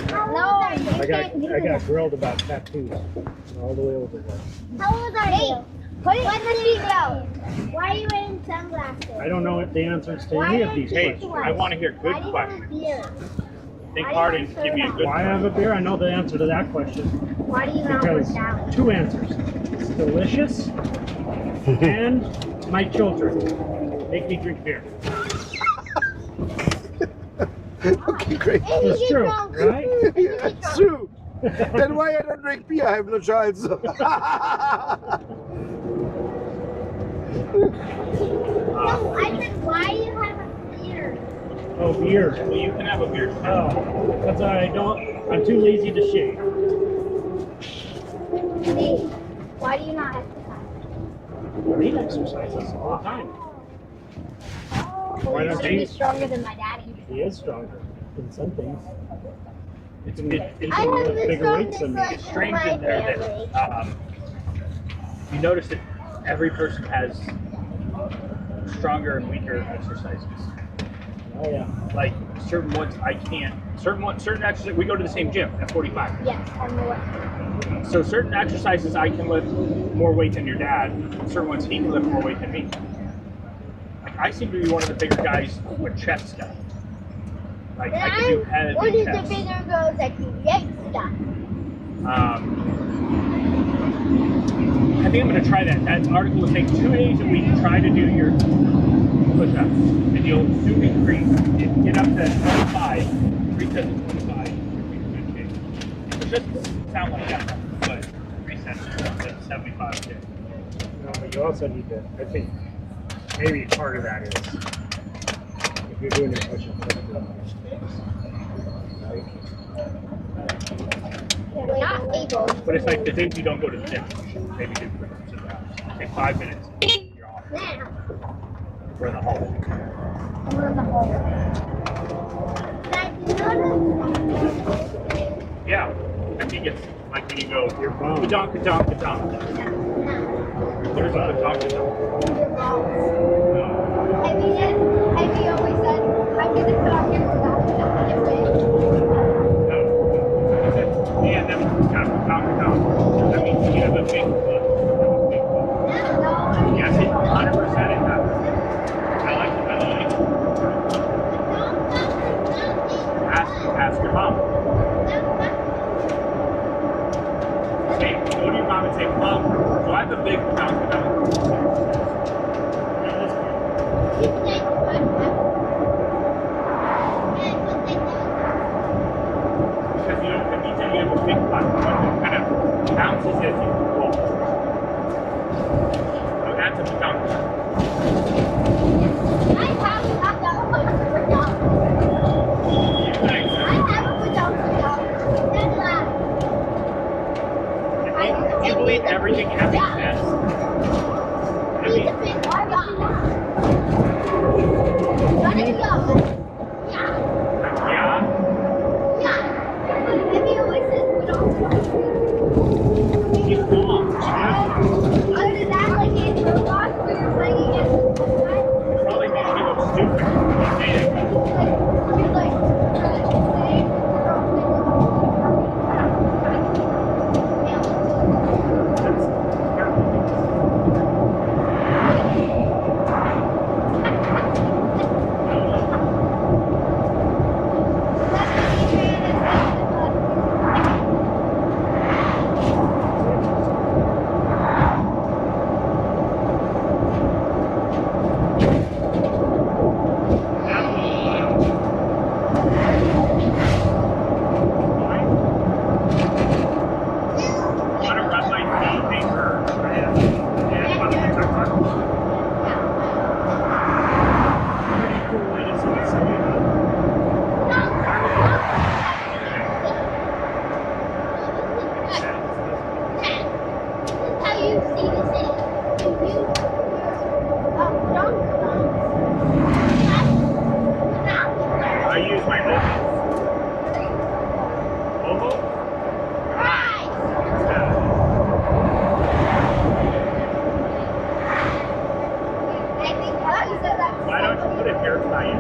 Speaker 6: No, you
Speaker 7: I
Speaker 6: can't do
Speaker 7: got
Speaker 6: that.
Speaker 7: grilled about tattoos all the way over there.
Speaker 6: How old are you? Put it in the seatbelt. Why are you wearing sunglasses?
Speaker 7: I don't know what the answers to
Speaker 6: Why
Speaker 7: any of
Speaker 6: don't
Speaker 7: these
Speaker 6: you
Speaker 7: questions.
Speaker 6: have
Speaker 5: I want to hear
Speaker 6: Why
Speaker 5: good
Speaker 6: do you have a
Speaker 5: questions.
Speaker 6: beard?
Speaker 5: Think
Speaker 6: Why
Speaker 5: hard
Speaker 6: do
Speaker 5: and
Speaker 6: you
Speaker 5: give me a
Speaker 6: have
Speaker 5: good
Speaker 7: Why have a beer? I know the answer to that question.
Speaker 6: Why do you not work
Speaker 7: Because
Speaker 6: out?
Speaker 7: 2 answers. It's delicious and my children make me drink beer.
Speaker 1: Okay, great.
Speaker 7: It's true, right?
Speaker 1: It's true. Then why I don't drink beer? I have no child. So.
Speaker 6: No, I said, why do you have a beard?
Speaker 7: Oh, beer.
Speaker 5: Well, you can have a beer.
Speaker 7: Oh, that's why I'm too lazy to shave.
Speaker 6: Nate, why do you not exercise?
Speaker 7: I need exercise all the time. Why
Speaker 6: Well,
Speaker 7: don't
Speaker 6: you
Speaker 7: you?
Speaker 6: stronger than my daddy.
Speaker 7: He is stronger in some things.
Speaker 5: It's
Speaker 6: I have the
Speaker 7: bigger weights than me.
Speaker 6: strongest
Speaker 5: It's strange
Speaker 6: leg
Speaker 5: in there
Speaker 6: family.
Speaker 5: that you notice that every person has stronger and weaker exercises.
Speaker 7: Oh yeah.
Speaker 5: Like certain ones I can't. Certain exercises we go to the same gym at 45.
Speaker 6: Yes, I'm the one.
Speaker 5: So certain exercises I can lift more weight than your dad. Certain ones he can lift more weight than me. Like I seem to be one of the bigger guys with chest stuff. Like I can do head
Speaker 6: One
Speaker 5: and
Speaker 6: of the
Speaker 5: chest.
Speaker 6: bigger girls that can get stuff.
Speaker 5: I think I'm going to try that. That article will take 2 days a week. Try to do your push-ups, and you'll do increase. Get up to 25, 3 sets of 25. It doesn't sound like that, but 3 sets of 75 too.
Speaker 7: No, but you also need to. I think maybe part of that is if you're doing your push-ups.
Speaker 6: We're not able.
Speaker 5: But it's like the days you don't go to the gym, you should maybe do push-ups and downs. Take 5 minutes, you're off.
Speaker 6: Now,
Speaker 5: We're in the hallway.
Speaker 6: we're in the hole. Dad, you notice?
Speaker 5: Yeah, I think it's like when you go,
Speaker 7: Your phone.
Speaker 5: ka-donk, ka-donk, ka-donk. What is a ka-donk, ka-donk?
Speaker 6: No. Amy always said, I'm going to talk and forgot to
Speaker 5: Yeah, then talk about. That means you have a big foot. Yes, 100% it does. I like it. Ask your mom. Say, go to your mom and say, Mom, do I have a big Taco Bell? Because you don't, it means that you have a big pot. It kind of bounces as you walk. So that's a Taco Bell.
Speaker 6: I have a
Speaker 5: If you believe everything has a test, He's wrong. Probably makes me look stupid. I use my oval. Why don't you put a hair tie in?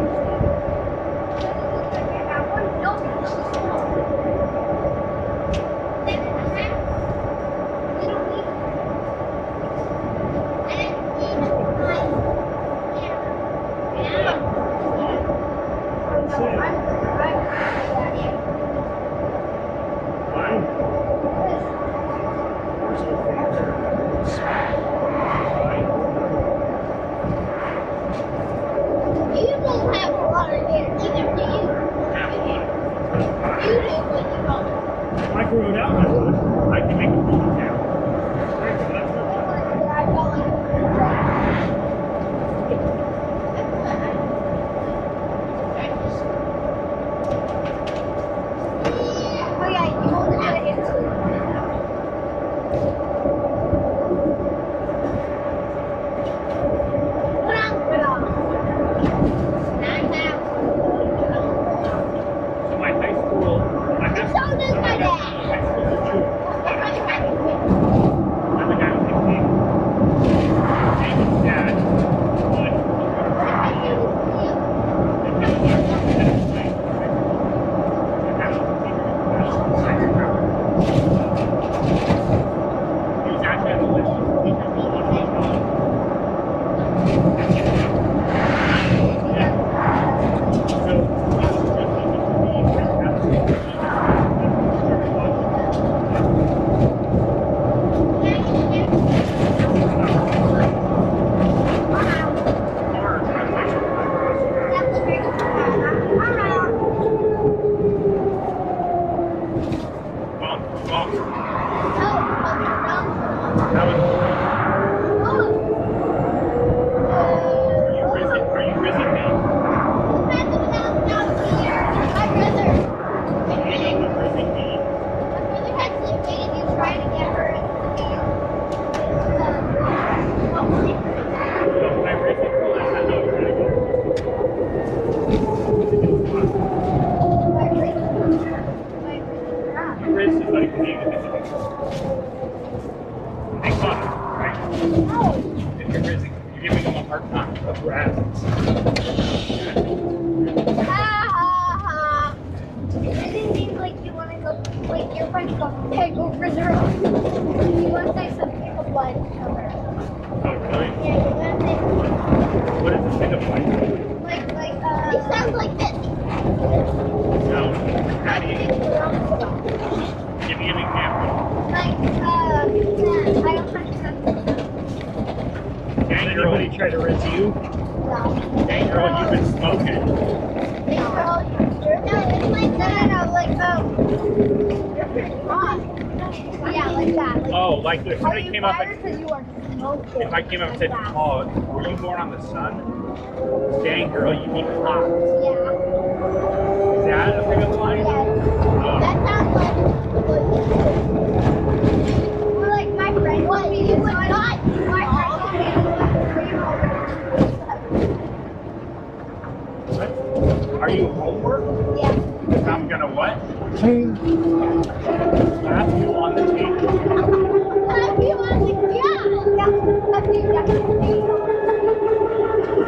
Speaker 5: If I grew it out, I would. I can make a ponytail. So my high school, my high school If you're busy. giving them a hard time. That's rabbits.
Speaker 6: It didn't seem like you want to go, like your friends go, hey, go further on. You want to say something of light color.
Speaker 5: Oh, really?
Speaker 6: Yeah, you want to say
Speaker 5: What is the thing of light?
Speaker 6: it sounds like this.
Speaker 5: No. How do you give me an example?
Speaker 6: Like, I don't understand.
Speaker 5: Dang girl,
Speaker 7: Anybody try to rinse you?
Speaker 6: No.
Speaker 5: dang girl, you've been smoking.
Speaker 6: No, it's like, no, like, you're pretty hot. Yeah, like that. Like,
Speaker 5: Oh, like if somebody came up and
Speaker 6: because you are smoking.
Speaker 5: if I came up and said, oh, were you born on the sun? Dang girl, you mean hot.
Speaker 6: Yeah.
Speaker 5: Is that a big of line?
Speaker 6: Yes.
Speaker 5: Oh.
Speaker 6: That sounds like, or like my friend told me you would not. My friend told me
Speaker 5: What? Are you homework?
Speaker 6: yeah.
Speaker 5: I'm gonna what?
Speaker 1: Clean.
Speaker 5: Slap you on the table.
Speaker 6: Slap you on the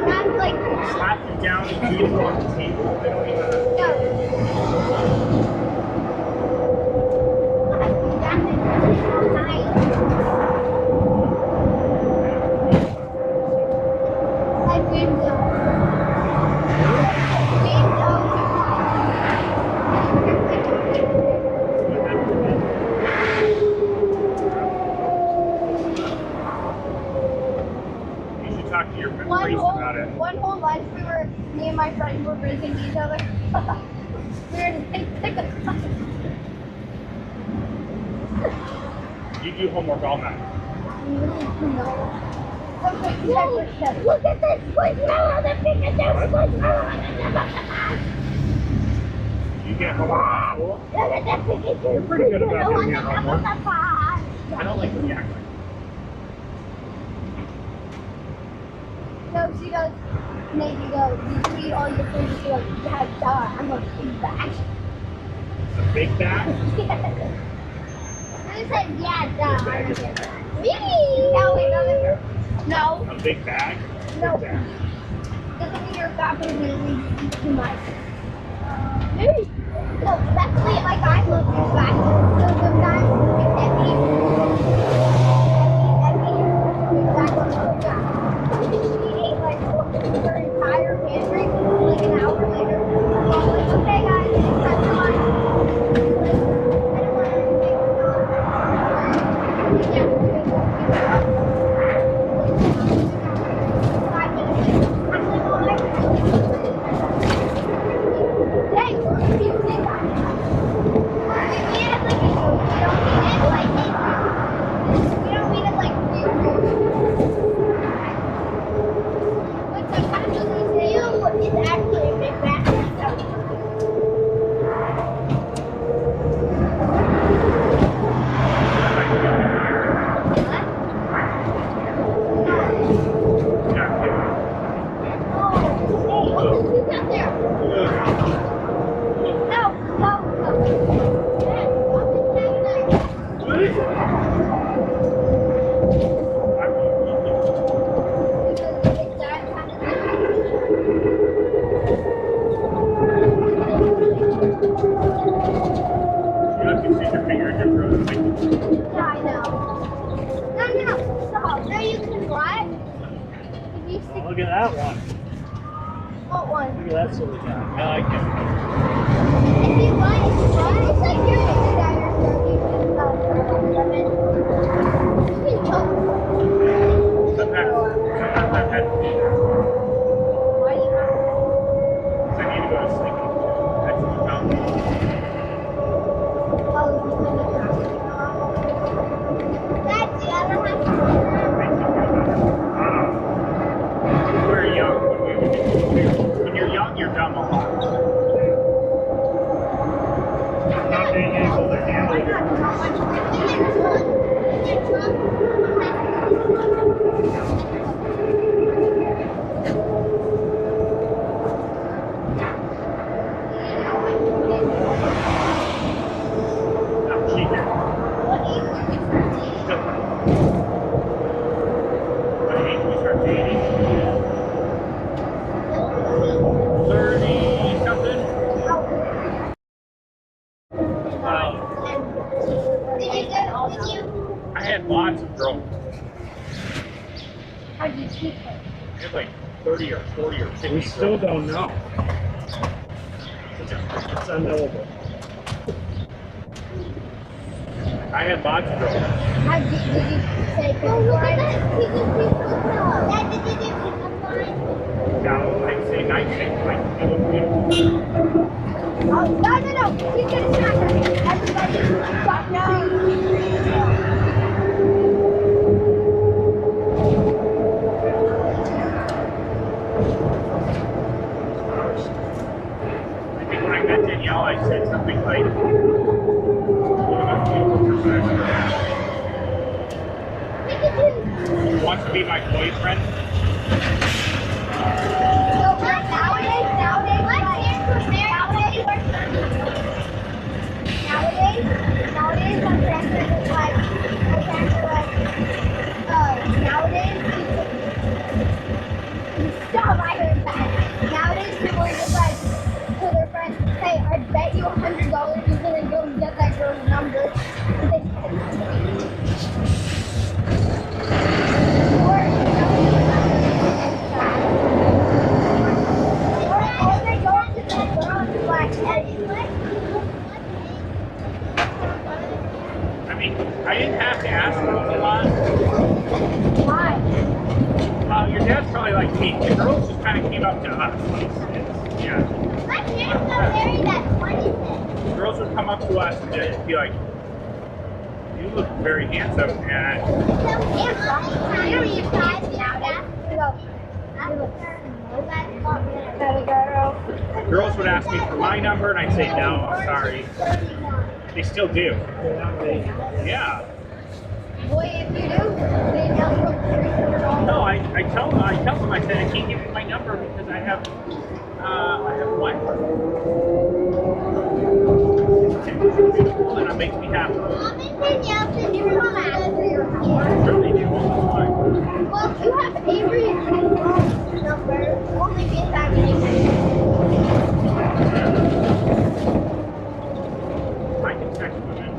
Speaker 6: That's like
Speaker 5: Slap you down and leave you on the table. They don't even. You should talk to your priest about it.
Speaker 6: One whole lunch me and my friends were drinking each other. We were in pick a
Speaker 5: You do homework all night.
Speaker 6: Look at this squishmallow, the Pikachu squishmallow.
Speaker 5: You get homework at school?
Speaker 6: Look at that Pikachu.
Speaker 5: You're pretty good about doing your homework.
Speaker 6: I
Speaker 5: I don't like when you act like
Speaker 6: No, she goes, Nate, you go, did you eat all your food? She goes, yeah, duh, I'm going to eat back.
Speaker 5: a big bag.
Speaker 6: I said, yeah, duh, I'm going to eat back. Me? No, wait, no.
Speaker 5: A big bag?
Speaker 6: No.
Speaker 5: Big bag.
Speaker 6: Doesn't mean you're fat, but it means you eat too much. Maybe. No, that's like I look fat. So sometimes it's She ate like her entire pantry like an hour later. I was like, okay guys, it's time to lunch. I don't want anything It's actually a big basket.
Speaker 7: Look at that one.
Speaker 6: What one?
Speaker 7: Look at that silly guy.
Speaker 5: I like it.
Speaker 6: If you want, it's like you're in the dinosaur. You can talk.
Speaker 5: Sometimes I've had to do that.
Speaker 6: Why do you have
Speaker 5: Because I need to go to sleep. That's the fountain.
Speaker 6: That's the other one.
Speaker 5: We're young. When you're young, you're dumb a lot. Not being able to handle it. Not cheating. What age do we start dating?
Speaker 6: you?
Speaker 5: I had lots of drones.
Speaker 6: How did you keep it?
Speaker 5: I had like 30 or 40 or 50.
Speaker 7: We still don't know. It's unknowable.
Speaker 5: I had lots of drones.
Speaker 6: How did you say before I... Dad, did you do pickup line?
Speaker 5: No, I'd say nice things like they look beautiful.
Speaker 6: Oh, no. He's gonna smack her. Everybody, stop now.
Speaker 5: I think when I met Danielle, I said something like, "What about beautiful perspective? Wants to be my boyfriend."
Speaker 6: Nowadays, my friends are just like, stop, I heard that. Nowadays, people are just like, to their friends, hey, I bet you $100 you're gonna go and get that girl's number. Or they go up to the girl and be like, hey,
Speaker 5: I mean, I didn't have to ask her a lot.
Speaker 6: why?
Speaker 5: Your dad's probably like me. The girls just kind of came up to us. Yeah.
Speaker 6: My parents got married at 26.
Speaker 5: The girls would come up to us and they'd be like, "You look very handsome," and girls would ask me for my number, and I'd say, "No, I'm sorry." They still do. Yeah.
Speaker 6: Boy, if you do, they don't $300.
Speaker 5: No, I tell them, I said, "I can't give you my number because I have one." And it makes me happy.
Speaker 6: Mom and Danielle said you were going to ask for your number.
Speaker 5: Sure they do all the time.
Speaker 6: Well, you have Avery's number. Only be that many.
Speaker 5: I can text women.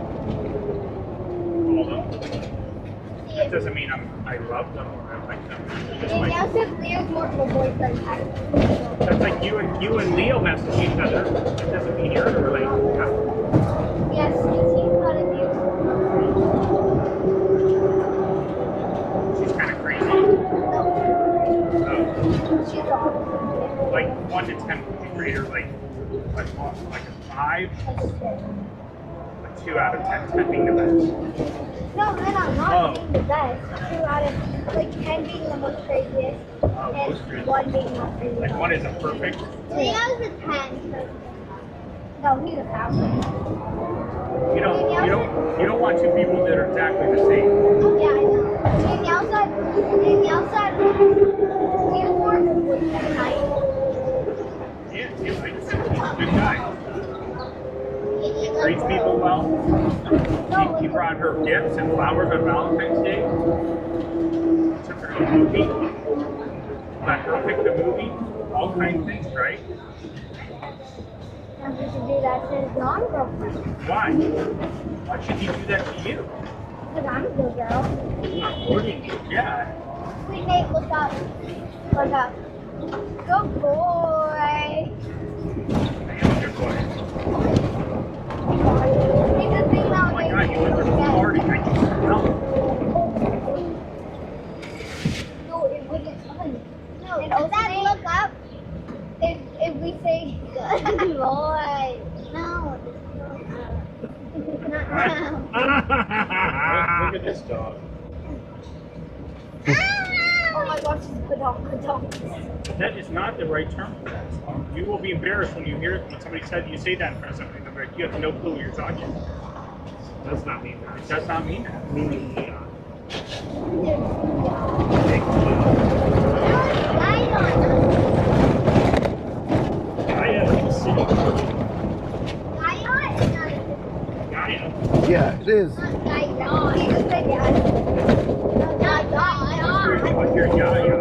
Speaker 5: Call them. That doesn't mean I love them or I like them. It's just like,
Speaker 6: Danielle said Leo's more of a boyfriend type.
Speaker 5: that's like you and Leo message each other. That doesn't mean you're in a relationship.
Speaker 6: Yes, he's got a new.
Speaker 5: She's kind of crazy.
Speaker 6: No,
Speaker 5: Oh.
Speaker 6: she's awesome.
Speaker 5: Like 1 to 10 would be greater. Like what? Like a 5? Like 2 out of 10. 10 being the best.
Speaker 6: No, not being the best. 2 out of, like 10 being the most craziest,
Speaker 5: Most
Speaker 6: and
Speaker 5: crazy.
Speaker 6: 1 being not crazy.
Speaker 5: Like 1 isn't perfect.
Speaker 6: Leo's a 10. No, he's a 1,000.
Speaker 5: You don't want 2 people that are exactly the same.
Speaker 6: Yeah, I know. Danielle said he's more of a boyfriend type.
Speaker 5: Yeah, he's a good guy. Treats people well. He brought her gifts and flowers on Valentine's Day. Took her to a movie. Let her pick the movie. All kinds of things, right?
Speaker 6: And he should do that to his non-girlfriend.
Speaker 5: Why? Why should he do that to you?
Speaker 6: Because I'm a good girl.
Speaker 5: He's not courting you. Yeah.
Speaker 6: Sweet Nate, look up. Look up. Good boy.
Speaker 5: I am a good boy.
Speaker 6: He's a thing
Speaker 5: Oh my God, you went to the party. I can smell it.
Speaker 6: No, it wasn't fun. No, and Dad, look up. If we say good boy. No. Not now.
Speaker 5: Look at this dog.
Speaker 6: Oh my gosh, he's good dog.
Speaker 5: That is not the right term for that. You will be embarrassed when you hear when somebody said you say that in front of somebody. They're like, you have no clue what you're talking about.
Speaker 7: Does not mean that.
Speaker 5: It does not mean that.
Speaker 7: Meaning Leon. I am sitting. Gaia.
Speaker 1: Yeah, it is.
Speaker 5: Like your Yaya.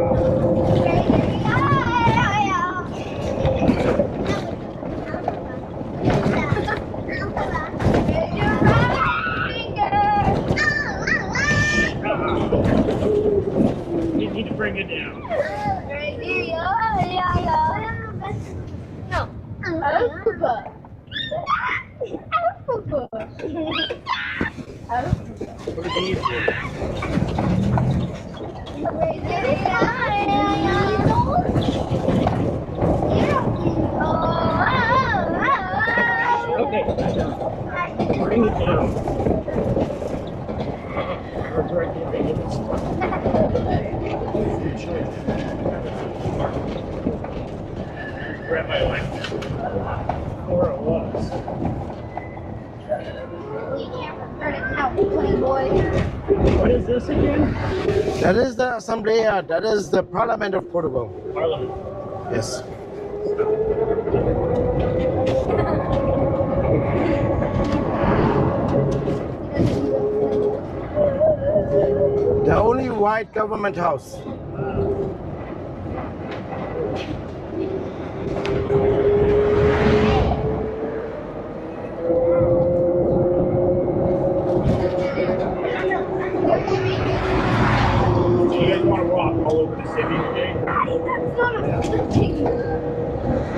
Speaker 5: bring it down.
Speaker 6: Right here, yeah. No. Alpha.
Speaker 5: What are these? Okay. Bring it down. Birds right there. Grab my life. Or it was. What is this again?
Speaker 1: That is the Assembleia. That is the Parliament of Portugal.
Speaker 5: Parliament.
Speaker 1: Yes. The only white government house.
Speaker 5: So you guys want to walk all over the city today?
Speaker 6: That's not a thing.
Speaker 5: You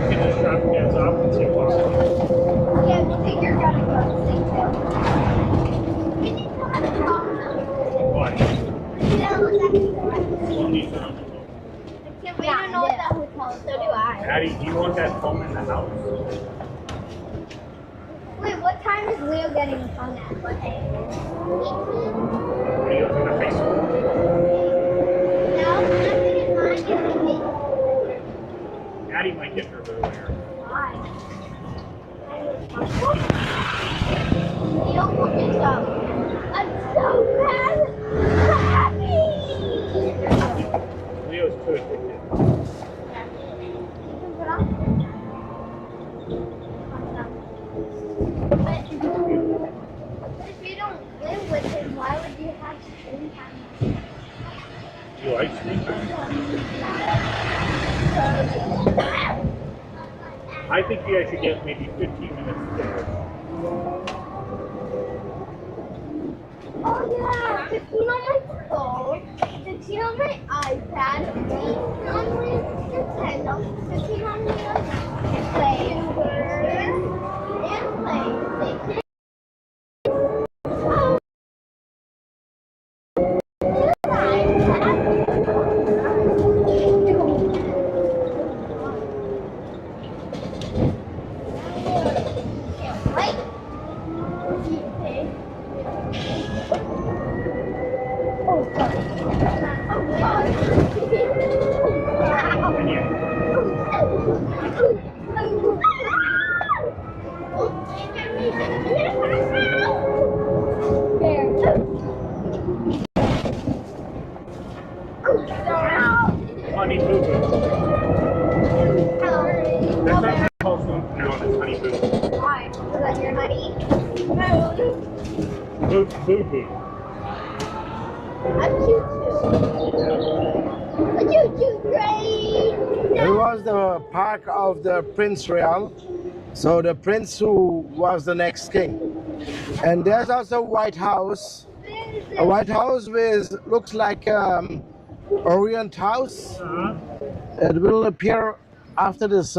Speaker 5: can just drop your hands off and see what's going.
Speaker 6: Yeah, we'll take your gun and go to sleep too.
Speaker 5: Why? We'll need to.
Speaker 6: We don't know what that hotel is. So do I.
Speaker 5: Addie, do you want that phone in the house?
Speaker 6: Wait, what time is Leo getting the phone at? What day?
Speaker 5: Videos in the Facebook.
Speaker 6: No, nothing is mine getting
Speaker 5: Addie might get her earlier.
Speaker 6: Why? You don't want me to. I'm so mad. Happy.
Speaker 5: Leo's too addicted.
Speaker 6: But if you don't live with him, why would you have screen time?
Speaker 5: You like screen time? I think you guys should get maybe 15 minutes there.
Speaker 6: Oh yeah, 15 on my phone, 15 on my iPad, 15 on my Nintendo, 15 on my play and play.
Speaker 5: Honey Boo Boo. That's not what calls them now, it's Honey Boo Boo.
Speaker 6: Why? Is that your honey?
Speaker 5: Boo Boo Boo.
Speaker 6: I'm cute too. Cute, great.
Speaker 1: It was the park of the Prince Real, so the prince who was the next king. And there's also a White House with looks like Orient House. It will appear after this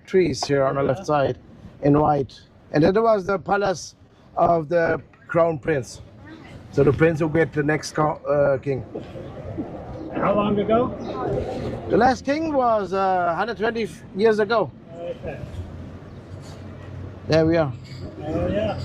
Speaker 1: trees here on the left side in white. And that was the palace of the crown prince. So the prince will get the next king.
Speaker 5: How long ago?
Speaker 1: The last king was 120 years ago.
Speaker 5: Okay.
Speaker 1: There we are.
Speaker 5: Oh yeah.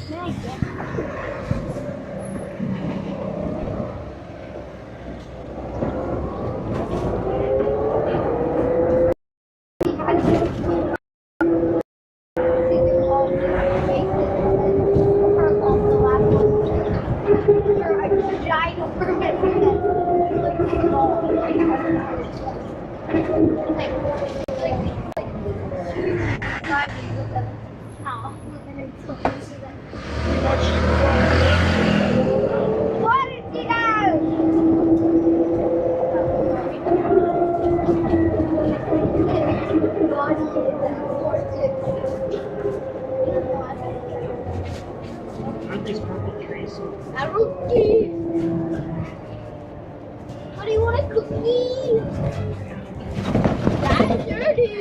Speaker 5: Aren't these purple trees?
Speaker 6: What do you want to cookies. That's dirty.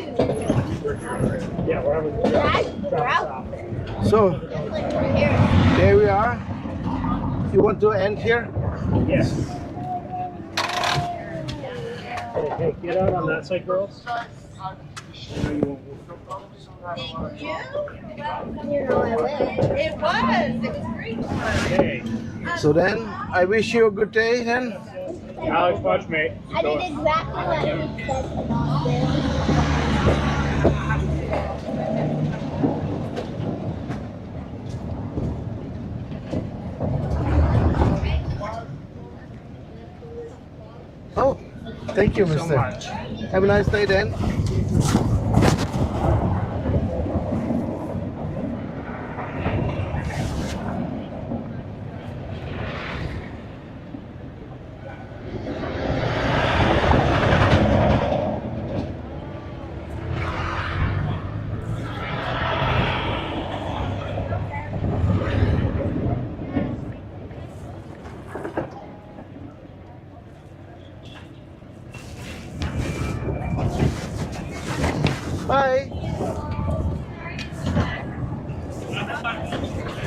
Speaker 5: Yeah, where I was.
Speaker 6: That's gross.
Speaker 1: So
Speaker 6: Like right here.
Speaker 1: there we are. You want to end here?
Speaker 5: Yes. Hey, get out on that side, girls.
Speaker 6: You know I will.
Speaker 2: It was great.
Speaker 5: Hey,
Speaker 1: So then, I wish you a good day then.
Speaker 5: Alex, watch me.
Speaker 6: I did exactly what you said to not do.
Speaker 1: Oh, thank you,
Speaker 5: So
Speaker 1: mister.
Speaker 5: much.
Speaker 1: Have a nice day then. Bye.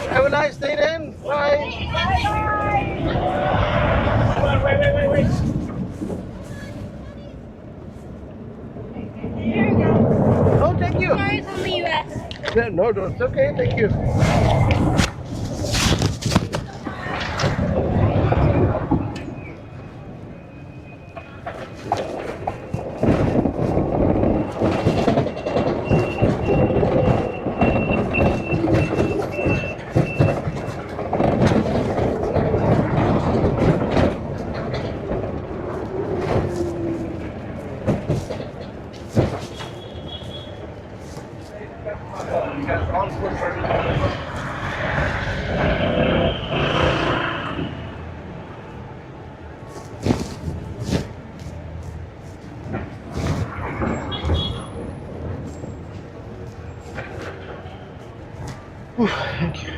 Speaker 1: Have a nice day then. Bye.
Speaker 5: Come on, wait.
Speaker 1: Oh, thank you.
Speaker 6: Sorry from the US.
Speaker 1: No, it's okay. Thank you. Thank you.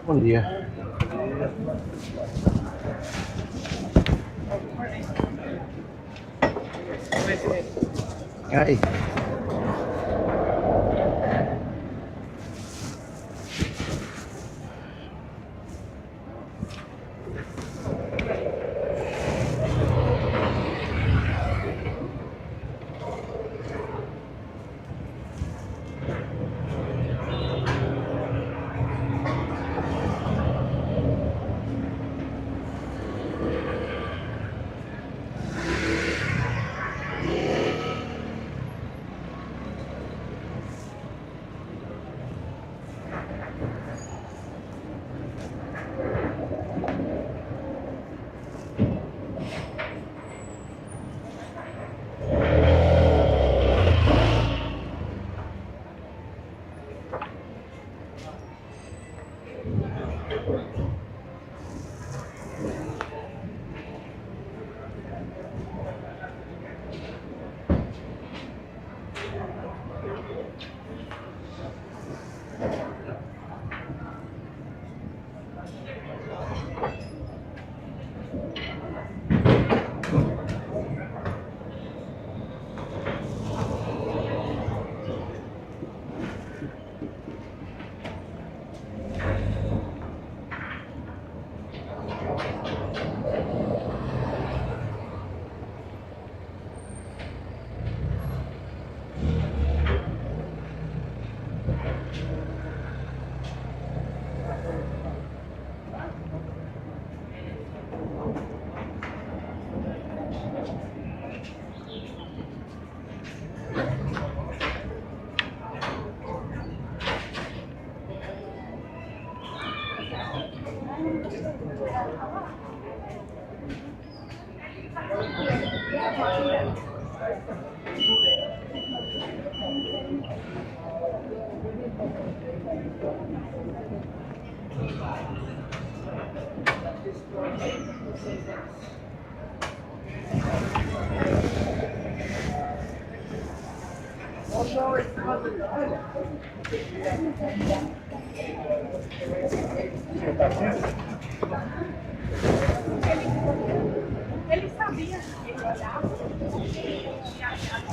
Speaker 1: Bom dia. Ai.
Speaker 9: Ele sabia, ele olhava e achava.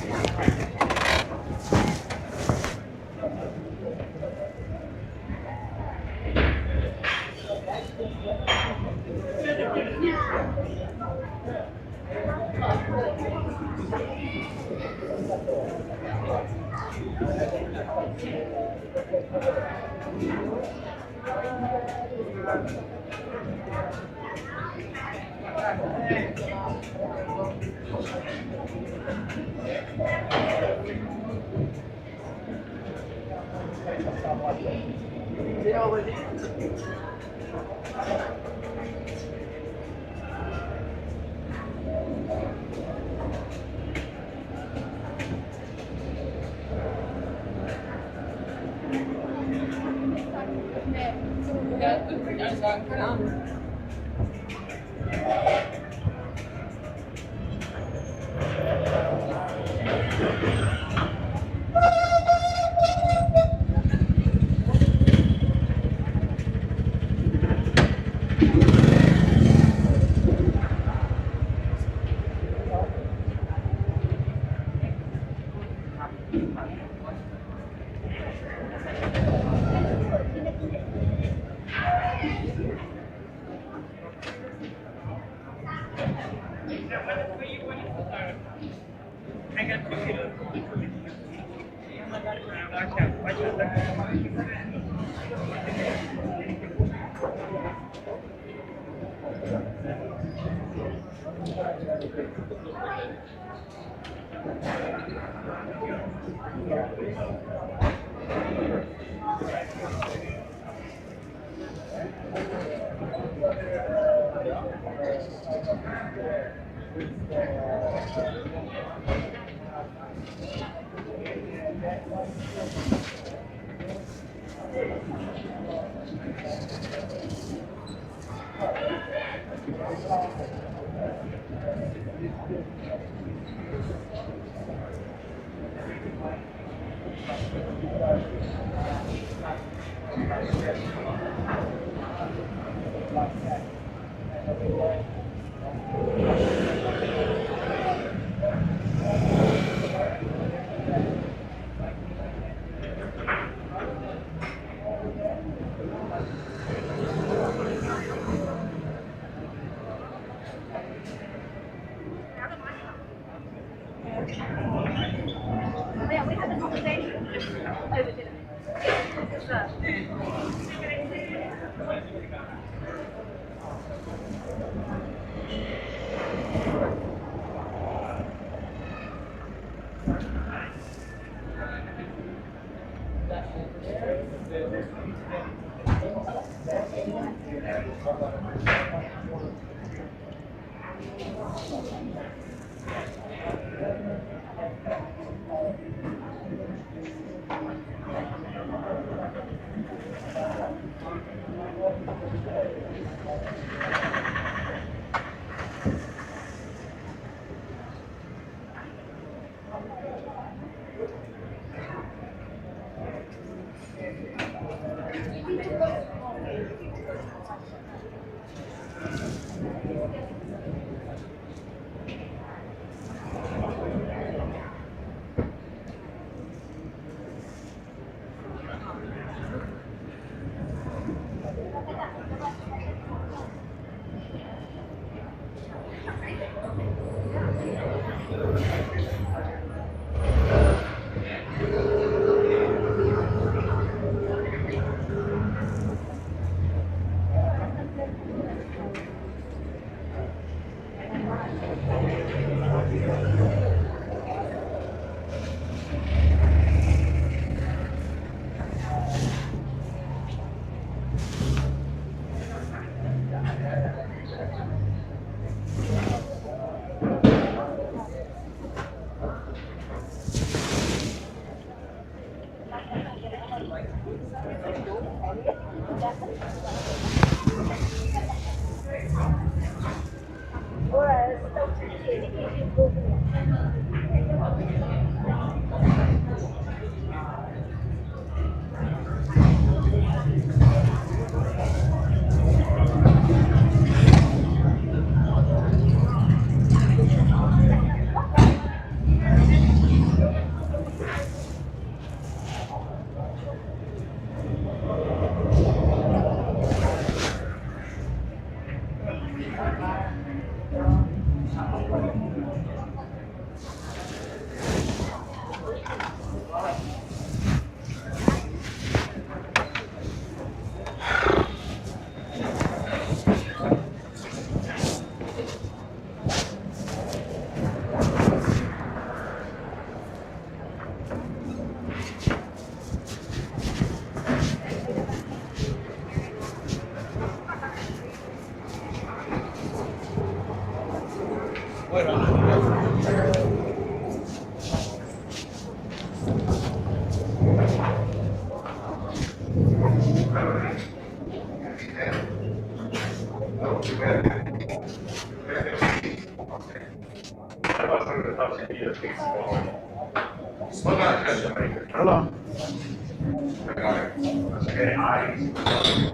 Speaker 1: Hello.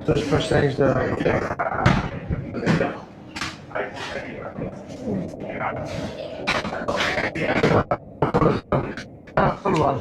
Speaker 1: Just first change the. Full one.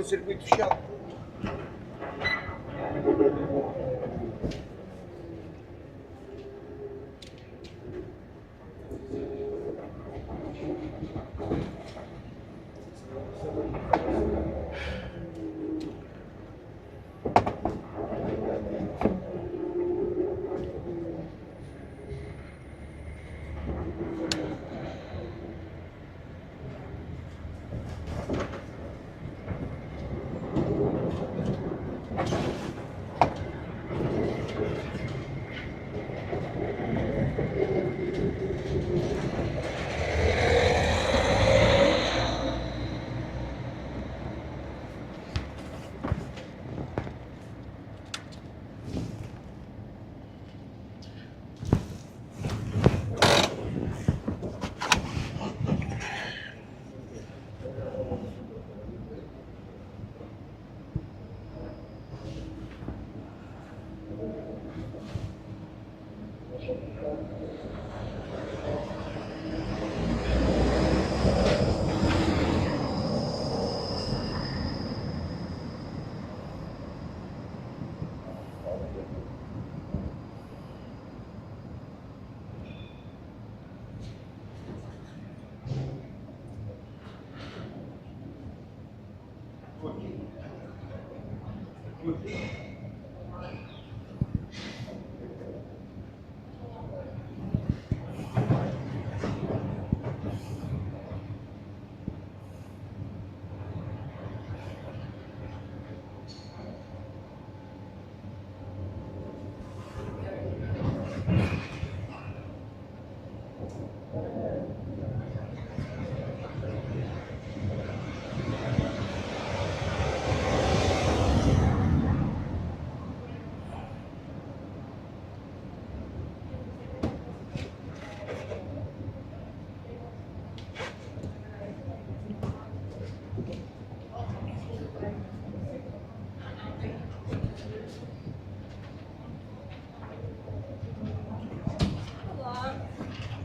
Speaker 8: circuito fechado.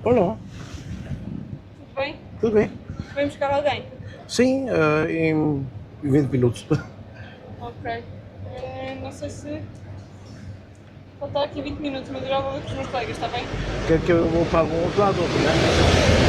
Speaker 1: Olá,
Speaker 9: Tudo bem?
Speaker 1: tudo bem?
Speaker 9: Vem buscar alguém?
Speaker 1: Sim, em 20 minutos.
Speaker 9: Ok. Não sei se vou estar aqui 20 minutos, mas eu já vou ver com os meus colegas, está bem?
Speaker 1: Quer que eu vou para algum outro lado, né?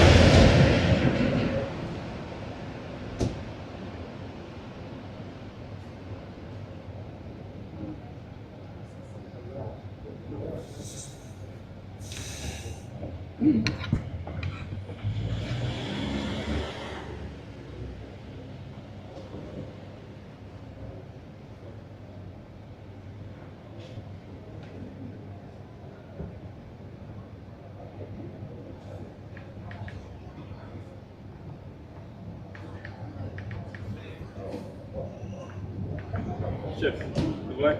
Speaker 8: Chefe, tudo bem?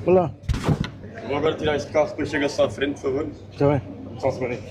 Speaker 1: Olá,
Speaker 8: Vou agora tirar este carro, depois chega-se à frente, por favor.
Speaker 1: está bem?
Speaker 8: Só um segundinho.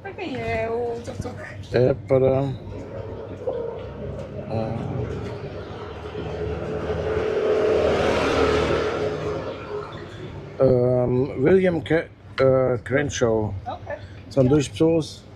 Speaker 9: Para quem é o Tuk-Tuk?
Speaker 1: É para... William Crenshaw.
Speaker 9: Ok.
Speaker 1: São duas pessoas.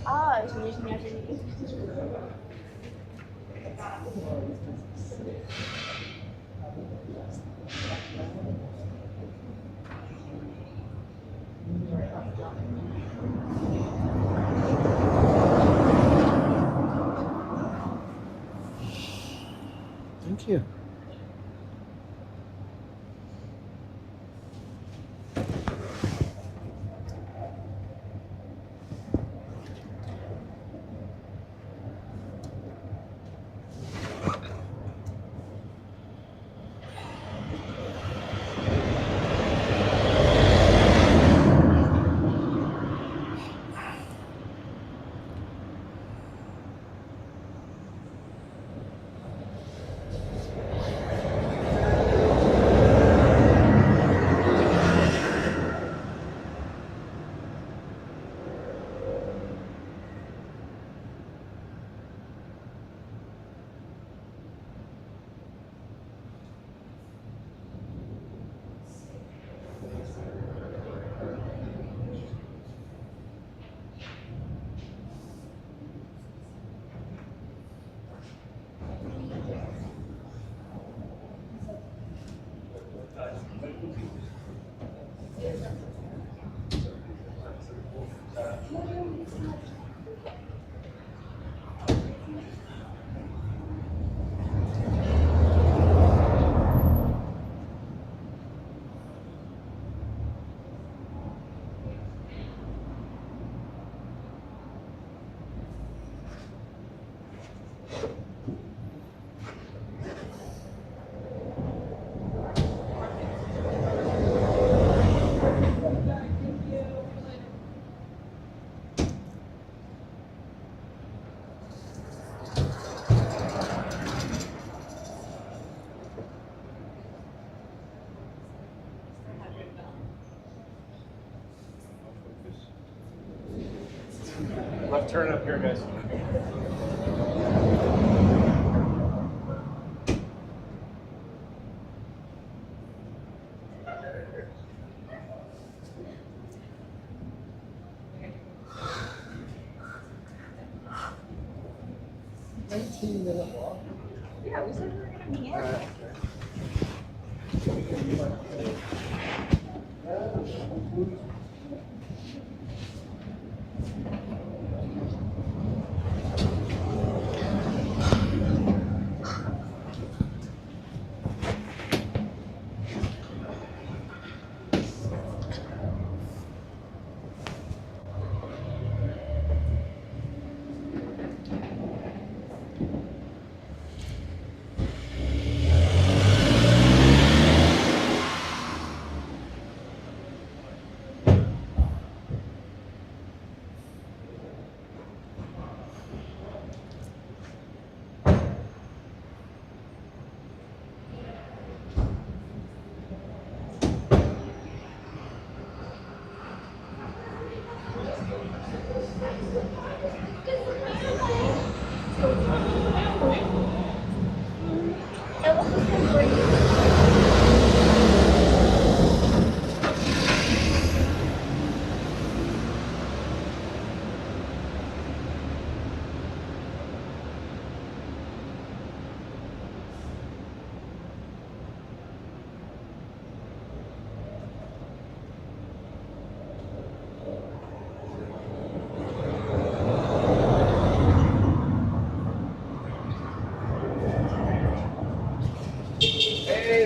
Speaker 2: Ah, es nicht mehr
Speaker 1: Thank you.
Speaker 5: Left turn up here, guys.
Speaker 2: Yeah, we said we were going to be here.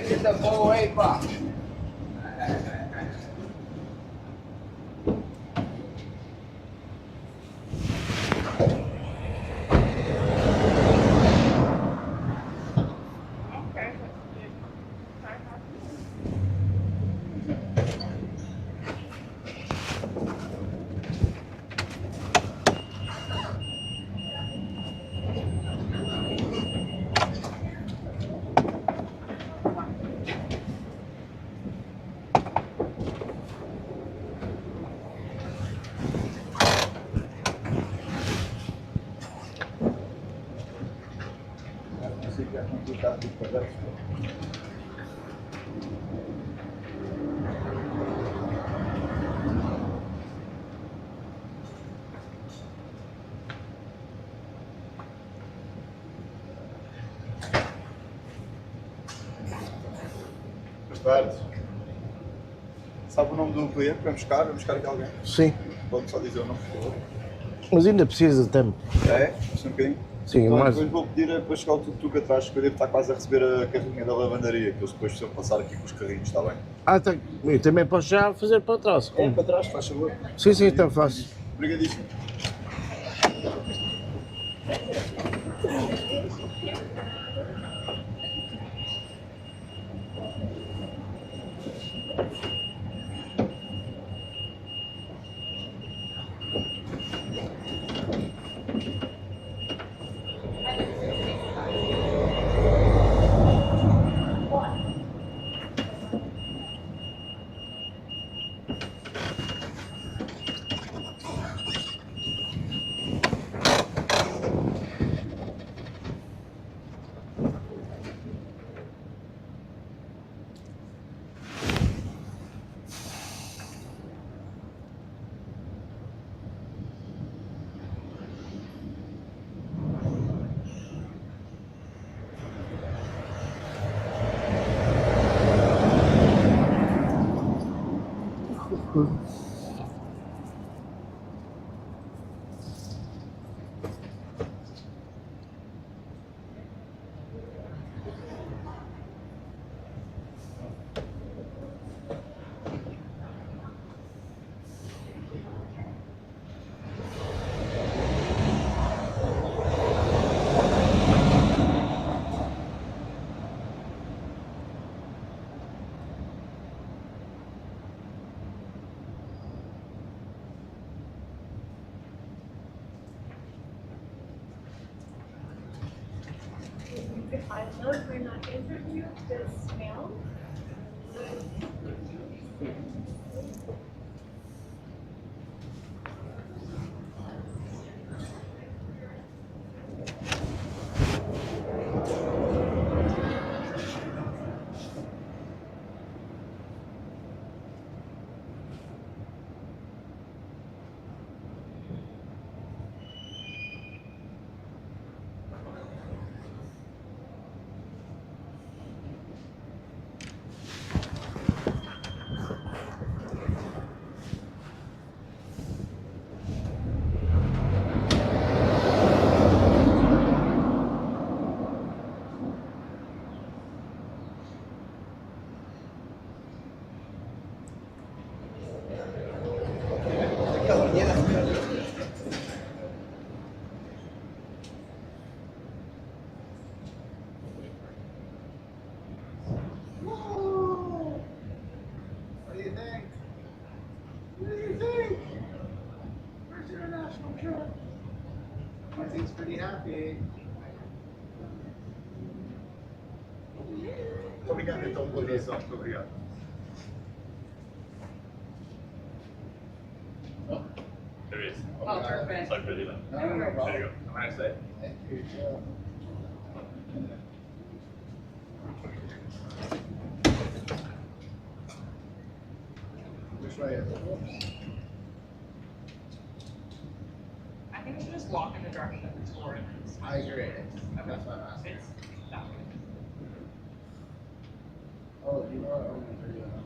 Speaker 10: Get the full way back.
Speaker 11: Esperto. Sabe o nome do cliente? Vamos buscar aqui alguém.
Speaker 1: Sim,
Speaker 11: Pode só dizer o nome, por favor.
Speaker 1: mas ainda precisa de tempo.
Speaker 11: É? Só um bocadinho.
Speaker 1: Sim,
Speaker 11: Então,
Speaker 1: mas
Speaker 11: depois vou pedir para chegar o tuk-tuk atrás, que eu devo estar quase a receber a carrinha da lavandaria, que eles depois precisam passar aqui com os carrinhos, está bem?
Speaker 1: eu também posso já fazer para trás.
Speaker 11: É, para trás, faz favor.
Speaker 1: Sim, então faço.
Speaker 11: Obrigadíssimo.
Speaker 12: If I look, we're not interviewed this mail.
Speaker 11: Obrigado então pela ligação, muito obrigado.
Speaker 8: There is.
Speaker 12: Oh, perfect.
Speaker 8: It's like really low.
Speaker 11: No, no, no
Speaker 8: There you
Speaker 11: problem.
Speaker 8: go. Have a nice day.
Speaker 11: Thank you. Which way is it?
Speaker 12: I think we should just walk in the direction of the store.
Speaker 11: I agree. That's what I'm asking.
Speaker 12: It's that way.
Speaker 11: Oh, you know what? I'm gonna figure that out.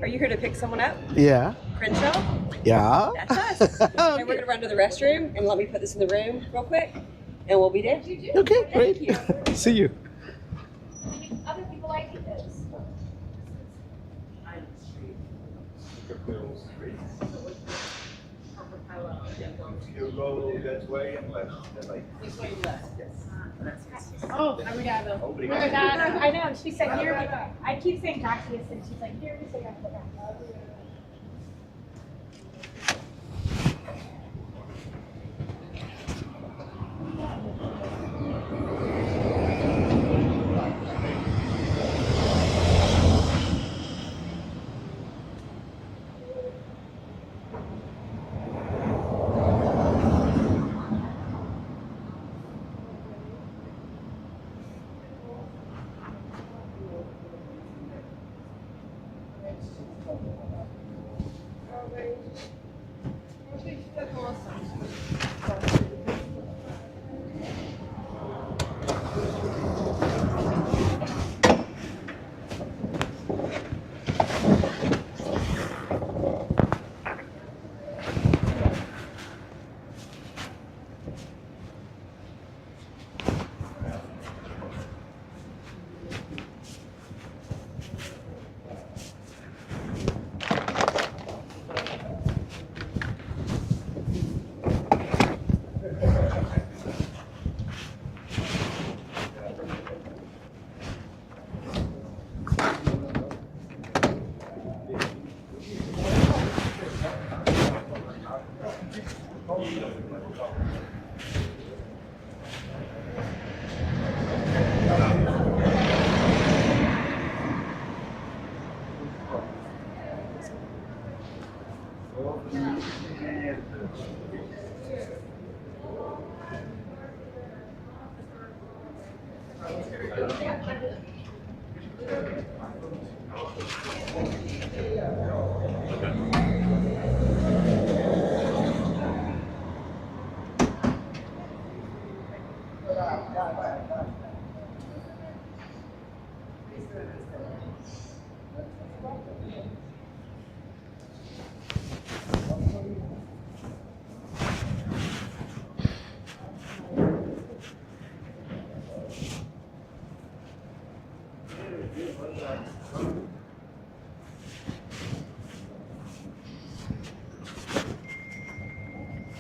Speaker 13: Are you here to pick someone up?
Speaker 1: Yeah.
Speaker 13: Crenshaw?
Speaker 1: Yeah.
Speaker 13: That's us. Okay, we're gonna run to the restroom and let me put this in the room real quick, and we'll be there.
Speaker 1: Okay, great.
Speaker 13: Thank you.
Speaker 1: See you.
Speaker 12: Other people like this.
Speaker 11: You go that way and left.
Speaker 13: This way left. Yes.
Speaker 12: Oh, obrigada.
Speaker 11: Obrigado.
Speaker 12: I know. She said here. I keep saying gracias, and she's like here. You say gracias.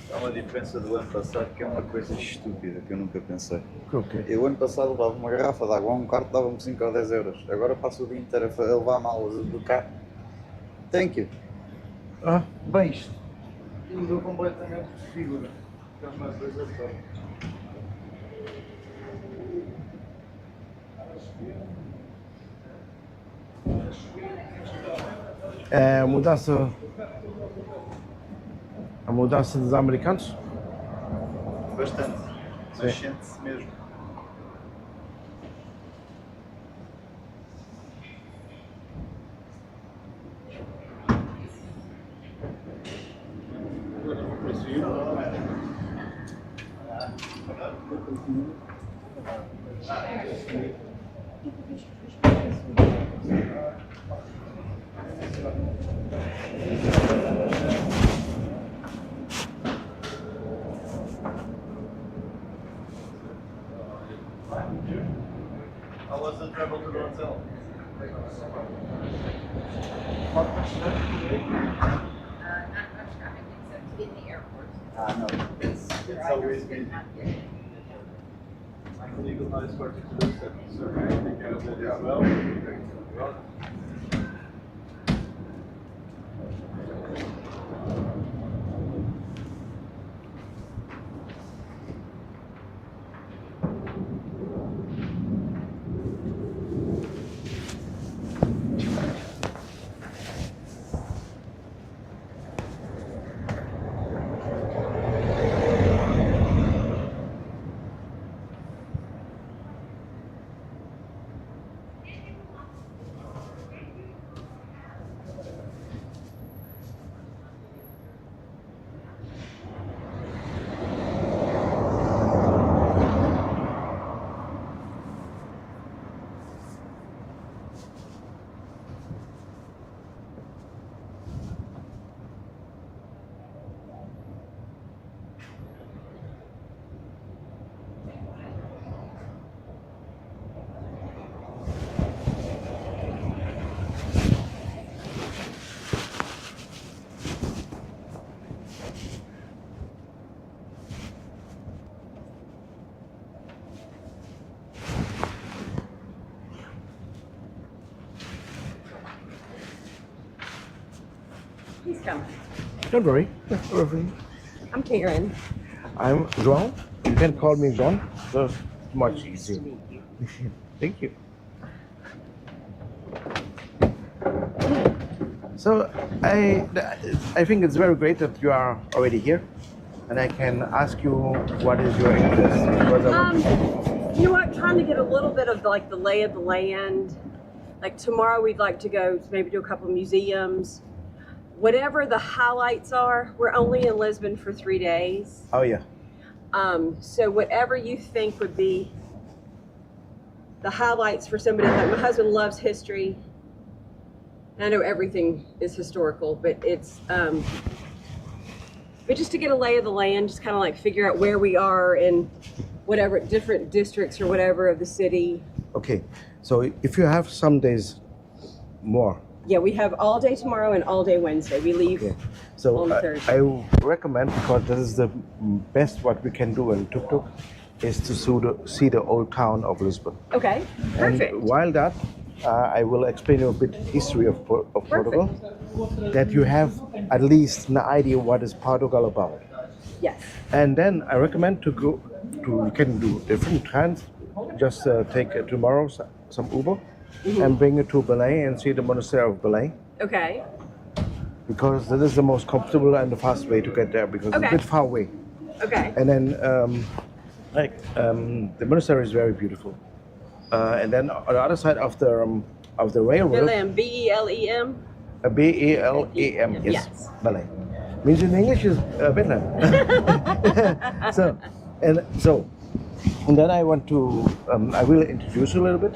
Speaker 11: Há uma diferença do ano passado que é uma coisa estúpida que eu nunca pensei.
Speaker 1: Okay.
Speaker 11: Eu ano passado levava uma garrafa de água a um quarto, dava-me 5 ou 10 euros. Agora passo o dia inteiro a levar malas do carro. Thank you.
Speaker 1: Ah.
Speaker 11: Bem, isto mudou completamente de figura. É uma coisa só.
Speaker 1: É a mudança dos americanos?
Speaker 11: Bastante. Mas sente-se mesmo. How was the travel to the hotel?
Speaker 13: In the airport.
Speaker 11: No, it's always been. My colleague was not as far to do so I think I did as well.
Speaker 13: Come.
Speaker 1: Don't worry.
Speaker 13: I'm Karen.
Speaker 1: I'm João. You can call me João. So much easier. Thank you. So I think it's very great that you are already here, and I can ask you what is your interest.
Speaker 13: You know what? Trying to get a little bit of like the lay of the land. Like tomorrow, we'd like to go maybe do a couple of museums. Whatever the highlights are, we're only in Lisbon for 3 days.
Speaker 1: Oh yeah.
Speaker 13: So whatever you think would be the highlights for somebody, like my husband loves history. I know everything is historical, but it's but just to get a lay of the land, just kind of like figure out where we are in whatever different districts or whatever of the city.
Speaker 1: Okay, so if you have some days more.
Speaker 13: Yeah, we have all day tomorrow and all day Wednesday. We leave
Speaker 1: So
Speaker 13: on Thursday.
Speaker 1: I recommend, because this is the best what we can do in Tuk-Tuk, is to see the old town of Lisbon.
Speaker 13: Okay, perfect.
Speaker 1: And while that, I will explain you a bit history of Portugal, that you have at least an idea what is Portugal about.
Speaker 13: Yes.
Speaker 1: And then I recommend to go to, you can do different kinds, just take tomorrow some Uber and bring it to Belém and see the monastery of Belém.
Speaker 13: Okay.
Speaker 1: Because that is the most comfortable and the fast way to get there, because it's a bit far away.
Speaker 13: Okay.
Speaker 1: And then the monastery is very beautiful. And then on the other side of the railroad,
Speaker 13: Belém, B-E-L-E-M?
Speaker 1: B-E-L-E-M, yes. Belém. Means in English is Belém. And then I want to, I will introduce you a little bit.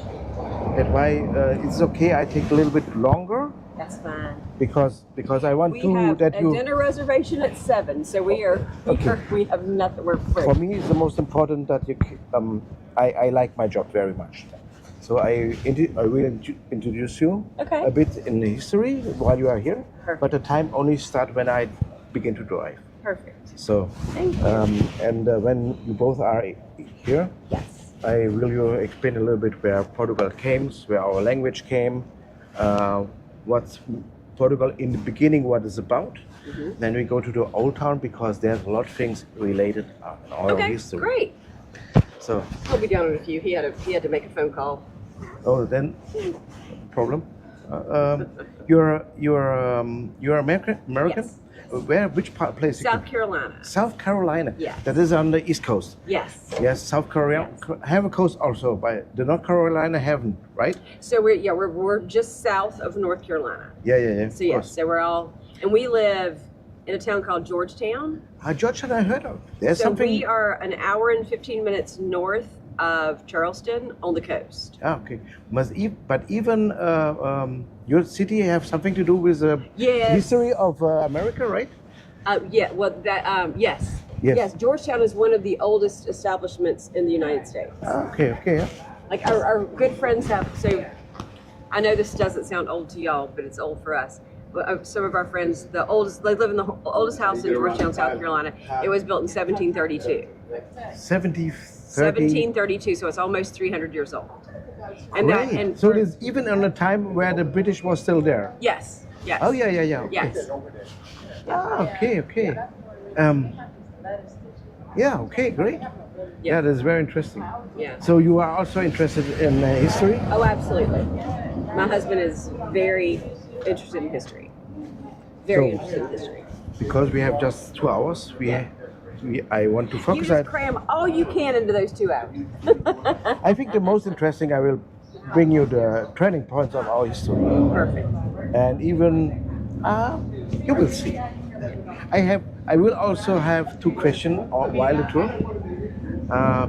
Speaker 1: That why it's okay. I take a little bit longer.
Speaker 13: That's fine.
Speaker 1: Because I want
Speaker 13: we
Speaker 1: to
Speaker 13: have
Speaker 1: that
Speaker 13: a
Speaker 1: you.
Speaker 13: dinner reservation at 7, so we have nothing. We're free.
Speaker 1: For me, it's the most important that you. I like my job very much, so I will introduce you a bit in the history while you are here. Perfect. But the time only start when I begin to drive.
Speaker 13: Perfect.
Speaker 1: So,
Speaker 13: thank you.
Speaker 1: And when you both are here, I will explain a little bit where Portugal came, where our language came, what Portugal in the beginning, what it's about. Then we go to the old town, because there's a lot of things related in our history.
Speaker 13: Great.
Speaker 1: So
Speaker 13: I'll be down in a few. He had to make a phone call.
Speaker 1: Oh, then problem. You're American.
Speaker 13: Yes.
Speaker 1: Where? Which place?
Speaker 13: South Carolina.
Speaker 1: South Carolina.
Speaker 13: Yeah.
Speaker 1: That is on the East Coast.
Speaker 13: Yes.
Speaker 1: Yes, South Carolina have a coast also, but the North Carolina haven't, right?
Speaker 13: So we're just south of North Carolina.
Speaker 1: Yeah.
Speaker 13: So yes, so we're all, and we live in a town called Georgetown.
Speaker 1: Georgetown, I heard of. There's
Speaker 13: so
Speaker 1: something.
Speaker 13: We are an hour and 15 minutes north of Charleston on the coast.
Speaker 1: Okay. But even your city have something to do with the history of America, right?
Speaker 13: Yeah. Well, that yes. Georgetown is one of the oldest establishments in the United States.
Speaker 1: Okay. Yeah.
Speaker 13: Like our good friends have. So I know this doesn't sound old to y'all, but it's old for us. Some of our friends, they live in the oldest house in Georgetown, South Carolina. It was built in 1732. 1732, so it's almost 300 years old. And
Speaker 1: so it is even on a time where the British was still there.
Speaker 13: Yes.
Speaker 1: Oh yeah. Okay.
Speaker 13: Yes.
Speaker 1: Okay. Yeah. Okay. Great. Yeah, that's very interesting.
Speaker 13: Yeah.
Speaker 1: So you are also interested in history?
Speaker 13: Oh, absolutely. My husband is very interested in history. Very interested in history.
Speaker 1: Because we have just 2 hours, I want to focus.
Speaker 13: You just cram all you can into those 2 hours.
Speaker 1: I think the most interesting, I will bring you the turning points of our history.
Speaker 13: Perfect.
Speaker 1: And even you will see. I will also have 2 questions while the tour,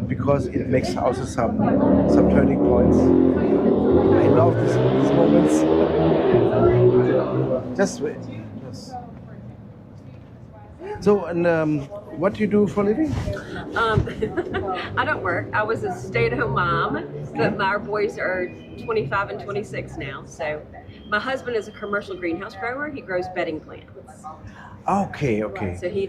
Speaker 1: because it makes also some turning points. I love these moments. Just wait. So, and what do you do for a living?
Speaker 13: I don't work. I was a stay-at-home mom, but my boys are 25 and 26 now. So my husband is a commercial greenhouse grower. He grows bedding plants.
Speaker 1: Okay, okay.
Speaker 13: So he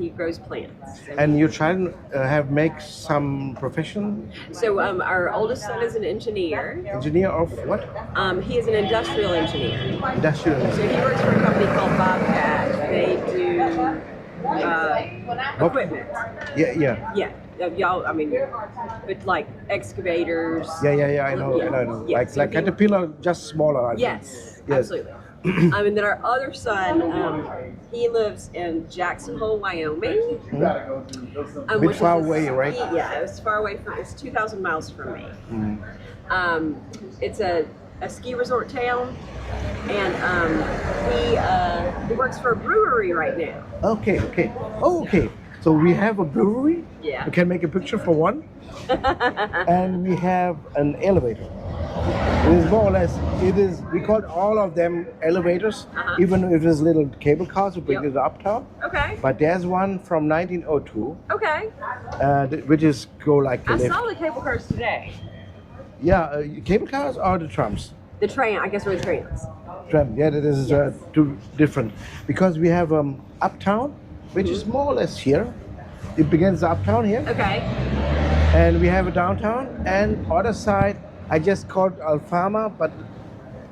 Speaker 13: grows plants. So,
Speaker 1: And you try to make some profession?
Speaker 13: so our oldest son is an engineer.
Speaker 1: Engineer of what?
Speaker 13: He is an industrial engineer.
Speaker 1: Industrial.
Speaker 13: So he works for a company called Bobcat. They do equipment.
Speaker 1: Yeah.
Speaker 13: Yeah. Y'all, I mean, with like excavators.
Speaker 1: Yeah, I know.
Speaker 13: Yeah,
Speaker 1: Like
Speaker 13: so
Speaker 1: like
Speaker 13: he-
Speaker 1: Caterpillar, just smaller. I think.
Speaker 13: Yes,
Speaker 1: Yes.
Speaker 13: absolutely. And then our other son, he lives in Jackson Hole, Wyoming.
Speaker 1: Bit
Speaker 13: which
Speaker 1: far
Speaker 13: is a
Speaker 1: away, right?
Speaker 13: Yeah, it's far away from. It's 2,000 miles from me. It's a ski resort town, and he works for a brewery right now.
Speaker 1: Okay. Oh, okay. So we have a brewery.
Speaker 13: Yeah.
Speaker 1: We can make a picture for one. And we have an elevator. It is more or less, we call all of them elevators, even if it's little cable cars to bring it uptown.
Speaker 13: Okay.
Speaker 1: But there's one from 1902,
Speaker 13: Okay.
Speaker 1: which is go like a
Speaker 13: I
Speaker 1: lift.
Speaker 13: saw the cable cars today.
Speaker 1: Yeah, cable cars or the trams?
Speaker 13: The train, I guess, were the trains.
Speaker 1: Tram, yeah, that is two different. Because we have uptown, which is more or less here. It begins uptown here.
Speaker 13: Okay.
Speaker 1: And we have a downtown, and other side, I just called Alfama, but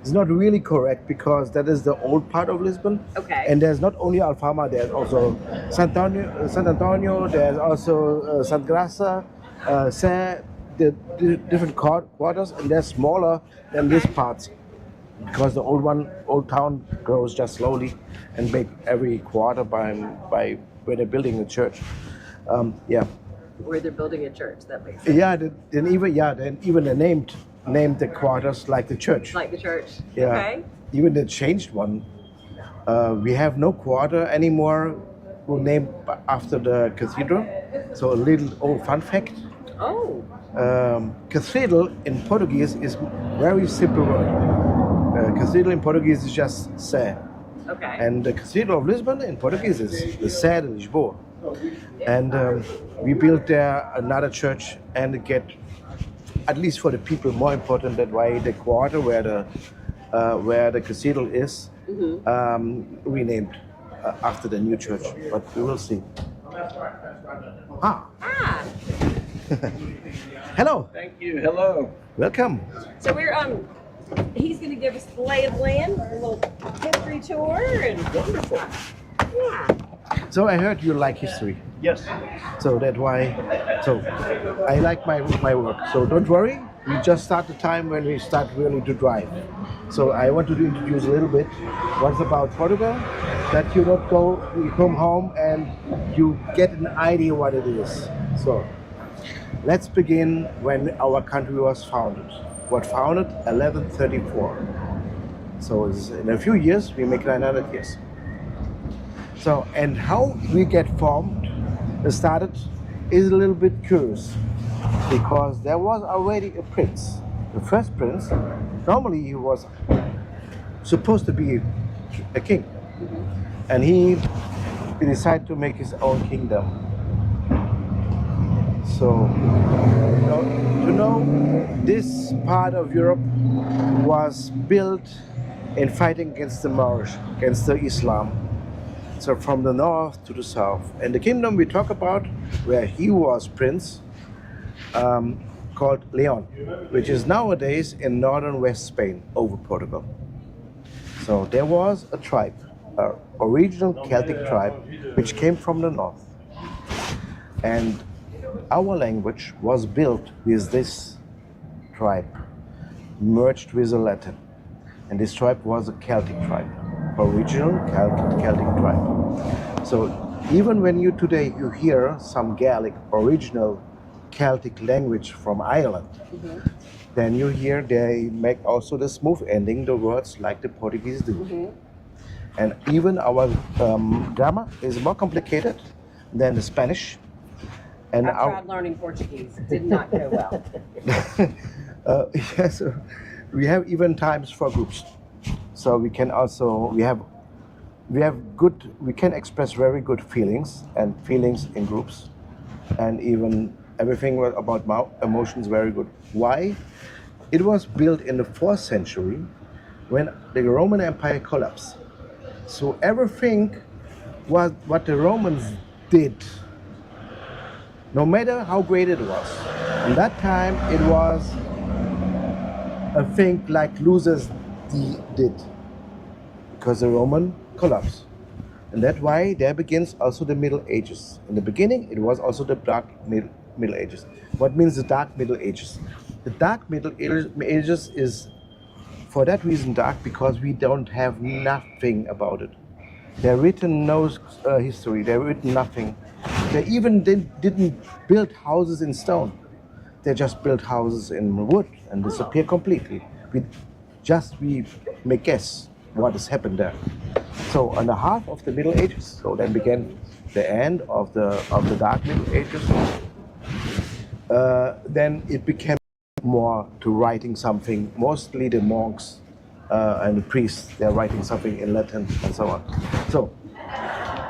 Speaker 1: it's not really correct because that is the old part of Lisbon.
Speaker 13: Okay.
Speaker 1: And there's not only Alfama, there's also San Antonio, there's also Sant Graça, Sé, the different quarters, and they're smaller than this part because the old town grows just slowly and big every quarter by where they're building a church. Yeah.
Speaker 13: Where they're building a church, that makes sense.
Speaker 1: Yeah, then even they named the quarters like the church.
Speaker 13: Like the church.
Speaker 1: Yeah.
Speaker 13: Okay.
Speaker 1: Even they changed one. We have no quarter anymore. We'll name after the cathedral. So a little old fun fact.
Speaker 13: Oh.
Speaker 1: Cathedral in Portuguese is very simple word. Cathedral in Portuguese is just Sé.
Speaker 13: Okay.
Speaker 1: And the Cathedral of Lisbon in Portuguese is the Sé de Lisboa. And we built there another church and get, at least for the people, more important that why the quarter where the cathedral is renamed after the new church. But we will see. Hello.
Speaker 10: Thank you. Hello.
Speaker 1: Welcome.
Speaker 13: So we're he's going to give us the lay of the land, a little history tour, and
Speaker 1: wonderful.
Speaker 13: Yeah.
Speaker 1: So I heard you like history.
Speaker 7: Yes.
Speaker 1: So that's why. So I like my work. So don't worry. We just start the time when we start really to drive. So I want to introduce a little bit what's about Portugal, that you don't go, you come home and you get an idea what it is. So let's begin when our country was founded. What founded 1134. So in a few years we make 900 years. So, and how we get formed, started, is a little bit curious, because there was already a prince. The first prince, normally he was supposed to be a king, and he decided to make his own kingdom. So, to know this part of Europe was built in fighting against the Moorish, against the Islam. So from the north to the south. And the kingdom we talk about, where he was prince, called Leon, which is nowadays in northern West Spain, over Portugal. So there was a tribe, an original Celtic tribe, which came from the north. And our language was built with this tribe, merged with the Latin. And this tribe was a Celtic tribe. Original Celtic tribe. So even when you hear some Gaelic original Celtic language from Ireland, then you hear they make also the smooth ending, the words like the Portuguese do. And even our grammar is more complicated than the Spanish. And
Speaker 13: I tried learning Portuguese. It did not go well.
Speaker 1: Yes, we have even times for groups. So we can also, we can express very good feelings in groups, and even everything about emotions very good. Why? It was built in the 4th century when the Roman Empire collapsed. So everything was what the Romans did, no matter how great it was. In that time, it was a thing like losers did, because the Roman collapsed. And that's why there begins also the Middle Ages. In the beginning, it was also the Dark Middle Ages. What means the Dark Middle Ages? The Dark Middle Ages is for that reason dark, because we don't have nothing about it. They're written no history, they're written nothing. They even didn't build houses in stone. They just built houses in wood and disappear completely. We may guess what has happened there. So on the half of the Middle Ages, so then began the end of the Dark Middle Ages. Then it became more to writing something. Mostly the monks and the priests, they're writing something in Latin and so on. So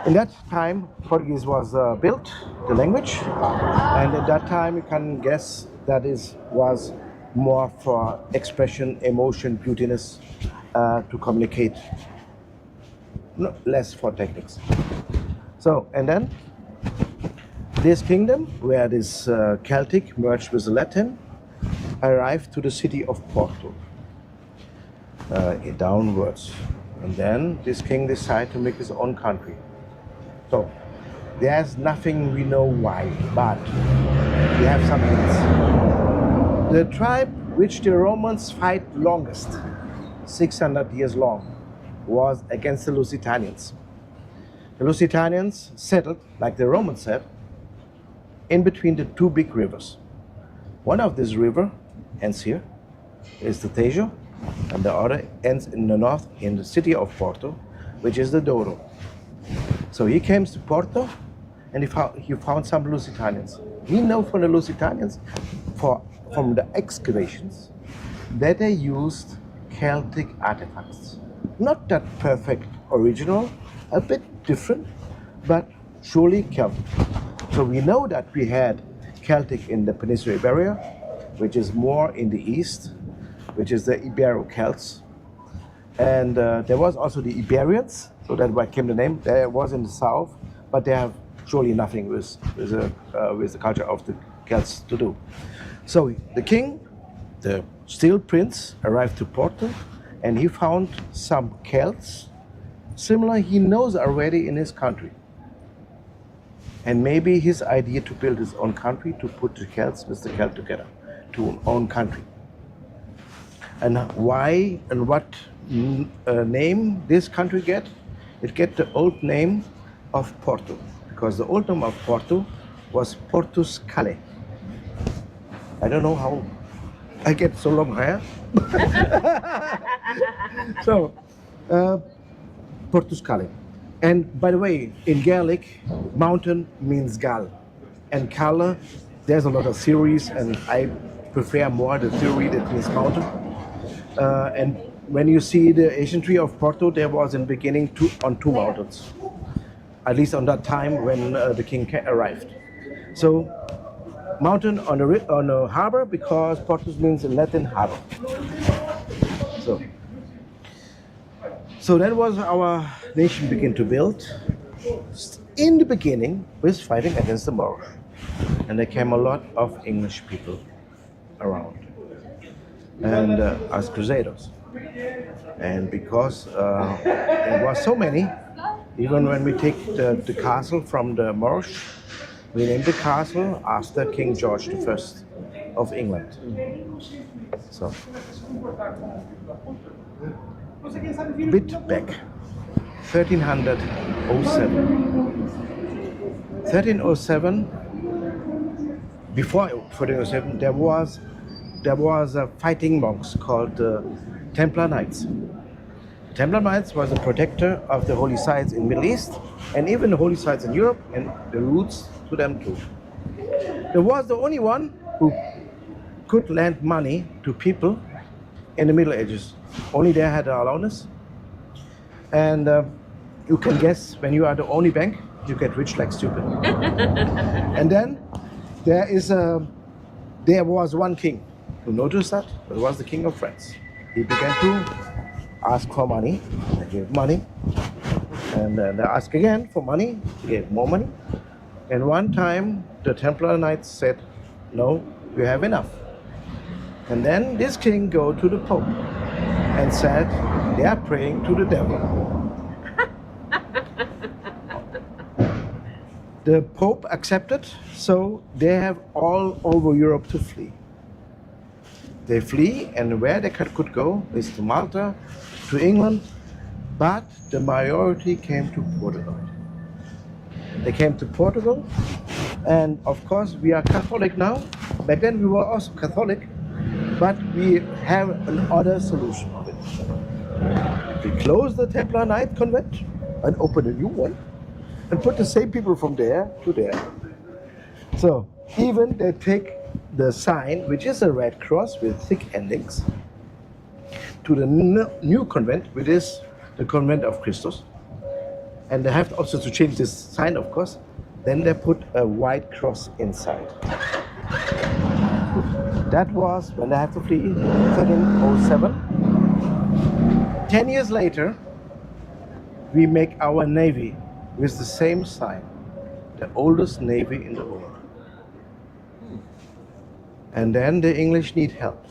Speaker 1: in that time, Portuguese was built, the language, and at that time you can guess that was more for expression, emotion, beautiness, to communicate, less for techniques. So, and then this kingdom, where this Celtic merged with the Latin, arrived to the city of Porto, downwards. And then this king decided to make his own country. So there's nothing we know why, but we have some hints. The tribe which the Romans fight longest, 600 years long, was against the Lusitanians. The Lusitanians settled, like the Romans said, in between the two big rivers. One of this river ends here, is the Tejo, and the other ends in the north in the city of Porto, which is the Douro. So he came to Porto and he found some Lusitanians. We know from the Lusitanians, from the excavations, that they used Celtic artifacts. Not that perfect original, a bit different, but surely Celtic. So we know that we had Celtic in the Peninsula Iberia, which is more in the east, which is the Ibero-Celts. And there was also the Iberians, so that's why came the name. There was in the south, but they have surely nothing with the culture of the Celts to do. So the king, the still prince, arrived to Porto, and he found some Celts, similar he knows already in his country. And maybe his idea to build his own country, to put the Celts with the Celt together, to an own country. And why and what name this country get? It get the old name of Porto, because the old name of Porto was Portus Cale. I don't know how I get so long hair. So, Portus Cale. And by the way, in Gaelic, mountain means gal. And Cala, there's a lot of theories, and I prefer more the theory that means mountain. And when you see the ancient tree of Porto, there was in the beginning two mountains, at least on that time when the king arrived. So, mountain on a harbor, because Portus means in Latin harbor. So that was our nation begin to build. In the beginning, with fighting against the Moors, and there came a lot of English people around, and as crusaders. And because there was so many, even when we take the castle from the Moors, we named the castle after King George I of England. So, a bit back, 1307. 1307. Before 1307, there was a fighting monks called the Templar Knights. The Templar Knights was a protector of the holy sites in Middle East, and even the holy sites in Europe, and the roots to them too. There was the only one who could lend money to people in the Middle Ages. Only they had allowance. And you can guess, when you are the only bank, you get rich like stupid. And then there was one king who noticed that. It was the King of France. He began to ask for money. They gave money. And then they asked again for money, he gave more money. And one time the Templar Knights said, no, you have enough. And then this king go to the Pope and said, they are praying to the devil. The Pope accepted, so they have all over Europe to flee. They flee, and where they could go is to Malta, to England, but the majority came to Portugal. They came to Portugal, and of course we are Catholic now. Back then we were also Catholic, but we have another solution of it. We close the Templar Knight convent and open a new one, and put the same people from there to there. So even they take the sign, which is a red cross with thick endings, to the new convent, which is the convent of Christus. And they have also to change this sign, of course. Then they put a white cross inside. That was when they had to flee, 1307. 10 years later, we make our navy with the same sign, the oldest navy in the world. And then the English need help.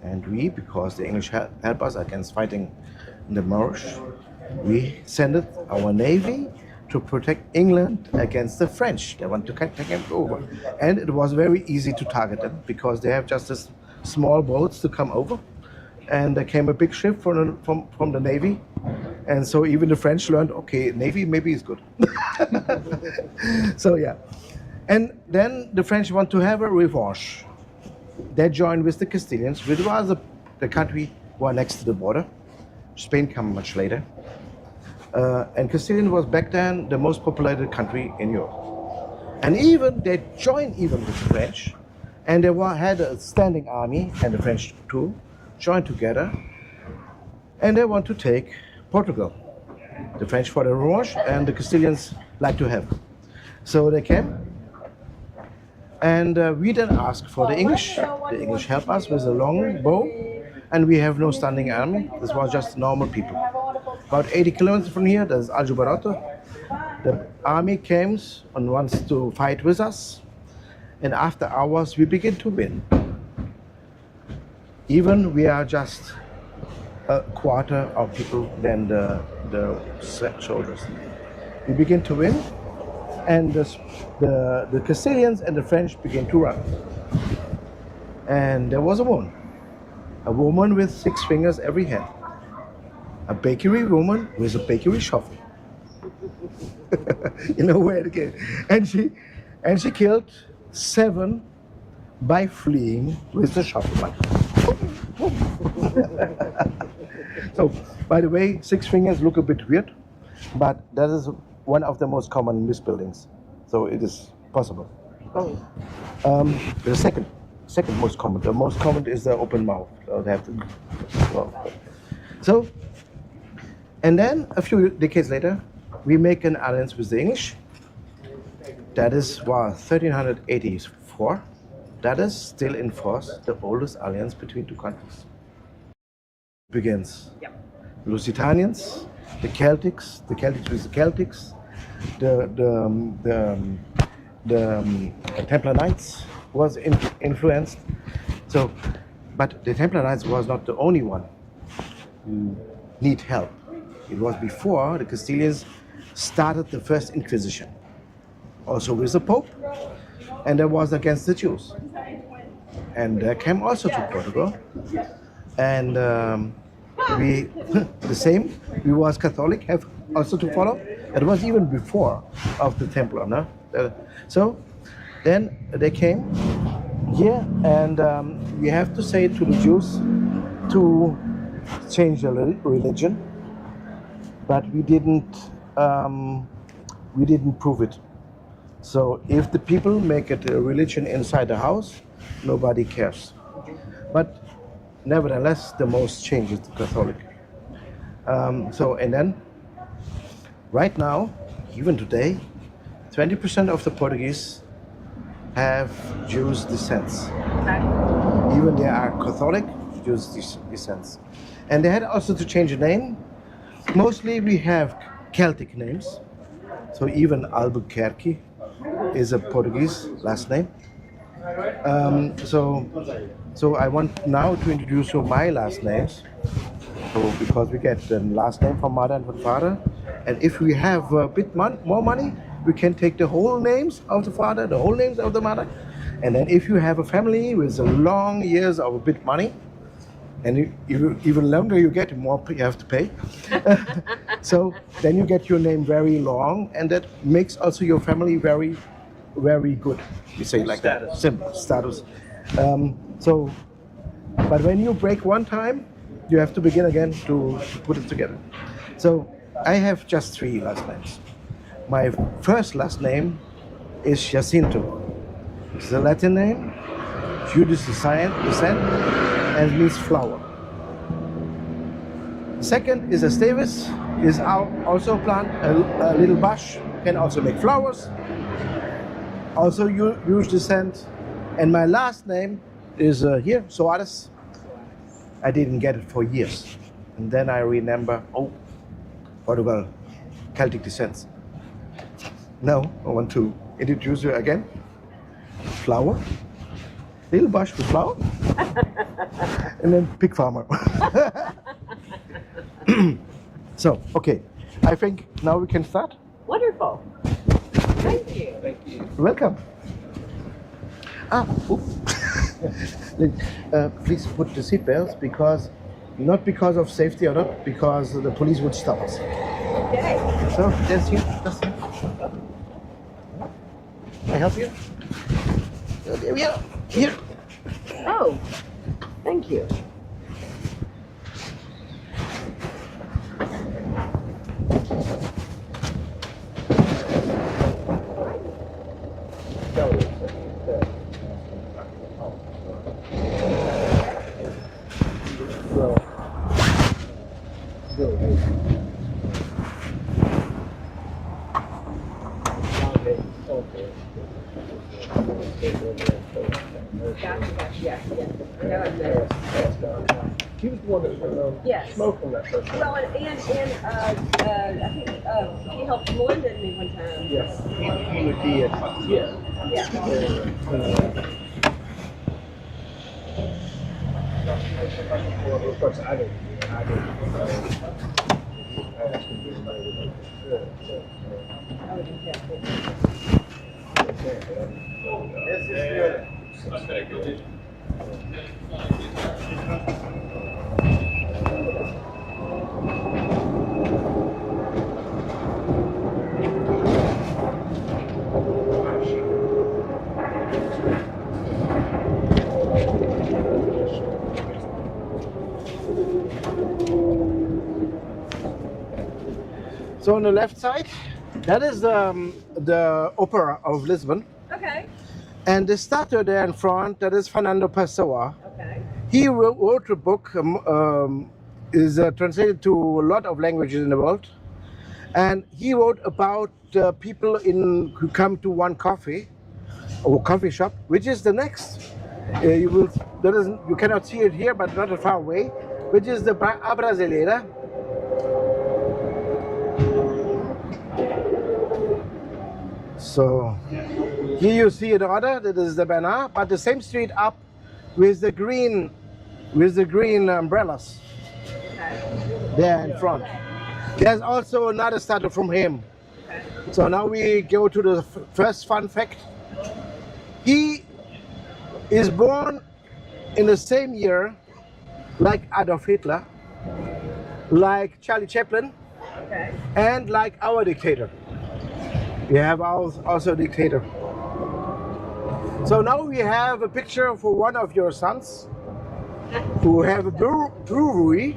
Speaker 1: And we, because the English help us against fighting the Moorish, we sent our navy to protect England against the French. They want to take them over. And it was very easy to target them because they have just this small boats to come over. And there came a big ship from the navy. And so even the French learned, okay, navy maybe is good. So yeah. And then the French want to have a revanche. They joined with the Castilians, which was the country who are next to the border. Spain came much later. And Castilian was back then the most populated country in Europe. And even they joined even with the French, and they had a standing army, and the French too, joined together, and they want to take Portugal. The French for the revanche, and the Castilians like to have. So they came, and we then asked for the English. The English help us with a long bow, and we have no standing army. This was just normal people. About 80 kilometers from here, there's Aljubarrota. The army came and wants to fight with us, and after hours we begin to win. Even we are just a quarter of people than the soldiers. We begin to win, and the Castilians and the French begin to run. And there was a woman with 6 fingers every hand. A bakery woman with a bakery shovel. You know where it came. And she killed 7 by fleeing with the shovel. So, by the way, 6 fingers look a bit weird, but that is one of the most common misspellings. So it is possible. The second most common. The most common is the open mouth. So they have to. So, and then a few decades later, we make an alliance with the English. That is 1384. That is still in force, the oldest alliance between 2 countries. Begins. Lusitanians, the Celtics with the Celtics, the Templar Knights was influenced. So, but the Templar Knights was not the only one who need help. It was before the Castilians started the first Inquisition, also with the Pope, and that was against the Jews. And they came also to Portugal, and we the same. We was Catholic, have also to follow. It was even before of the Templar, no? So then they came here, and we have to say to the Jews to change their religion, but we didn't prove it. So if the people make it a religion inside the house, nobody cares. But nevertheless, the most change is the Catholic. And then, right now, even today, 20% of the Portuguese have Jewish descents. Even they are Catholic, Jewish descents. And they had also to change the name. Mostly we have Celtic names. So even Albuquerque is a Portuguese last name. So I want now to introduce you my last names. So because we get the last name from mother and from father, and if we have a bit more money, we can take the whole names of the father, the whole names of the mother, and then if you have a family with long years of a bit money, and even longer you get, more you have to pay. So then you get your name very long, and that makes also your family very, very good. You say like
Speaker 5: Status.
Speaker 1: that, simple status. But when you break one time, you have to begin again to put it together. So I have just 3 last names. My first last name is Jacinto. It's a Latin name, Jewish descent, and it means flower. Second is Esteves, is also a plant, a little bush, can also make flowers. Also Jewish descent. And my last name is here, Soares. I didn't get it for years. And then I remember, oh, Portugal, Celtic descent. Now I want to introduce you again. Flower, little bush with flower, and then pig farmer. So, okay, I think now we can start.
Speaker 13: Wonderful. Thank you.
Speaker 5: Thank you.
Speaker 1: Welcome. Please put the seatbelts not because of safety or not because the police would stop us.
Speaker 13: Okay.
Speaker 1: So, that's here. Can I help you? There we are. Here.
Speaker 13: Oh, thank you.
Speaker 5: He was the one that was smoking that first time.
Speaker 13: Well, and I think he helped Melinda and me one time.
Speaker 5: Yes. He would be at Well, of course, I didn't.
Speaker 1: So on the left side, that is the Opera of Lisbon.
Speaker 13: Okay.
Speaker 1: And the statue there in front, that is Fernando Pessoa.
Speaker 13: Okay.
Speaker 1: He wrote a book, is translated to a lot of languages in the world. And he wrote about people who come to one coffee or coffee shop, which is the next. You cannot see it here, but not far away, which is the A Brasileira. So here you see another, that is the banana, but the same street up with the green umbrellas there in front. There's also another statue from him. So now we go to the first fun fact. He is born in the same year like Adolf Hitler, like Charlie Chaplin, and like our dictator. We have also a dictator. So now we have a picture for one of your sons who have a brewery.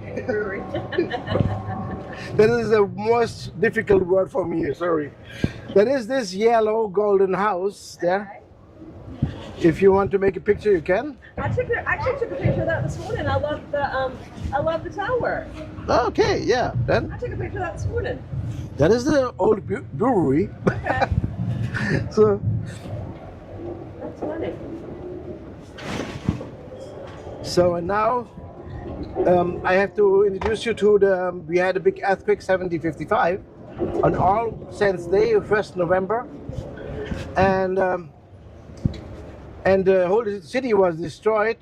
Speaker 1: That is the most difficult word for me, sorry. That is this yellow golden house there. If you want to make a picture, you can.
Speaker 13: I actually took a picture of that this morning. I love the tower.
Speaker 1: Okay, yeah. Then
Speaker 13: I took a picture of that this morning.
Speaker 1: that is the old brewery.
Speaker 13: Okay.
Speaker 1: So
Speaker 13: That's funny.
Speaker 1: and now I have to introduce you to we had a big earthquake 1755 on All Saints Day, 1st November, and the whole city was destroyed,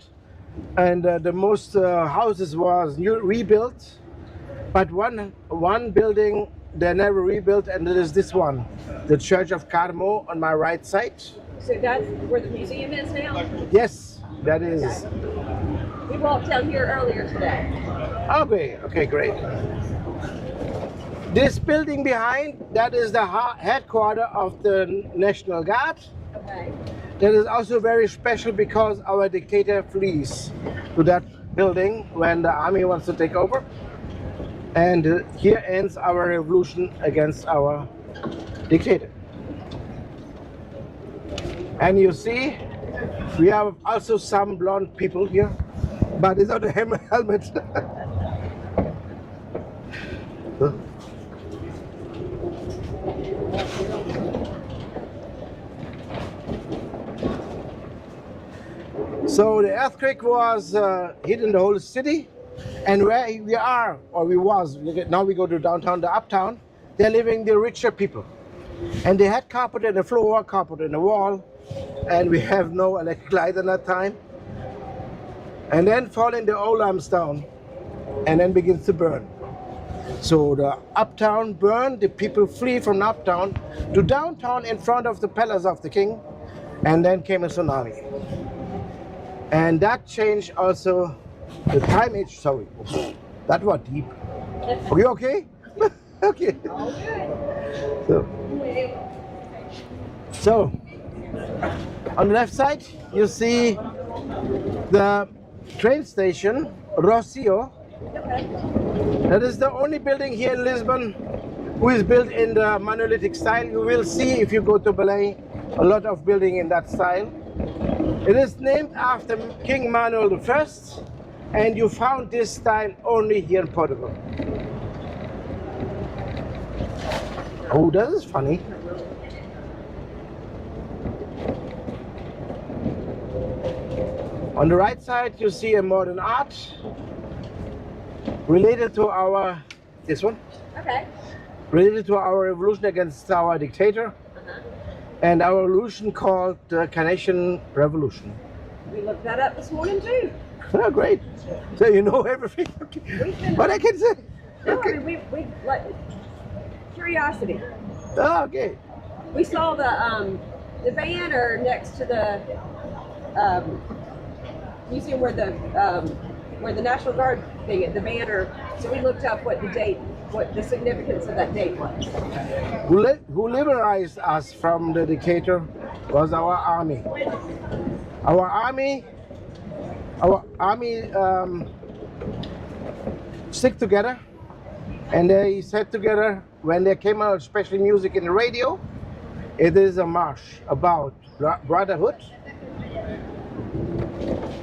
Speaker 1: and the most houses was rebuilt, but one building they never rebuilt, and it is this one, the Church of Carmo on my right side.
Speaker 13: So that's where the museum is now?
Speaker 1: Yes, that is.
Speaker 13: We walked down here earlier today.
Speaker 1: Okay, great. This building behind, that is the headquarters of the National Guard.
Speaker 13: Okay.
Speaker 1: That is also very special because our dictator flees to that building when the army wants to take over. And here ends our revolution against our dictator. And you see, we have also some blonde people here, but it's not a helmet. So the earthquake was hitting the whole city, and where we are, or we was, now we go to downtown, the uptown, they're living the richer people. And they had carpet in the floor, carpet in the wall, and we have no electric light at that time. And then falling the old lamps down, and then begins to burn. So the uptown burned, the people flee from uptown to downtown in front of the palace of the king, and then came a tsunami. And that changed also the climate. Sorry, that was deep. Are you okay? Okay. So, on the left side, you see the train station, Rocio. That is the only building here in Lisbon who is built in the monolithic style. You will see if you go to Belém, a lot of building in that style. It is named after King Manuel I, and you found this style only here in Portugal. Oh, that is funny. On the right side, you see a modern art related to our, this one?
Speaker 13: Okay.
Speaker 1: Related to our revolution against our dictator. And our revolution called the Carnation Revolution.
Speaker 13: We looked that up this morning too.
Speaker 1: Oh, great. So you know everything. What I can say.
Speaker 13: No, I mean, we like curiosity.
Speaker 1: Oh, okay.
Speaker 13: We saw the banner next to the museum where the National Guard thing, the banner. So we looked up what the date, what the significance of that date was.
Speaker 1: Who liberalized us from the dictator was our army. Our army stick together, and they sat together when there came out special music in the radio. It is a march about brotherhood.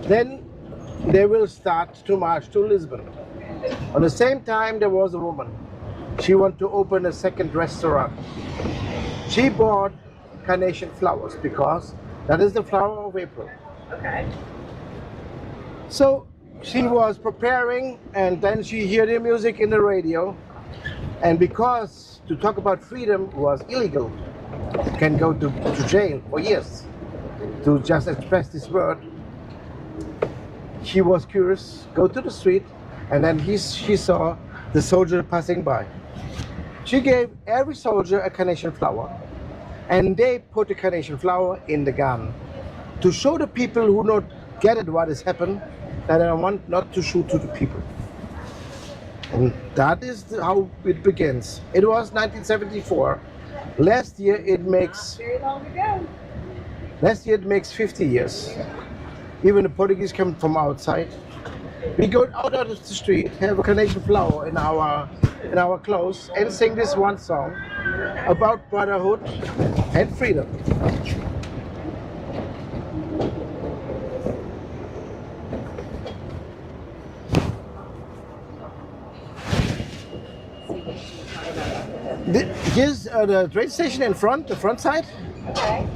Speaker 1: Then they will start to march to Lisbon. At the same time, there was a woman. She wanted to open a second restaurant. She bought carnation flowers because that is the flower of April.
Speaker 13: Okay.
Speaker 1: So she was preparing, and then she heard the music in the radio. And because to talk about freedom was illegal, you can go to jail for years to just express this word. She was curious, go to the street, and then she saw the soldier passing by. She gave every soldier a carnation flower, and they put the carnation flower in the gun to show the people who not get it what has happened, that I want not to shoot to the people. And that is how it begins. It was 1974. Last year it makes
Speaker 13: very long ago.
Speaker 1: Last year it makes 50 years. Even the Portuguese come from outside. We go out of the street, have a carnation flower in our clothes, and sing this one song about brotherhood and freedom. Here's the train station in front, the front side.
Speaker 13: Okay.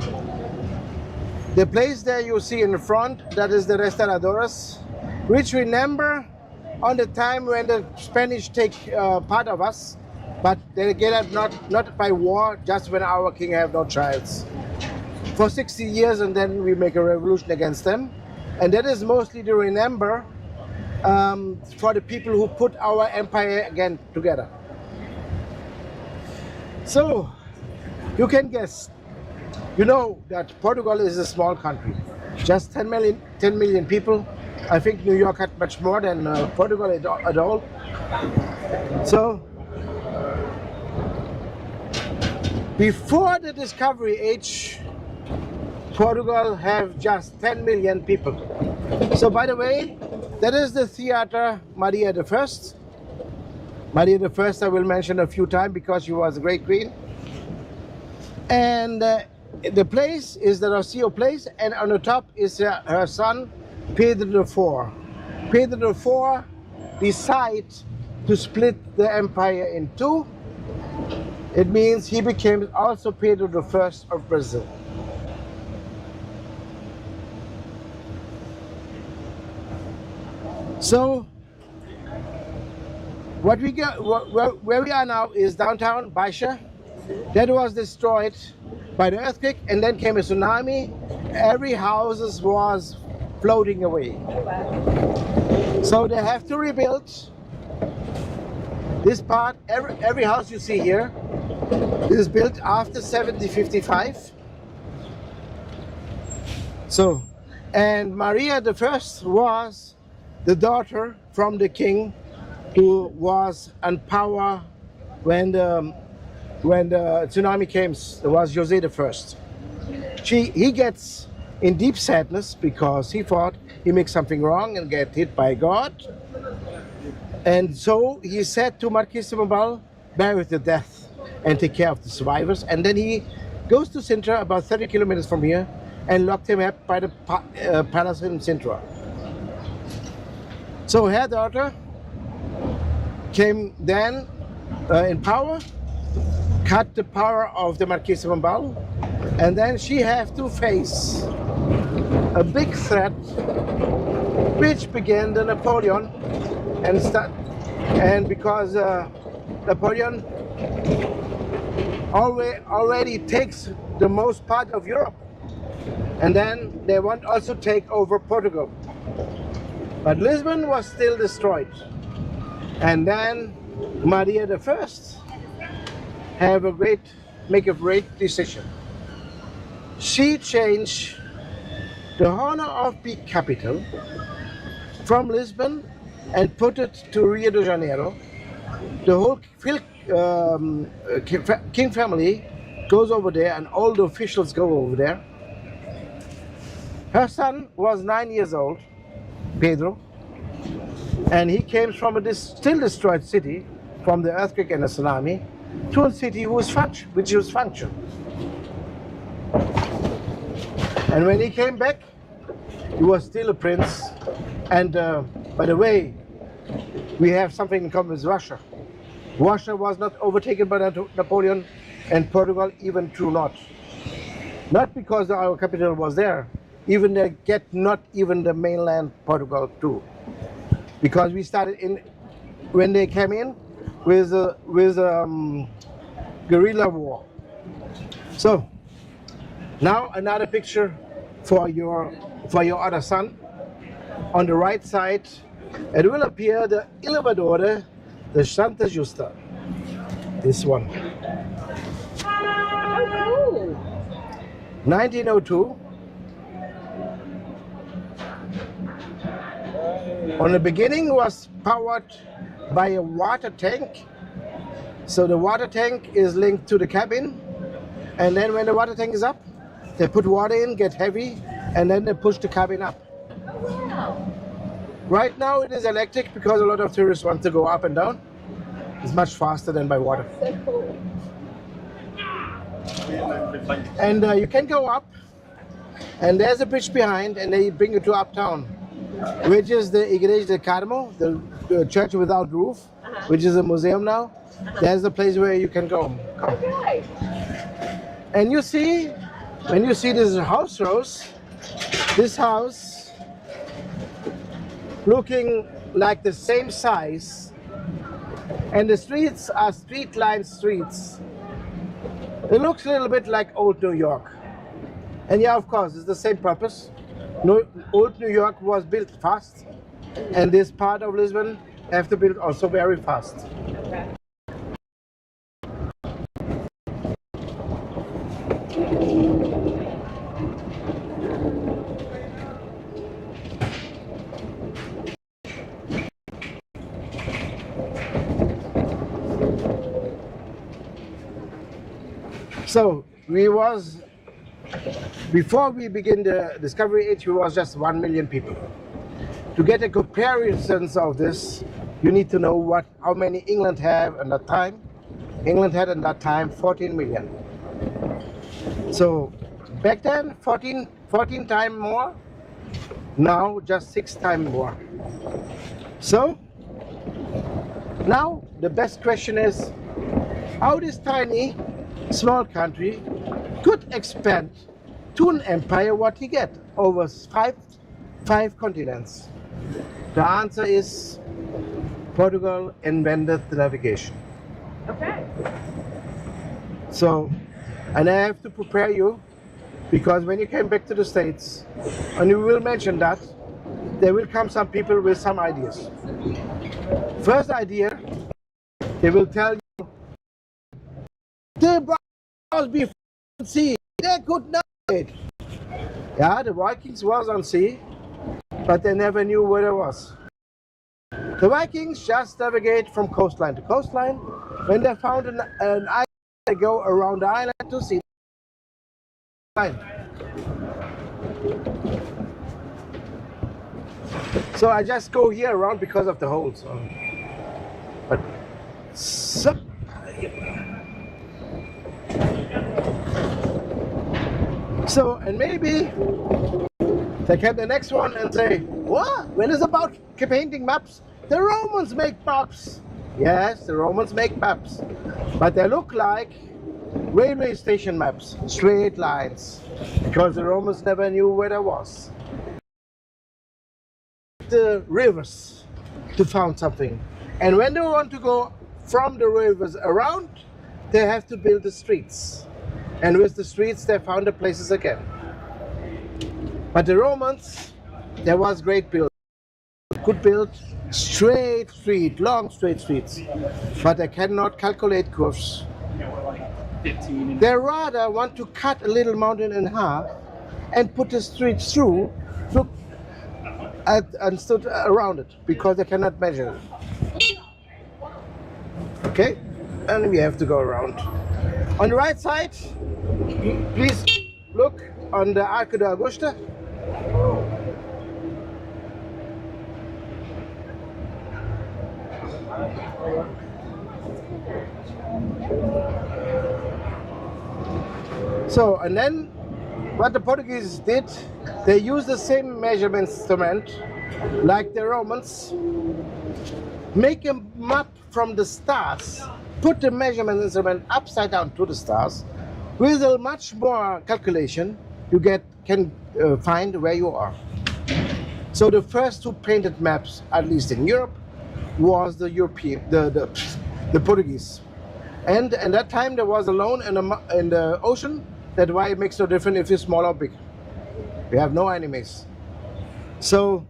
Speaker 1: The place there you see in the front, that is the Restauradoras, which remember on the time when the Spanish take part of us, but they get it not by war, just when our king have no childs. For 60 years, and then we make a revolution against them. And that is mostly to remember for the people who put our empire again together. So, you can guess, you know that Portugal is a small country, just 10 million people. I think New York had much more than Portugal at all. So, before the Discovery Age, Portugal have just 10 million people. So by the way, that is the Theater Maria I. Maria I I will mention a few times because she was a great queen. And the place is the Rocio place, and on the top is her son, Pedro IV. Pedro IV decided to split the empire in two. It means he became also Pedro I of Brazil. So, what we got, where we are now is downtown Baixa. That was destroyed by the earthquake, and then came a tsunami. Every house was floating away. So they have to rebuild this part. Every house you see here is built after 1755. So, and Maria I was the daughter from the king who was in power when the tsunami came. It was Jose I. He gets in deep sadness because he thought he makes something wrong and get hit by God. And so he said to Marquis de Pombal, bury the death and take care of the survivors. And then he goes to Sintra, about 30 kilometers from here, and locked him up by the palace in Sintra. So her daughter came then in power, cut the power of the Marquis de Pombal, and then she have to face a big threat, which began the Napoleon, and because Napoleon already takes the most part of Europe, and then they want also take over Portugal. But Lisbon was still destroyed. And then Maria I make a great decision. She changed the honor of the capital from Lisbon and put it to Rio de Janeiro. The whole king family goes over there, and all the officials go over there. Her son was 9 years old, Pedro, and he came from a still destroyed city, from the earthquake and the tsunami, to a city which was functioning. And when he came back, he was still a prince. And by the way, we have something in common with Russia. Russia was not overtaken by Napoleon, and Portugal even true not. Not because our capital was there, even they get not even the mainland Portugal too. Because we started when they came in with guerrilla war. So now another picture for your other son. On the right side, it will appear the Elevador de Santa Justa. This one.
Speaker 13: Oh, cool.
Speaker 1: 1902. On the beginning was powered by a water tank. So the water tank is linked to the cabin, and then when the water tank is up, they put water in, get heavy, and then they push the cabin up.
Speaker 13: Wow.
Speaker 1: Right now it is electric because a lot of tourists want to go up and down. It's much faster than by water.
Speaker 13: So cool.
Speaker 1: And you can go up, and there's a bridge behind, and they bring you to uptown, which is the Igreja de Carmo, the church without roof, which is a museum now. There's the place where you can go.
Speaker 13: Okay.
Speaker 1: And you see, when you see this house, Rose, this house looking like the same size, and the streets are street-lined streets. It looks a little bit like old New York. And yeah, of course, it's the same purpose. Old New York was built fast, and this part of Lisbon have to build also very fast. So before we begin the discovery age, we was just 1 million people. To get a comparison of this, you need to know how many England have at that time. England had at that time 14 million. So back then, 14 times more. Now just 6 times more. So now the best question is, how this tiny small country could expand to an empire what he get over five continents? The answer is Portugal invented the navigation.
Speaker 2: Okay.
Speaker 1: So, and I have to prepare you, because when you came back to the States, and you will mention that, there will come some people with some ideas. First idea, they will tell you, the was before the sea, they could navigate. Yeah, the Vikings was on sea, but they never knew where it was. The Vikings just navigate from coastline to coastline. When they found an island, they go around the island to see the island. So I just go here around because of the holes. But so, and maybe they get the next one and say, what? When it's about painting maps, the Romans make maps. Yes, the Romans make maps, but they look like railway station maps, straight lines, because the Romans never knew where there was. The rivers to find something, and when they want to go from the rivers around, they have to build the streets, and with the streets they found the places again. But the Romans, there was great building, could build straight street, long straight streets, but they cannot calculate curves. They rather want to cut a little mountain in half and put the street through and stood around it, because they cannot measure it. Okay, and we have to go around. On the right side, please look on the Arco de Augusta. So, and then what the Portuguese did, they used the same measurement instrument like the Romans, make a map from the stars, put the measurement instrument upside down to the stars. With a much more calculation, you can find where you are. So the first two painted maps, at least in Europe, was the Portuguese. And at that time there was a lone in the ocean. That's why it makes no difference if you're small or big. We have no enemies. So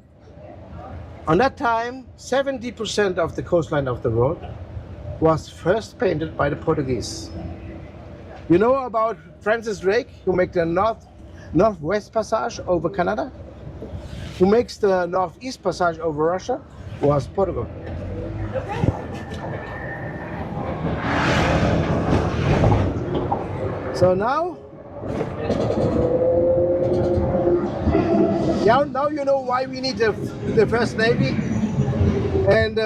Speaker 1: on that time, 70% of the coastline of the world was first painted by the Portuguese. You know about Francis Drake, who makes the Northwest Passage over Canada? Who makes the Northeast Passage over Russia? Was Portugal. So now you know why we need the First Navy, and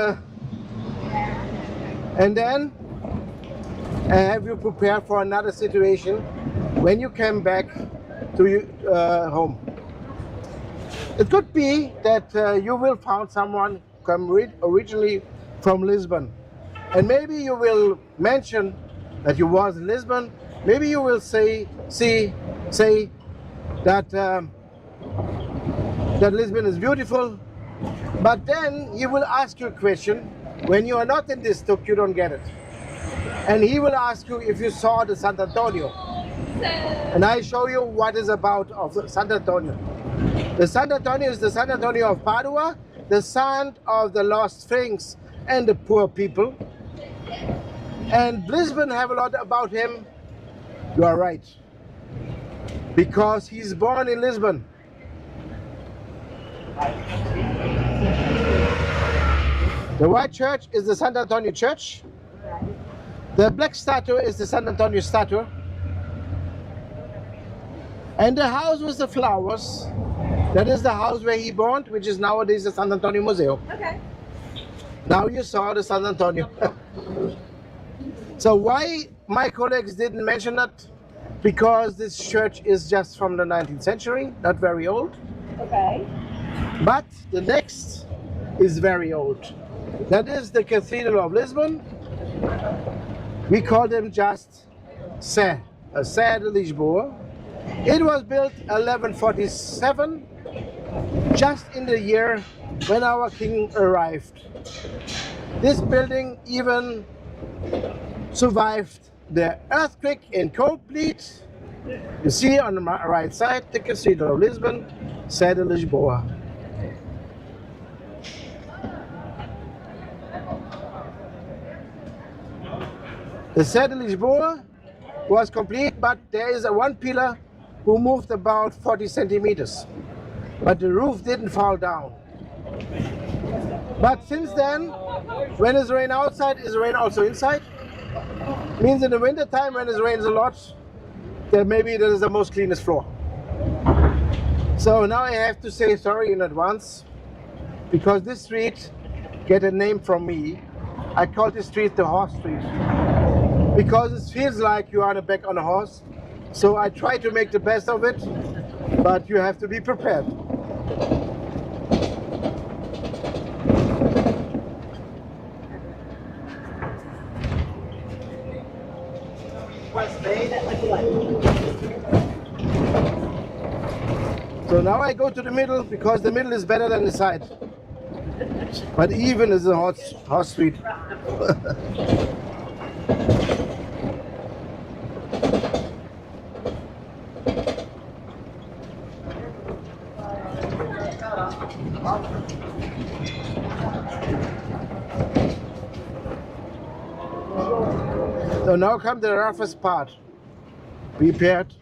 Speaker 1: then have you prepared for another situation when you come back to home. It could be that you will find someone come originally from Lisbon, and maybe you will mention that you was in Lisbon. Maybe you will say that that Lisbon is beautiful, But then he will ask you a question. When you are not in this tuk, you don't get it. And he will ask you if you saw the San Antonio. And I show you what is about of the San Antonio. The San Antonio is the San Antonio of Padua, the son of the lost things and the poor people. And Lisbon have a lot about him. You are right. Because he's born in Lisbon. The white church is the San Antonio Church. The black statue is the San Antonio statue. And the house with the flowers, that is the house where he born, which is nowadays the San Antonio Museum.
Speaker 13: Okay.
Speaker 1: Now you saw the San Antonio. So why my colleagues didn't mention that? Because this church is just from the 19th century, not very old.
Speaker 13: Okay.
Speaker 1: But the next is very old. That is the Cathedral of Lisbon. We call them just Sé de Lisboa. It was built 1147, just in the year when our king arrived. This building even survived the earthquake in Coldpleet. You see on the right side the Cathedral of Lisbon, Sé de Lisboa. The Sé de Lisboa was complete, but there is a one pillar who moved about 40 centimeters. But the roof didn't fall down. But since then, when it's rain outside, it's rain also inside. Means in the winter time when it rains a lot, then maybe that is the most cleanest floor. So now I have to say sorry in advance, because this street get a name from me. I call this street the Horse Street, because it feels like you are on the back on a horse. So I try to make the best of it, but you have to be prepared. So now I go to the middle, because the middle is better than the side. But even is a horse street. So now comes the roughest part. Prepared.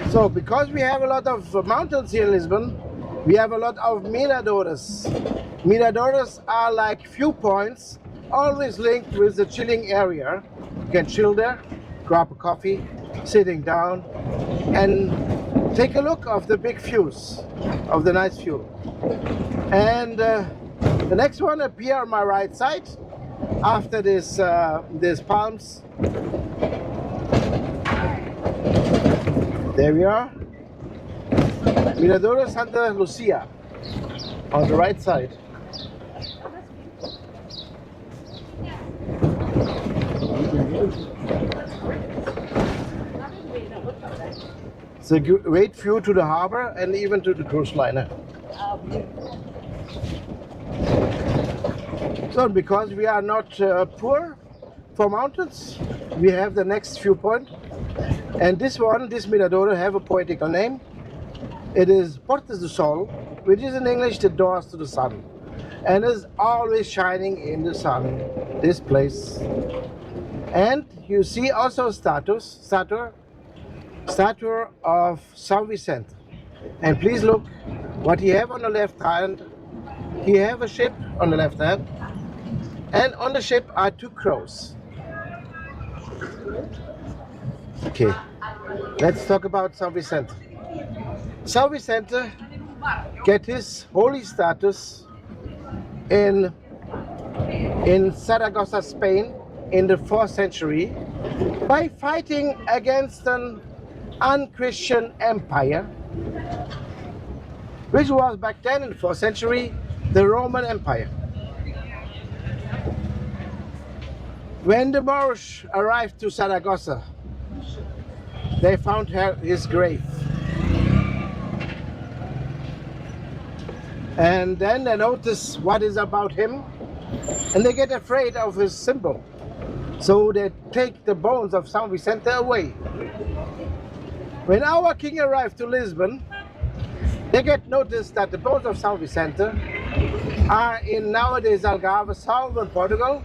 Speaker 1: So because we have a lot of mountains here in Lisbon, we have a lot of miradores. Miradores are like viewpoints, always linked with the chilling area. You can chill there, grab a coffee, sitting down, and take a look of the big views, of the nice view. And the next one up here on my right side, after this palms. There we are. Mirador Santa Lucia on the right side. It's a great view to the harbor and even to the cruise liner. So because we are not poor for mountains, we have the next viewpoint. And this one, this Mirador, have a poetical name. It is Portas do Sol, which is in English the doors to the sun. And is always shining in the sun, this place. And you see also statue of São Vicente. And please look what he have on the left hand. He have a ship on the left hand. And on the ship are two crows. Okay, let's talk about São Vicente. São Vicente get his holy status in Saragossa, Spain, in the 4th century by fighting against an unchristian empire, which was back then in the 4th century the Roman Empire. When the Moorish arrived to Saragossa, they found his grave. And then they notice what is about him, and they get afraid of his symbol. So they take the bones of São Vicente away. When our king arrived to Lisbon, they get noticed that the bones of São Vicente are in nowadays Algarve, southern Portugal.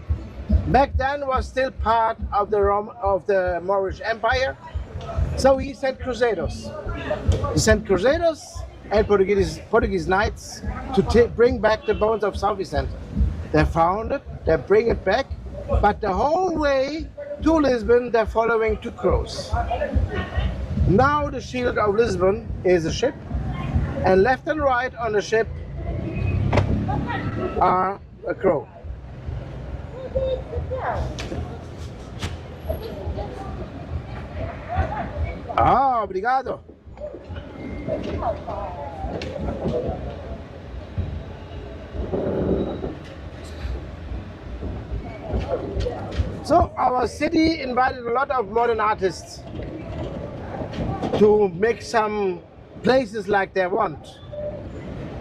Speaker 1: Back then was still part of the Moorish Empire. So he sent crusaders. He sent crusaders and Portuguese knights to bring back the bones of São Vicente. They found it, they bring it back, but the whole way to Lisbon they're following two crows. Now the shield of Lisbon is a ship, and left and right on the ship are a crow. Ah, obrigado. So our city invited a lot of modern artists to make some places like they want.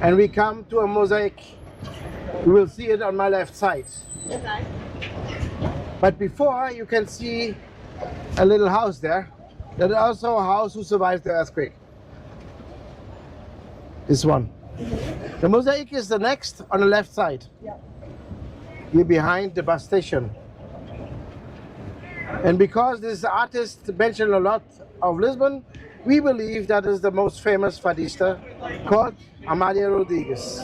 Speaker 1: And we come to a mosaic. You will see it on my left side.
Speaker 2: Okay.
Speaker 1: But before, you can see a little house there. That is also a house who survived the earthquake. This one. The mosaic is the next on the left side. Here behind the bus station. And because this artist mentioned a lot of Lisbon, we believe that is the most famous fadista called Amália Rodrigues.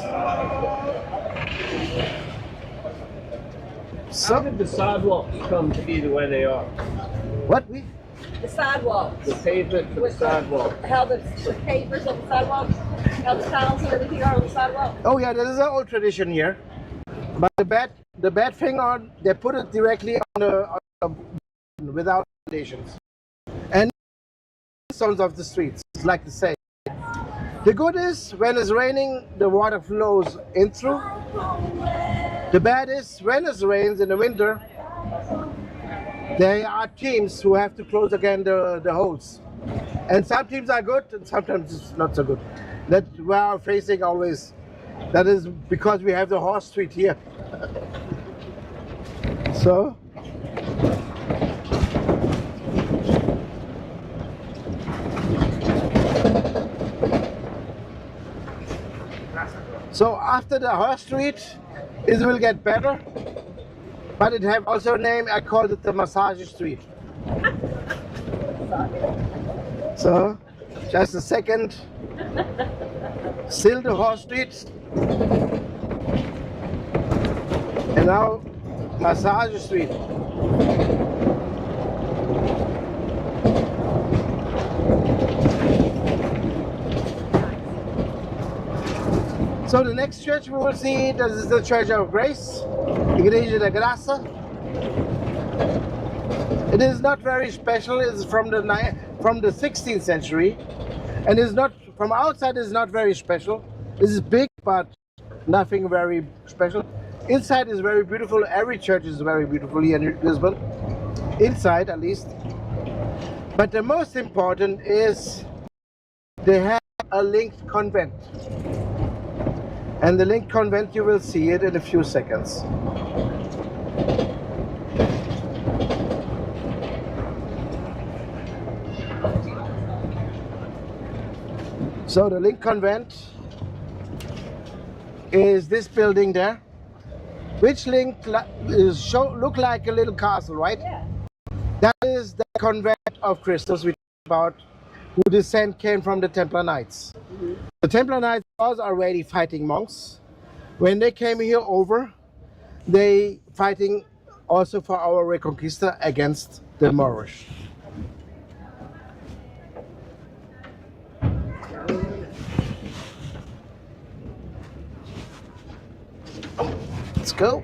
Speaker 10: How did the sidewalks come to be the way they are?
Speaker 1: What?
Speaker 13: The sidewalks.
Speaker 10: The pavement for the sidewalk.
Speaker 13: How the pavers on the sidewalks, how the tiles and everything are on the sidewalk.
Speaker 1: Oh yeah, this is an old tradition here. But the bad thing on, they put it directly on the without foundations. And stones of the streets, it's like the same. The good is when it's raining, the water flows in through. The bad is when it rains in the winter, there are teams who have to close again the holes. And some teams are good and sometimes it's not so good. That's where we're facing always. That is because we have the horse street here. So after the horse street, it will get better, but it have also a name. I called it the massage street. So, just a second. Still the horse street, and now massage street. So the next church we will see, this is the Church of Grace, Igreja da Graça. It is not very special. It's from the 16th century, and is not from outside. It's not very special. This is big, but nothing very special. Inside is very beautiful. Every church is very beautiful here in Lisbon, inside at least. But the most important is they have a linked convent. And the linked convent, you will see it in a few seconds. So the linked convent is this building there, which look like a little castle, right? Yeah. That is the convent of Christus we talked about, whose descent came from the Templar Knights. Mm-hmm. The Templar Knights was already fighting monks. When they came here over, they fighting also for our Reconquista against the Moorish. Let's go.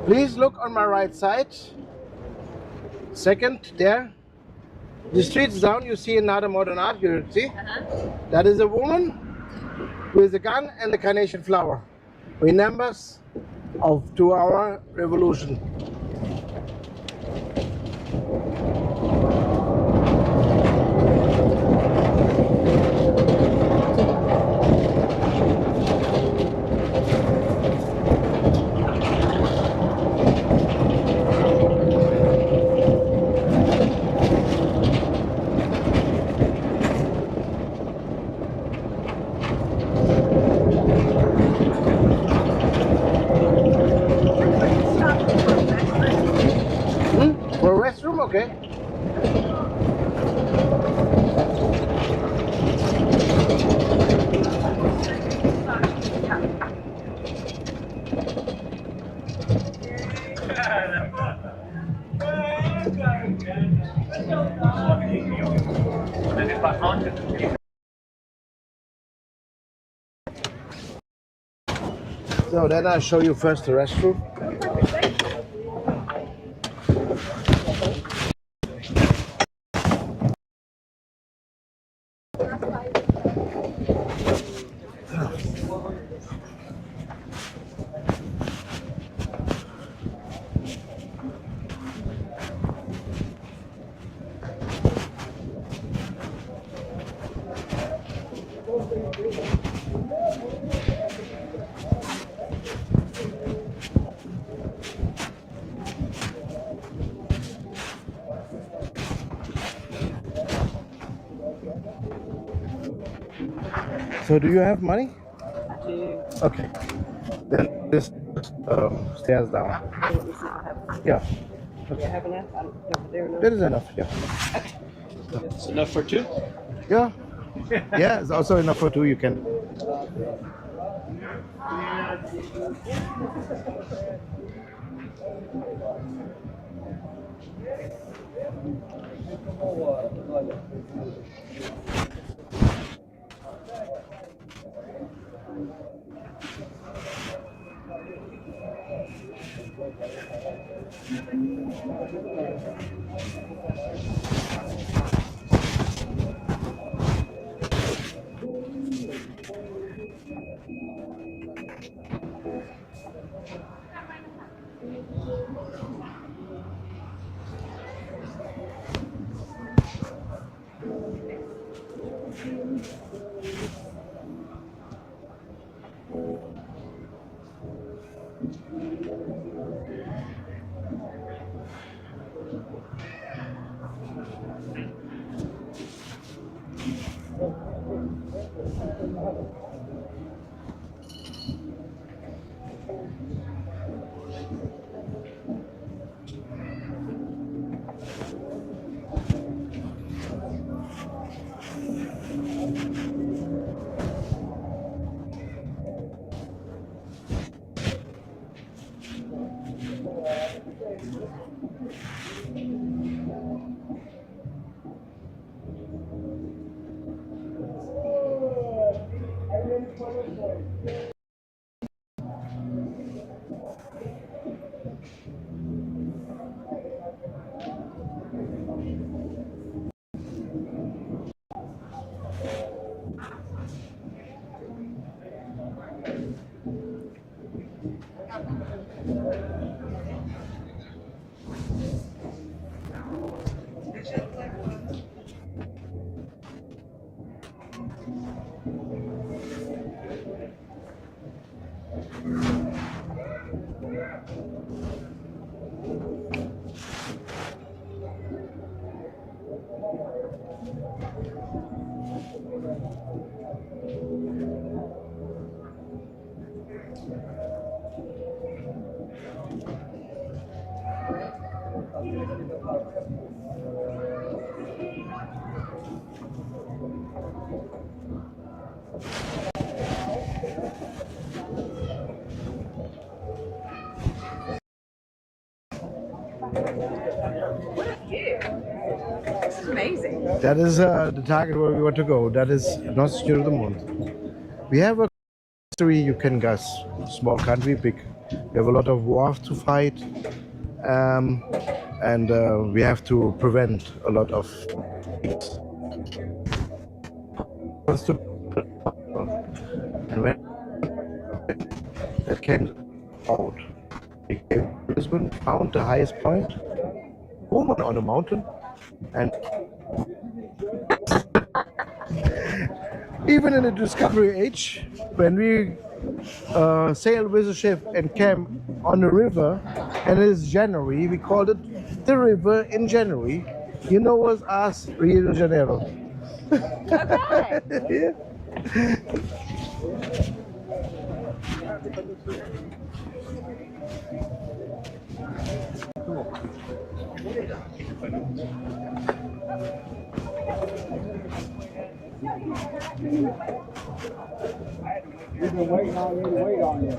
Speaker 1: Please look on my right side. Second, there. The streets down, you see another modern art. You see? That is a woman with a gun and a carnation flower. Remembers of 2-hour revolution. For a restroom, okay. So then I'll show you first the restroom. So do you have money?
Speaker 13: I do.
Speaker 1: Okay. Then this stairs down. Yeah.
Speaker 13: Do you have enough? Over there enough?
Speaker 1: That is enough, yeah.
Speaker 8: It's enough for two?
Speaker 1: Yeah. Yeah, it's also enough for two, you can.
Speaker 13: What a view. This is amazing.
Speaker 1: That is the target where we want to go. That is North Street of the Moon. We have a history, you can guess. Small country, big. We have a lot of wars to fight. And we have to prevent a lot of things. And when that came out, we came to Lisbon, found the highest point, woman on a mountain, and even in the discovery age, when we sailed with a ship and came on the river, and it is January, we called it the river in January. You know what's us, Rio de Janeiro.
Speaker 13: Okay.
Speaker 1: Yeah.
Speaker 10: We've been waiting on you to wait on you.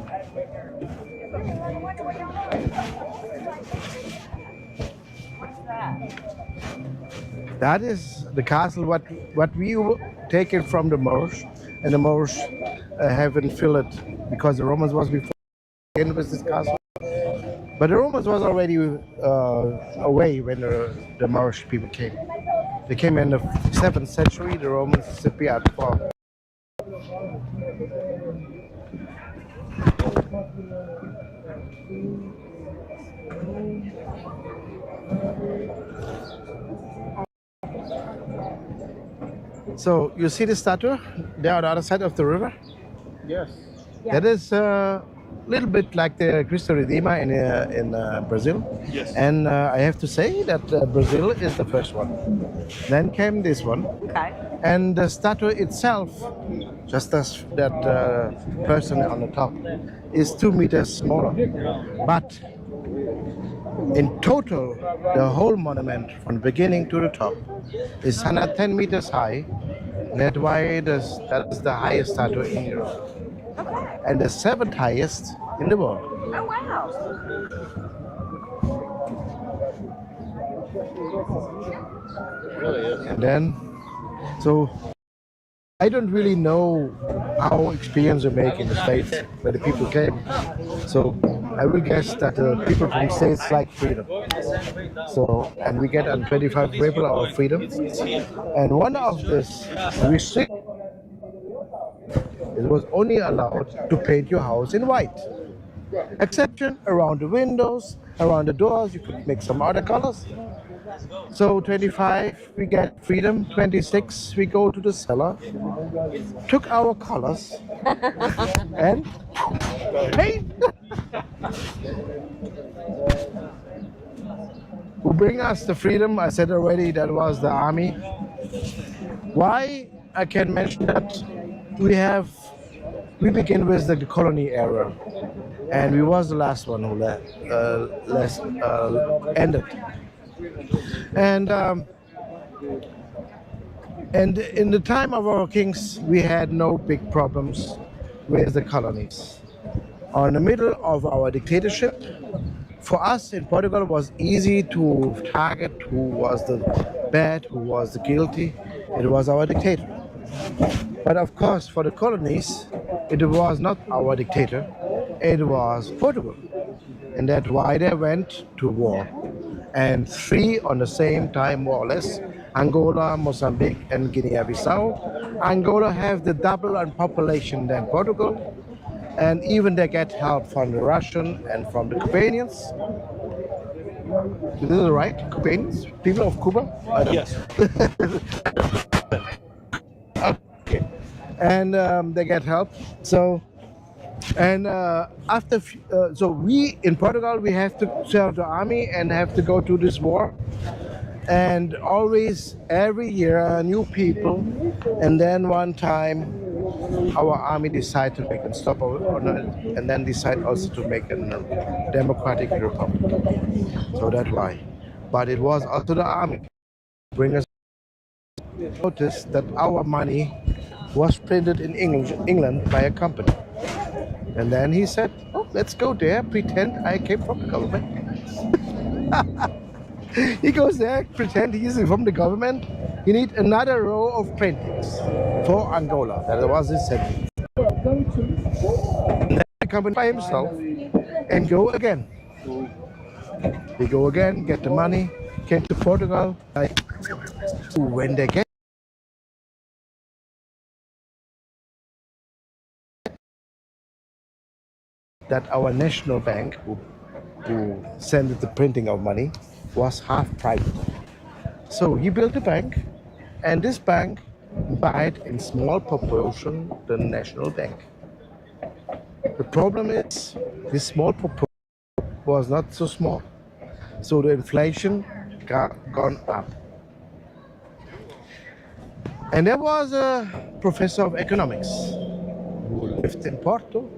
Speaker 1: That is the castle what we taken from the Moors, and the Moors haven't filled it because the Romans was before in with this castle. But the Romans was already away when the Moorish people came. They came in the 7th century. The Romans disappeared for. So you see the statue there on the other side of the river?
Speaker 7: Yes.
Speaker 1: That is a little bit like the Cristo Redeemer in Brazil.
Speaker 8: Yes.
Speaker 1: And I have to say that Brazil is the first one. Then came this one.
Speaker 13: Okay.
Speaker 1: And the statue itself, just as that person on the top, is 2 meters smaller. But in total, the whole monument from the beginning to the top is 110 meters high. That's why that is the highest statue in Europe.
Speaker 13: Okay.
Speaker 1: And the 7th highest in the world.
Speaker 13: Oh, wow.
Speaker 8: Really is.
Speaker 1: And then, so I don't really know how experience you make in the States where the people came. So I will guess that the people from the States like freedom. So, and we get on 25 people our freedom. And one of this restrictions, it was only allowed to paint your house in white. Exception around the windows, around the doors, you could make some other colors. So 25 we get freedom, 26 we go to the cellar, took our colors and paint. Who bring us the freedom? I said already that was the army. Why I can mention that we begin with the colony era, and we was the last one who ended. And in the time of our kings, we had no big problems with the colonies. On the middle of our dictatorship, for us in Portugal, it was easy to target who was the bad, who was the guilty. It was our dictator. But of course, for the colonies, it was not our dictator, it was Portugal. And that's why they went to war. And 3 on the same time, more or less, Angola, Mozambique, and Guinea-Bissau. Angola have the double in population than Portugal. And even they get help from the Russian and from the Cubanians. Is this right? Cubanians? People of Cuba?
Speaker 8: Yes.
Speaker 1: Okay. And they get help. So, and so we in Portugal, we have to serve the army and have to go to this war. And always, every year, new people. And then one time, our army decide to make a stop on it, and then decide also to make a democratic republic. So that's why. But it was also the army bring us notice that our money was printed in England by a company. And then he said, oh, let's go there, pretend I came from the government. He goes there, pretend he's from the government. He need another row of printings for Angola. That was his sentence. And then he come by himself and go again. They go again, get the money, came to Portugal. Like, when they get that our national bank, who sent the printing of money, was half private. So he built a bank, and this bank bought in small proportion the national bank. The problem is this small proportion was not so small, so the inflation got gone up. And there was a professor of economics who lived in Porto,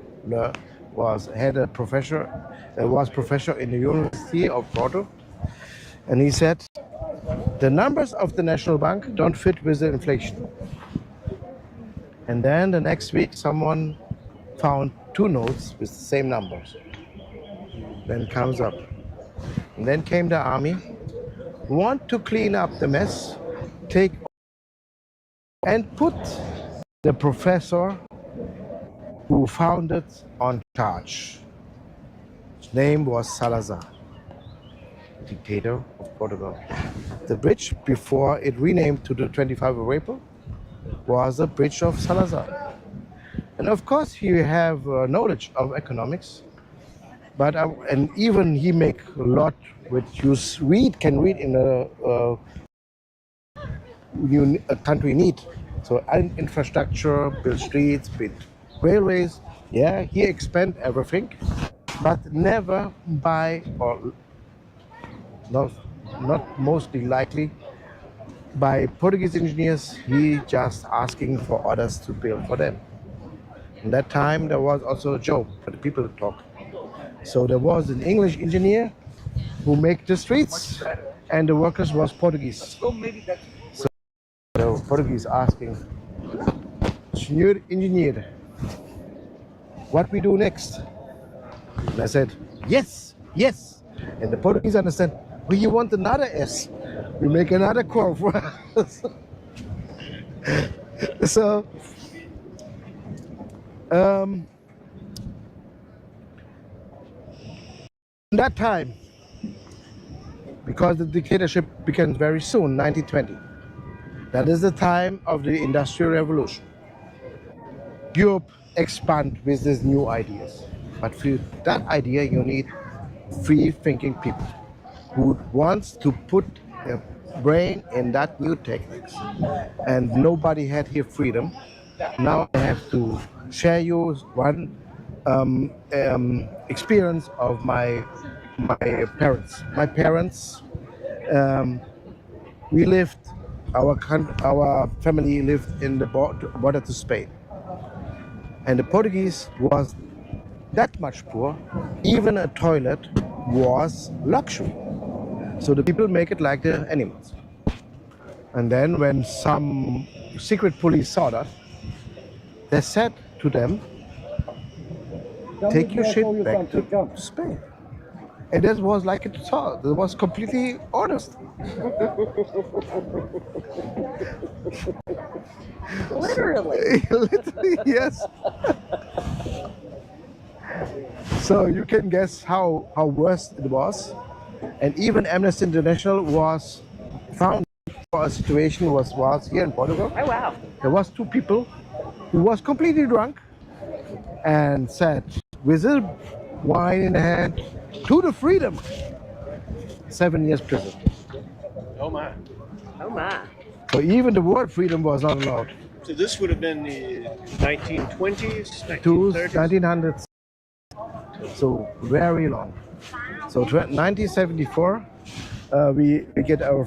Speaker 1: was professor in the University of Porto, and he said the numbers of the national bank don't fit with the inflation. And then the next week someone found two notes with the same numbers. Then comes up, and then came the army, want to clean up the mess, take and put the professor who found it on charge. His name was Salazar, dictator of Portugal. The bridge, before it renamed to the 25 of April, was a bridge of Salazar. And of course, you have knowledge of economics, but and even he make a lot which you can read in a country need. So infrastructure, build streets, build railways. Yeah, he expand everything, but never by, or not mostly likely by Portuguese engineers. He just asking for others to build for them. In that time, there was also a joke for the people to talk. So there was an English engineer who make the streets, and the workers was Portuguese. So the Portuguese asking, Senor Engineer, what we do next? And I said, yes, yes. And the Portuguese understand, well, you want another S. We make another curve. So, in that time, because the dictatorship began very soon, 1920, that is the time of the Industrial Revolution. Europe expand with these new ideas. But for that idea, you need free-thinking people who wants to put their brain in that new techniques. And nobody had here freedom. Now I have to share you one experience of my parents. My parents, we lived, our family lived in the border to Spain. And the Portuguese was that much poor, even a toilet was luxury. So the people make it like the animals. And then when some secret police saw that, they said to them, take your shit back to Spain. And that was like it saw. It was completely honest.
Speaker 13: Literally.
Speaker 1: Literally, yes. So you can guess how worse it was. And even Amnesty International was found for a situation was here in Portugal.
Speaker 13: Oh, wow.
Speaker 1: There was two people who was completely drunk and said, with a wine in the hand, to the freedom. 7 years prison.
Speaker 5: Oh my.
Speaker 13: Oh my.
Speaker 1: So even the word freedom was not allowed.
Speaker 5: So this would have been the 1920s,
Speaker 1: 1930s?
Speaker 5: 1930s?
Speaker 1: 1900s. So very long. So 1974, we get our